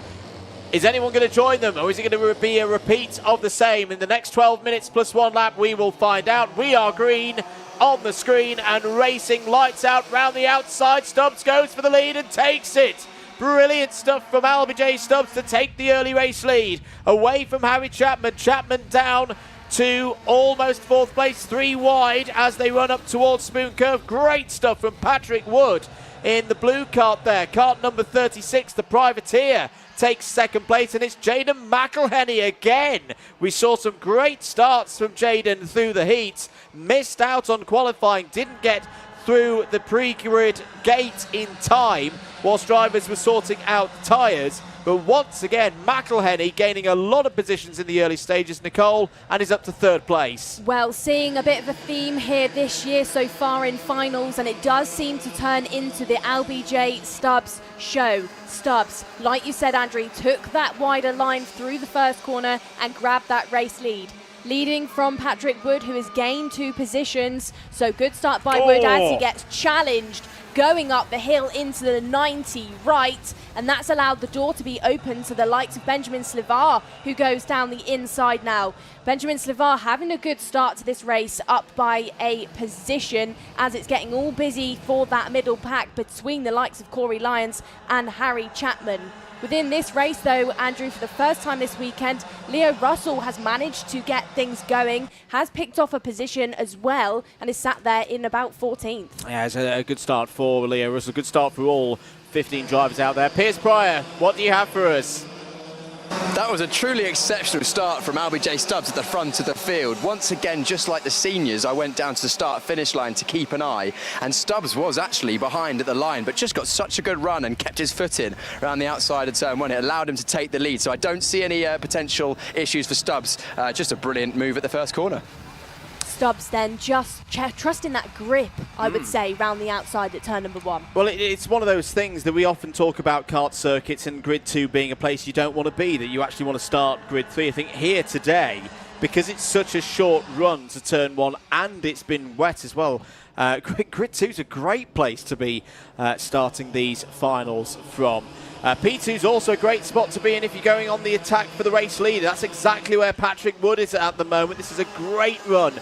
Is anyone going to join them, or is it going to be a repeat of the same? In the next 12 minutes plus 1 lap, we will find out. We are green on the screen and racing, lights out round the outside. Stubbs goes for the lead and takes it. Brilliant stuff from LBJ Stubbs to take the early race lead away from Harry Chapman. Chapman down to almost 4th place, 3 wide as they run up towards Spoon Curve. Great stuff from Patrick Wood in the blue kart there. Kart number 36, the Privateer, takes 2nd place, and it's Jaden McElhenney again. We saw some great starts from Jaden through the heats. Missed out on qualifying, didn't get through the pre-grid gate in time whilst drivers were sorting out tyres. But once again, McElhenney gaining a lot of positions in the early stages, Nicole, and is up to 3rd place.
Well, seeing a bit of a theme here this year so far in finals, and it does seem to turn into the LBJ Stubbs show. Stubbs, like you said, Andrew, took that wider line through the first corner and grabbed that race lead. Leading from Patrick Wood, who has gained 2 positions. So good start by Wood as he gets challenged going up the hill into the 90 right, and that's allowed the door to be open to the likes of Benjamin Schlivar, who goes down the inside now. Benjamin Schlivar having a good start to this race, up by a position as it's getting all busy for that middle pack between the likes of Corey Lyons and Harry Chapman. Within this race, though, Andrew, for the first time this weekend, Leo Russell has managed to get things going, has picked off a position as well, and is sat there in about 14th.
Yeah, it's a good start for Leo Russell. Good start for all 15 drivers out there. Piers Prior, what do you have for us?
That was a truly exceptional start from LBJ Stubbs at the front of the field. Once again, just like the seniors, I went down to the start-finish line to keep an eye, and Stubbs was actually behind at the line, but just got such a good run and kept his foot in around the outside of turn one. It allowed him to take the lead, so I don't see any potential issues for Stubbs. Just a brilliant move at the first corner.
Stubbs then just trusting that grip, I would say, round the outside at turn number 1.
Well, it's one of those things that we often talk about kart circuits and grid 2 being a place you don't want to be, that you actually want to start grid 3. I think here today, because it's such a short run to turn 1 and it's been wet as well, grid 2 is a great place to be starting these finals from. P2 is also a great spot to be in if you're going on the attack for the race leader. That's exactly where Patrick Wood is at the moment. This is a great run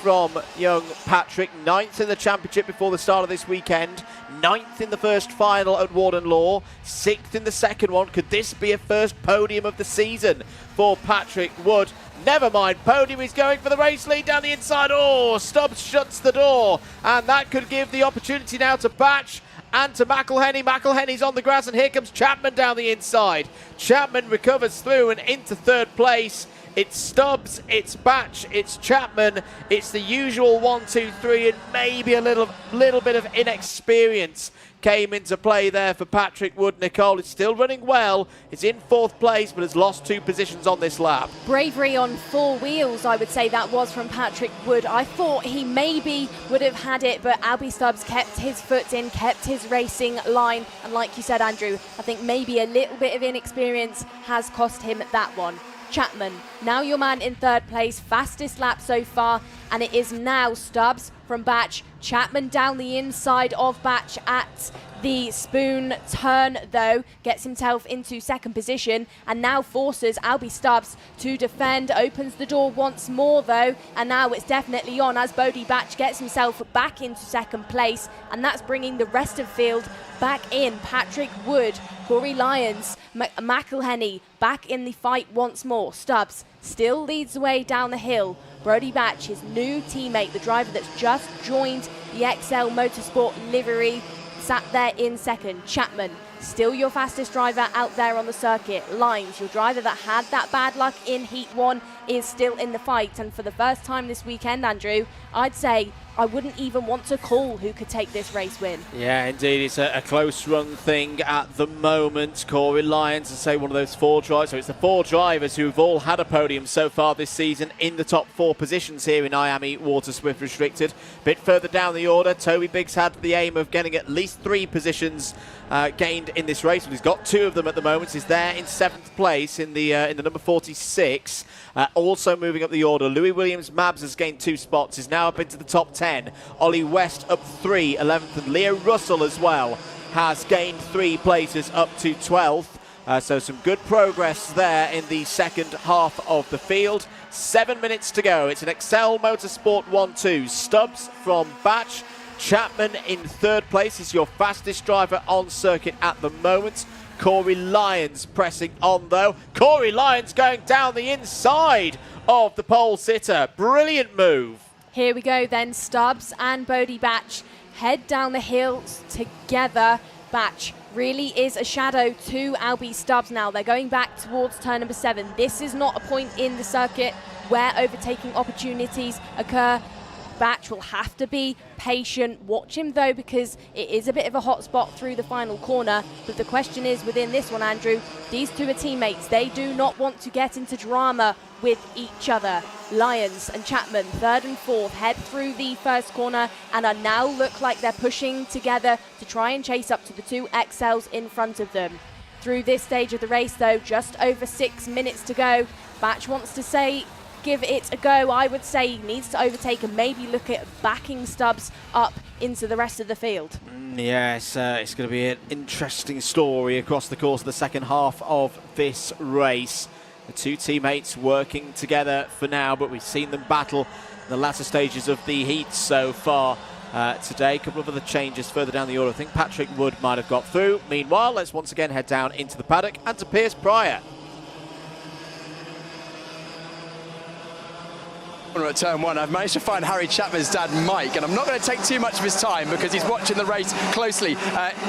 from young Patrick. 9th in the championship before the start of this weekend. 9th in the first final at Warden Law. 6th in the second one. Could this be a first podium of the season for Patrick Wood? Never mind, podium. He's going for the race lead down the inside. Oh, Stubbs shuts the door, and that could give the opportunity now to Batch and to McElhenney. McElhenney's on the grass, and here comes Chapman down the inside. Chapman recovers through and into 3rd place. It's Stubbs, it's Batch, it's Chapman. It's the usual 1, 2, 3, and maybe a little bit of inexperience came into play there for Patrick Wood. Nicole is still running well. It's in 4th place, but has lost 2 positions on this lap.
Bravery on 4 wheels, I would say that was from Patrick Wood. I thought he maybe would have had it, but Albie Stubbs kept his foot in, kept his racing line. And like you said, Andrew, I think maybe a little bit of inexperience has cost him that one. Chapman, now your man in 3rd place, fastest lap so far, and it is now Stubbs from Batch. Chapman down the inside of Batch at the Spoon turn, though, gets himself into 2nd position and now forces Albie Stubbs to defend, opens the door once more, though, and now it's definitely on as Bodie Batch gets himself back into 2nd place, and that's bringing the rest of field back in. Patrick Wood, Corey Lyons, McElhenney back in the fight once more. Stubbs still leads the way down the hill. Brody Batch, his new teammate, the driver that's just joined the XL Motorsport livery, sat there in 2nd. Chapman, still your fastest driver out there on the circuit. Lyons, your driver that had that bad luck in Heat 1, is still in the fight. And for the first time this weekend, Andrew, I'd say I wouldn't even want to call who could take this race win.
Yeah, indeed. It's a close run thing at the moment. Corey Lyons, to say one of those 4 drivers. So it's the 4 drivers who've all had a podium so far this season in the top 4 positions here in IAME Waterswift Restricted. A bit further down the order, Toby Biggs had the aim of getting at least 3 positions gained in this race. Well, he's got 2 of them at the moment. He's there in 7th place in the number 46. Also moving up the order, Louis Williams-Mabs has gained 2 spots. He's now up into the top 10. Ollie West up 3, 11th, and Leo Russell as well has gained 3 places up to 12th. So some good progress there in the second half of the field. 7 minutes to go. It's an Excel Motorsport 1-2. Stubbs from Batch. Chapman in 3rd place is your fastest driver on circuit at the moment. Corey Lyons pressing on, though. Corey Lyons going down the inside of the pole sitter. Brilliant move.
Here we go then. Stubbs and Bodie Batch head down the hills together. Batch really is a shadow to Albie Stubbs now. They're going back towards turn number 7. This is not a point in the circuit where overtaking opportunities occur. Batch will have to be patient. Watch him, though, because it is a bit of a hot spot through the final corner. But the question is, within this one, Andrew, these 2 are teammates. They do not want to get into drama with each other. Lyons and Chapman, 3rd and 4th, head through the first corner and are now look like they're pushing together to try and chase up to the 2 XLs in front of them. Through this stage of the race, though, just over 6 minutes to go. Batch wants to say, give it a go. I would say he needs to overtake and maybe look at backing Stubbs up into the rest of the field.
Yes, it's going to be an interesting story across the course of the second half of this race. The 2 teammates working together for now, but we've seen them battle in the latter stages of the heat so far today. A couple of other changes further down the order. I think Patrick Wood might have got through. Meanwhile, let's once again head down into the paddock and to Piers Prior.
At turn one, I've managed to find Harry Chapman's dad, Mike, and I'm not going to take too much of his time because he's watching the race closely.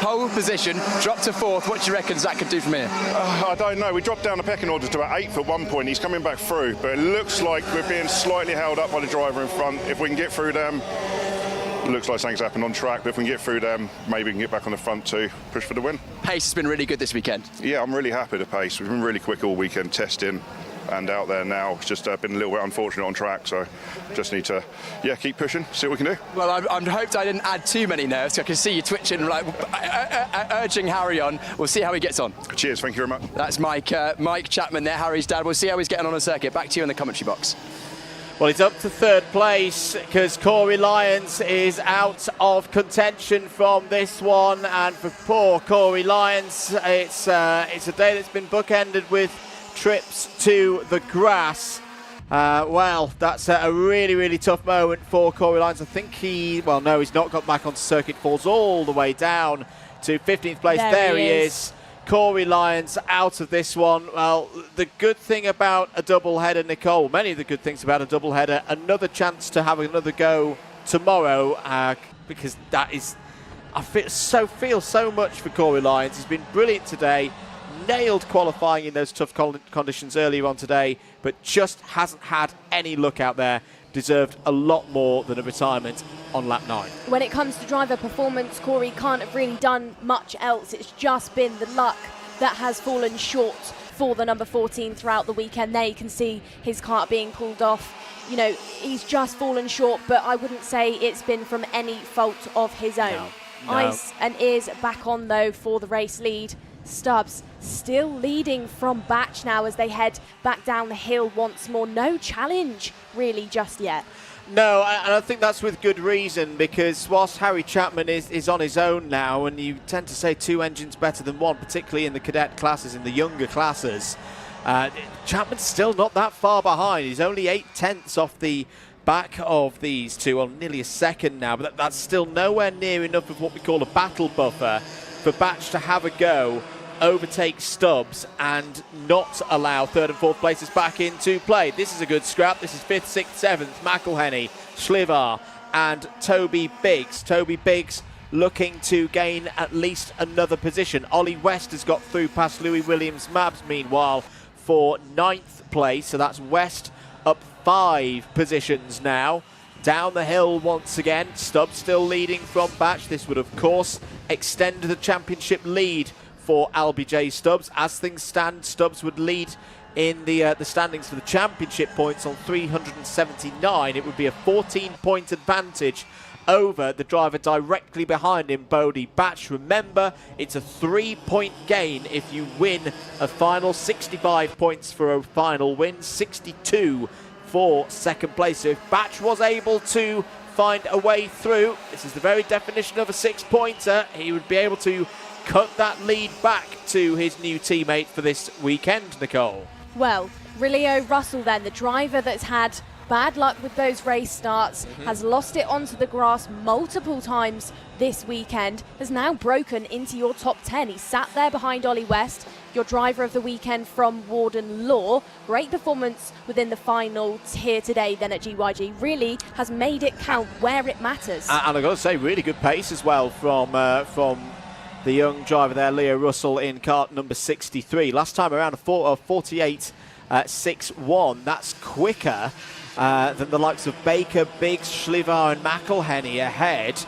Pole position, dropped to 4th. What do you reckon Zach could do from here?
I don't know. We dropped down the pecking order to about 8th at one point. He's coming back through, but it looks like we're being slightly held up by the driver in front. If we can get through them, it looks like something's happened on track, but if we can get through them, maybe we can get back on the front to push for the win.
Pace has been really good this weekend.
Yeah, I'm really happy with the pace. We've been really quick all weekend testing and out there now. It's just been a little bit unfortunate on track, so just need to keep pushing, see what we can do.
Well, I hoped I didn't add too many nerves. I can see you twitching, like urging Harry on. We'll see how he gets on.
Cheers, thank you very much.
That's Mike Chapman there, Harry's dad. We'll see how he's getting on the circuit. Back to you in the commentary box.
Well, he's up to 3rd place because Corey Lyons is out of contention from this one, and for poor Corey Lyons, it's a day that's been bookended with trips to the grass. Well, that's a really, really tough moment for Corey Lyons. I think he's not got back onto circuit, falls all the way down to 15th place. There he is. Corey Lyons out of this one. Well, the good thing about a double-header, Nicole, many of the good things about a double-header, another chance to have another go tomorrow, because that is, I feel so much for Corey Lyons. He's been brilliant today. Nailed qualifying in those tough conditions earlier on today, but just hasn't had any luck out there. Deserved a lot more than a retirement on lap 9.
When it comes to driver performance, Corey can't have really done much else. It's just been the luck that has fallen short for the number 14 throughout the weekend. There you can see his kart being pulled off. You know, he's just fallen short, but I wouldn't say it's been from any fault of his own.
No.
Eyes and ears back on, though, for the race lead. Stubbs still leading from Batch now as they head back down the hill once more. No challenge really just yet.
No, and I think that's with good reason, because whilst Harry Chapman is on his own now, and you tend to say 2 engines better than 1, particularly in the cadet classes, in the younger classes, Chapman's still not that far behind. He's only 8/10 off the back of these two, well, nearly a second now, but that's still nowhere near enough of what we call a battle buffer for Batch to have a go, overtake Stubbs, and not allow 3rd and 4th places back into play. This is a good scrap. This is 5th, 6th, 7th. McElhenney, Schlivar, and Toby Biggs. Toby Biggs looking to gain at least another position. Ollie West has got through past Louis Williams-Mabs, meanwhile, for 9th place. So that's West up 5 positions now. Down the hill once again. Stubbs still leading from Batch. This would, of course, extend the championship lead for LBJ Stubbs. As things stand, Stubbs would lead in the standings for the championship points on 379. It would be a 14-point advantage over the driver directly behind him, Bodie Batch. Remember, it's a 3-point gain if you win a final. 65 points for a final win, 62 for 2nd place. So if Batch was able to find a way through, this is the very definition of a 6-pointer, he would be able to cut that lead back to his new teammate for this weekend, Nicole.
Well, Rileo Russell then, the driver that's had bad luck with those race starts, has lost it onto the grass multiple times this weekend, has now broken into your top 10. He sat there behind Ollie West, your driver of the weekend from Warden Law. Great performance within the finals here today then at GYG. Really has made it count where it matters.
And I've got to say, really good pace as well from the young driver there, Leo Russell, in kart number 63. Last time around a 48.61. That's quicker than the likes of Baker, Biggs, Schlivar and McElhenney ahead.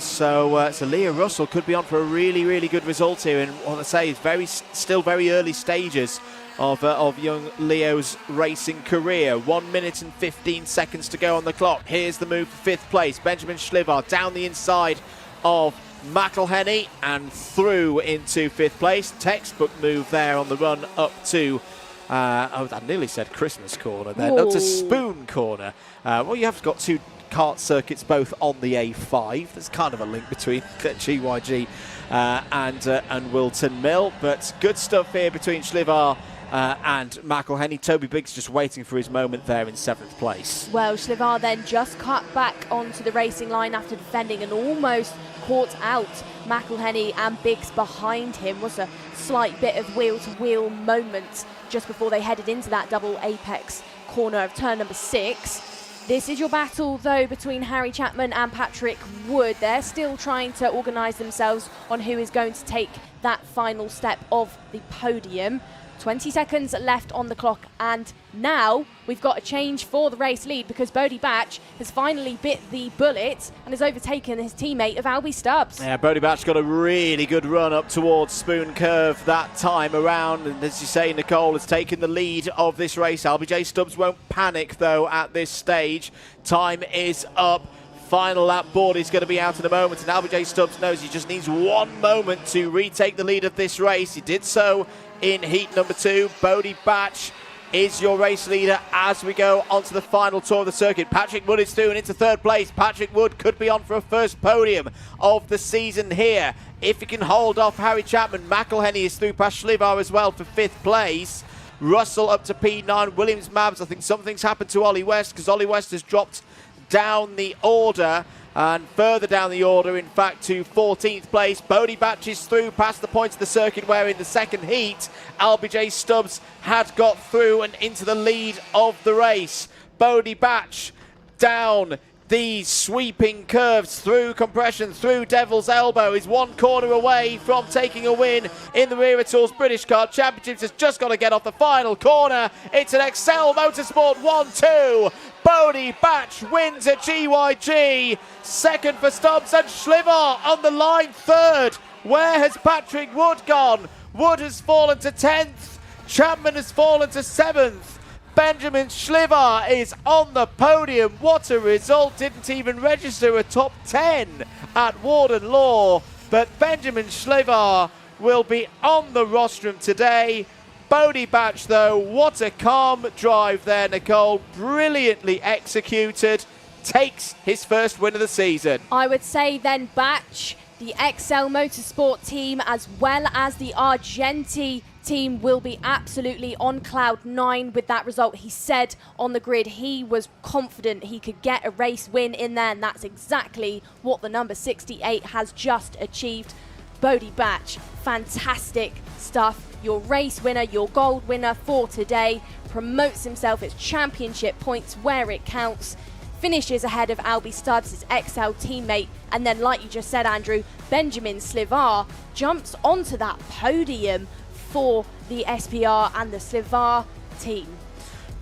So Leo Russell could be on for a really, really good result here. And what I say is still very early stages of young Leo's racing career. 1 minute and 15 seconds to go on the clock. Here's the move for 5th place. Benjamin Schlivar down the inside of McElhenney and through into 5th place. Textbook move there on the run up to I nearly said Christmas corner then. Up to Spoon corner. Well, you have got 2 kart circuits both on the A5. There's kind of a link between GYG and Wilton Mill, but good stuff here between Schlivar and McElhenney. Toby Biggs just waiting for his moment there in 7th place.
Well, Schlivar then just cut back onto the racing line after defending and almost caught out McElhenney and Biggs behind him. Was a slight bit of wheel-to-wheel moment just before they headed into that double apex corner of turn number 6. This is your battle, though, between Harry Chapman and Patrick Wood. They're still trying to organise themselves on who is going to take that final step of the podium. 20 seconds left on the clock, and now we've got a change for the race lead because Bodie Batch has finally bit the bullet and has overtaken his teammate of Albie Stubbs.
Yeah, Bodie Batch got a really good run up towards Spoon Curve that time around, and as you say, Nicole has taken the lead of this race. Albie J. Stubbs won't panic, though, at this stage. Time is up. Final lap board is going to be out in a moment, and Albie J. Stubbs knows he just needs one moment to retake the lead of this race. He did so in heat number 2. Bodie Batch is your race leader as we go onto the final tour of the circuit. Patrick Wood is through and into 3rd place. Patrick Wood could be on for a first podium of the season here if he can hold off Harry Chapman. McElhenney is through past Schlivar as well for 5th place. Russell up to P9. Williams Mabs, I think something's happened to Ollie West because Ollie West has dropped down the order, and further down the order, in fact, to 14th place. Bodie Batch is through past the point of the circuit where in the second heat, Albie J. Stubbs had got through and into the lead of the race. Bodie Batch down these sweeping curves through compression, through Devil's Elbow, is one corner away from taking a win in the Wera Tools British Kart Championships. Has just got to get off the final corner. It's an Excel Motorsport 1-2. Bodie Batch wins at GYG. 2nd for Stubbs and Schlivar on the line 3rd. Where has Patrick Wood gone? Wood has fallen to 10th. Chapman has fallen to 7th. Benjamin Schlivar is on the podium. What a result. Didn't even register a top 10 at Warden Law. But Benjamin Schlivar will be on the rostrum today. Bodie Batch, though, what a calm drive there, Nicole. Brilliantly executed. Takes his first win of the season.
I would say then Batch, the XL Motorsport team, as well as the Argenti team, will be absolutely on cloud 9 with that result. He said on the grid he was confident he could get a race win in there, and that's exactly what the number 68 has just achieved. Bodie Batch, fantastic stuff. Your race winner, your gold winner for today. Promotes himself as championship points where it counts. Finishes ahead of Albie Stubbs, his XL teammate. And then, like you just said, Andrew, Benjamin Schlivar jumps onto that podium for the SPR and the Schlivar team.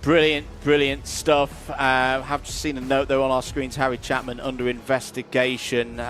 Brilliant, brilliant stuff. Have just seen a note, though, on our screens. Harry Chapman under investigation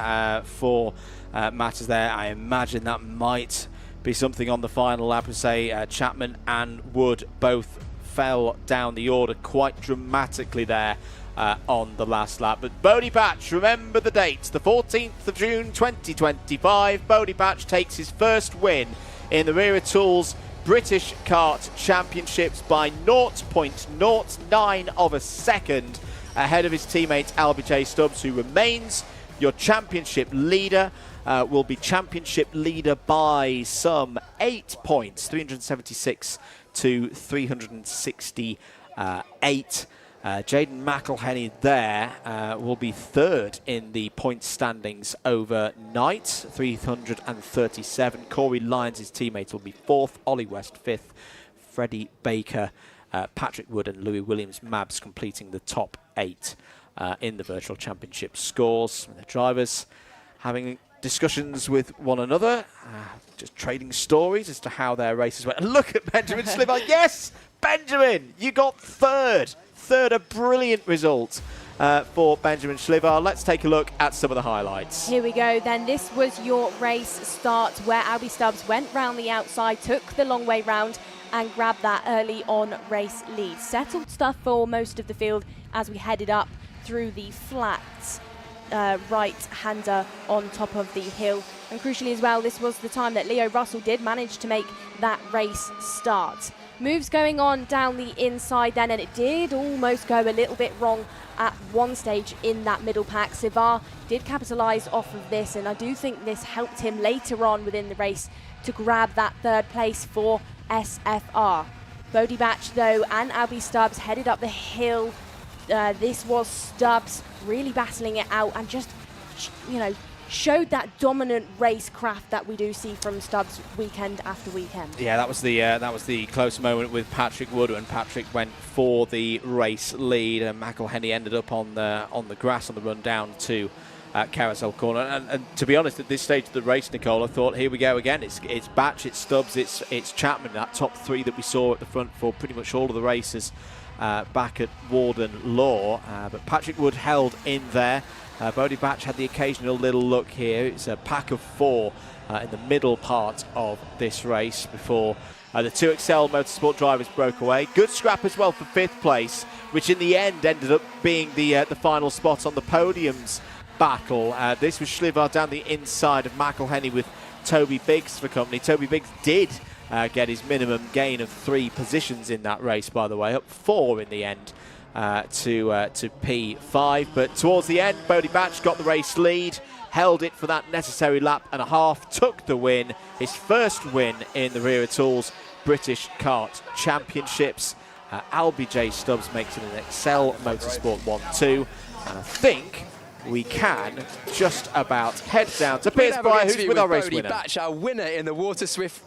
for matters there. I imagine that might be something on the final lap. And say Chapman and Wood both fell down the order quite dramatically there on the last lap. But Bodie Batch, remember the dates, the 14th of June 2025. Bodie Batch takes his first win in the Wera Tools British Kart Championships by 0.09 of a second ahead of his teammate Albie J. Stubbs, who remains your championship leader. Will be championship leader by some 8 points, 376 to 368. Jaden McElhenney there will be 3rd in the points standings overnight, 337. Corey Lyons, his teammate, will be 4th. Ollie West 5th. Freddie Baker, Patrick Wood and Louis Williams Mabs completing the top 8 in the Virtual Championship scores. The drivers having discussions with one another, just trading stories as to how their races went. And look at Benjamin Schlivar. Yes, Benjamin, you got 3rd. A brilliant result for Benjamin Schlivar. Let's take a look at some of the highlights.
Here we go then. This was your race start where Albie Stubbs went round the outside, took the long way round and grabbed that early on race lead. Settled stuff for most of the field as we headed up through the flats. Right-hander on top of the hill. And crucially as well, this was the time that Leo Russell did manage to make that race start. Moves going on down the inside then, and it did almost go a little bit wrong at one stage in that middle pack. Schlivar did capitalise off of this, and I do think this helped him later on within the race to grab that 3rd place for SFR. Bodie Batch, though, and Albie Stubbs headed up the hill. This was Stubbs really battling it out and just, showed that dominant racecraft that we do see from Stubbs weekend after weekend.
Yeah, that was the close moment with Patrick Wood when Patrick went for the race lead, and McElhenney ended up on the grass on the run down to Carousel Corner. And to be honest, at this stage of the race, Nicole, I thought, here we go again. It's Batch, it's Stubbs, it's Chapman, that top three that we saw at the front for pretty much all of the races back at Warden Law. But Patrick Wood held in there. Bodie Batch had the occasional little look here. It's a pack of 4 in the middle part of this race before the 2XL Motorsport drivers broke away. Good scrap as well for 5th place, which in the end ended up being the final spot on the podiums battle. This was Schlivar down the inside of McElhenney with Toby Biggs for company. Toby Biggs did get his minimum gain of 3 positions in that race, by the way, up 4 in the end. To P5, but towards the end, Bodie Batch got the race lead, held it for that necessary lap and a half, took the win, his first win in the Wera Tools British Kart Championships. Albie J. Stubbs makes it an Excel Motorsport 1-2, and I think we can just about head down to Piers Prior, who's with our race winner.
Batch, our winner in the Waterswift.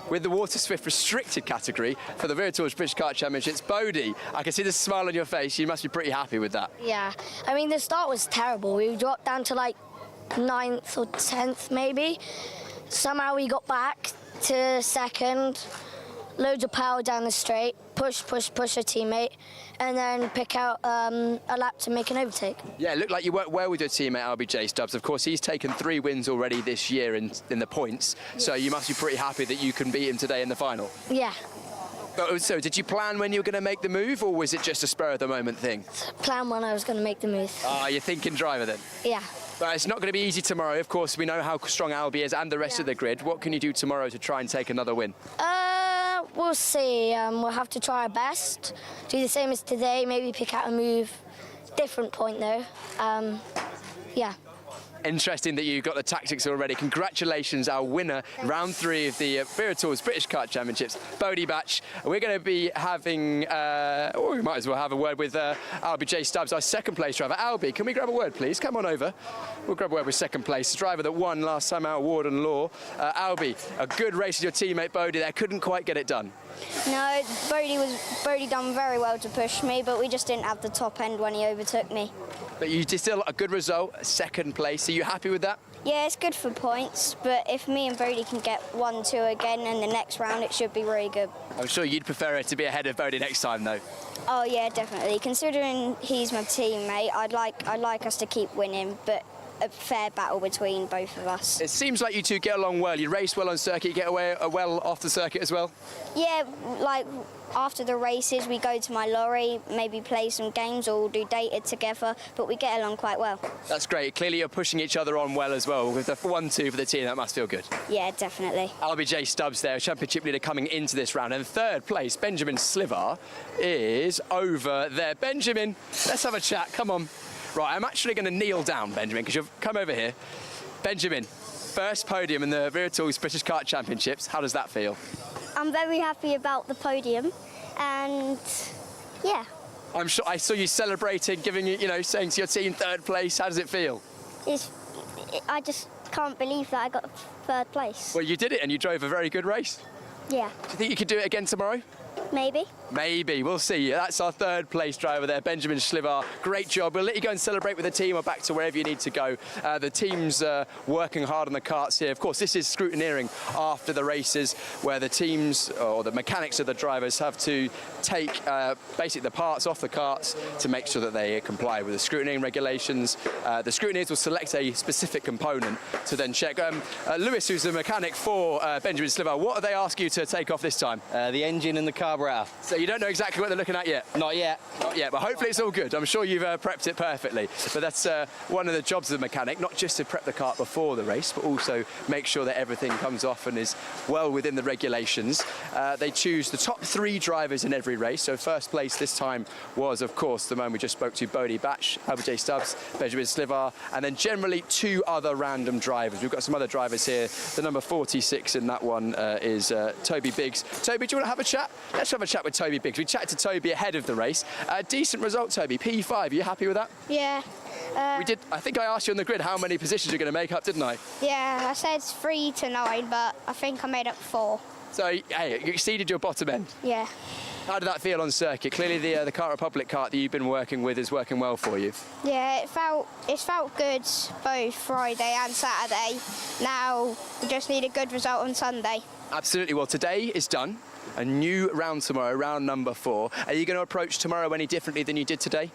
With the Waterswift restricted category for the Wera Tools British Kart Championships. Bodie, I can see the smile on your face. You must be pretty happy with that.
Yeah, I mean, the start was terrible. We dropped down to like 9th or 10th maybe. Somehow we got back to 2nd, loads of power down the straight, push a teammate, and then pick out a lap to make an overtake.
Yeah, it looked like you worked well with your teammate Albie J. Stubbs. Of course, he's taken 3 wins already this year in the points, so you must be pretty happy that you can beat him today in the final.
Yeah.
So did you plan when you were going to make the move, or was it just a spur-of-the-moment thing?
Plan when I was going to make the move.
Ah, you're thinking driver then?
Yeah.
But it's not going to be easy tomorrow. Of course, we know how strong Albie is and the rest of the grid. What can you do tomorrow to try and take another win?
We'll see. We'll have to try our best. Do the same as today, maybe pick out a move. Different point, though. Yeah.
Interesting that you got the tactics already. Congratulations, our winner, round 3 of the Wera Tools British Kart Championships, Bodie Batch. We're going to be having, we might as well have a word with Albie J. Stubbs, our 2nd place driver. Albie, can we grab a word, please? Come on over. We'll grab a word with 2nd place, the driver that won last time out at Warden Law. Albie, a good race with your teammate Bodie there, couldn't quite get it done.
No, Bodie done very well to push me, but we just didn't have the top end when he overtook me.
But you did still a good result, 2nd place. Are you happy with that?
Yeah, it's good for points, but if me and Bodie can get 1-2 again in the next round, it should be really good.
I'm sure you'd prefer it to be ahead of Bodie next time, though.
Oh yeah, definitely. Considering he's my teammate, I'd like us to keep winning, but a fair battle between both of us.
It seems like you two get along well. You race well on circuit, you get away well off the circuit as well?
Yeah, like after the races we go to my lorry, maybe play some games or we'll do data together, but we get along quite well.
That's great. Clearly you're pushing each other on well as well. With the 1-2 for the team, that must feel good.
Yeah, definitely.
Albie J. Stubbs there, championship leader coming into this round. And 3rd place, Benjamin Schlivar, is over there. Benjamin, let's have a chat. Come on. Right, I'm actually going to kneel down, Benjamin, because you've come over here. Benjamin, first podium in the Wera Tools British Kart Championships. How does that feel?
I'm very happy about the podium, and yeah.
I'm sure I saw you celebrating, giving saying to your team 3rd place. How does it feel?
I just can't believe that I got 3rd place.
Well, you did it, and you drove a very good race.
Yeah.
Do you think you could do it again tomorrow?
Maybe.
Maybe. We'll see. That's our 3rd place driver there, Benjamin Schlivar. Great job. We'll let you go and celebrate with the team or back to wherever you need to go. The team's working hard on the karts here. Of course, this is scrutineering after the races where the teams or the mechanics of the drivers have to take basically the parts off the karts to make sure that they comply with the scrutineering regulations. The scrutineers will select a specific component to then check. Lewis, who's the mechanic for Benjamin Schlivar, what do they ask you to take off this time?
The engine and the car carburetor.
So you don't know exactly what they're looking at yet?
Not yet.
Not yet, but hopefully it's all good. I'm sure you've prepped it perfectly. But that's one of the jobs of the mechanic, not just to prep the kart before the race, but also make sure that everything comes off and is well within the regulations. They choose the top 3 drivers in every race. So first place this time was, of course, the man we just spoke to, Bodie Batch, Albert J. Stubbs, Benjamin Slivar, and then generally 2 other random drivers. We've got some other drivers here. The number 46 in that one is Toby Biggs. Toby, do you want to have a chat? Let's have a chat with Toby Biggs. We chatted to Toby ahead of the race. Decent result, Toby. P5. Are you happy with that?
Yeah.
I think I asked you on the grid how many positions you're going to make up, didn't I?
Yeah, I said 3 to 9, but I think I made up 4.
So, hey, you exceeded your bottom end.
Yeah.
How did that feel on circuit? Clearly the Kart Republic kart that you've been working with is working well for you.
Yeah, it felt good both Friday and Saturday. Now we just need a good result on Sunday.
Absolutely. Well, today is done. A new round tomorrow, round number 4. Are you going to approach tomorrow any differently than you did today?